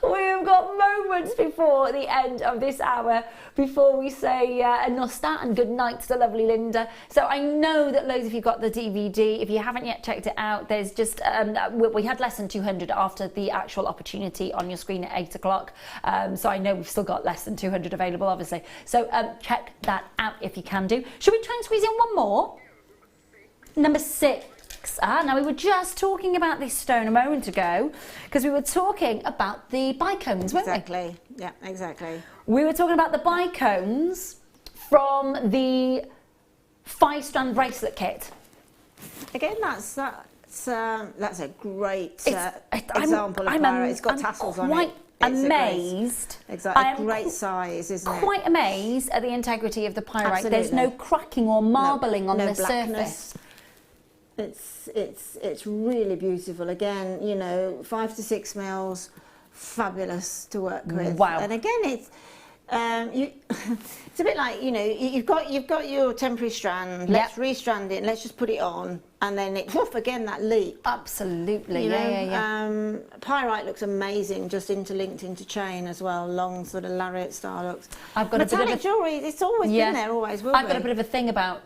We've got moments before the end of this hour before we say Nosta and good night to the lovely Linda. So I know that loads of you got the DVD. If you haven't yet checked it out, there's just we had less than 200 after the actual opportunity on your screen at 8 o'clock. So I know we've still got less than 200 available, obviously. So check that out if you can do. Should we try and squeeze in one more? Number 6. Now we were just talking about this stone a moment ago because we were talking about the bicones, weren't we? Exactly. Yeah, exactly. We were talking about the bicones from the 5-strand bracelet kit. Again, that's a great example of pirate. It's got tassels on it. Quite amazed. Exactly, great size, isn't it? Quite amazed at the integrity of the pyrite. Absolutely. There's no cracking or marbling on the blackness. surface. It's really beautiful. Again, you know, 5 to 6 mils, fabulous to work with. Wow. And again, it's it's a bit like, you know, you've got your temporary strand. Let's restrand it and let's just put it on, and then it woof again, that leap. Absolutely. You know, yeah. Pyrite looks amazing, just interlinked into chain as well, long sort of lariat style looks. I've got metallic jewellery. It's always been there, always will be. I've got a bit of a thing about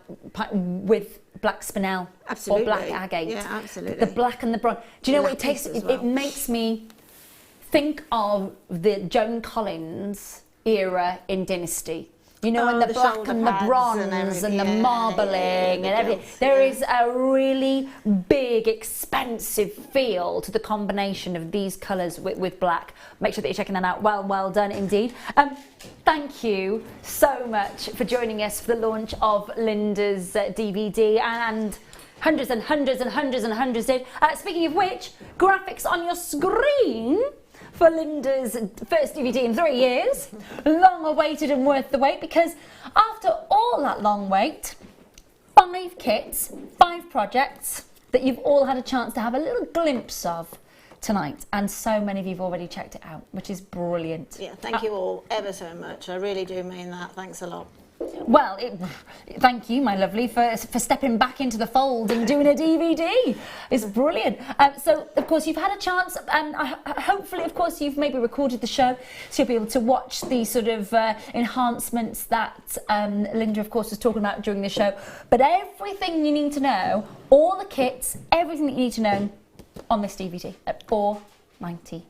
with black spinel or black agate. Yeah, absolutely. The black and the bronze. Do you know what it tastes? It makes me think of the Joan Collins era in Dynasty. You know, Oh, and the the black shoulder and the pads bronze and everything, and the yeah, marbling yeah, and the everything. gilts, There yeah. is a really big, expensive feel to the combination of these colours with black. Make sure that you're checking that out. Well done indeed. Thank you so much for joining us for the launch of Linda's DVD, and hundreds and hundreds and hundreds and hundreds did. Speaking of which, graphics on your screen for Linda's first DVD in 3 years. Long awaited and worth the wait, because after all that long wait, 5 kits, 5 projects that you've all had a chance to have a little glimpse of tonight, and so many of you have already checked it out, which is brilliant. Yeah, thank you all ever so much. I really do mean that. Thanks a lot. Well, thank you, my lovely, for stepping back into the fold and doing a DVD. It's brilliant. So, of course, you've had a chance, and hopefully, of course, you've maybe recorded the show, so you'll be able to watch the sort of enhancements that Linda, of course, was talking about during the show. But everything you need to know, all the kits, everything that you need to know on this DVD at $4.95.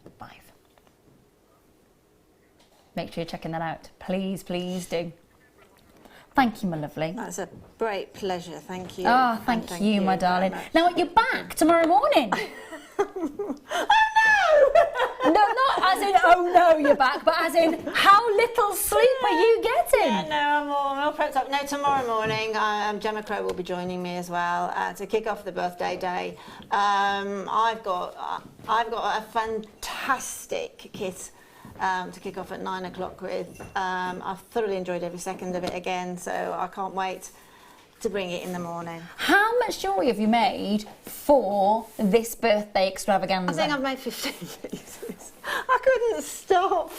Make sure you're checking that out. Please, please do. Thank you, my lovely. That's a great pleasure. Thank you. Oh, And thank you, my very darling. much. Now, you're back tomorrow morning. No, not as in, oh no, you're back, but as in, how little sleep are you getting? Yeah, no, I'm all prepped up. No, tomorrow morning, Gemma Crow will be joining me as well to kick off the birthday day. I've got a fantastic kit to kick off at 9 o'clock with. I've thoroughly enjoyed every second of it again, so I can't wait to bring it in the morning. How much jewellery have you made for this birthday extravaganza? I think I've made 15 pieces. I couldn't stop.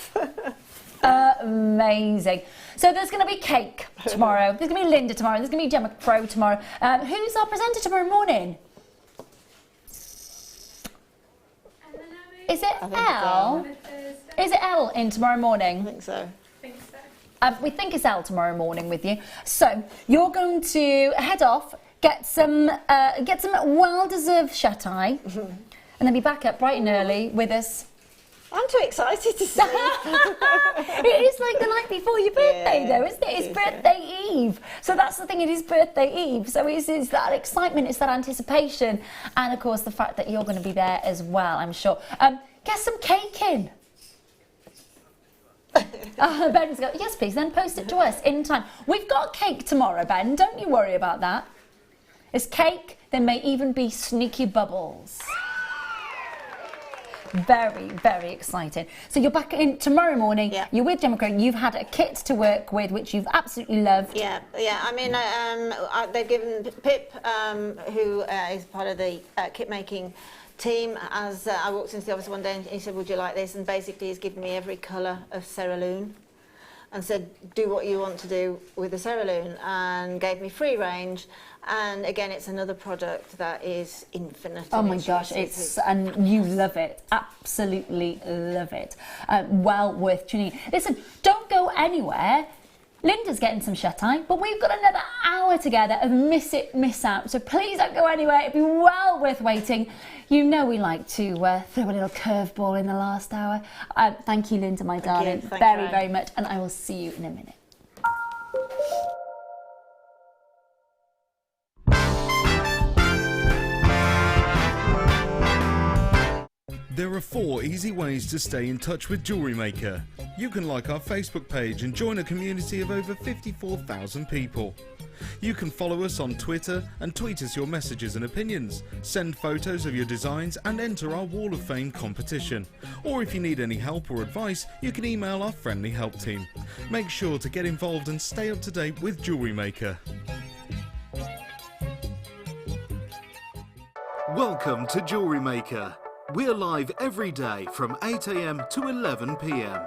Amazing. So there's going to be cake tomorrow. There's going to be Linda tomorrow. There's going to be Gemma Crow tomorrow. Who's our presenter tomorrow morning? Is it Elle? Is it Elle in tomorrow morning? I think so. We think it's Elle tomorrow morning with you. So you're going to head off, get some well-deserved shut-eye, and then be back up bright and early with us. I'm too excited to see. It is like the night before your birthday, though, isn't it? It's birthday eve. So that's the thing, it is birthday eve. So it's that excitement, it's that anticipation, and of course the fact that you're going to be there as well, I'm sure. Get some cake in. Ben's going, yes, please, then post it to us in time. We've got cake tomorrow, Ben. Don't you worry about that. It's cake. There may even be sneaky bubbles. Very, very exciting. So you're back in tomorrow morning. Yeah. You're with Gemma Crow. You've had a kit to work with, which you've absolutely loved. Yeah. I mean, they've given Pip, who is part of the kit making team, as I walked into the office one day and he said, would you like this? And basically he's given me every colour of cerulean and said, do what you want to do with the cerulean, and gave me free range. And again, it's another product that is infinite. Oh my gosh, and you love it, absolutely love it. Well worth tuning in. Listen, don't go anywhere. Linda's getting some shut-eye, but we've got another hour together of miss it, miss out. So please don't go anywhere. It'd be well worth waiting. You know we like to throw a little curveball in the last hour. Thank you, Linda, my darling, very, very much. And I will see you in a minute. There are 4 easy ways to stay in touch with Jewellery Maker. You can like our Facebook page and join a community of over 54,000 people. You can follow us on Twitter and tweet us your messages and opinions, send photos of your designs and enter our Wall of Fame competition. Or if you need any help or advice, you can email our friendly help team. Make sure to get involved and stay up to date with Jewellery Maker. Welcome to Jewellery Maker. We're live every day from 8 AM to 11 PM.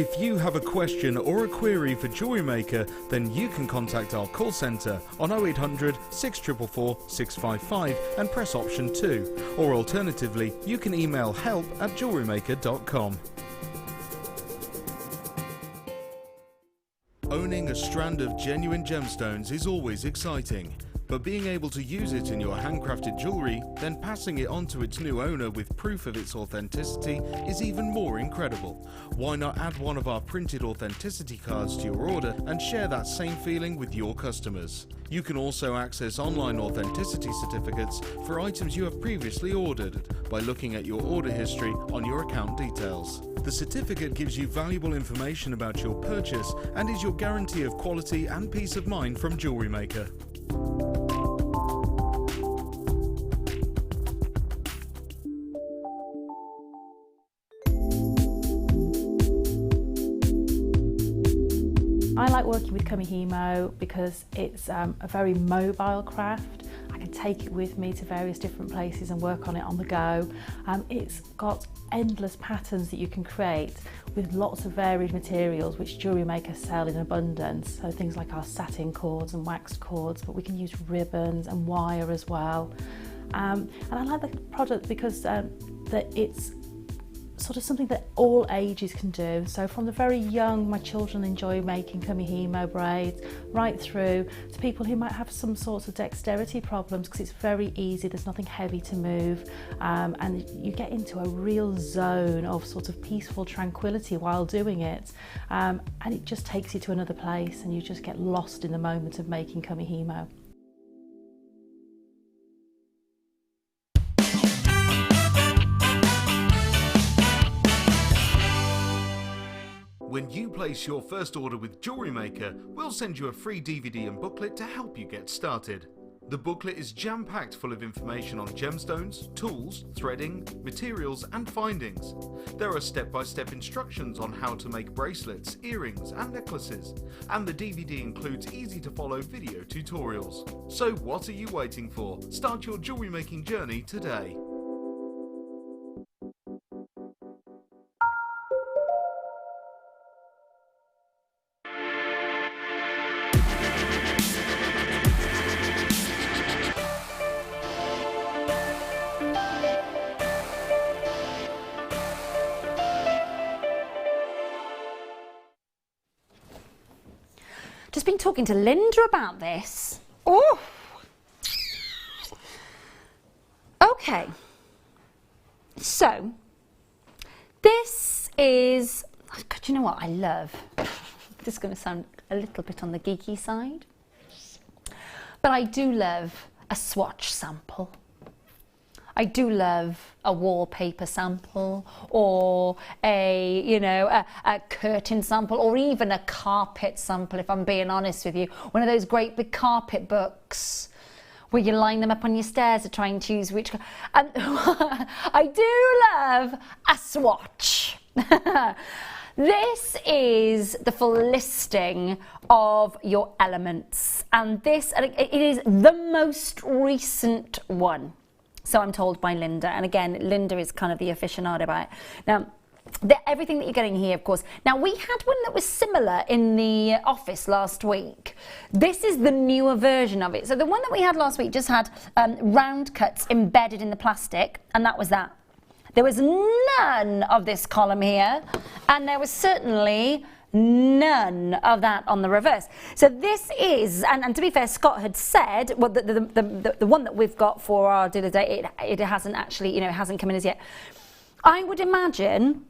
If you have a question or a query for Jewellery Maker, then you can contact our call centre on 0800 644 655 and press option 2. Or alternatively, you can email help@jewellerymaker.com. Owning a strand of genuine gemstones is always exciting. But being able to use it in your handcrafted jewellery, then passing it on to its new owner with proof of its authenticity is even more incredible. Why not add one of our printed authenticity cards to your order and share that same feeling with your customers? You can also access online authenticity certificates for items you have previously ordered by looking at your order history on your account details. The certificate gives you valuable information about your purchase and is your guarantee of quality and peace of mind from Jewellery Maker. I like working with Kumihimo because it's a very mobile craft. I can take it with me to various different places and work on it on the go. It's got endless patterns that you can create with lots of varied materials which Jewellery Maker sell in abundance. So things like our satin cords and waxed cords, but we can use ribbons and wire as well. And I like the product because that it's sort of something that all ages can do. So from the very young, my children enjoy making Kumihimo braids, right through to people who might have some sorts of dexterity problems, because it's very easy, there's nothing heavy to move, and you get into a real zone of sort of peaceful tranquility while doing it, and it just takes you to another place and you just get lost in the moment of making Kumihimo. When you place your first order with Jewellery Maker, we'll send you a free DVD and booklet to help you get started. The booklet is jam-packed full of information on gemstones, tools, threading, materials and findings. There are step-by-step instructions on how to make bracelets, earrings and necklaces, and the DVD includes easy-to-follow video tutorials. So what are you waiting for? Start your jewellery making journey today. Just been talking to Linda about this. Oh! Okay. So, this is, God, you know what I love? This is going to sound a little bit on the geeky side, but I do love a swatch sample. I do love a wallpaper sample, or a, you know, a curtain sample, or even a carpet sample, if I'm being honest with you. One of those great big carpet books where you line them up on your stairs to try and choose which. And I do love a swatch. This is the full listing of your elements, and this, it is the most recent one. So I'm told by Linda, and again, Linda is kind of the aficionado about it. Now, everything that you're getting here, of course. Now, we had one that was similar in the office last week. This is the newer version of it. So the one that we had last week just had round cuts embedded in the plastic, and that was that. There was none of this column here, and there was certainly none of that on the reverse. So this is, and to be fair, Scott had said, well, the one that we've got for our dealer day, it hasn't actually, you know, it hasn't come in as yet. I would imagine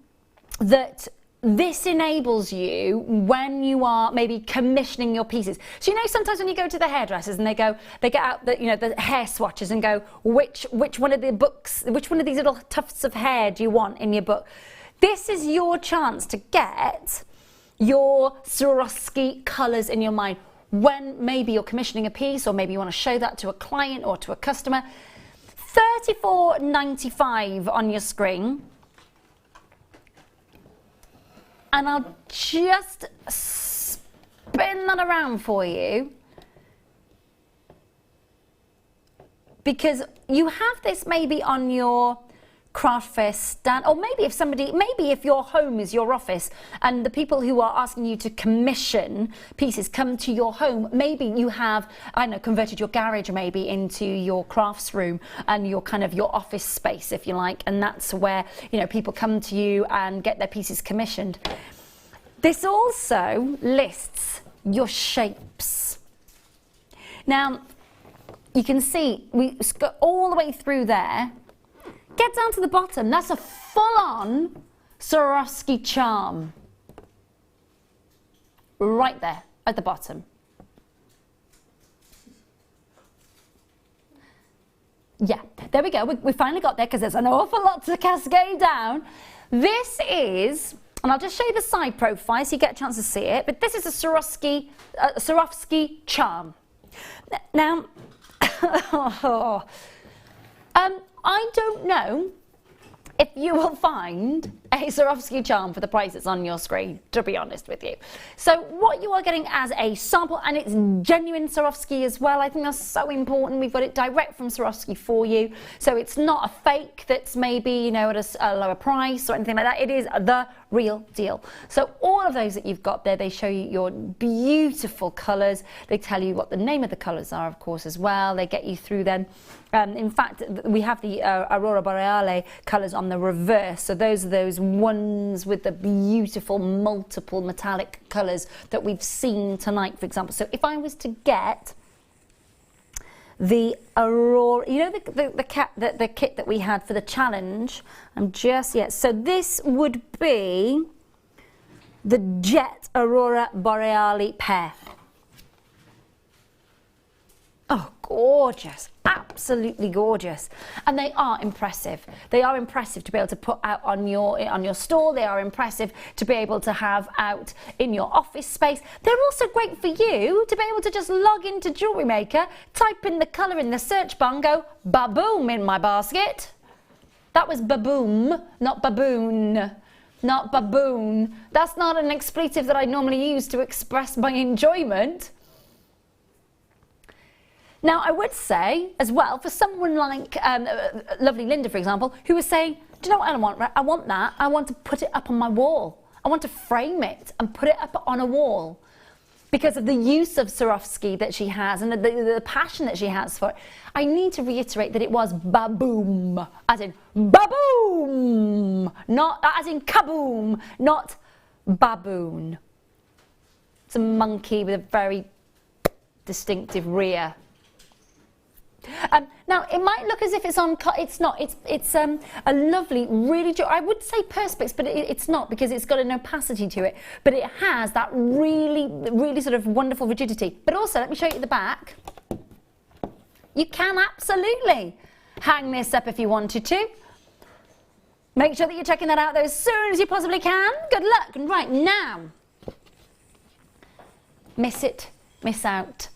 that this enables you when you are maybe commissioning your pieces. So, you know, sometimes when you go to the hairdressers and they get out the, you know, the hair swatches and go, which one of the books, which one of these little tufts of hair do you want in your book? This is your chance to get your Swarovski colours in your mind when maybe you're commissioning a piece, or maybe you want to show that to a client or to a customer. $34.95 on your screen. And I'll just spin that around for you, because you have this maybe on your craft fair stand, or maybe if your home is your office and the people who are asking you to commission pieces come to your home, maybe you have, I don't know, converted your garage maybe into your crafts room and your office space, if you like, and that's where, you know, people come to you and get their pieces commissioned. This also lists your shapes. Now, you can see we go all the way through there. Get down to the bottom. That's a full-on Swarovski charm. Right there at the bottom. Yeah, there we go. We finally got there because there's an awful lot to cascade down. This is, and I'll just show you the side profile so you get a chance to see it, but this is a Swarovski charm. Now, I don't know if you will find a Swarovski charm for the price that's on your screen, to be honest with you. So what you are getting as a sample, and it's genuine Swarovski as well. I think that's so important. We've got it direct from Swarovski for you. So it's not a fake that's maybe, you know, at a lower price or anything like that. It is the real deal. So all of those that you've got there, they show you your beautiful colours. They tell you what the name of the colours are, of course, as well. They get you through then. In fact, we have the Aurora Boreale colours on the reverse. So those are those ones with the beautiful multiple metallic colours that we've seen tonight, for example. So if I was to get the Aurora, you know, the kit that we had for the challenge, so this would be the Jet Aurora Boreale pair. Oh, gorgeous, absolutely gorgeous. And they are impressive. They are impressive to be able to put out on your store. They are impressive to be able to have out in your office space. They're also great for you to be able to just log into Jewellery Maker, type in the colour in the search bar and go, ba-boom in my basket. That was ba-boom, not baboon. Not baboon. That's not an expletive that I normally use to express my enjoyment. Now, I would say, as well, for someone like lovely Linda, for example, who was saying, do you know what I want? I want that. I want to put it up on my wall. I want to frame it and put it up on a wall because of the use of Swarovski that she has and the passion that she has for it. I need to reiterate that it was baboom, as in baboom, not as in kaboom, not baboon. It's a monkey with a very distinctive rear. Now, it might look as if it's on cut. It's not. It's a lovely, really, I would say perspex, but it's not because it's got an opacity to it. But it has that really, really sort of wonderful rigidity. But also, let me show you the back. You can absolutely hang this up if you wanted to. Make sure that you're checking that out as soon as you possibly can. Good luck. And right now, miss it, miss out.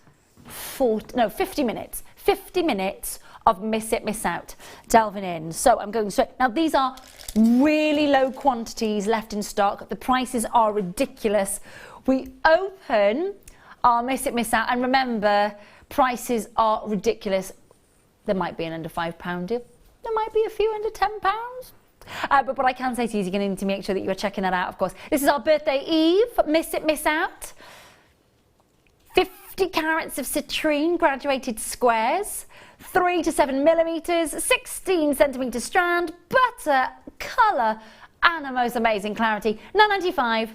50 minutes. 50 minutes of miss it, miss out, delving in. So I'm going straight. Now these are really low quantities left in stock. The prices are ridiculous. We open our miss it, miss out, and remember, prices are ridiculous. There might be an under £5 deal. There might be a few under £10. But what I can say to you is you're going to need to make sure that you are checking that out, of course. This is our birthday eve, miss it, miss out. 50 carats of citrine graduated squares, 3 to 7 millimeters, 16 centimeter strand, butter, colour, and a most amazing clarity. £9.95.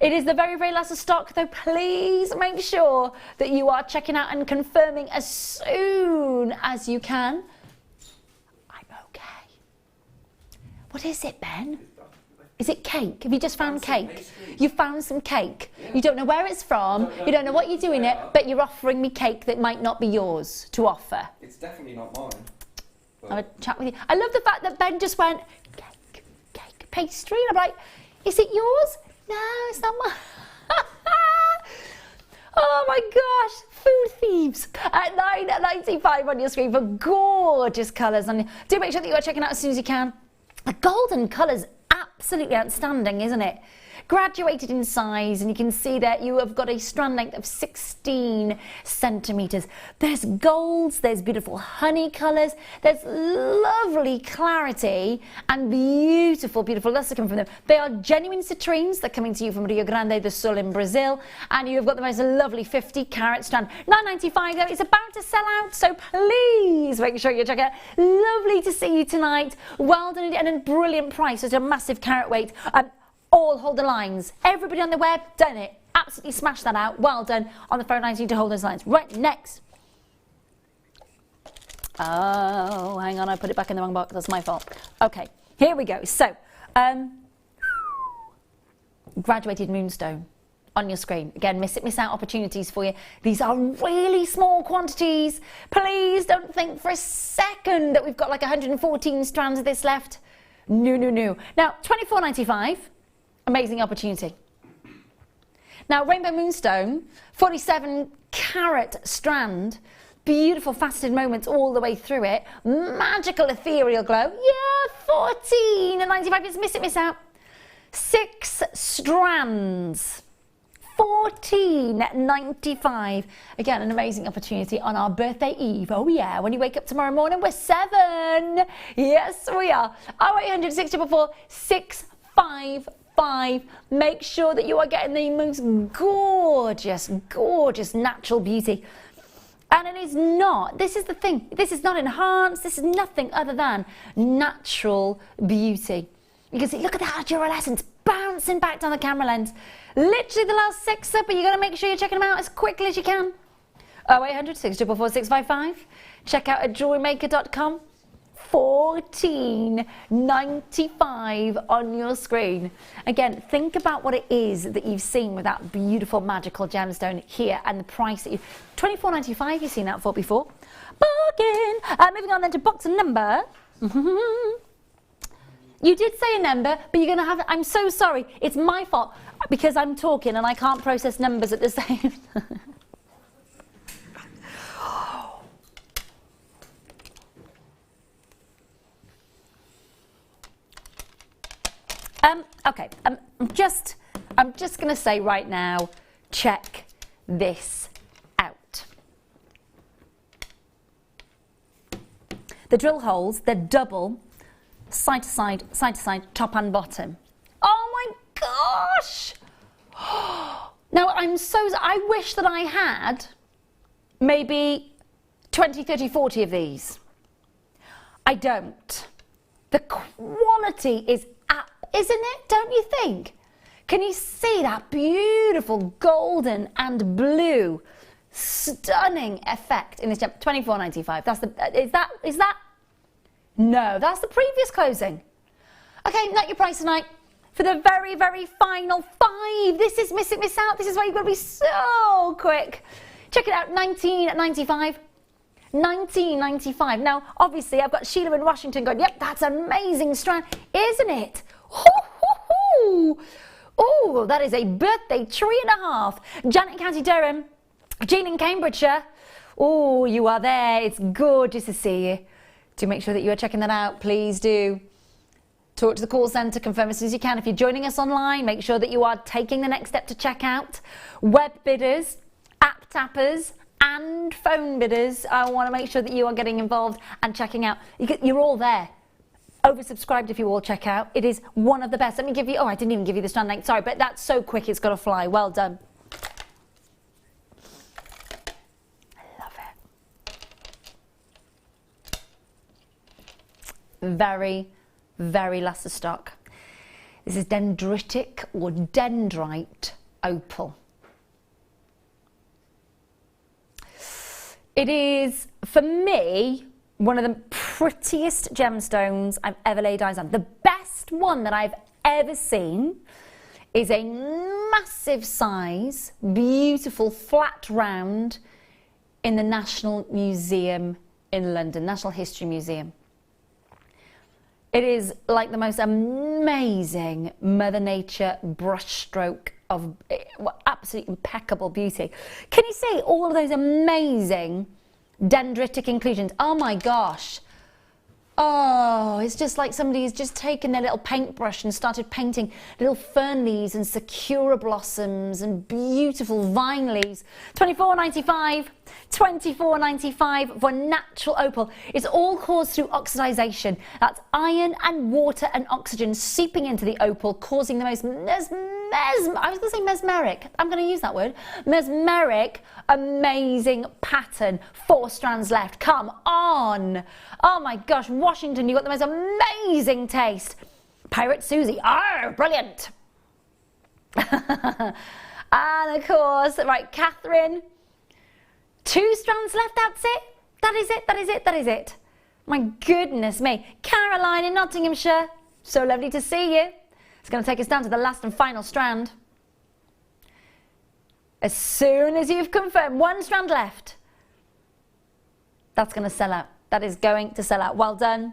It is the very, very last of stock, though please make sure that you are checking out and confirming as soon as you can. I'm okay. What is it, Ben? Is it cake? Have you just found cake? You found some cake. You don't know where it's from. You don't know what you're doing it, but you're offering me cake that might not be yours to offer. It's definitely not mine. I'll have a chat with you. I love the fact that Ben just went, cake, pastry. And I'm like, is it yours? No, it's not mine. Oh my gosh, food thieves. At £9.95 on your screen for gorgeous colours. And do make sure that you are checking out as soon as you can. The golden colours, absolutely outstanding, isn't it? graduated in size, and you can see that you have got a strand length of 16 centimetres. There's golds, there's beautiful honey colours, there's lovely clarity and beautiful, beautiful lustre coming from them. They are genuine citrines. They're coming to you from Rio Grande do Sul in Brazil, and you've got the most lovely 50-carat strand. $9.95 though, it's about to sell out, so please make sure you check it out. Lovely to see you tonight. Well done, and a brilliant price at a massive carat weight. All hold the lines. Everybody on the web, done it. Absolutely smashed that out. Well done. On the phone lines, you need to hold those lines. Right, next. Oh, hang on, I put it back in the wrong box. That's my fault. Okay, here we go. So, graduated moonstone on your screen. Again, miss out opportunities for you. These are really small quantities. Please don't think for a second that we've got like 114 strands of this left. No, no, no. Now, $24.95, amazing opportunity. Now, rainbow moonstone, 47-carat strand, beautiful faceted moments all the way through it, magical ethereal glow. Yeah, $14.95. Just miss out. 6 strands. $14.95. Again, an amazing opportunity on our birthday eve. Oh yeah, when you wake up tomorrow morning, we're 7. Yes, we are. 0800 644 655. Make sure that you are getting the most gorgeous, gorgeous natural beauty. And it is not, this is the thing, this is not enhanced, this is nothing other than natural beauty. You can see, look at that dural essence bouncing back down the camera lens. Literally the last 6 up, but you got to make sure you're checking them out as quickly as you can. 0800 644 655. Check out at JewelleryMaker.com. $14.95 on your screen. Again, think about what it is that you've seen with that beautiful magical gemstone here and the price that you... $24.95 you've seen that for before. Bargain! Moving on then to box number... You did say a number, but you're going to have... I'm so sorry. It's my fault because I'm talking and I can't process numbers at the same time. Okay, I'm just going to say right now, check this out. The drill holes, they're double, side to side, top and bottom. Oh my gosh! Now, I wish that I had maybe 20, 30, 40 of these. I don't. The quality is up, isn't it? Don't you think? Can you see that beautiful golden and blue, stunning effect in this gem? $24.95. That's the. Is that? No, that's the previous closing. Okay, not your price tonight. For the very, very final 5. This is miss out. This is why you've got to be so quick. Check it out. $19.95. $19.95. Now, obviously, I've got Sheila in Washington going, yep, that's an amazing strand, isn't it? Oh, that is a birthday 3.5. Janet in County Durham. Jean in Cambridgeshire. Oh, you are there. It's gorgeous to see you. Do make sure that you are checking that out. Please do. Talk to the call centre, confirm as soon as you can. If you're joining us online, make sure that you are taking the next step to check out. Web bidders, app tappers, and phone bidders. I want to make sure that you are getting involved and checking out. You're all there. Oversubscribed if you all check out. It is one of the best. Let me give you, I didn't even give you the strand length. Sorry, but that's so quick it's got to fly. Well done. I love it. Very, very lustre stock. This is dendritic or dendrite opal. It is, for me, one of the prettiest gemstones I've ever laid eyes on. The best one that I've ever seen is a massive size, beautiful flat round in the National Museum in London, National History Museum. It is like the most amazing Mother Nature brushstroke of absolutely impeccable beauty. Can you see all of those amazing dendritic inclusions? Oh my gosh. Oh, it's just like somebody's just taken their little paintbrush and started painting little fern leaves and sakura blossoms and beautiful vine leaves. £24.95, £24.95 for natural opal. It's all caused through oxidization. That's iron and water and oxygen seeping into the opal, causing the most I was going to say mesmeric. I'm going to use that word. Mesmeric, amazing pattern. 4 strands left. Come on. Oh my gosh, Washington, you've got the most amazing taste. Pirate Susie. Oh, brilliant. And of course, right, Catherine. 2 strands left. That's it. That is it. That is it. That is it. My goodness me. Caroline in Nottinghamshire. So lovely to see you. It's going to take us down to the last and final strand. As soon as you've confirmed 1 strand left, that's going to sell out. That is going to sell out. Well done.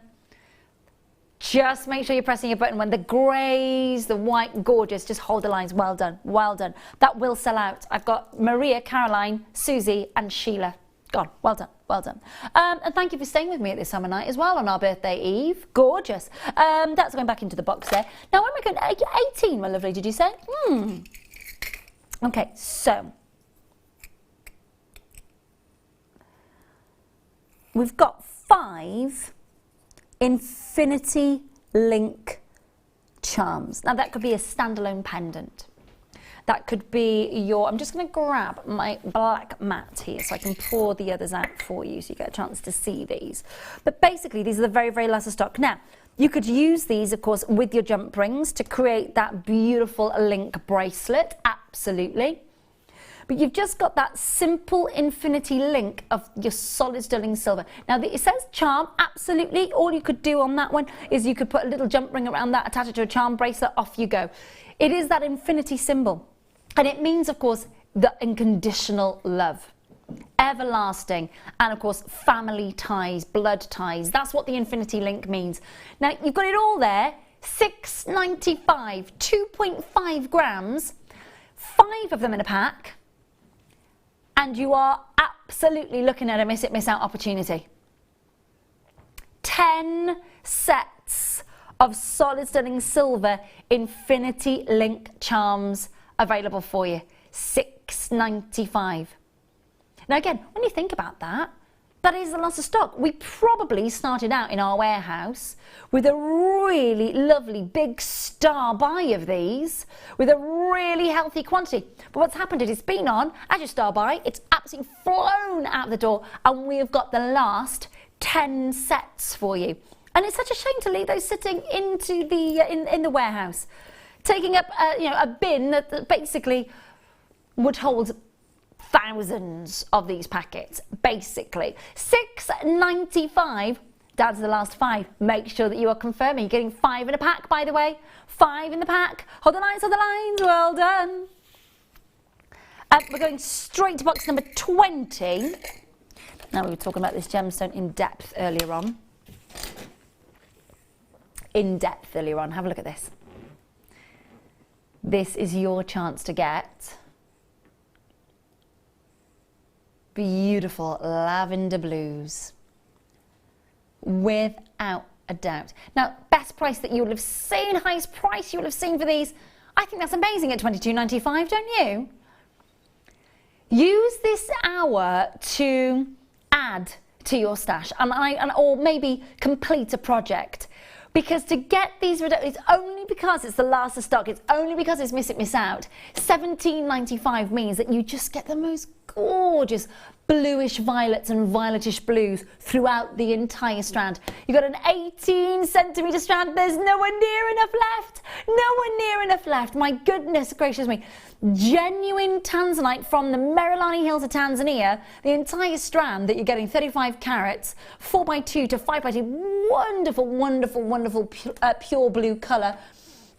Just make sure you're pressing your button when the greys, the white, gorgeous, just hold the lines. Well done. Well done. That will sell out. I've got Maria, Caroline, Susie and Sheila. Gone. Well done. Well done. And thank you for staying with me at this summer night as well on our birthday eve. Gorgeous. That's going back into the box there. Now, when we're going 18, my lovely, did you say? Okay, so we've got 5 infinity link charms. Now, that could be a standalone pendant. That could be your, I'm just going to grab my black mat here so I can pour the others out for you so you get a chance to see these. But basically, these are the very, very last of stock. Now, you could use these, of course, with your jump rings to create that beautiful link bracelet, absolutely. But you've just got that simple infinity link of your solid sterling silver. Now, it says charm, absolutely. All you could do on that one is you could put a little jump ring around that, attach it to a charm bracelet, off you go. It is that infinity symbol. And it means, of course, the unconditional love, everlasting, and of course, family ties, blood ties. That's what the infinity link means. Now, you've got it all there, £6.95, 2.5 grams, 5 of them in a pack, and you are absolutely looking at a miss it, miss out opportunity. 10 sets of solid sterling silver infinity link charms available for you, £6.95. Now again, when you think about that, that is a lot of stock. We probably started out in our warehouse with a really lovely big star buy of these, with a really healthy quantity. But what's happened is it's been on, as your star buy, it's absolutely flown out the door, and we have got the last 10 sets for you. And it's such a shame to leave those sitting into the in the warehouse, taking up a bin that basically would hold thousands of these packets, basically. £6.95, down to the last 5. Make sure that you are confirming. You're getting 5 in a pack, by the way. 5 in the pack. Hold the lines, hold the lines. Well done. We're going straight to box number 20. Now, we were talking about this gemstone in depth earlier on. Have a look at this. This is your chance to get beautiful lavender blues, without a doubt. Now, best price that you will have seen, highest price you will have seen for these, I think that's amazing at £22.95, don't you? Use this hour to add to your stash or maybe complete a project. Because to get these, it's only because it's the last of stock, it's only because it's miss it, miss out. £17.95 means that you just get the most gorgeous bluish violets and violetish blues throughout the entire strand. You've got an 18cm strand, there's nowhere near enough left. Nowhere near enough left, my goodness gracious me. Genuine tanzanite from the Merilani Hills of Tanzania, the entire strand that you're getting 35 carats, 4x2 to 5x2, wonderful, wonderful, wonderful pure blue colour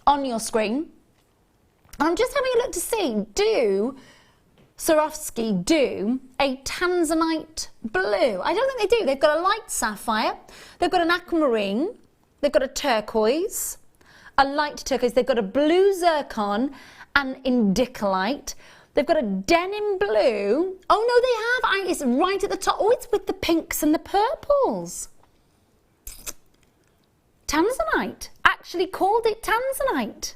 on your screen. And I'm just having a look to see, do Swarovski do a tanzanite blue? I don't think they do. They've got a light sapphire, they've got an aquamarine, they've got a turquoise, a light turquoise, they've got a blue zircon and indicolite. They've got a denim blue. Oh no, they have. It's right at the top. Oh, it's with the pinks and the purples. Tanzanite. Actually called it Tanzanite.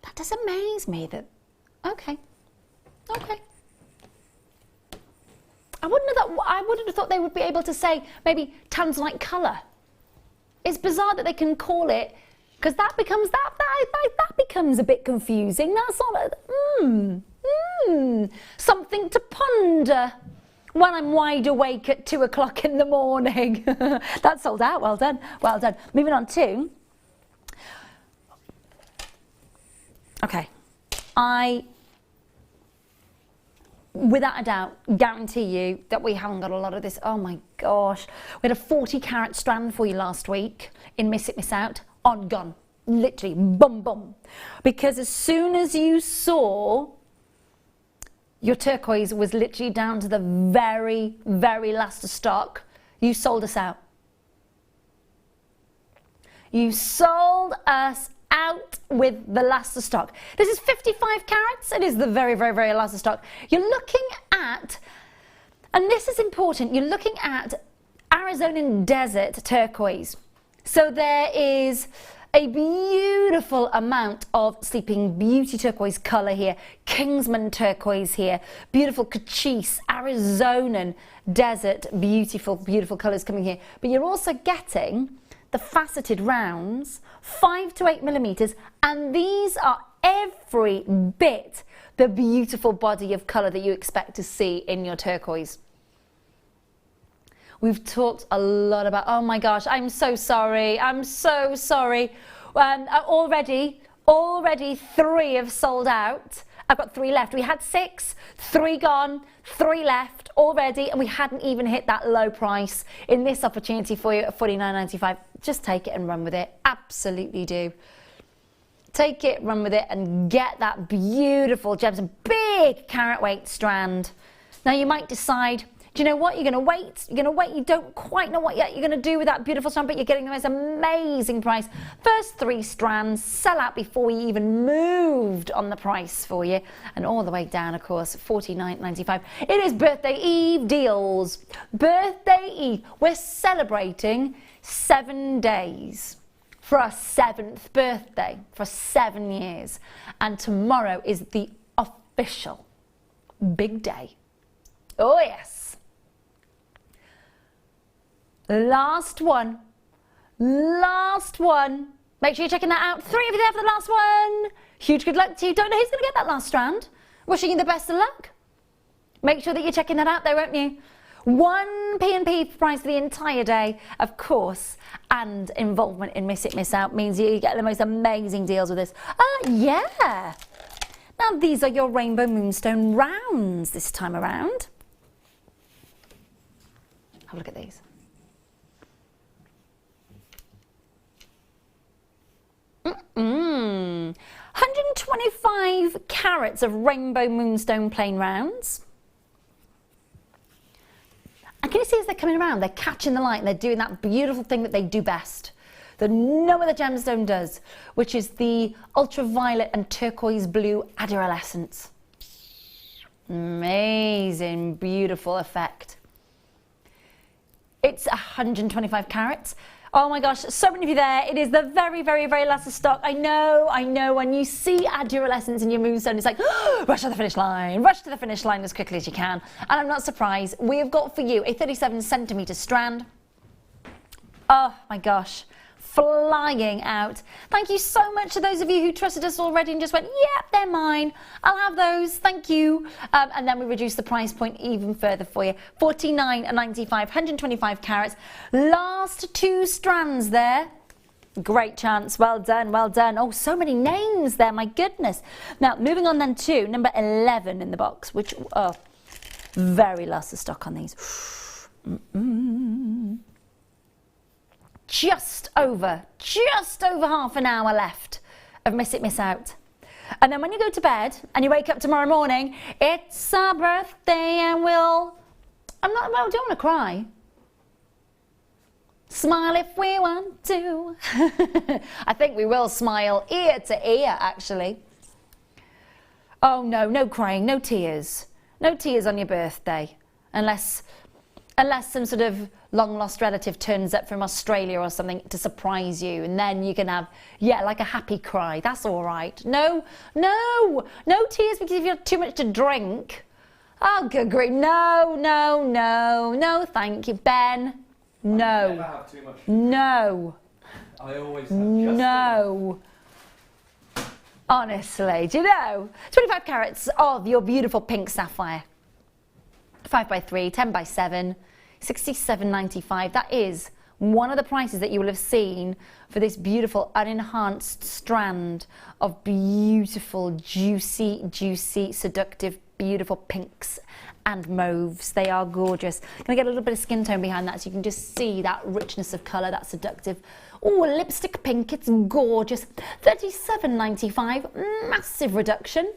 That does amaze me that, okay. I wouldn't have thought they would be able to say maybe Tanzanite colour. It's bizarre that they can call it, because that becomes that becomes a bit confusing. That's not something to ponder when I'm wide awake at 2 o'clock in the morning. That's sold out. Well done. Well done. Moving on to. Okay, I, without a doubt, guarantee you that we haven't got a lot of this. Oh my gosh. We had a 40 carat strand for you last week in Miss It, Miss Out. On, gone. Literally, boom, boom. Because as soon as you saw your turquoise was literally down to the very, very last of stock, you sold us out. You sold us out with the last of stock. This is 55 carats. It is the very, very, very last of stock. You're looking at, and this is important, you're looking at Arizona desert turquoise. So there is a beautiful amount of Sleeping Beauty turquoise colour here, Kingsman turquoise here, beautiful Cochise, Arizonan desert, beautiful, beautiful colours coming here. But you're also getting the faceted rounds, 5 to 8 millimetres, and these are every bit the beautiful body of colour that you expect to see in your turquoise. We've talked a lot about, oh my gosh, I'm so sorry, I'm so sorry. Already 3 have sold out. I've got 3 left. We had 6, 3 gone, 3 left already, and we hadn't even hit that low price in this opportunity for you at $49.95. Just take it and run with it. Absolutely do. Take it, run with it, and get that beautiful gems and big carat weight strand. Now you might decide, do you know what? You're going to wait. You're going to wait. You don't quite know what yet you're going to do with that beautiful strand, but you're getting the most amazing price. First 3 strands sell out before we even moved on the price for you. And all the way down, of course, $49.95. It is Birthday Eve deals. Birthday Eve. We're celebrating 7 days for our 7th birthday, for 7 years. And tomorrow is the official big day. Oh, yes. Last one. Last one. Make sure you're checking that out. 3 of you there for the last one. Huge good luck to you. Don't know who's going to get that last strand. Wishing you the best of luck. Make sure that you're checking that out there, won't you? 1 P&P price for the entire day, of course, and involvement in Miss It, Miss Out means you get the most amazing deals with this. Yeah. Now, these are your Rainbow Moonstone rounds this time around. Have a look at these. Mm-mm. 125 carats of Rainbow Moonstone plain rounds. And can you see as they're coming around, they're catching the light and they're doing that beautiful thing that they do best, that no other gemstone does, which is the ultraviolet and turquoise blue adolescence. Amazing, beautiful effect. It's 125 carats. Oh my gosh, so many of you there. It is the very, very, very last of stock. I know. When you see adolescence in your moonstone, it's like, oh, rush to the finish line as quickly as you can. And I'm not surprised. We have got for you a 37 centimetre strand. Oh my gosh, flying out. Thank you so much to those of you who trusted us already and just went, yeah, they're mine. I'll have those, thank you. And then we reduced the price point even further for you. $49.95, 125 carats. Last 2 strands there. Great chance, well done, well done. Oh, so many names there, my goodness. Now, moving on then to number 11 in the box, which, oh, very last of stock on these. Just over half an hour left of Miss It, Miss Out. And then when you go to bed and you wake up tomorrow morning, it's our birthday and don't want to cry. Smile if we want to. I think we will smile ear to ear, actually. Oh no, no crying, no tears. No tears on your birthday. Unless Unless some sort of long-lost relative turns up from Australia or something to surprise you, and then you can have, yeah, like a happy cry. That's all right. No tears because you've had too much to drink. Oh, good grief. No, thank you. Ben, no. I never have too much. No. I always have just No. Honestly, do you know? 25 carats of your beautiful pink sapphire. 5x3, 10x7, 67.95. That is one of the prices that you will have seen for this beautiful unenhanced strand of beautiful, juicy, seductive, beautiful pinks and mauves. They are gorgeous. Gonna get a little bit of skin tone behind that so you can just see that richness of colour, that seductive. Oh, lipstick pink, it's gorgeous. 37.95, massive reduction.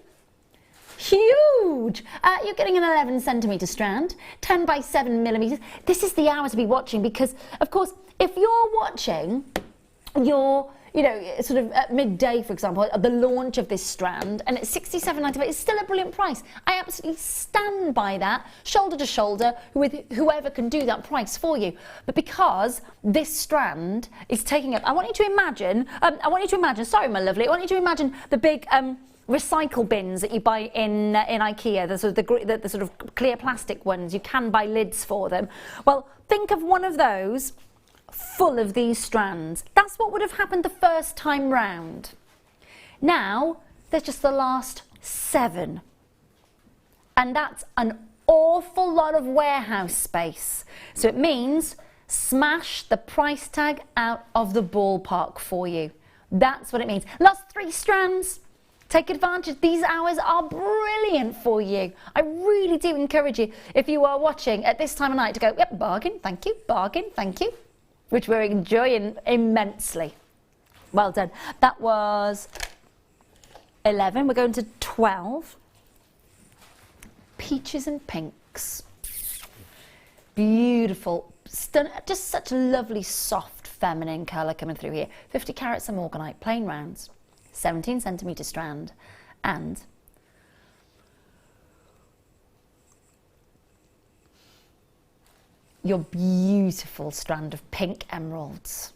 Huge! You're getting an 11cm strand, 10x7mm. This is the hour to be watching because, of course, if you're watching your, you know, sort of at midday, for example, at the launch of this strand, and it's 67.95, it's still a brilliant price. I absolutely stand by that, shoulder to shoulder, with whoever can do that price for you. But because this strand is taking up, I want you to imagine, sorry, my lovely, I want you to imagine the big, recycle bins that you buy in IKEA, the sort of clear plastic ones. You can buy lids for them. Well, think of one of those full of these strands. That's what would have happened the first time round. Now, there's just the last 7. And that's an awful lot of warehouse space. So it means smash the price tag out of the ballpark for you. That's what it means. Last 3 strands. Take advantage. These hours are brilliant for you. I really do encourage you, if you are watching at this time of night, to go, yep, bargain, thank you, which we're enjoying immensely. Well done. That was 11. We're going to 12. Peaches and pinks. Beautiful. Just such a lovely, soft, feminine colour coming through here. 50 carats of morganite, plain rounds. 17cm strand, and your beautiful strand of pink emeralds.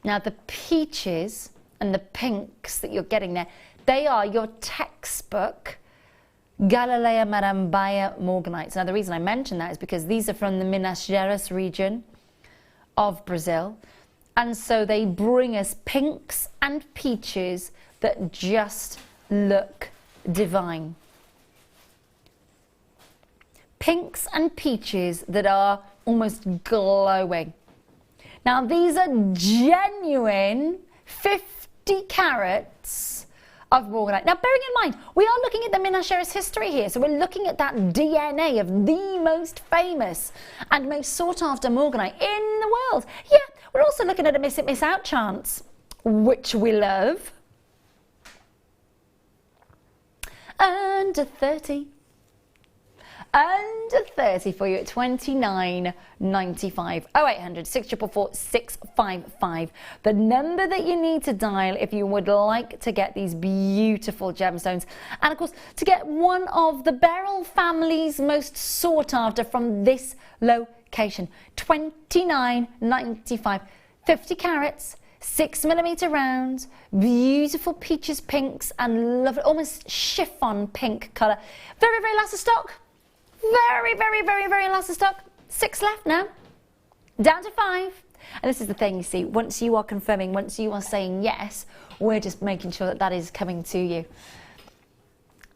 Now the peaches and the pinks that you're getting there, they are your textbook Galileia Marambaya morganites. Now the reason I mention that is because these are from the Minas Gerais region of Brazil. And so they bring us pinks and peaches that just look divine. Pinks and peaches that are almost glowing. Now these are genuine 50 carats of morganite. Now bearing in mind, we are looking at the Minas Gerais history here, so we're looking at that DNA of the most famous and most sought after morganite in the world. Yeah, we're also looking at a miss it, miss out chance, which we love. Under 30. Under 30 for you at $29.95. 0800 644 655. The number that you need to dial if you would like to get these beautiful gemstones. And of course, to get one of the Beryl family's most sought after from this location. $29.95. 50 carats. 6mm rounds, beautiful peaches, pinks, and lovely, almost chiffon pink colour. Very, very last of stock. Very, very, very, very last of stock. 6 left now. Down to 5. And this is the thing, you see, once you are confirming, once you are saying yes, we're just making sure that that is coming to you.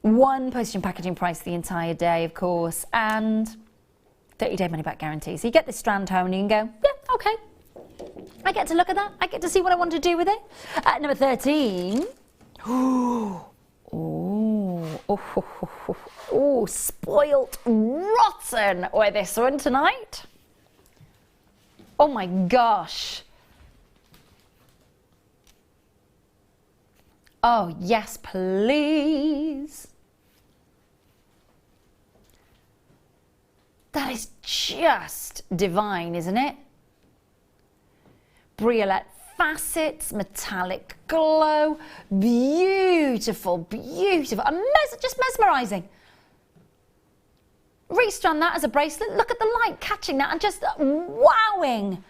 1 postage and packaging price the entire day, of course, and 30-day money-back guarantee. So you get this strand home and you can go, yeah, okay. I get to look at that. I get to see what I want to do with it. Number 13. Oh, spoilt rotten with this one tonight. Oh my gosh. Oh, yes, please. That is just divine, isn't it? Briolette facets, metallic glow, beautiful, beautiful, just mesmerising. restrand that as a bracelet. Look at the light catching that and just wowing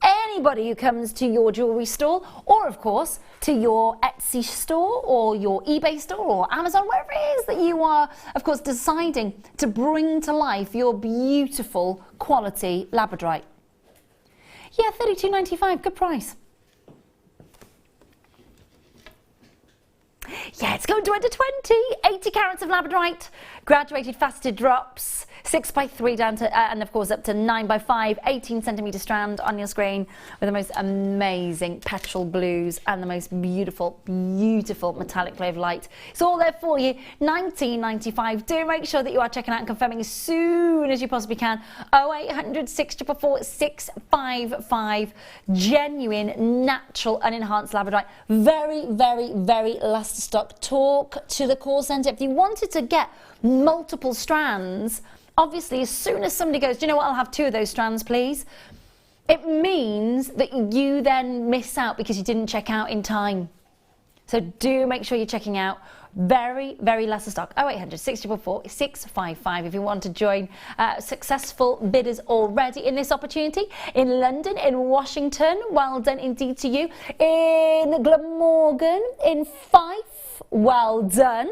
anybody who comes to your jewellery store, or of course to your Etsy store or your eBay store or Amazon, wherever it is that you are, of course, deciding to bring to life your beautiful quality labradorite. Yeah, $32.95, good price. Yeah, it's going to under 20. 80 carats of labradorite, graduated faceted drops, 6x3 down to, and of course up to 9x5, 18 centimetre strand on your screen with the most amazing petrol blues and the most beautiful, beautiful metallic glove light. It's all there for you, $19.95. Do make sure that you are checking out and confirming as soon as you possibly can. 0800 644 655, genuine, natural, unenhanced labradorite. Very, very, very last stock. Talk to the call centre. If you wanted to get multiple strands, obviously as soon as somebody goes, do you know what, I'll have 2 of those strands please, it means that you then miss out because you didn't check out in time. So do make sure you're checking out. Very, very last of stock. 0800 644 655 if you want to join successful bidders already in this opportunity. In London, in Washington, well done indeed to you. In Glamorgan, in Fife, well done.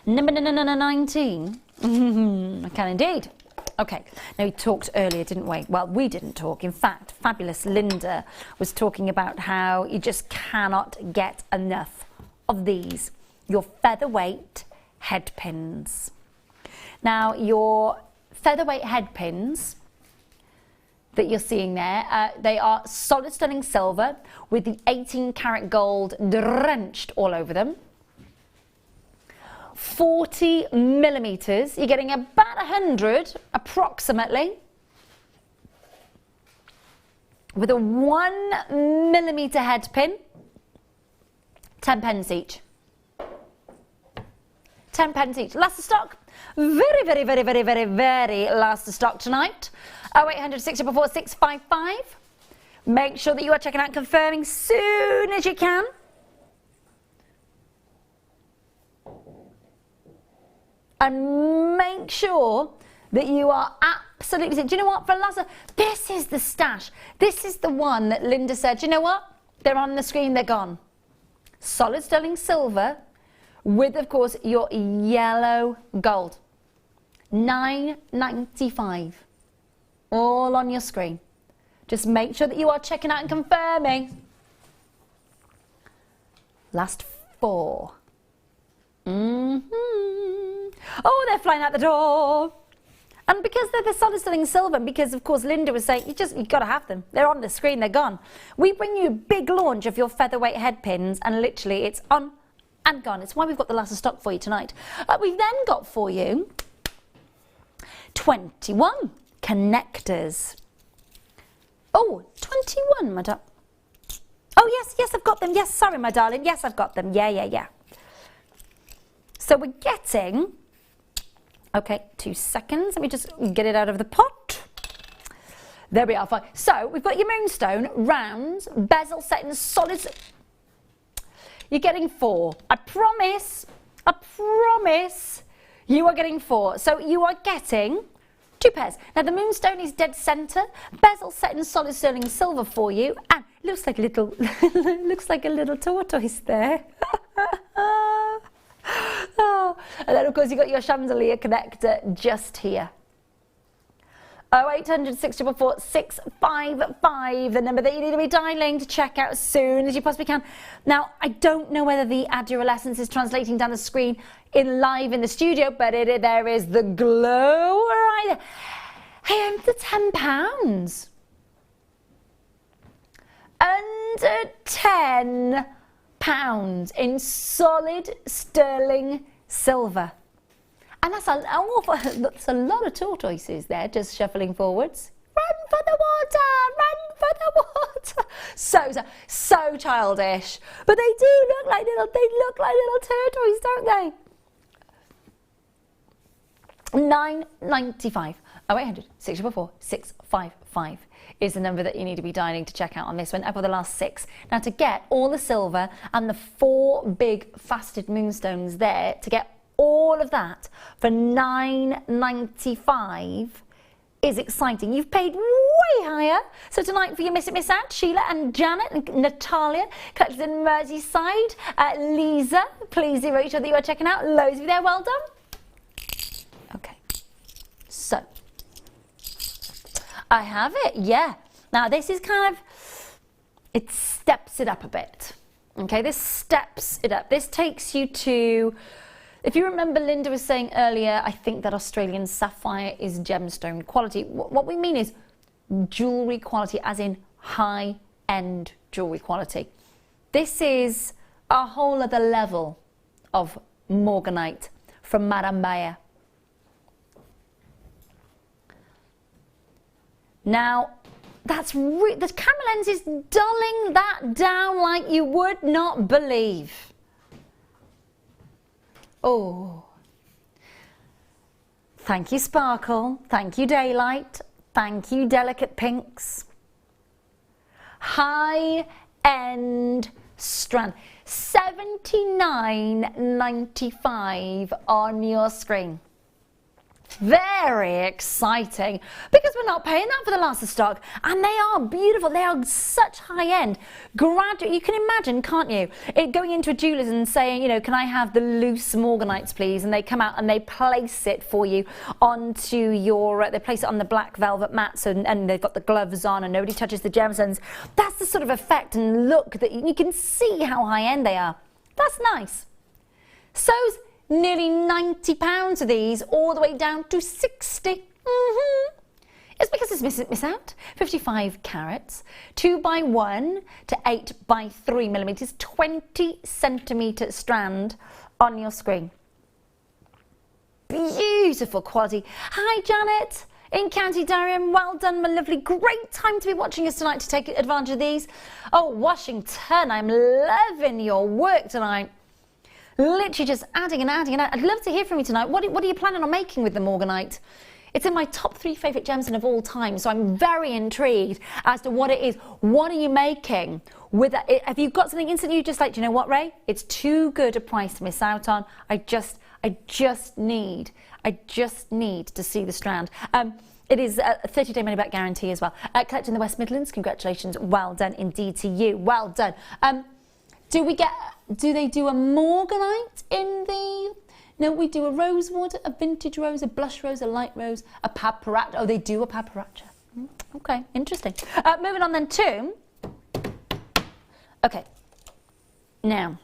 Number 19. I can indeed. Okay, now we talked earlier, didn't we? Well, we didn't talk. In fact, fabulous Linda was talking about how you just cannot get enough of these, your featherweight head pins. Now, your featherweight head pins that you're seeing there, they are solid sterling silver with the 18 karat gold drenched all over them. 40 millimeters, you're getting about 100 approximately, with a 1 millimeter head pin, 10 pence each. 10 pence each. Last of stock. Very, very, very, very, very, very last of stock tonight. 0800 644 655. Make sure that you are checking out and confirming soon as you can. And make sure that you are absolutely... Do you know what? For last, this is the stash. This is the one that Linda said, you know what? They're on the screen, they're gone. Solid sterling silver with, of course, your yellow gold. $9.95. All on your screen. Just make sure that you are checking out and confirming. Last 4. Oh, they're flying out the door. And because they're the solid sterling silver, and because, of course, Linda was saying, you've got to have them. They're on the screen, they're gone. We bring you a big launch of your featherweight head pins, and literally it's on and gone. It's why we've got the last of stock for you tonight. We've then got for you 21 connectors. Oh, 21, my darling. Oh, yes, I've got them. Yes, sorry, my darling. Yes, I've got them. Yeah. So we're getting... Okay, 2 seconds. Let me just get it out of the pot. There we are. Fine. So we've got your moonstone, rounds, bezel set in solid. You're getting 4. I promise you are getting 4. So you are getting 2 pairs. Now the moonstone is dead centre, bezel set in solid sterling silver for you, and it looks like a little, looks like a little tortoise there. Oh, and then of course you've got your chandelier connector just here. 0800 644 655, the number that you need to be dialing to check out as soon as you possibly can. Now, I don't know whether the adolescence is translating down the screen live in the studio, but there is the glow right there. Hey, under £10. Under £10 in solid sterling silver. And that's a lot of tortoises there, just shuffling forwards. Run for the water! Run for the water! So childish. But they do look like little tortoises, don't they? $9.95. 0800 644 655 is the number that you need to be dialing to check out on this one. Up for the last 6. Now to get all the silver and the 4 big faceted moonstones there, to get all of that for $9.95 is exciting. You've paid way higher. So tonight for your Miss It Miss Out, Sheila and Janet and Natalia, collected in Merseyside. Lisa, please do make sure that you are checking out. Loads of you there, well done. Okay, so I have it, yeah. Now this is kind of, it steps it up a bit. Okay, this steps it up. This takes you to, if you remember, Linda was saying earlier, I think that Australian sapphire is gemstone quality. What we mean is jewellery quality, as in high-end jewellery quality. This is a whole other level of morganite from Madame Bayer. Now, the camera lens is dulling that down like you would not believe. Oh, thank you, Sparkle. Thank you, Daylight. Thank you, Delicate Pinks. High-end strand. $79.95 on your screen. Very exciting, because we're not paying that for the last of stock, and they are beautiful. They are such high end. You can imagine, can't you, it going into a jeweller's and saying, you know, can I have the loose morganites, please? And they come out and they place it for you onto your, they place it on the black velvet mat, so, and they've got the gloves on and nobody touches the gemstones. That's the sort of effect and look that you can see how high end they are. That's nice. So's nearly £90 of these, all the way down to 60. It's because it's miss out. 55 carats, 2x1 to 8x3 millimeters, 20 centimetre strand on your screen. Beautiful quality. Hi, Janet in County Durham. Well done, my lovely. Great time to be watching us tonight to take advantage of these. Oh, Washington, I'm loving your work tonight. Literally just adding and adding and adding. I'd love to hear from you tonight. What are you planning on making with the morganite? It's in my top 3 favourite gemstones of all time, so I'm very intrigued as to what it is. What are you making with it? Have you got something instantly you just like, do you know what, Ray? It's too good a price to miss out on. I just need to see the strand. It is a 30-day money-back guarantee as well. Collected in the West Midlands. Congratulations. Well done indeed to you. Well done. Do they do a morganite in the... No, we do a rosewood, a vintage rose, a blush rose, a light rose, a paparazzi. Oh, they do a paparazzi. Okay, interesting. Moving on then to... Okay. Now,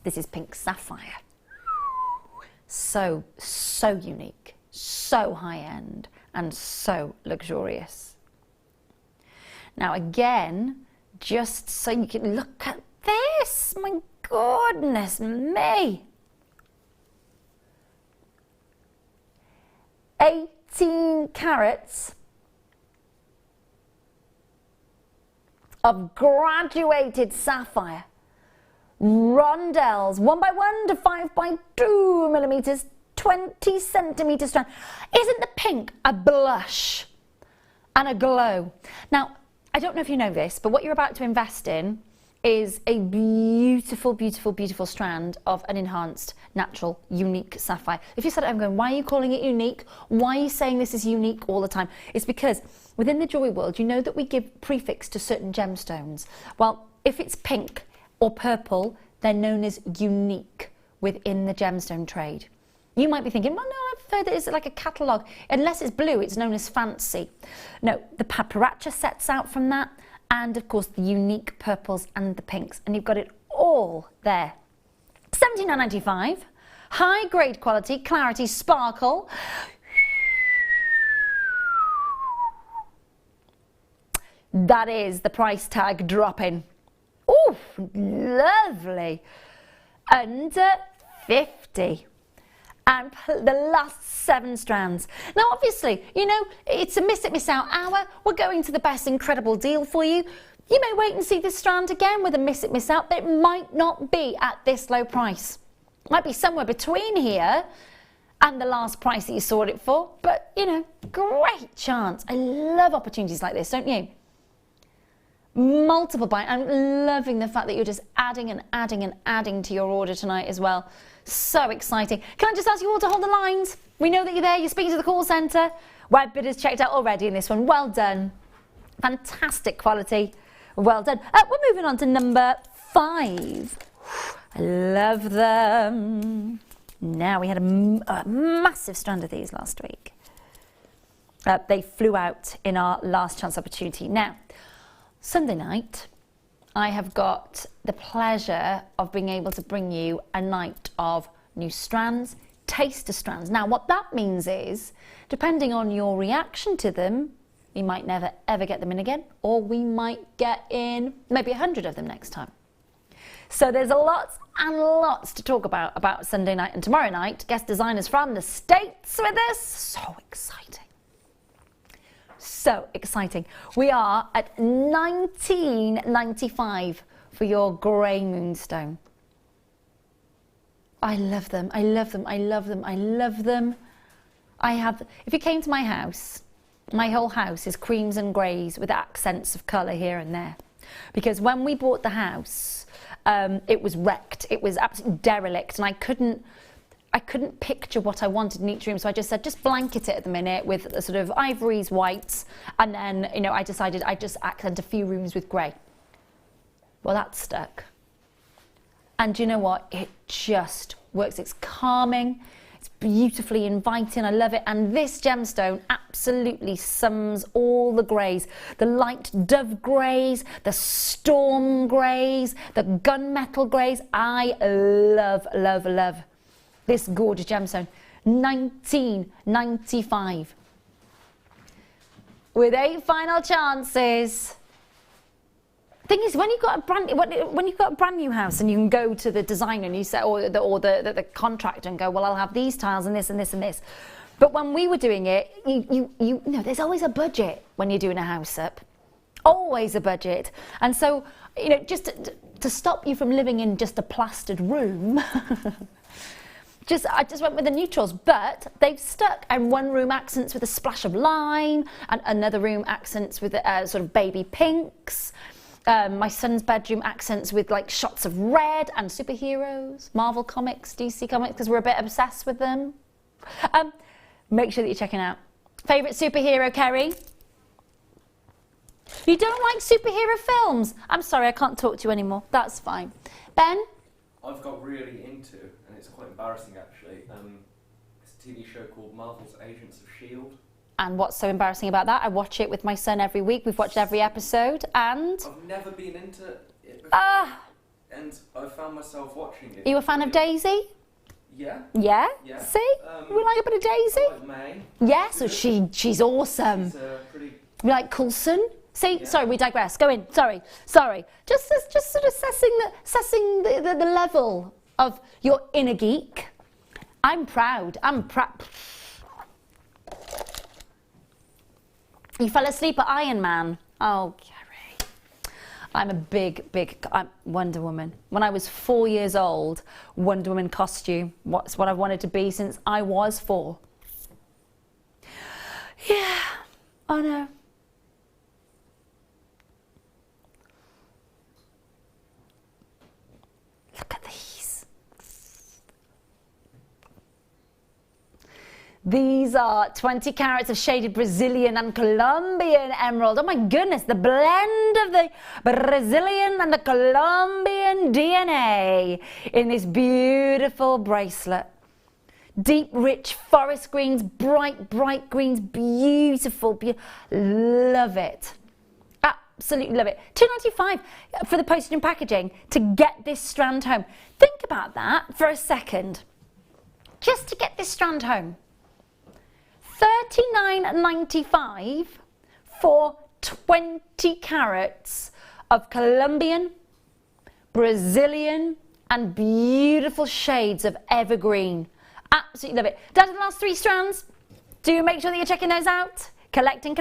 this is pink sapphire. So unique, so high-end, and so luxurious. Now, again, just so you can look at this, my goodness me. 18 carats of graduated sapphire. Rondelles, 1x1 to 5x2 millimeters, 20 centimetre strand. Isn't the pink a blush and a glow? Now, I don't know if you know this, but what you're about to invest in is a beautiful, beautiful, beautiful strand of an enhanced, natural, unique sapphire. If you said it, I'm going, why are you calling it unique? Why are you saying this is unique all the time? It's because within the jewelry world, you know that we give prefix to certain gemstones. Well, if it's pink or purple, they're known as unique within the gemstone trade. You might be thinking, well, no, I've heard that it's like a catalogue. Unless it's blue, it's known as fancy. No, the paparazzi sets out from that, and of course the unique purples and the pinks, and you've got it all there. $79.95, high grade quality, clarity, sparkle. That is the price tag dropping. Ooh, lovely. Under 50. And the last 7 strands. Now, obviously, you know, it's a miss it, miss out hour. We're going to the best incredible deal for you. You may wait and see this strand again with a miss it, miss out, but it might not be at this low price. It might be somewhere between here and the last price that you sold it for. But, you know, great chance. I love opportunities like this, don't you? Multiple buy. I'm loving the fact that you're just adding and adding and adding to your order tonight as well. So exciting. Can I just ask you all to hold the lines? We know that you're there, you're speaking to the call centre. Web bidders checked out already in this one. Well done. Fantastic quality. Well done. We're moving on to number 5. I love them. Now, we had a massive strand of these last week. They flew out in our last chance opportunity. Now, Sunday night, I have got the pleasure of being able to bring you a night of new strands, taster strands. Now, what that means is, depending on your reaction to them, we might never ever get them in again, or we might get in maybe 100 of them next time. So there's lots and lots to talk about Sunday night and tomorrow night. Guest designers from the States with us. So exciting. So exciting. We are at $19.95 for your grey moonstone. I love them. I love them. I love them. I love them. If you came to my house, my whole house is creams and greys with accents of colour here and there. Because when we bought the house, it was wrecked. It was absolutely derelict, and I couldn't picture what I wanted in each room, so I just said, just blanket it at the minute with a sort of ivories, whites, and then, you know, I decided I'd just accent a few rooms with grey. Well, that stuck. And you know what? It just works. It's calming. It's beautifully inviting. I love it. And this gemstone absolutely sums all the greys. The light dove greys, the storm greys, the gunmetal greys. I love, love, love this gorgeous gemstone. $19.95. With 8 final chances. Thing is, when you've got a brand new house and you can go to the designer and you say, or the contractor, and go, well, I'll have these tiles and this and this and this. But when we were doing it, you know, there's always a budget when you're doing a house up. Always a budget. And so, you know, just to stop you from living in just a plastered room, I just went with the neutrals, but they've stuck. And one room accents with a splash of lime, and another room accents with sort of baby pinks. My son's bedroom accents with like shots of red and superheroes, Marvel Comics, DC Comics, because we're a bit obsessed with them. Make sure that you're checking out. Favourite superhero, Kerry? You don't like superhero films? I'm sorry, I can't talk to you anymore. That's fine. Ben? I've got really into, and it's quite embarrassing actually, it's a TV show called Marvel's Agents of S.H.I.E.L.D. And what's so embarrassing about that? I watch it with my son every week. We've watched every episode, and I've never been into it before, and I found myself watching it. Are you a fan of Daisy? Yeah. Yeah? Yeah. See? We like a bit of Daisy? I like May. Yeah, so she's awesome. She's pretty... We like Coulson? See? Yeah. Sorry, we digress. Go in. Sorry. Just sort of assessing the level of your inner geek. I'm proud. You fell asleep at Iron Man. Oh, Kerry. I'm a big Wonder Woman. When I was 4 years old, Wonder Woman costume. What's what I've wanted to be since I was 4. Yeah. Oh no. Look at these. These are 20 carats of shaded Brazilian and Colombian emerald. Oh my goodness, the blend of the Brazilian and the Colombian DNA in this beautiful bracelet. Deep, rich forest greens, bright greens, beautiful, love it. Absolutely love it. $2.95 for the postage and packaging to get this strand home. Think about that for a second. Just to get this strand home. $39.95 for 20 carats of Colombian, Brazilian, and beautiful shades of evergreen. Absolutely love it. Down to the last 3 strands. Do make sure that you're checking those out. Collect. 9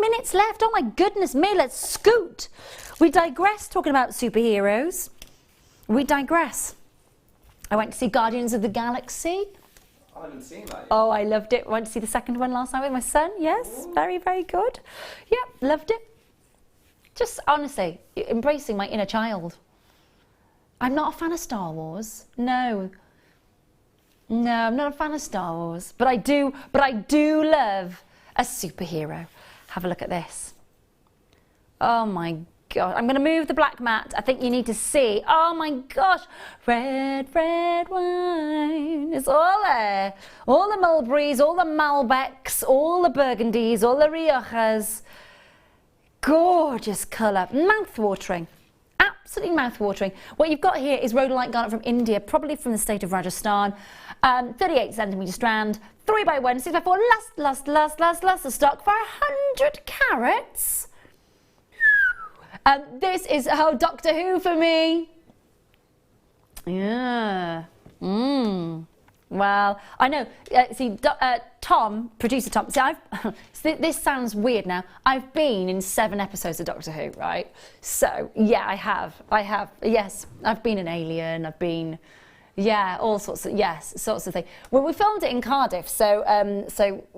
minutes left. Oh my goodness me, let's scoot. We digress talking about superheroes. We digress. I went to see Guardians of the Galaxy. I haven't seen that yet. Oh, I loved it. Went to see the second one last night with my son. Yes, very, very good. Yep, loved it. Just honestly, embracing my inner child. I'm not a fan of Star Wars. No. No, I'm not a fan of Star Wars, but I do love a superhero. Have a look at this. Oh my God, I'm going to move the black mat. I think you need to see. Oh my gosh, red, red wine. It's all there. All the mulberries, all the Malbecs, all the burgundies, all the Riojas. Gorgeous colour, mouth-watering. Absolutely mouth-watering. What you've got here is rhodolite garnet from India, probably from the state of Rajasthan. 38 centimetre strand, 3x1, 6x4, last stock for 100 carats. This is Doctor Who for me. Yeah. Well, I know. See, Tom, producer Tom. See, this sounds weird now. I've been in 7 episodes of Doctor Who, right? So yeah, I have. Yes, I've been an alien. I've been, yeah, all sorts of things. Well, we filmed it in Cardiff, so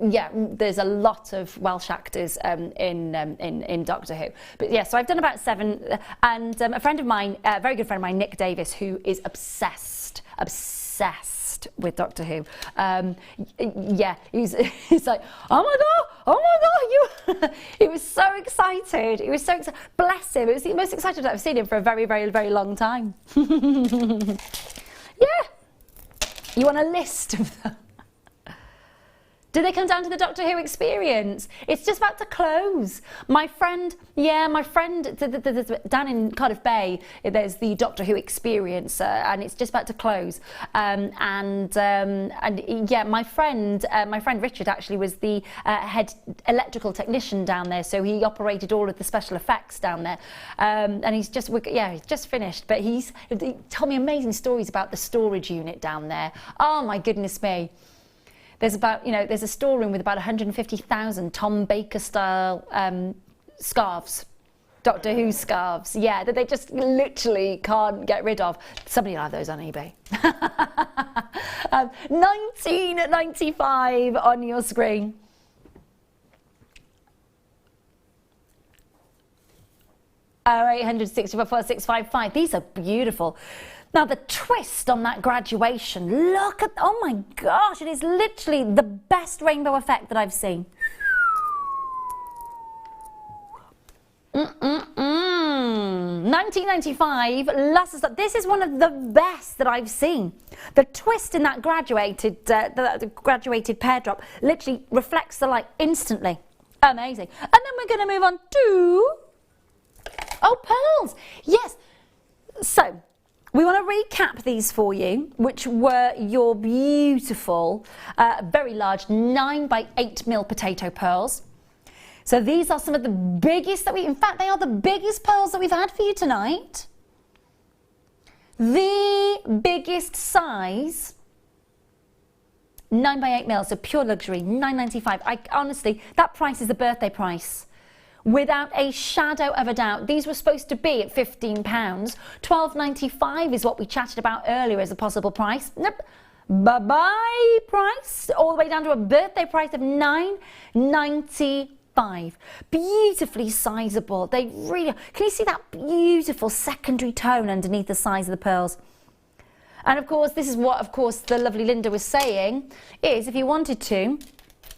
yeah, there's a lot of Welsh actors in Doctor Who. But yeah, so I've done about 7, and a friend of mine, a very good friend of mine, Nick Davis, who is obsessed with Doctor Who. Yeah, he's like, oh my god, he was so excited. He was so excited. Bless him. It was the most excited I've seen him for a very, very, very long time. Yeah. You want a list of them? Do they come down to the Doctor Who experience? It's just about to close. My friend down in Cardiff Bay, there's the Doctor Who experience, and it's just about to close. And yeah, my friend Richard actually was the head electrical technician down there, so he operated all of the special effects down there. And he's just finished, but he told me amazing stories about the storage unit down there. Oh my goodness me. There's a storeroom with about 150,000 Tom Baker style scarves, Doctor Who scarves, yeah, that they just literally can't get rid of. Somebody will have those on eBay. 19.95 on your screen. Oh, 864,655. These are beautiful. Now the twist on that graduation, look at, oh my gosh, it is literally the best rainbow effect that I've seen. 1995, this is one of the best that I've seen. The twist in that graduated, the graduated pear drop literally reflects the light instantly. Amazing. And then we're going to move on to, oh, pearls. Yes. So, we want to recap these for you, which were your beautiful, very large 9x8mm potato pearls. So these are some of the biggest in fact, they are the biggest pearls that we've had for you tonight. The biggest size, 9x8mm, so pure luxury, £9.95. Honestly, that price is the birthday price. Without a shadow of a doubt. These were supposed to be at £15. £12.95 is what we chatted about earlier as a possible price. Nope. Bye-bye price. All the way down to a birthday price of £9.95. Beautifully sizable. They really... Can you see that beautiful secondary tone underneath the size of the pearls? And of course, this is what, of course, the lovely Linda was saying, is if you wanted to,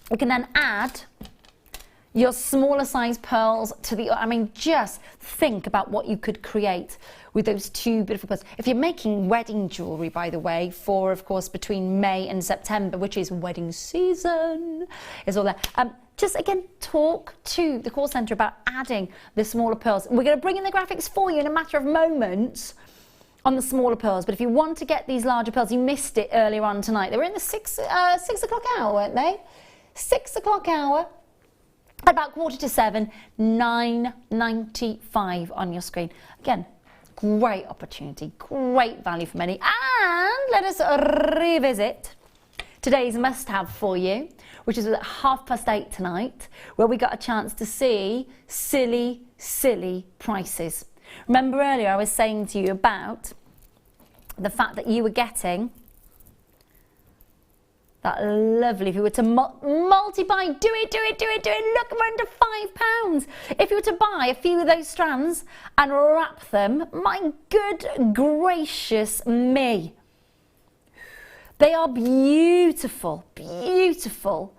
you can then add your smaller size pearls to the, I mean, just think about what you could create with those 2 beautiful pearls. If you're making wedding jewellery, by the way, for, of course, between May and September, which is wedding season, is all there. Just, again, talk to the call centre about adding the smaller pearls. We're going to bring in the graphics for you in a matter of moments on the smaller pearls. But if you want to get these larger pearls, you missed it earlier on tonight. They were in the 6 o'clock hour, weren't they? 6 o'clock hour. About 6:45, £9.95 on your screen. Again, great opportunity, great value for money. And let us revisit today's must-have for you, which is at 8:30 tonight, where we got a chance to see silly, silly prices. Remember earlier I was saying to you about the fact that you were getting that lovely, if you were to multi-buy, do it, look, we're under £5. If you were to buy a few of those strands and wrap them, my good gracious me. They are beautiful, beautiful,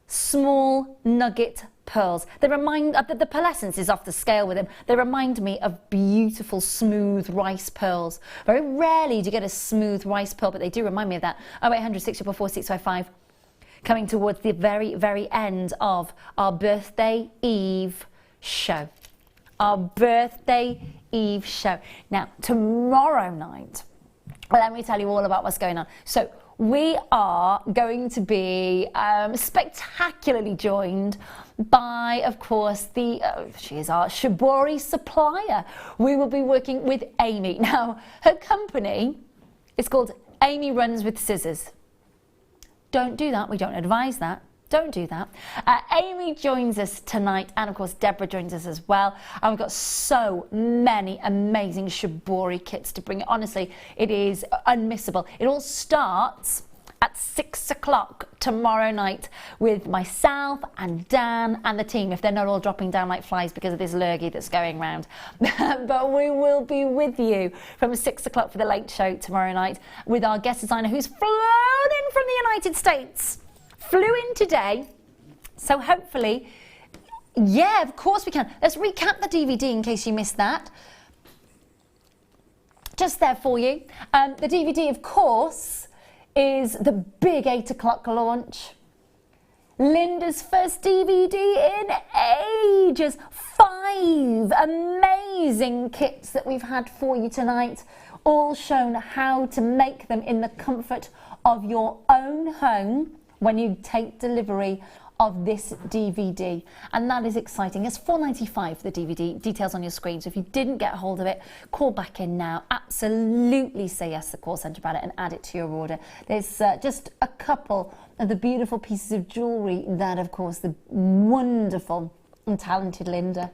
small nugget pearls. They remind, the pearlescence is off the scale with them. They remind me of beautiful, smooth rice pearls. Very rarely do you get a smooth rice pearl, but they do remind me of that. 0800 644 655. Coming towards the very, very end of our birthday eve show. Our birthday eve show. Now, tomorrow night, let me tell you all about what's going on. So, we are going to be spectacularly joined by, of course, she is our shibori supplier. We will be working with Amy. Now, her company is called Amy Runs with Scissors. Don't do that. We don't advise that. Don't do that. Amy joins us tonight, and of course Deborah joins us as well. And we've got so many amazing shibori kits to bring. Honestly, it is unmissable. It all starts at 6 o'clock tomorrow night with myself and Dan and the team, if they're not all dropping down like flies because of this lurgy that's going round. But we will be with you from 6 o'clock for the late show tomorrow night with our guest designer who's flown in from the United States. Flew in today, so hopefully, yeah, of course we can. Let's recap the DVD in case you missed that. Just there for you. The DVD, of course, is the big 8 o'clock launch. Linda's first DVD in ages. 5 amazing kits that we've had for you tonight, all shown how to make them in the comfort of your own home when you take delivery of this DVD, and that is exciting. It's $4.95 the DVD, details on your screen, so if you didn't get hold of it, call back in now. Absolutely say yes to the call centre about it and add it to your order. There's just a couple of the beautiful pieces of jewellery that, of course, the wonderful and talented Linda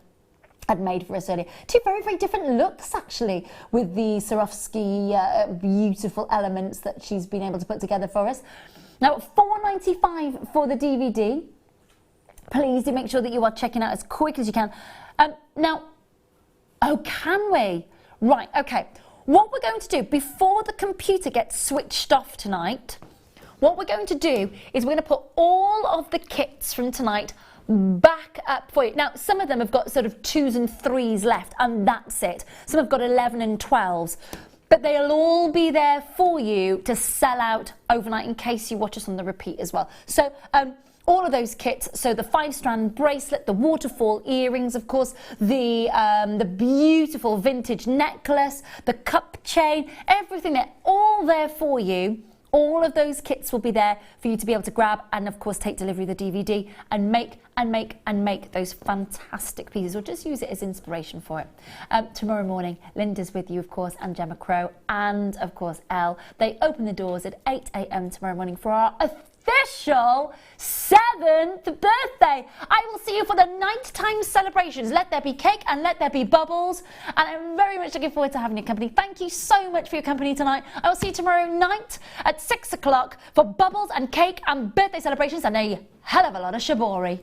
had made for us earlier. 2 very, very different looks, actually, with the Swarovski beautiful elements that she's been able to put together for us. Now, $4.95 for the DVD. Please do make sure that you are checking out as quick as you can. Now, oh, can we? Right, okay. What we're going to do, before the computer gets switched off tonight, what we're going to do is we're going to put all of the kits from tonight back up for you. Now, some of them have got sort of 2s and 3s left, and that's it. Some have got 11 and 12s. But they'll all be there for you to sell out overnight in case you watch us on the repeat as well. So all of those kits, so the 5-strand bracelet, the waterfall earrings, of course, the beautiful vintage necklace, the cup chain, everything, they're all there for you. All of those kits will be there for you to be able to grab and, of course, take delivery of the DVD and make those fantastic pieces, or just use it as inspiration for it. Tomorrow morning, Linda's with you, of course, and Gemma Crow, and, of course, Elle. They open the doors at 8 a.m. tomorrow morning for our official 7th birthday. I will see you for the nighttime celebrations. Let there be cake and let there be bubbles. And I'm very much looking forward to having your company. Thank you so much for your company tonight. I will see you tomorrow night at 6 o'clock for bubbles and cake and birthday celebrations and a hell of a lot of shibori.